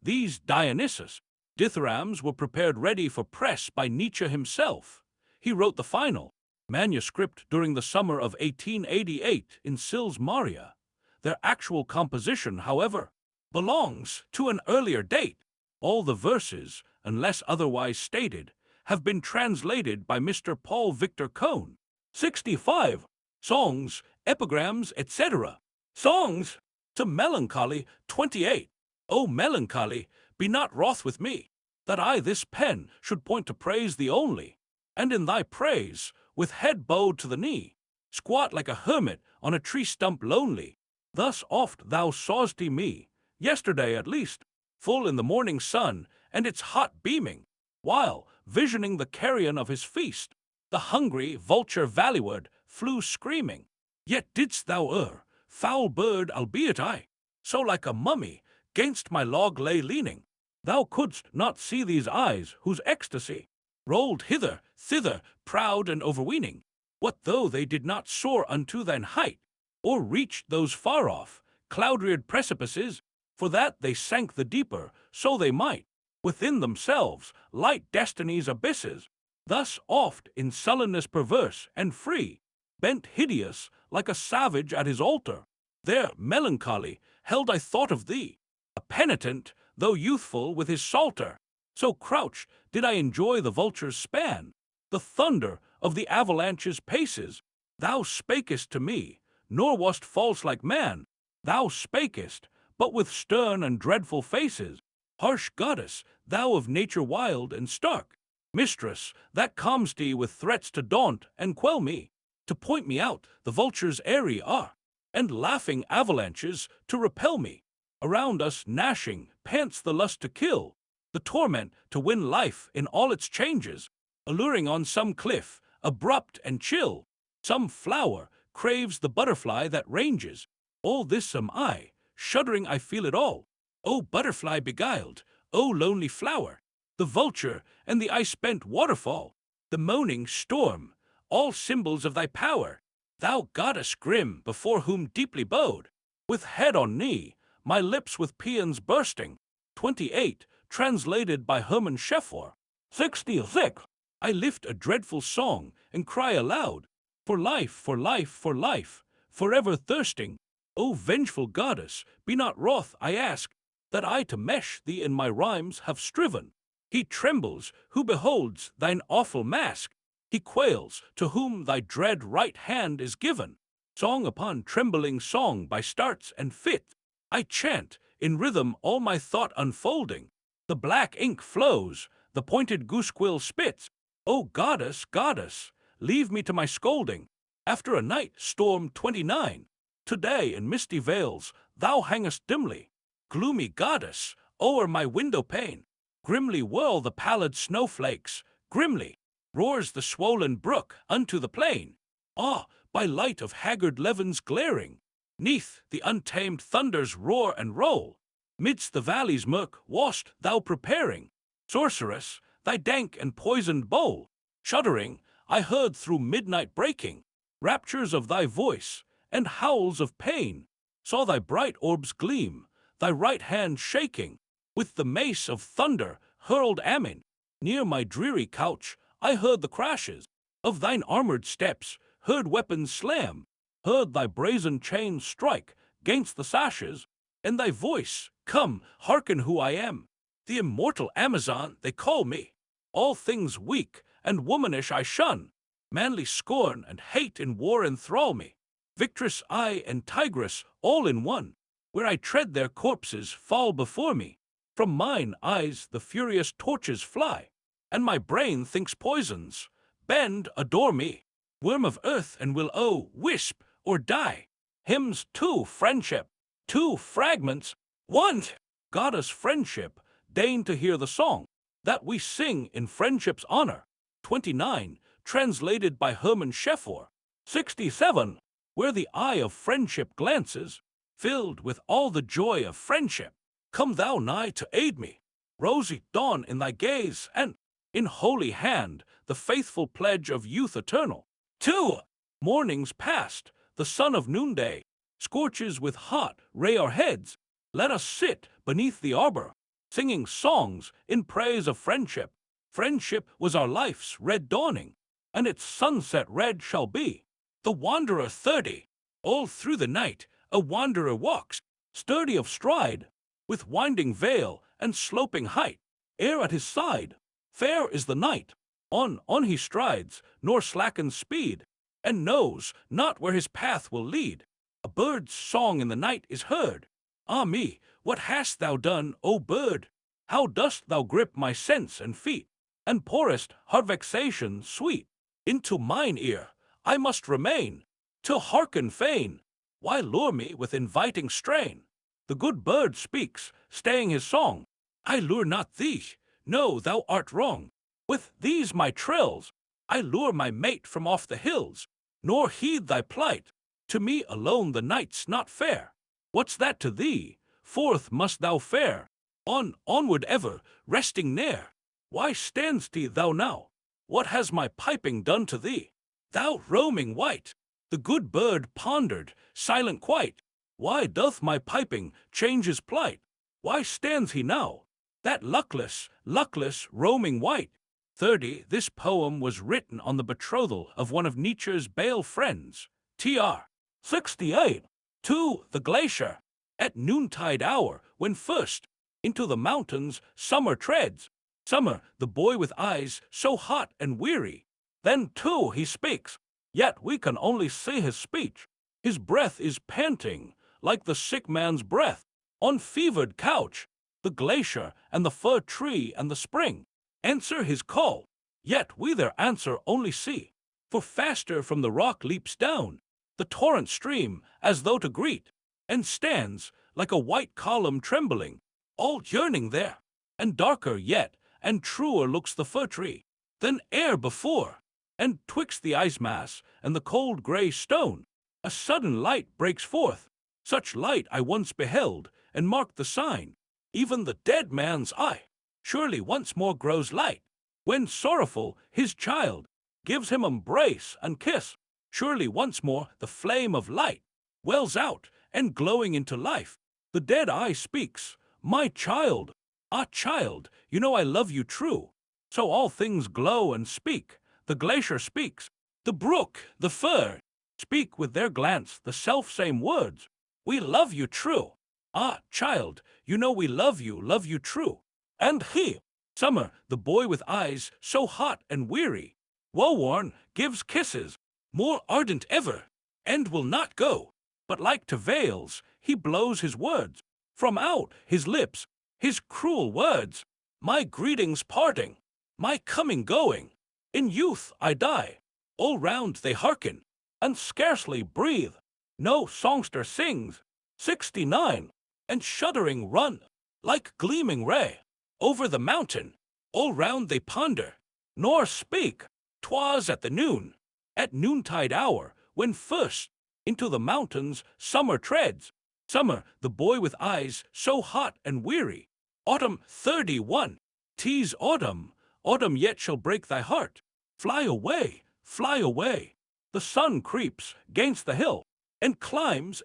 These Dionysus dithyrambs were prepared ready for press by Nietzsche himself. He wrote the final manuscript during the summer of 1888 in Sils Maria. Their actual composition, however, belongs to an earlier date. All the verses, unless otherwise stated, have been translated by Mr. Paul Victor Cohn. 65. Songs, epigrams, etc. Songs to Melancholy. 28. O melancholy, be not wroth with me, that I this pen should point to praise thee only, and in thy praise, with head bowed to the knee, squat like a hermit on a tree stump lonely. Thus oft thou saw'st me, yesterday at least, full in the morning sun, and its hot beaming, while, visioning the carrion of his feast, the hungry vulture valleyward flew screaming. Yet didst thou err, foul bird, albeit I, so like a mummy, gainst my log lay leaning. Thou couldst not see these eyes, whose ecstasy rolled hither, thither, proud and overweening. What though they did not soar unto thine height, or reached those far-off, cloud-reared precipices, for that they sank the deeper, so they might, within themselves, light destiny's abysses. Thus oft, in sullenness perverse and free, bent hideous, like a savage at his altar, there, melancholy, held I thought of thee, a penitent, though youthful with his psalter. So crouched did I enjoy the vulture's span, the thunder of the avalanche's paces. Thou spakest to me, nor wast false like man. Thou spakest, but with stern and dreadful faces. Harsh goddess, thou of nature wild and stark, mistress, that calms thee with threats to daunt and quell me, to point me out the vulture's airy are, and laughing avalanches to repel me. Around us gnashing pants the lust to kill, the torment to win life in all its changes, alluring on some cliff, abrupt and chill. Some flower craves the butterfly that ranges. All this am I, shuddering I feel it all. O butterfly beguiled, O lonely flower, the vulture and the ice-spent waterfall, the moaning storm, all symbols of thy power. Thou goddess grim, before whom deeply bowed, with head on knee, my lips with paeans bursting. 28. Translated by Hermann Scheffer. 66. I lift a dreadful song and cry aloud, for life, for life, for life, forever thirsting. O vengeful goddess, be not wroth, I ask, that I to mesh thee in my rhymes have striven. He trembles who beholds thine awful mask. He quails to whom thy dread right hand is given. Song upon trembling song by starts and fits, I chant, in rhythm all my thought unfolding. The black ink flows, the pointed goosequill spits. O goddess, goddess, leave me to my scolding. After a night storm 29, today in misty veils thou hangest dimly, gloomy goddess, o'er my window pane. Grimly whirl the pallid snowflakes, grimly roars the swollen brook unto the plain. Ah, by light of haggard levens glaring, 'neath the untamed thunders roar and roll, midst the valley's murk wast thou preparing, sorceress, thy dank and poisoned bowl. Shuddering, I heard through midnight breaking raptures of thy voice and howls of pain, saw thy bright orbs gleam, thy right hand shaking, with the mace of thunder hurled amen. Near my dreary couch I heard the crashes of thine armored steps, heard weapons slam, heard thy brazen chains strike 'gainst the sashes, and thy voice, come, hearken who I am. The immortal Amazon they call me. All things weak and womanish I shun, manly scorn and hate in war enthrall me. Victress I and tigress all in one, where I tread their corpses fall before me. From mine eyes the furious torches fly, and my brain thinks poisons. Bend, adore me, worm of earth, and will wisp or die. Hymns to friendship, two fragments, one. Goddess friendship, deign to hear the song that we sing in friendship's honor. 29, translated by Hermann Scheffer. 67, where the eye of friendship glances, filled with all the joy of friendship. Come thou nigh to aid me, rosy dawn in thy gaze, and in holy hand the faithful pledge of youth eternal. 2, mornings past, the sun of noonday scorches with hot ray our heads. Let us sit beneath the arbor, singing songs in praise of friendship. Friendship was our life's red dawning, and its sunset red shall be. The wanderer 30, all through the night, a wanderer walks, sturdy of stride, with winding vale and sloping height. Ere at his side, fair is the night. On he strides, nor slackens speed, and knows not where his path will lead. A bird's song in the night is heard. Ah me, what hast thou done, O bird? How dost thou grip my sense and feet, and pourest heart vexation sweet into mine ear? I must remain, to hearken fain. Why lure me with inviting strain? The good bird speaks, staying his song. I lure not thee, no, thou art wrong. With these my trills, I lure my mate from off the hills, nor heed thy plight. To me alone the night's not fair. What's that to thee? Forth must thou fare. Onward ever, resting ne'er. Why stand'st thou now? What has my piping done to thee? Thou roaming wight, the good bird pondered, silent quite. Why doth my piping change his plight? Why stands he now, that luckless, roaming wight? 30, this poem was written on the betrothal of one of Nietzsche's Bale friends, Tr. 68, to the glacier, at noontide hour, when first into the mountains summer treads. Summer, the boy with eyes so hot and weary. Then too he speaks, yet we can only see his speech. His breath is panting, like the sick man's breath. On fevered couch, the glacier and the fir tree and the spring answer his call, yet we their answer only see. For faster from the rock leaps down the torrent stream, as though to greet, and stands like a white column trembling, all yearning there. And darker yet, and truer looks the fir tree than e'er before, and twixt the ice mass and the cold gray stone, a sudden light breaks forth. Such light I once beheld, and marked the sign. Even the dead man's eye surely once more grows light, when sorrowful his child gives him embrace and kiss. Surely once more the flame of light wells out, and glowing into life, the dead eye speaks, my child. Ah, child, you know I love you true. So all things glow and speak. The glacier speaks. The brook, the fir, speak with their glance the self-same words. We love you true. Ah, child, you know we love you true. And he, Summer, the boy with eyes so hot and weary, woe-worn, gives kisses, more ardent ever, and will not go, but like to veils, he blows his words from out his lips, his cruel words. My greetings parting, my coming going, in youth I die. All round they hearken, and scarcely breathe. No songster sings, 69, and shuddering run, like gleaming ray, over the mountain. All round they ponder, nor speak. 'Twas at the noon, at noontide hour, when first into the mountains summer treads. Summer, the boy with eyes so hot and weary. Autumn 31, 'tis autumn, autumn yet shall break thy heart. Fly away, fly away. The sun creeps 'gainst the hill, and climbs,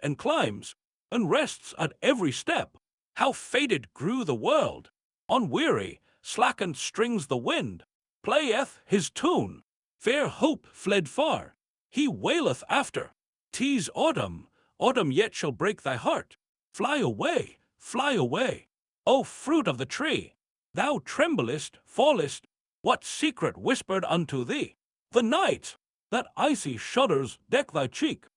and rests at every step. How faded grew the world! Unweary, slackened strings the wind, playeth his tune. Fair hope fled far, he waileth after. 'Tis autumn, autumn yet shall break thy heart. Fly away, fly away. O fruit of the tree, thou tremblest, fallest. What secret whispered unto thee? The night, that icy shudders deck thy cheek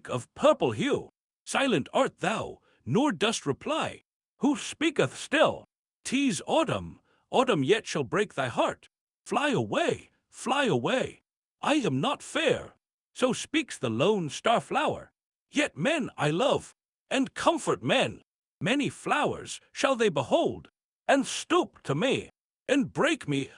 of purple hue. Silent art thou, nor dost reply. Who speaketh still? 'Tis autumn, autumn yet shall break thy heart. Fly away, fly away. I am not fair, so speaks the lone star-flower. Yet men I love, and comfort men. Many flowers shall they behold, and stoop to me, and break me,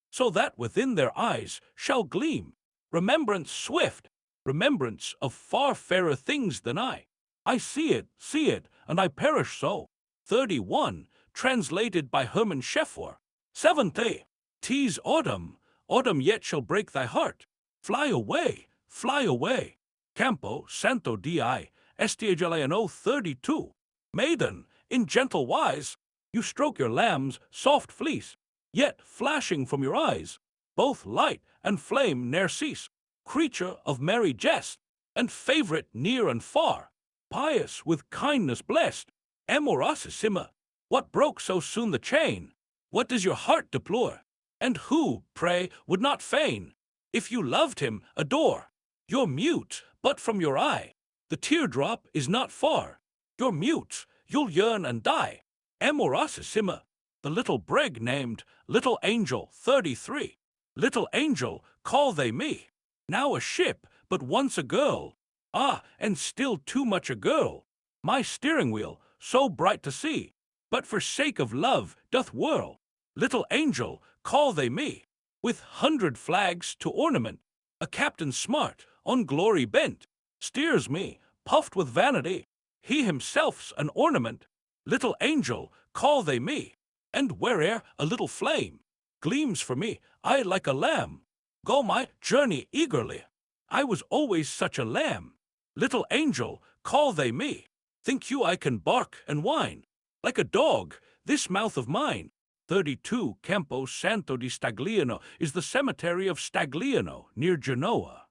so that within their eyes shall gleam remembrance swift, remembrance of far fairer things than I. I see it, and I perish so. 31, translated by Hermann Scheffer. 70, 'tis autumn, autumn yet shall break thy heart. Fly away, fly away. Campo Santo Di, Estiageliano 32. Maiden, in gentle wise, you stroke your lamb's soft fleece, yet flashing from your eyes, both light and flame ne'er cease. Creature of merry jest, and favorite near and far, pious with kindness blessed, amorosissima, what broke so soon the chain? What does your heart deplore? And who, pray, would not fain, if you loved him, adore? You're mute, but from your eye, the teardrop is not far. You're mute, you'll yearn and die. Amorosissima, the little brig named Little Angel 33. Little Angel, call they me. Now a ship, but once a girl. Ah, and still too much a girl. My steering wheel, so bright to see, but for sake of love doth whirl. Little Angel, call they me. With 100 flags to ornament, a captain smart, on glory bent, steers me, puffed with vanity. He himself's an ornament. Little Angel, call they me. And where'er a little flame gleams for me, I like a lamb go my journey eagerly. I was always such a lamb. Little Angel, call they me. Think you I can bark and whine like a dog, this mouth of mine? 32 Campo Santo di Stagliano is the cemetery of Stagliano, near Genoa.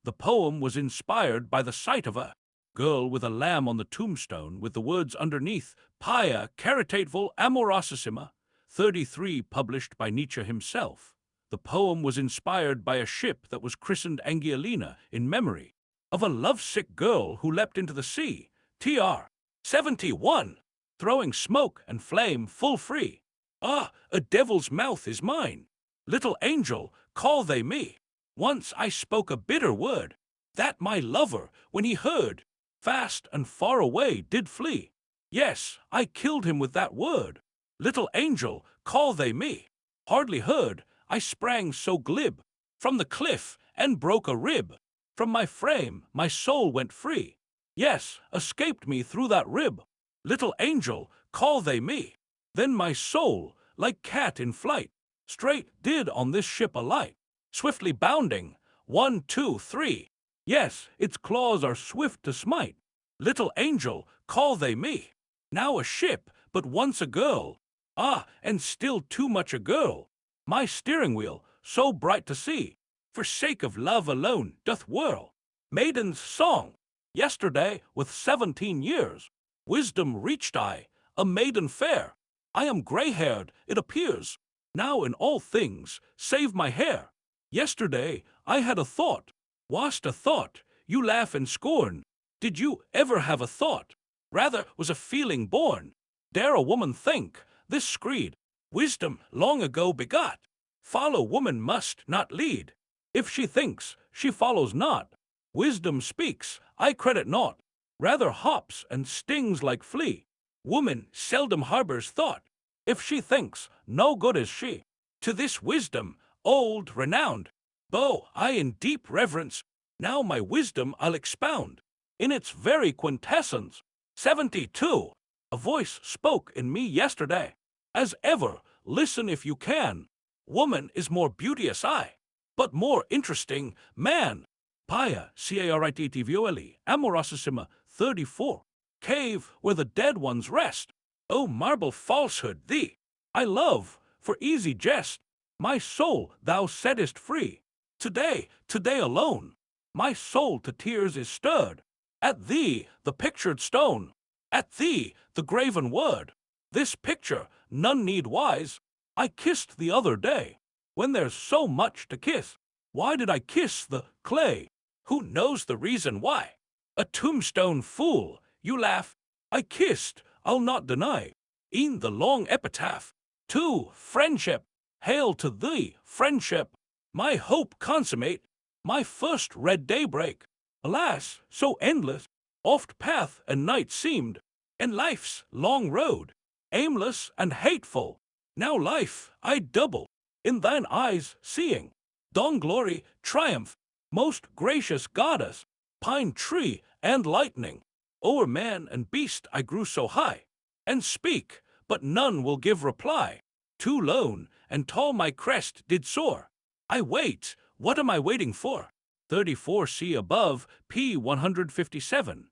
The poem was inspired by the sight of a girl with a lamb on the tombstone, with the words underneath, Pia caritatevol amorosissima, 33, published by Nietzsche himself. The poem was inspired by a ship that was christened Angiolina in memory of a lovesick girl who leapt into the sea. Tr. 71, throwing smoke and flame full free. Ah, a devil's mouth is mine. Little Angel, call they me. Once I spoke a bitter word, that my lover, when he heard, fast and far away did flee. Yes, I killed him with that word. Little Angel, call they me. Hardly heard, I sprang so glib from the cliff and broke a rib. From my frame my soul went free. Yes, escaped me through that rib. Little Angel, call they me. Then my soul, like cat in flight, straight did on this ship alight. Swiftly bounding, 1, 2, 3. Yes, its claws are swift to smite. Little Angel, call they me. Now a ship, but once a girl. Ah, and still too much a girl. My steering wheel, so bright to see, for sake of love alone doth whirl. Maiden's song. Yesterday, with 17 years, wisdom reached I, a maiden fair. I am gray-haired, it appears, now in all things, save my hair. Yesterday I had a thought. Wast a thought, you laugh and scorn. Did you ever have a thought? Rather was a feeling born. Dare a woman think, this screed, wisdom long ago begot. Follow woman must not lead. If she thinks, she follows not. Wisdom speaks, I credit naught. rather hops and stings like flea. Woman seldom harbors thought, if she thinks, no good is she. To this wisdom, old, renowned, bow I in deep reverence, now my wisdom I'll expound. In its very quintessence, 72, a voice spoke in me yesterday. As ever, listen if you can. Woman is more beauteous I, but more interesting man. Pia, Carittvole, Amorosissima, 34. Cave where the dead ones rest. O marble falsehood, thee I love, for easy jest. My soul thou settest free. Today, today alone, my soul to tears is stirred. At thee, the pictured stone, at thee, the graven word. This picture none need wise. I kissed the other day. When there's so much to kiss, why did I kiss the clay? Who knows the reason why? A tombstone fool, you laugh. I kissed, I'll not deny, e'en the long epitaph. To friendship, hail to thee, friendship, my hope consummate, my first red daybreak. Alas, so endless, oft path and night seemed, and life's long road, aimless and hateful. Now life I double, in thine eyes seeing, dawn glory, triumph, most gracious goddess, pine tree and lightning. O'er man and beast I grew so high, and speak, but none will give reply. Too lone and tall my crest did soar. I wait, what am I waiting for? 34C above, P 157.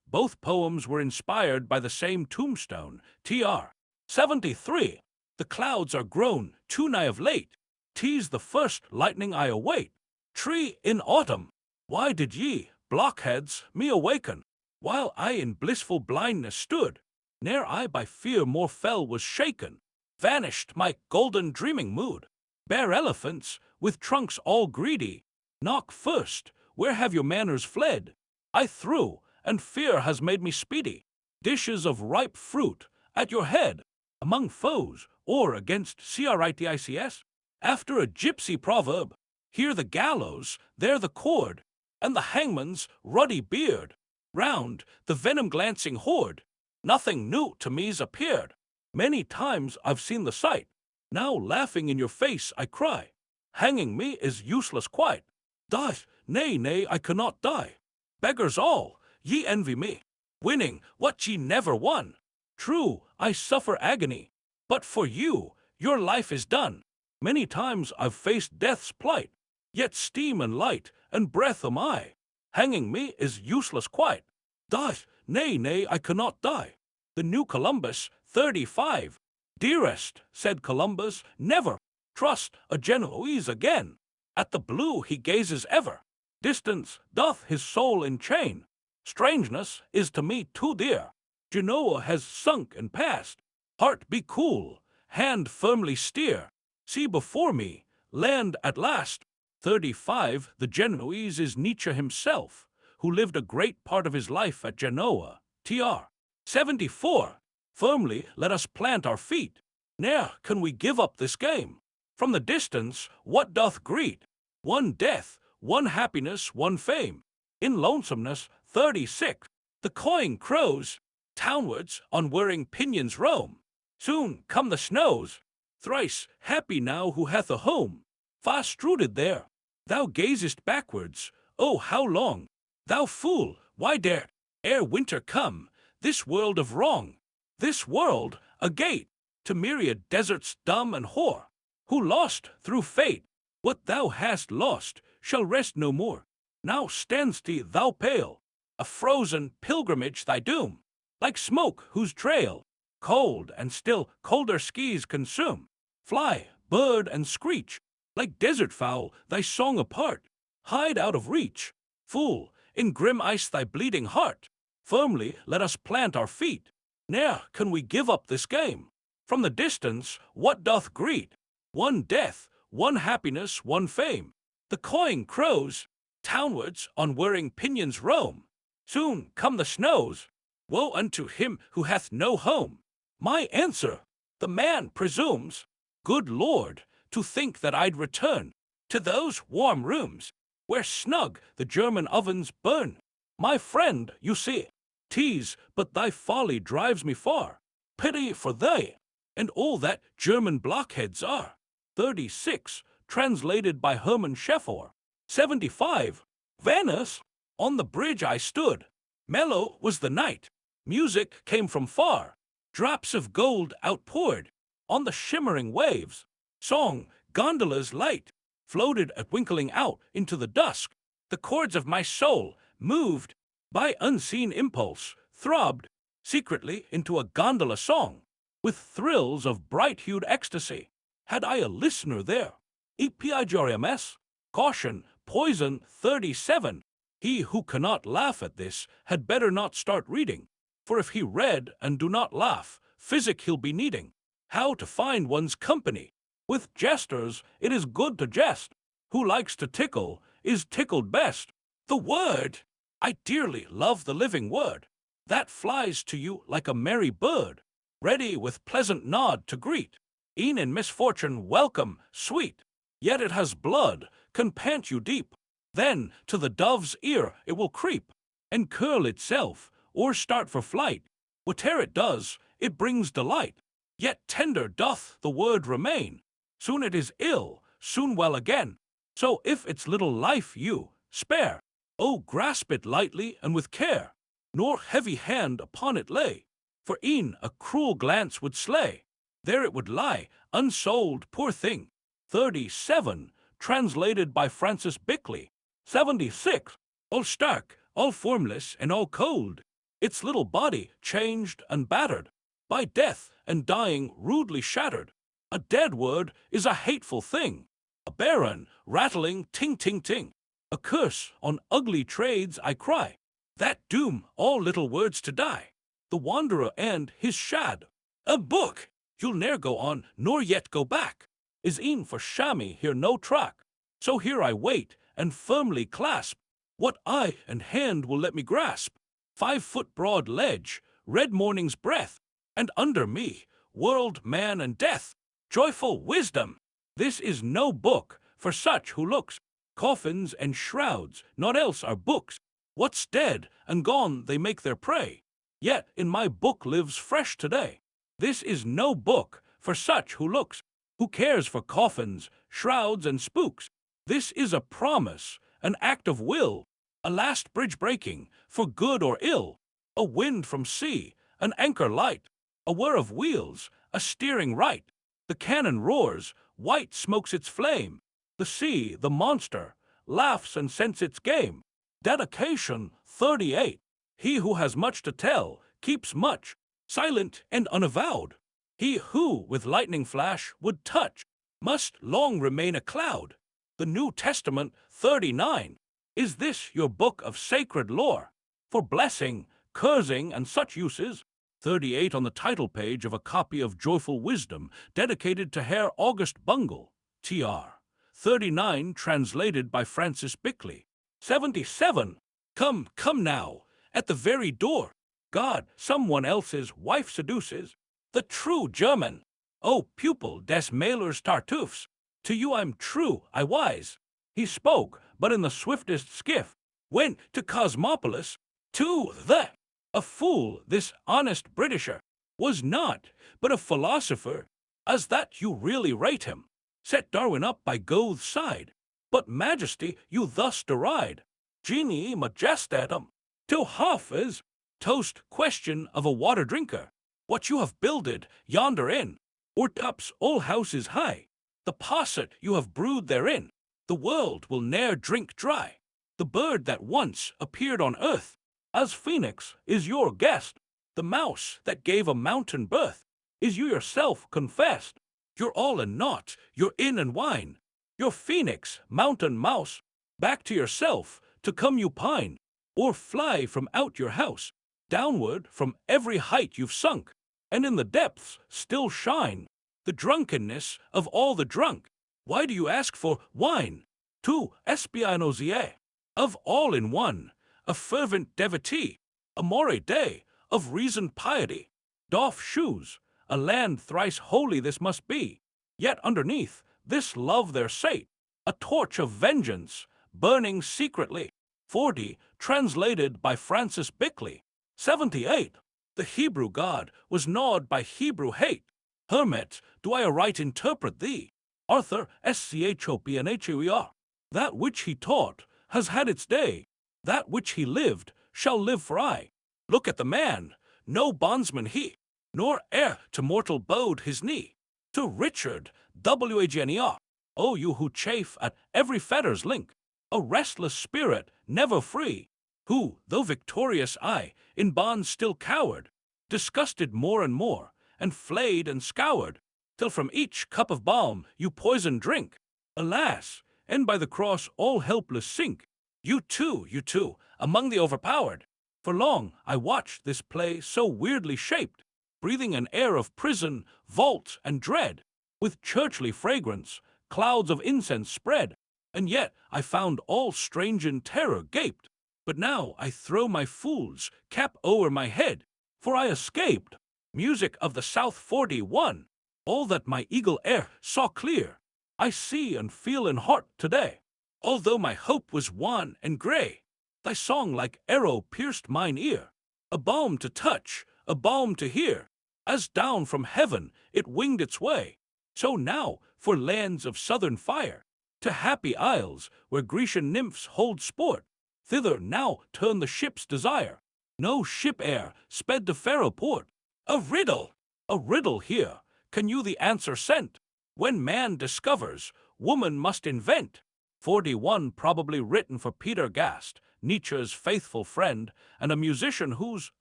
Both poems were inspired by the same tombstone, TR. 73. The clouds are grown too nigh of late. T's the first lightning I await. Tree in autumn, why did ye, blockheads, me awaken? While I in blissful blindness stood, ne'er I by fear more fell was shaken. Vanished my golden dreaming mood. Bare elephants, with trunks all greedy, knock first, where have your manners fled? I threw, and fear has made me speedy. Dishes of ripe fruit, at your head, among foes, or against CRITICS. After a gypsy proverb, here the gallows, there the cord, and the hangman's ruddy beard. Round the venom-glancing horde, nothing new to me's appeared. Many times I've seen the sight. Now laughing in your face I cry, hanging me is useless quite. Die, nay, nay, I cannot die. Beggars all, ye envy me, winning what ye never won. True, I suffer agony, but for you, your life is done. Many times I've faced death's plight, yet steam and light and breath am I. Hanging me is useless quite. Die, nay, nay, I cannot die. The new Columbus, 35. Dearest, said Columbus, never trust a Genoese again. At the blue he gazes ever. Distance doth his soul enchain. Strangeness is to me too dear. Genoa has sunk and passed. Heart be cool, hand firmly steer. See before me, land at last. 35. The Genoese is Nietzsche himself, who lived a great part of his life at Genoa. Tr. 74. Firmly let us plant our feet. Ne'er can we give up this game. From the distance, what doth greet? One death, one happiness, one fame. In lonesomeness, 36. The cawing crows, townwards on whirring pinions roam. Soon come the snows. Thrice happy now who hath a home. Fast rooted there, thou gazest backwards. Oh, how long? Thou fool, why dare, ere winter come, this world of wrong, this world, a gate to myriad deserts dumb and hoar, who lost through fate what thou hast lost, shall rest no more. Now stands thou pale, a frozen pilgrimage thy doom, like smoke whose trail, cold and still colder skies consume. Fly, bird, and screech, like desert fowl, thy song apart, hide out of reach. Fool, in grim ice thy bleeding heart. Firmly let us plant our feet. Ne'er can we give up this game. From the distance, what doth greet? One death, one happiness, one fame. The cawing crows, townwards on whirring pinions roam. Soon come the snows. Woe unto him who hath no home. My answer, the man presumes, good Lord, to think that I'd return to those warm rooms where snug the German ovens burn. My friend, you see, Tease, but thy folly drives me far. Pity for they, and all that German blockheads are. 36, translated by Hermann Scheffer. 75, Venice, on the bridge I stood. Mellow was the night. Music came from far. Drops of gold outpoured on the shimmering waves. Song, gondolas light, floated at winkling out into the dusk. The chords of my soul, moved by unseen impulse, throbbed secretly into a gondola song, with thrills of bright-hued ecstasy. Had I a listener there? Epiagoriames, caution, poison 37. He who cannot laugh at this had better not start reading, for if he read and do not laugh, physic he'll be needing. How to find one's company? With jesters it is good to jest. Who likes to tickle is tickled best. The word! I dearly love the living word, that flies to you like a merry bird, ready with pleasant nod to greet. E'en in misfortune welcome, sweet. Yet it has blood, can pant you deep. Then to the dove's ear it will creep, and curl itself, or start for flight. Whate'er it does, it brings delight. Yet tender doth the word remain. Soon it is ill, soon well again. So if its little life you spare, oh, grasp it lightly and with care, nor heavy hand upon it lay, for e'en a cruel glance would slay. There it would lie, unsold, poor thing. 37, translated by Francis Bickley. 76, all stark, all formless, and all cold, its little body changed and battered, by death and dying rudely shattered. A dead word is a hateful thing, a barren, rattling ting-ting-ting. A curse on ugly trades I cry, that doom all little words to die. The wanderer and his shad. A book! You'll ne'er go on, nor yet go back. Is e'en for chamois here no track. So here I wait, and firmly clasp what eye and hand will let me grasp. 5-foot broad ledge, red morning's breath, and under me, world, man, and death. Joyful wisdom! This is no book for such who looks. Coffins and shrouds, naught else are books. What's dead and gone they make their prey. Yet in my book lives fresh today. This is no book for such who looks. Who cares for coffins, shrouds, and spooks? This is a promise, an act of will, a last bridge breaking, for good or ill. A wind from sea, an anchor light, a whir of wheels, a steering right. The cannon roars, white smokes its flame. The sea, the monster, laughs and scents its game. Dedication 38. He who has much to tell keeps much, silent and unavowed. He who with lightning flash would touch must long remain a cloud. The New Testament 39. Is this your book of sacred lore? For blessing, cursing, and such uses? 38 on the title page of a copy of Joyful Wisdom dedicated to Herr August Bungle, Tr. 39, translated by Francis Bickley. 77. Come, come now, at the very door. God, someone else's wife seduces. The true German. O pupil des Mailers Tartuffes, to you I'm true, I wise. He spoke, but in the swiftest skiff, went to Cosmopolis, to the. A fool, this honest Britisher, was not, but a philosopher, as that you really rate him. Set Darwin up by Goathe's side, but majesty you thus deride. Genii majestatem, till half is, toast question of a water drinker. What you have builded yonder in, or tops all houses high, the posset you have brewed therein, the world will ne'er drink dry. The bird that once appeared on earth, as phoenix, is your guest. The mouse that gave a mountain birth, is you yourself confessed. You're all and naught, you're in and wine. You're phoenix, mountain mouse, back to yourself, to come you pine, or fly from out your house, downward from every height you've sunk, and in the depths still shine the drunkenness of all the drunk. Why do you ask for wine? Tu espianosie, of all in one, a fervent devotee, amore Dei, of reasoned piety. Doff shoes, a land thrice holy this must be, yet underneath this love there sate, a torch of vengeance, burning secretly. 40, translated by Francis Bickley. 78. The Hebrew God was gnawed by Hebrew hate. Hermit, do I aright interpret thee? Arthur, Schopnher. That which he taught has had its day. That which he lived shall live for aye. Look at the man, no bondsman he, nor heir to mortal bowed his knee. To Richard, Wagner. O you who chafe at every fetter's link, a restless spirit, never free, who, though victorious I, in bonds still cowered, disgusted more and more, and flayed and scoured, till from each cup of balm you poison drink. Alas, and by the cross all helpless sink. You too, among the overpowered. For long I watched this play so weirdly shaped, breathing an air of prison, vault, and dread, with churchly fragrance, clouds of incense spread, and yet I found all strange in terror gaped. But now I throw my fool's cap o'er my head, for I escaped. Music of the South 41, all that my eagle air saw clear, I see and feel in heart today. Although my hope was wan and gray, thy song like arrow pierced mine ear, a balm to touch, a balm to hear, as down from heaven it winged its way. So now, for lands of southern fire, to happy isles where Grecian nymphs hold sport, thither now turn the ship's desire. No ship e'er sped to Pharaoh port. A riddle here, can you the answer sent? When man discovers, woman must invent. 41 probably written for Peter Gast, Nietzsche's faithful friend, and a musician whose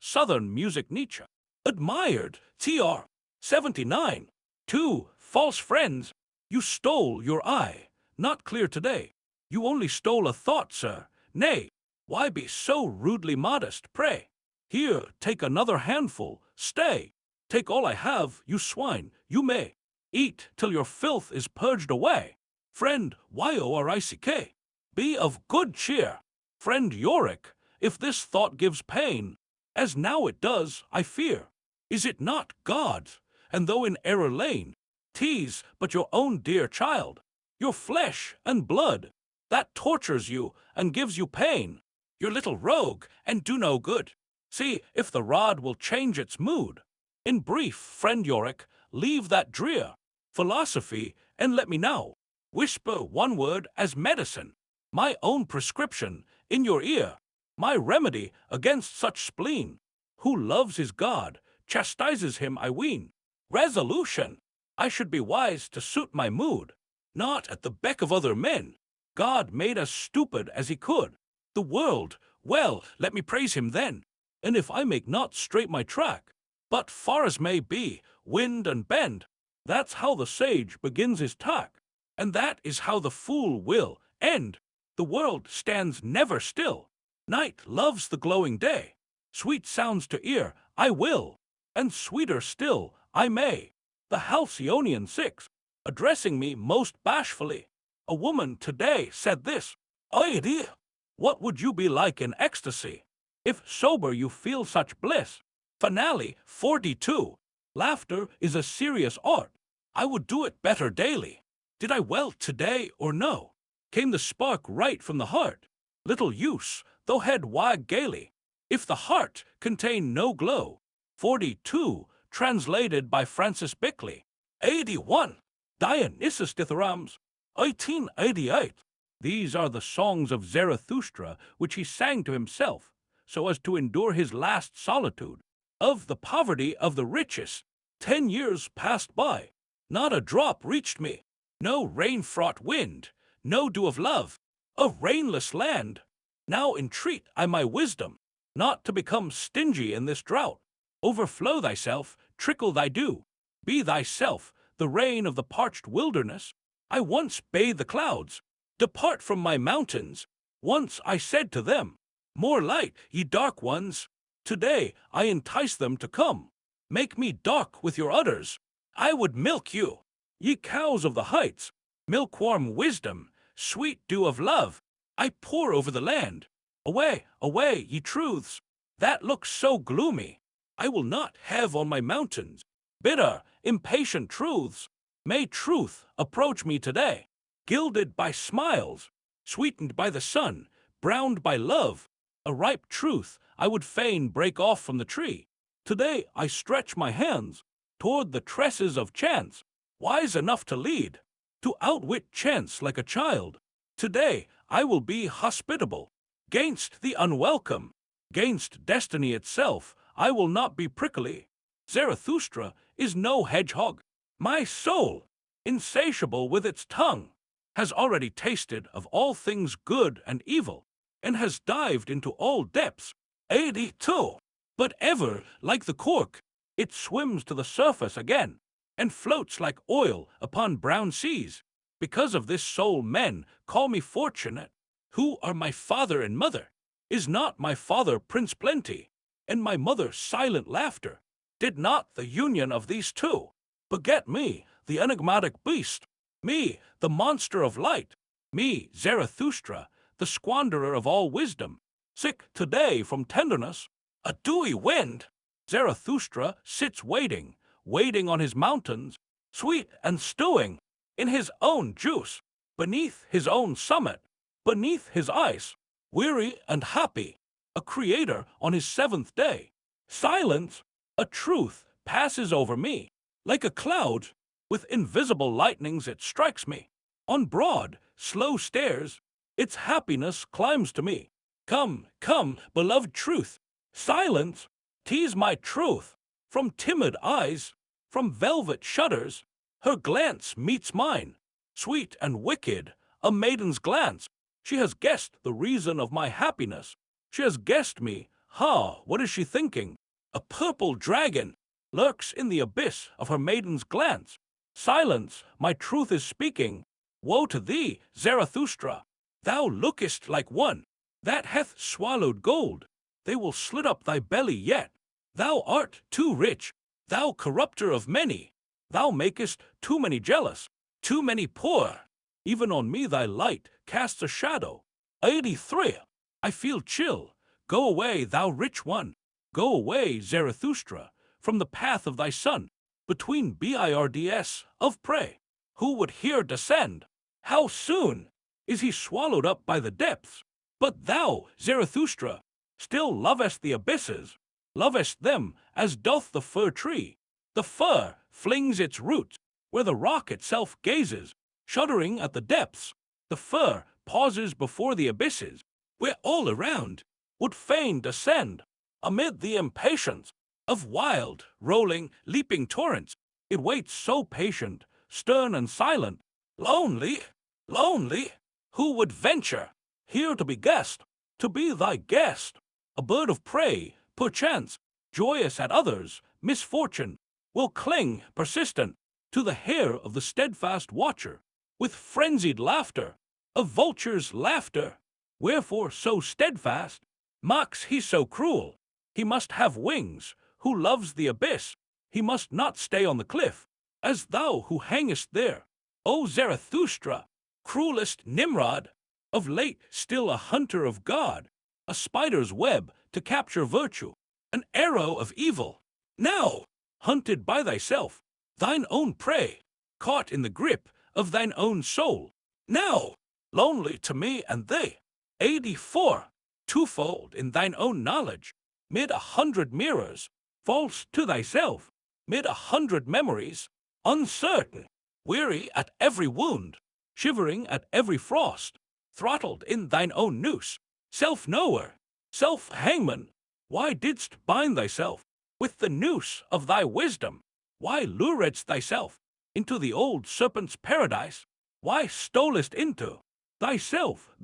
southern music Nietzsche admired. Tr. 79. 2. False friends. You stole your eye, not clear today. You only stole a thought, sir. Nay, why be so rudely modest, pray? Here, take another handful, stay. Take all I have, you swine, you may. Eat till your filth is purged away. Friend Yorick, be of good cheer. Friend Yorick, if this thought gives pain, as now it does, I fear, is it not God's? And though in error lain, 'tis but your own dear child, your flesh and blood, that tortures you and gives you pain. Your little rogue, and do no good. See if the rod will change its mood. In brief, friend Yorick, leave that drear philosophy, and let me now whisper one word as medicine, my own prescription in your ear, my remedy against such spleen. Who loves his God, chastises him, I ween. Resolution, I should be wise to suit my mood, not at the beck of other men. God made us stupid as he could. The world, well, let me praise him then. And if I make not straight my track, but far as may be, wind and bend, that's how the sage begins his talk, and that is how the fool will end. The world stands never still. Night loves the glowing day. Sweet sounds to ear, I will, and sweeter still, I may. The Halcyonian 6, addressing me most bashfully, a woman today said this, "Ay dear, what would you be like in ecstasy, if sober you feel such bliss?" Finale 42. Laughter is a serious art. I would do it better daily. Did I well today or no? Came the spark right from the heart? Little use, though head wag gaily, if the heart contain no glow. 42. Translated by Francis Bickley. 81. Dionysus Dithyrambs. 1888. These are the songs of Zarathustra which he sang to himself, so as to endure his last solitude. Of the poverty of the richest, 10 years passed by. Not a drop reached me. No rain-fraught wind, no dew of love. A rainless land. Now entreat I my wisdom, not to become stingy in this drought. Overflow thyself, trickle thy dew. Be thyself the rain of the parched wilderness. I once bade the clouds, depart from my mountains. Once I said to them, more light, ye dark ones. Today I entice them to come. Make me dark with your udders. I would milk you, ye cows of the heights. Milk-warm wisdom, sweet dew of love, I pour over the land. Away, away, ye truths, that look so gloomy. I will not have on my mountains bitter, impatient truths. May truth approach me today, gilded by smiles, sweetened by the sun, browned by love. A ripe truth I would fain break off from the tree. Today I stretch my hands toward the tresses of chance, wise enough to lead, to outwit chance like a child. Today I will be hospitable, gainst the unwelcome, gainst destiny itself. I will not be prickly. Zarathustra is no hedgehog. My soul, insatiable with its tongue, has already tasted of all things good and evil, and has dived into all depths. 82. But ever, like the cork, it swims to the surface again, and floats like oil upon brown seas. Because of this soul men call me fortunate. Who are my father and mother? Is not my father Prince Plenty, and my mother Silent Laughter? Did not the union of these two beget me, the enigmatic beast, me, the monster of light, me, Zarathustra, the squanderer of all wisdom, sick today from tenderness, a dewy wind? Zarathustra sits waiting, waiting on his mountains, sweet and stewing, in his own juice, beneath his own summit, beneath his ice, weary and happy, a creator on his seventh day. Silence, a truth, passes over me. Like a cloud, with invisible lightnings it strikes me. On broad, slow stairs, its happiness climbs to me. Come, come, beloved truth, silence, tease my truth. From timid eyes, from velvet shutters, her glance meets mine. Sweet and wicked, a maiden's glance. She has guessed the reason of my happiness. She has guessed me. Ha, what is she thinking? A purple dragon lurks in the abyss of her maiden's glance. Silence, my truth is speaking. Woe to thee, Zarathustra! Thou lookest like one that hath swallowed gold. They will slit up thy belly yet. Thou art too rich, thou corrupter of many. Thou makest too many jealous, too many poor. Even on me thy light casts a shadow. 83. I feel chill. Go away, thou rich one. Go away, Zarathustra, from the path of thy son, between birds of prey. Who would here descend? How soon is he swallowed up by the depths? But thou, Zarathustra, still lovest the abysses, lovest them as doth the fir tree. The fir flings its roots where the rock itself gazes, shuddering at the depths. The fir pauses before the abysses, where all around would fain descend. Amid the impatience of wild, rolling, leaping torrents, it waits so patient, stern and silent. Lonely, lonely, who would venture here to be guest, to be thy guest? A bird of prey, perchance, joyous at others' misfortune, will cling, persistent, to the hair of the steadfast watcher, with frenzied laughter, a vulture's laughter. Wherefore so steadfast? Mocks he so cruel? He must have wings, who loves the abyss. He must not stay on the cliff, as thou who hangest there. O Zarathustra, cruelest Nimrod, of late still a hunter of God, a spider's web to capture virtue, an arrow of evil. Now, hunted by thyself, thine own prey, caught in the grip of thine own soul. Now, lonely to me and thee. 84. Twofold in thine own knowledge, mid 100 mirrors, false to thyself, mid 100 memories, uncertain, weary at every wound, shivering at every frost, throttled in thine own noose, self-knower, self-hangman. Why didst bind thyself with the noose of thy wisdom? Why luredst thyself into the old serpent's paradise? Why stolest into thyself,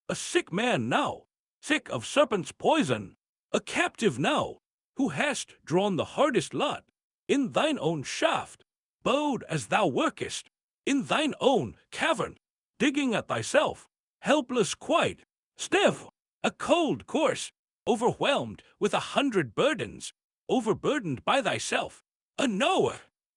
a sick man now, sick of serpent's poison, a captive now, who hast drawn the hardest lot in thine own shaft, bowed as thou workest, in thine own cavern, digging at thyself, helpless quite, stiff, a cold corse, overwhelmed with 100 burdens, overburdened by thyself, a knower,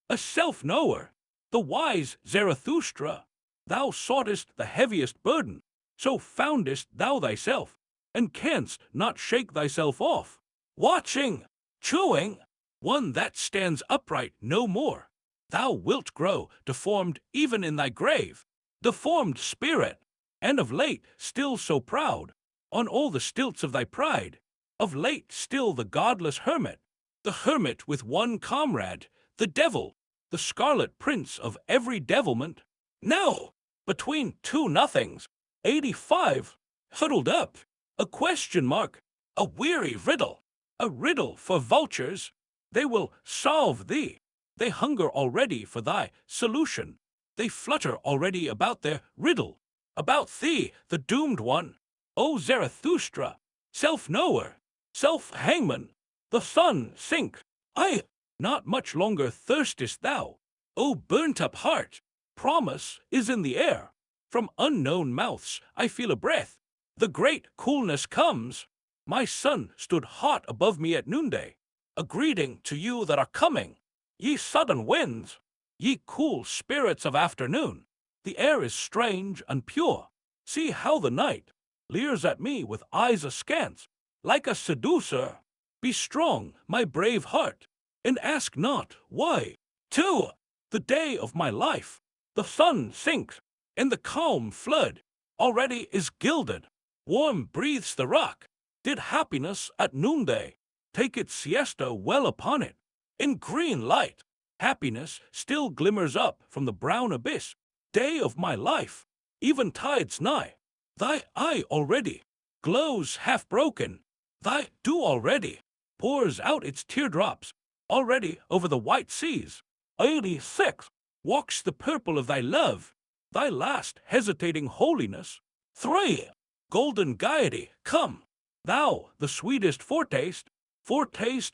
a self-knower, the wise Zarathustra. Thou soughtest the heaviest burden, so foundest thou thyself, and canst not shake thyself off. Watching, chewing, one that stands upright no more. Thou wilt grow deformed even in thy grave, deformed spirit, and of late still so proud, on all the stilts of thy pride. Of late still the godless hermit, the hermit with one comrade, the devil, the scarlet prince of every devilment. Now, between two nothings, 85, huddled up, a question mark, a weary riddle, a riddle for vultures. They will solve thee. They hunger already for thy solution. They flutter already about their riddle, about thee, the doomed one. O Zarathustra, self-knower, self-hangman, the sun sink. I, not much longer thirstest thou, O burnt-up heart. Promise is in the air. From unknown mouths I feel a breath. The great coolness comes. My sun stood hot above me at noonday. A greeting to you that are coming. Ye sudden winds, ye cool spirits of afternoon. The air is strange and pure. See how the night leers at me with eyes askance, like a seducer. Be strong, my brave heart, and ask not why. To the day of my life, the sun sinks, and the calm flood already is gilded. Warm breathes the rock. Did happiness at noonday take its siesta well upon it? In green light, happiness still glimmers up from the brown abyss. Day of my life, eventide's nigh. Thy eye already glows half broken. Thy dew already pours out its teardrops. Already over the white seas, 86, walks the purple of thy love, thy last hesitating holiness. 3. Golden gaiety, come, thou the sweetest foretaste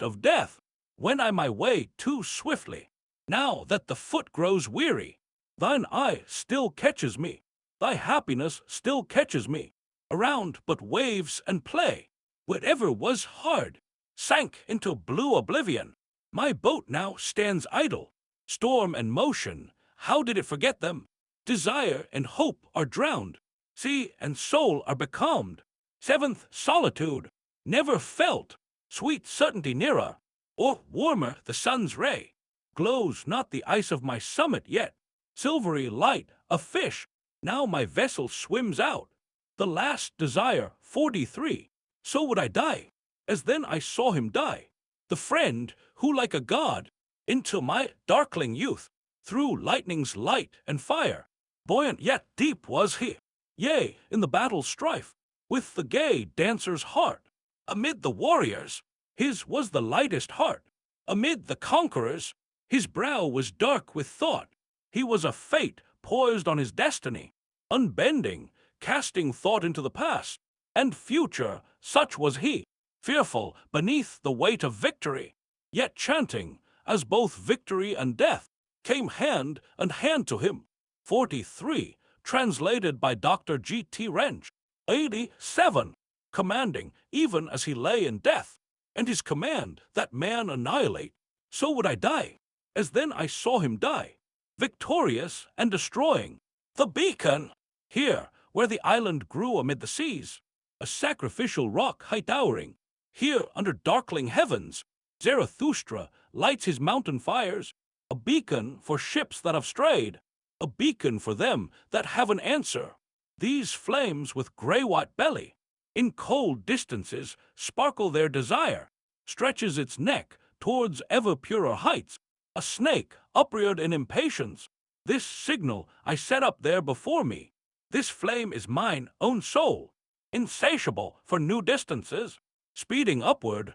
of death. Wend I my way too swiftly, now that the foot grows weary. Thine eye still catches me, thy happiness still catches me. Around but waves and play, whatever was hard, sank into blue oblivion. My boat now stands idle. Storm and motion, how did it forget them? Desire and hope are drowned. Sea and soul are becalmed. 7th solitude, never felt. Sweet certainty nearer, or warmer the sun's ray. Glows not the ice of my summit yet. Silvery light, a fish. Now my vessel swims out. The last desire, 43. So would I die, as then I saw him die. The friend who like a god, into my darkling youth, through lightning's light and fire, buoyant yet deep was he. Yea, in the battle's strife, with the gay dancer's heart. Amid the warriors, his was the lightest heart. Amid the conquerors, his brow was dark with thought. He was a fate poised on his destiny, unbending, casting thought into the past and future, such was he, fearful beneath the weight of victory, yet chanting, as both victory and death came hand and hand to him. 43, translated by Dr. G.T. Wrench. 87, commanding, even as he lay in death, and his command that man annihilate. So would I die, as then I saw him die, victorious and destroying. The beacon, here, where the island grew amid the seas, a sacrificial rock high towering, here under darkling heavens, Zarathustra lights his mountain fires, a beacon for ships that have strayed, a beacon for them that have an answer. These flames with gray-white belly, in cold distances sparkle their desire, stretches its neck towards ever-purer heights, a snake upreared in impatience. This signal I set up there before me. This flame is mine own soul, insatiable for new distances, speeding upward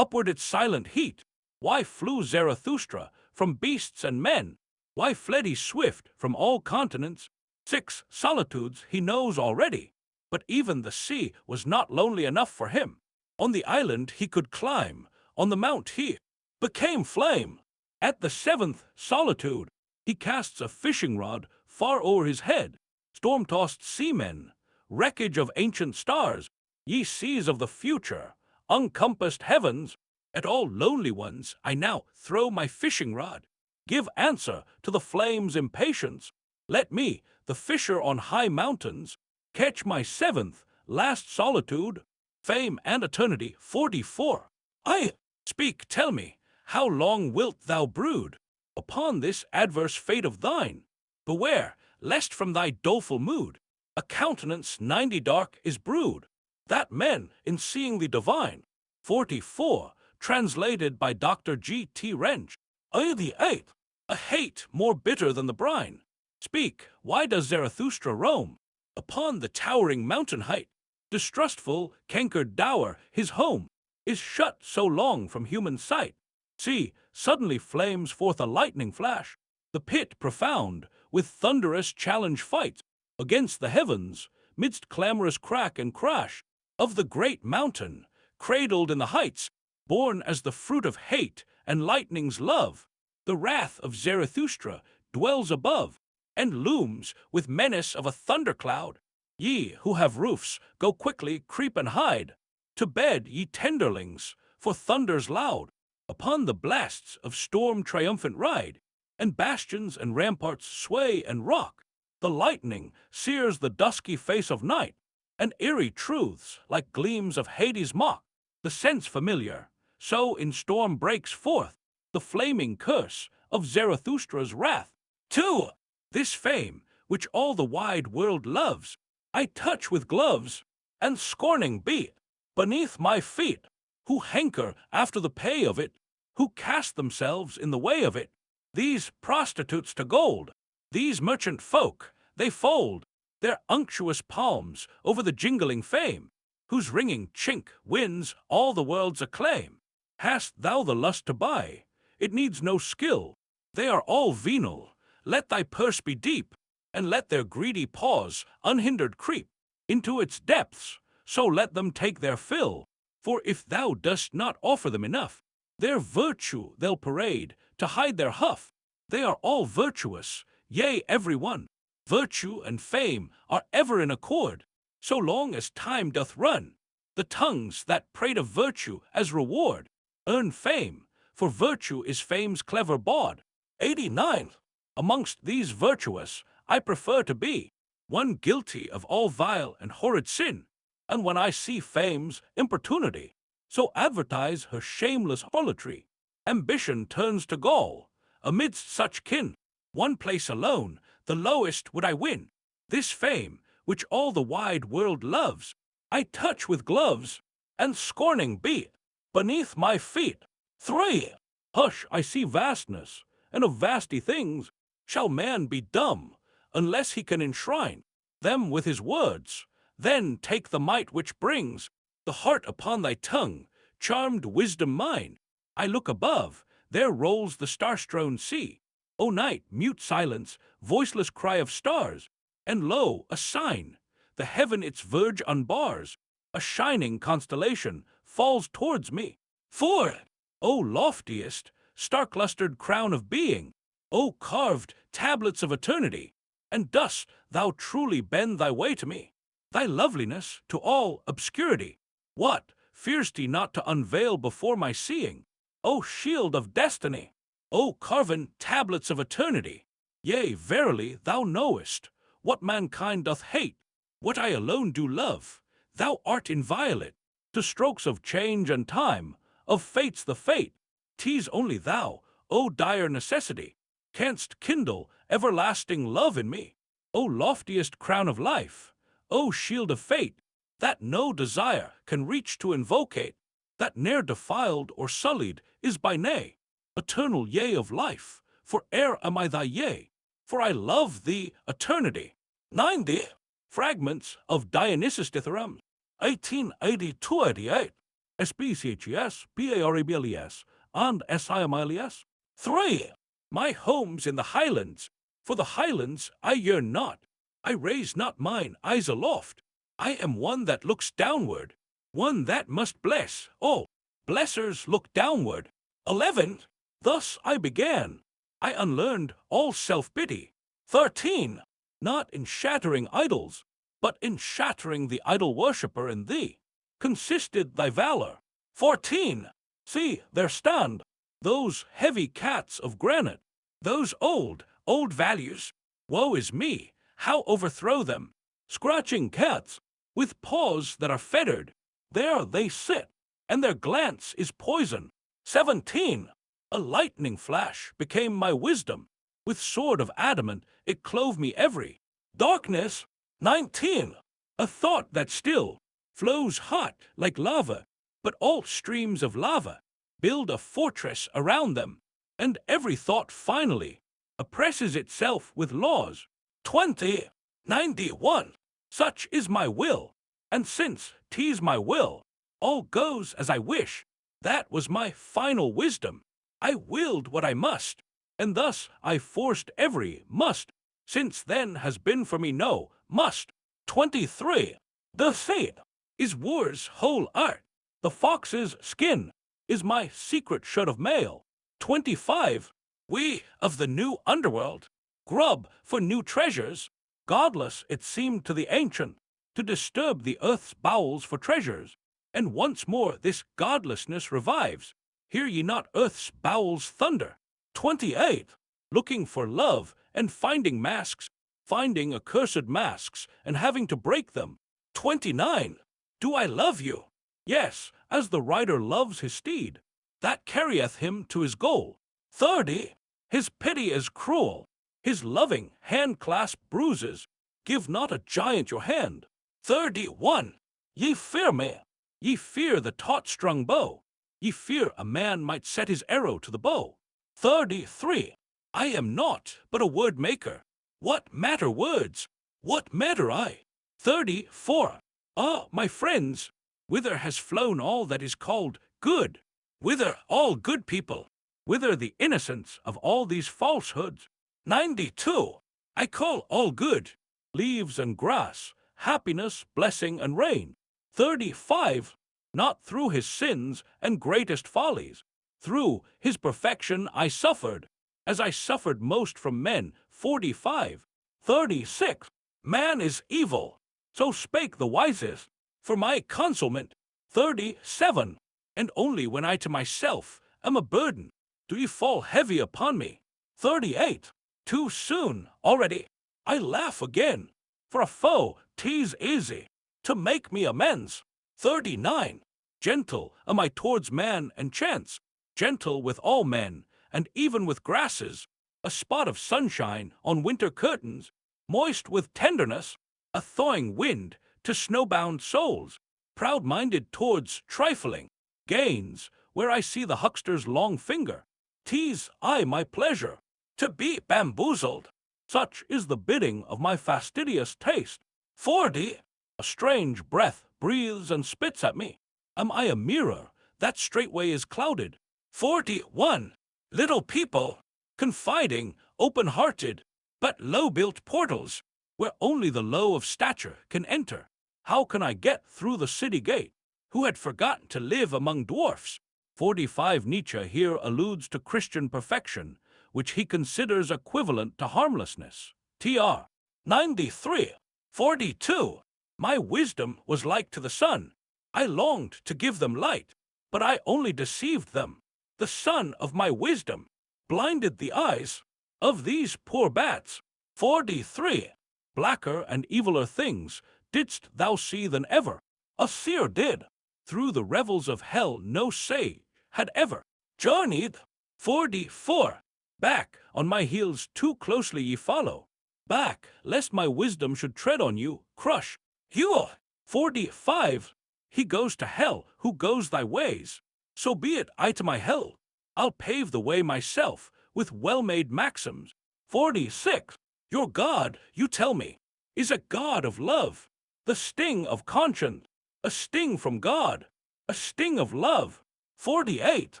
its silent heat. Why flew Zarathustra from beasts and men? Why fled he swift from all continents? 6 solitudes he knows already, but even the sea was not lonely enough for him. On the island he could climb, on the mount he became flame. At the 7th solitude he casts a fishing rod far o'er his head. Storm-tossed seamen, wreckage of ancient stars, ye seas of the future, uncompassed heavens, at all lonely ones I now throw my fishing rod. Give answer to the flame's impatience. Let me, the fisher on high mountains, catch my 7th, last solitude, fame and eternity. 44. I speak, tell me, how long wilt thou brood upon this adverse fate of thine? Beware, lest from thy doleful mood a countenance 90 dark is brewed, that men, in seeing the divine, 44. Translated by Dr. G. T. Wrench. 88. A hate more bitter than the brine. Speak, why does Zarathustra roam upon the towering mountain height? Distrustful, cankered dour, his home is shut so long from human sight. See, suddenly flames forth a lightning flash. The pit profound, with thunderous challenge fights against the heavens, midst clamorous crack and crash of the great mountain, cradled in the heights, born as the fruit of hate and lightning's love. The wrath of Zarathustra dwells above, and looms with menace of a thundercloud. Ye who have roofs, go quickly, creep and hide. To bed, ye tenderlings, for thunders loud upon the blasts of storm triumphant ride, and bastions and ramparts sway and rock. The lightning sears the dusky face of night, and eerie truths like gleams of Hades mock. The sense familiar, so in storm breaks forth the flaming curse of Zarathustra's wrath. 2. This fame, which all the wide world loves, I touch with gloves, and scorning beat beneath my feet, who hanker after the pay of it, who cast themselves in the way of it. These prostitutes to gold, these merchant folk, they fold their unctuous palms over the jingling fame, whose ringing chink wins all the world's acclaim. Hast thou the lust to buy? It needs no skill. They are all venal. Let thy purse be deep, and let their greedy paws unhindered creep into its depths, so let them take their fill. For if thou dost not offer them enough, their virtue they'll parade to hide their huff. They are all virtuous, yea, every one. Virtue and fame are ever in accord, so long as time doth run. The tongues that prate of virtue as reward earn fame, for virtue is fame's clever bawd. 89. Amongst these virtuous, I prefer to be one guilty of all vile and horrid sin, and when I see fame's importunity, so advertise her shameless harlotry. Ambition turns to gall, amidst such kin, one place alone, the lowest would I win. This fame, which all the wide world loves, I touch with gloves, and scorning beat beneath my feet. 3. Hush, I see vastness, and of vasty things shall man be dumb, unless he can enshrine them with his words. Then take the might which brings the heart upon thy tongue, charmed wisdom mine. I look above, there rolls the star-strewn sea. O night, mute silence, voiceless cry of stars, and lo, a sign, the heaven its verge unbars, a shining constellation falls towards me. 4. O loftiest, stark-lustered crown of being, O carved tablets of eternity, and dost thou truly bend thy way to me, thy loveliness to all obscurity? What, fear'st thee not to unveil before my seeing, O shield of destiny, O carven tablets of eternity? Yea, verily, thou knowest what mankind doth hate, what I alone do love. Thou art inviolate to strokes of change and time, of fates the fate. 'Tis only thou, O dire necessity, canst kindle everlasting love in me. O loftiest crown of life, O shield of fate, that no desire can reach to invocate, that ne'er defiled or sullied is by nay. Eternal yea of life, for e'er am I thy yea, for I love thee eternity. 90. Fragments of Dionysus Dithyramb, 1882-88, SPCHES, PARABLES, and SIMILES. 3. My home's in the highlands, for the highlands I yearn not. I raise not mine eyes aloft. I am one that looks downward, one that must bless. Oh, blessers look downward. 11. Thus I began. I unlearned all self-pity. 13. Not in shattering idols, but in shattering the idol worshipper in thee, consisted thy valor. 14. See, there stand those heavy cats of granite, those old values. Woe is me, how overthrow them? Scratching cats, with paws that are fettered, there they sit, and their glance is poison. 17. A lightning flash became my wisdom. With sword of adamant it clove me every darkness. 19. A thought that still flows hot like lava but all streams of lava build a fortress around them, and every thought finally oppresses itself with laws. 2091. Such is my will, and since 'tis my will, all goes as I wish. That was my final wisdom. I willed what I must, and thus I forced every must. Since then has been for me no must. 23. The fate is war's whole art. The fox's skin is my secret shirt of mail. 25. We of the new underworld grub for new treasures. Godless it seemed to the ancient to disturb the earth's bowels for treasures. And once more this godlessness revives. Hear ye not earth's bowels thunder? 28. Looking for love and finding masks, finding accursed masks and having to break them. 29. Do I love you? Yes, as the rider loves his steed, that carrieth him to his goal. 30. His pity is cruel, his loving hand-clasp bruises. Give not a giant your hand. 31. Ye fear me. Ye fear the taut-strung bow. Ye fear a man might set his arrow to the bow. 33. I am naught but a word-maker. What matter words? What matter I? 34. Ah, my friends, whither has flown all that is called good? Whither all good people? Whither the innocence of all these falsehoods? 92. I call all good, leaves and grass, happiness, blessing, and rain. 35. Not through his sins and greatest follies, through his perfection I suffered, as I suffered most from men. 45. 36. Man is evil, so spake the wisest, for my consolement. 37. And only when I to myself am a burden, do ye fall heavy upon me. 38. Too soon, already, I laugh again, for a foe 'tis easy to make me amends. 39. Gentle am I towards man and chance, gentle with all men, and even with grasses, a spot of sunshine on winter curtains, moist with tenderness, a thawing wind to snowbound souls, proud-minded towards trifling gains, where I see the huckster's long finger. 'Tis I my pleasure to be bamboozled. Such is the bidding of my fastidious taste. 40. A strange breath breathes and spits at me. Am I a mirror that straightway is clouded? 41. Little people, confiding, open-hearted, but low-built portals, where only the low of stature can enter. How can I get through the city gate, who had forgotten to live among dwarfs? 45. Nietzsche here alludes to Christian perfection, which he considers equivalent to harmlessness. Tr. 93. 42. My wisdom was like to the sun. I longed to give them light, but I only deceived them. The sun of my wisdom blinded the eyes of these poor bats. 43. Blacker and eviler things didst thou see than ever. A seer did. Through the revels of hell no sage had ever journeyed. 44. Back on my heels too closely ye follow. Back, lest my wisdom should tread on you, crush you. 45. He goes to hell who goes thy ways. So be it, I to my hell. I'll pave the way myself with well-made maxims. 46. Your God, you tell me, is a God of love. The sting of conscience, a sting from God, a sting of love. 48.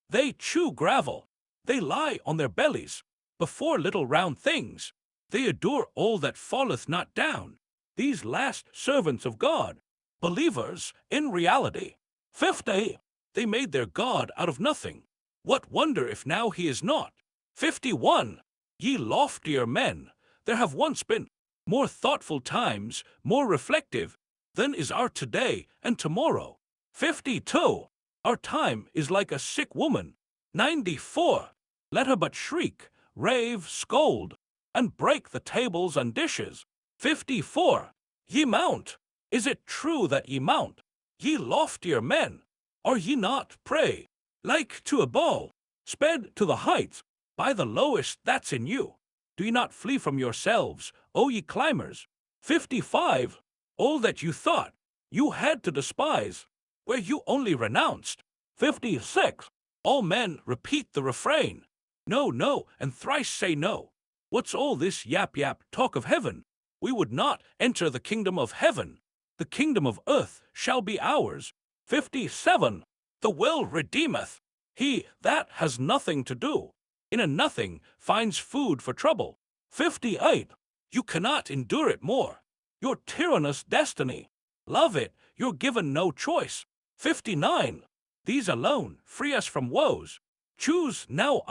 They chew gravel. They lie on their bellies before little round things. They adore all that falleth not down. These last servants of God, believers in reality. 50. They made their God out of nothing. What wonder if now he is not? 51. Ye loftier men, there have once been more thoughtful times, more reflective, than is our today and tomorrow. 52. Our time is like a sick woman. 94. Let her but shriek, rave, scold, and break the tables and dishes. 54. Ye mount. Is it true that ye mount? Ye loftier men, are ye not, pray, like to a ball, sped to the heights by the lowest that's in you? Do ye not flee from yourselves, O ye climbers? 55. All that you thought you had to despise, where you only renounced. 56. All men repeat the refrain. No, no, and thrice say no. What's all this yap talk of heaven? We would not enter the kingdom of heaven. The kingdom of earth shall be ours. 57. The will redeemeth. He that has nothing to do, in a nothing finds food for trouble. 58. You cannot endure it more. Your tyrannous destiny. Love it, you're given no choice. 59. These alone free us from woes. Choose now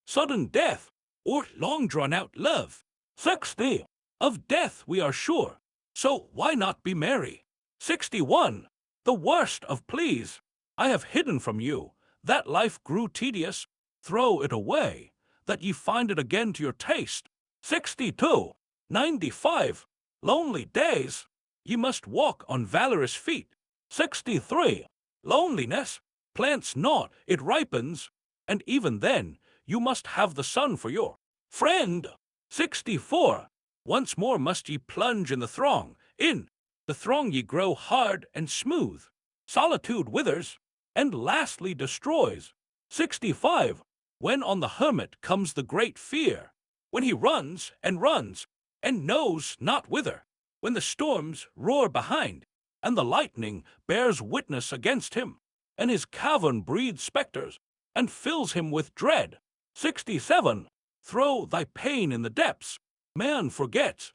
sudden death, or long drawn out love. 60. Of death we are sure, so why not be merry? 61. The worst of pleas I have hidden from you, that life grew tedious. Throw it away, that ye find it again to your taste. 62. 95. Lonely days, ye must walk on valorous feet. 63. Loneliness plants not, it ripens, and even then you must have the sun for your friend. 64. Once more must ye plunge in the throng. In the throng ye grow hard and smooth. Solitude withers, and lastly destroys. 65. When on the hermit comes the great fear, when he runs, and knows not whither, when the storms roar behind, and the lightning bears witness against him, and his cavern breeds spectres, and fills him with dread. 67. Throw thy pain in the depths. Man forget.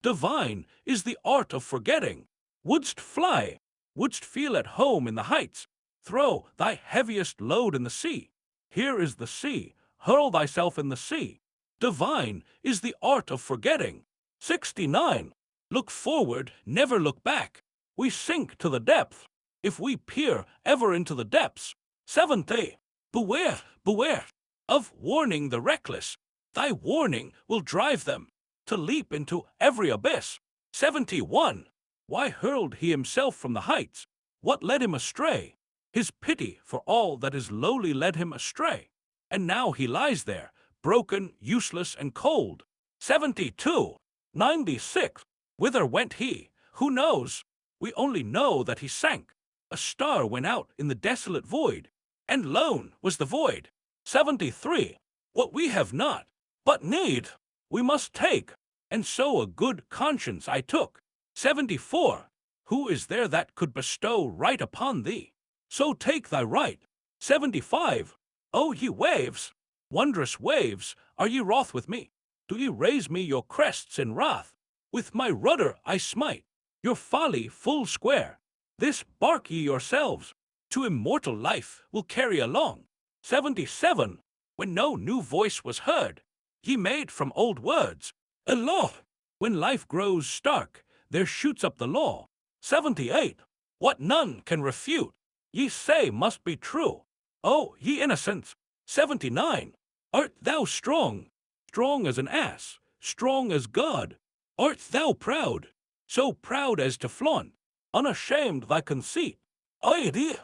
Divine is the art of forgetting. Wouldst fly, wouldst feel at home in the heights, throw thy heaviest load in the sea. Here is the sea, hurl thyself in the sea. Divine is the art of forgetting. 69. Look forward, never look back. We sink to the depth, if we peer ever into the depths. 70. Beware of warning the reckless. Thy warning will drive them to leap into every abyss. 71. Why hurled he himself from the heights? What led him astray? His pity for all that is lowly led him astray. And now he lies there, broken, useless, and cold. 72. 96. Whither went he? Who knows? We only know that he sank. A star went out in the desolate void, and lone was the void. 73. What we have not, but need, we must take, and so a good conscience I took. 74. Who is there that could bestow right upon thee? So take thy right. 75. O ye waves, wondrous waves, are ye wroth with me? Do ye raise me your crests in wrath? With my rudder I smite your folly full square. This bark ye yourselves to immortal life will carry along. 77. When no new voice was heard, ye made from old words a law. When life grows stark, there shoots up the law. 78. What none can refute, ye say must be true. O ye innocents! 79. Art thou strong? Strong as an ass, strong as God. Art thou proud? So proud as to flaunt, unashamed thy conceit. 80.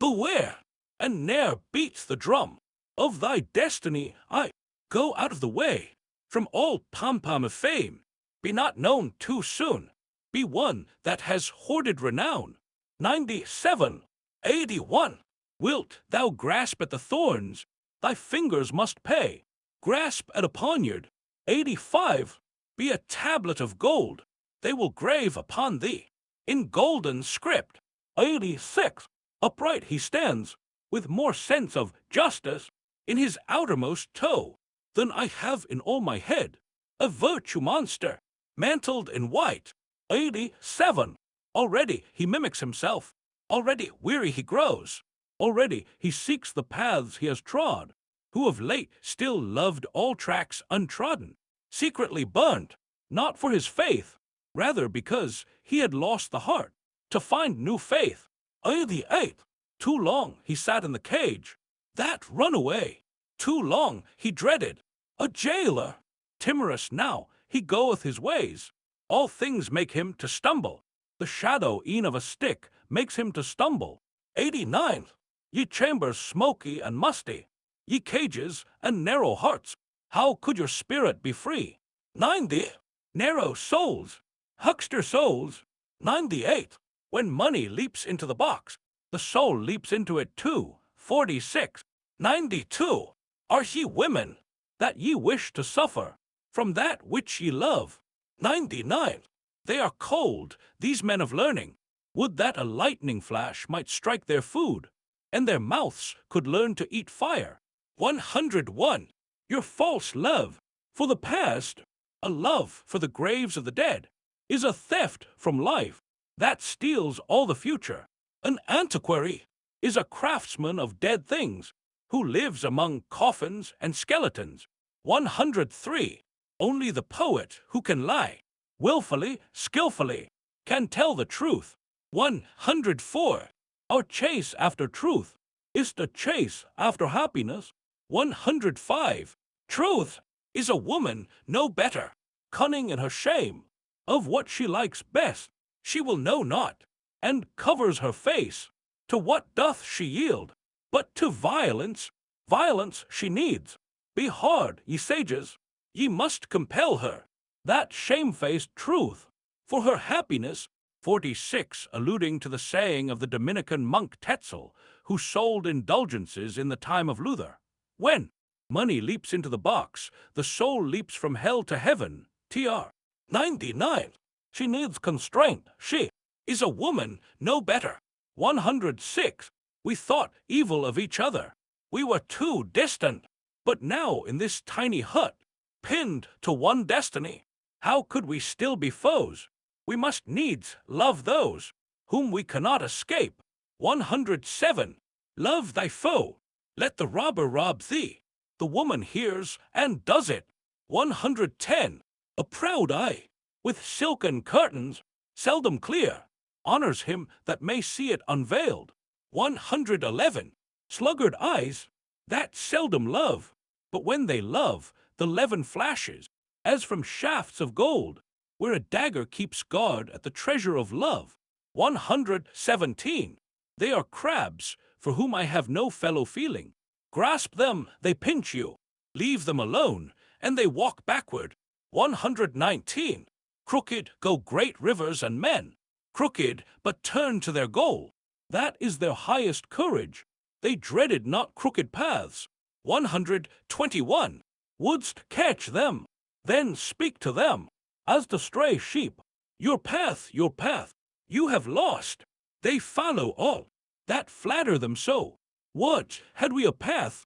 Beware, and ne'er beat the drum of thy destiny. I go out of the way from all pom-pom of fame. Be not known too soon. Be one that has hoarded renown. 97. 81. Wilt thou grasp at the thorns? Thy fingers must pay. Grasp at a poniard. 85. Be a tablet of gold. They will grave upon thee in golden script. 86. Upright he stands, with more sense of justice in his outermost toe than I have in all my head. A virtue monster, mantled in white. 87. Already he mimics himself. Already weary he grows. Already he seeks the paths he has trod. Who of late still loved all tracks untrodden, secretly burnt, not for his faith, rather because he had lost the heart to find new faith. 88. Too long he sat in the cage, that runaway. Too long he dreaded a jailer. Timorous now he goeth his ways. All things make him to stumble. The shadow e'en of a stick makes him to stumble. 89. Ye chambers smoky and musty, ye cages and narrow hearts, how could your spirit be free? 90. Narrow souls, huckster souls. 98. When money leaps into the box, the soul leaps into it too. 46. 92. Are ye women, that ye wish to suffer from that which ye love? 99. They are cold, these men of learning. Would that a lightning flash might strike their food, and their mouths could learn to eat fire. 101. Your false love for the past, a love for the graves of the dead, is a theft from life that steals all the future. An antiquary is a craftsman of dead things who lives among coffins and skeletons. 103. Only the poet who can lie, willfully, skillfully, can tell the truth. 104. Our chase after truth is the chase after happiness. 105. Truth is a woman no better, cunning in her shame. Of what she likes best she will know not, and covers her face. To what doth she yield? But to violence. Violence she needs. Be hard, ye sages, ye must compel her. That shamefaced truth, for her happiness. 46. Alluding to the saying of the Dominican monk Tetzel, who sold indulgences in the time of Luther. When money leaps into the box, the soul leaps from hell to heaven. Tr. 99. She needs constraint. She is a woman no better. 106. We thought evil of each other. We were too distant. But now in this tiny hut, pinned to one destiny, how could we still be foes? We must needs love those whom we cannot escape. 107. Love thy foe. Let the robber rob thee. The woman hears and does it. 110. A proud eye, with silken curtains, seldom clear, honors him that may see it unveiled. 111. Sluggard eyes, that seldom love, but when they love, the levin flashes, as from shafts of gold, where a dagger keeps guard at the treasure of love. 117. They are crabs, for whom I have no fellow feeling. Grasp them, they pinch you. Leave them alone, and they walk backward. 119. Crooked go great rivers and men. Crooked, but turn to their goal. That is their highest courage. They dreaded not crooked paths. 121. Wouldst catch them, then speak to them, as to stray sheep. Your path, you have lost. They follow all that flatter them so. What, had we a path,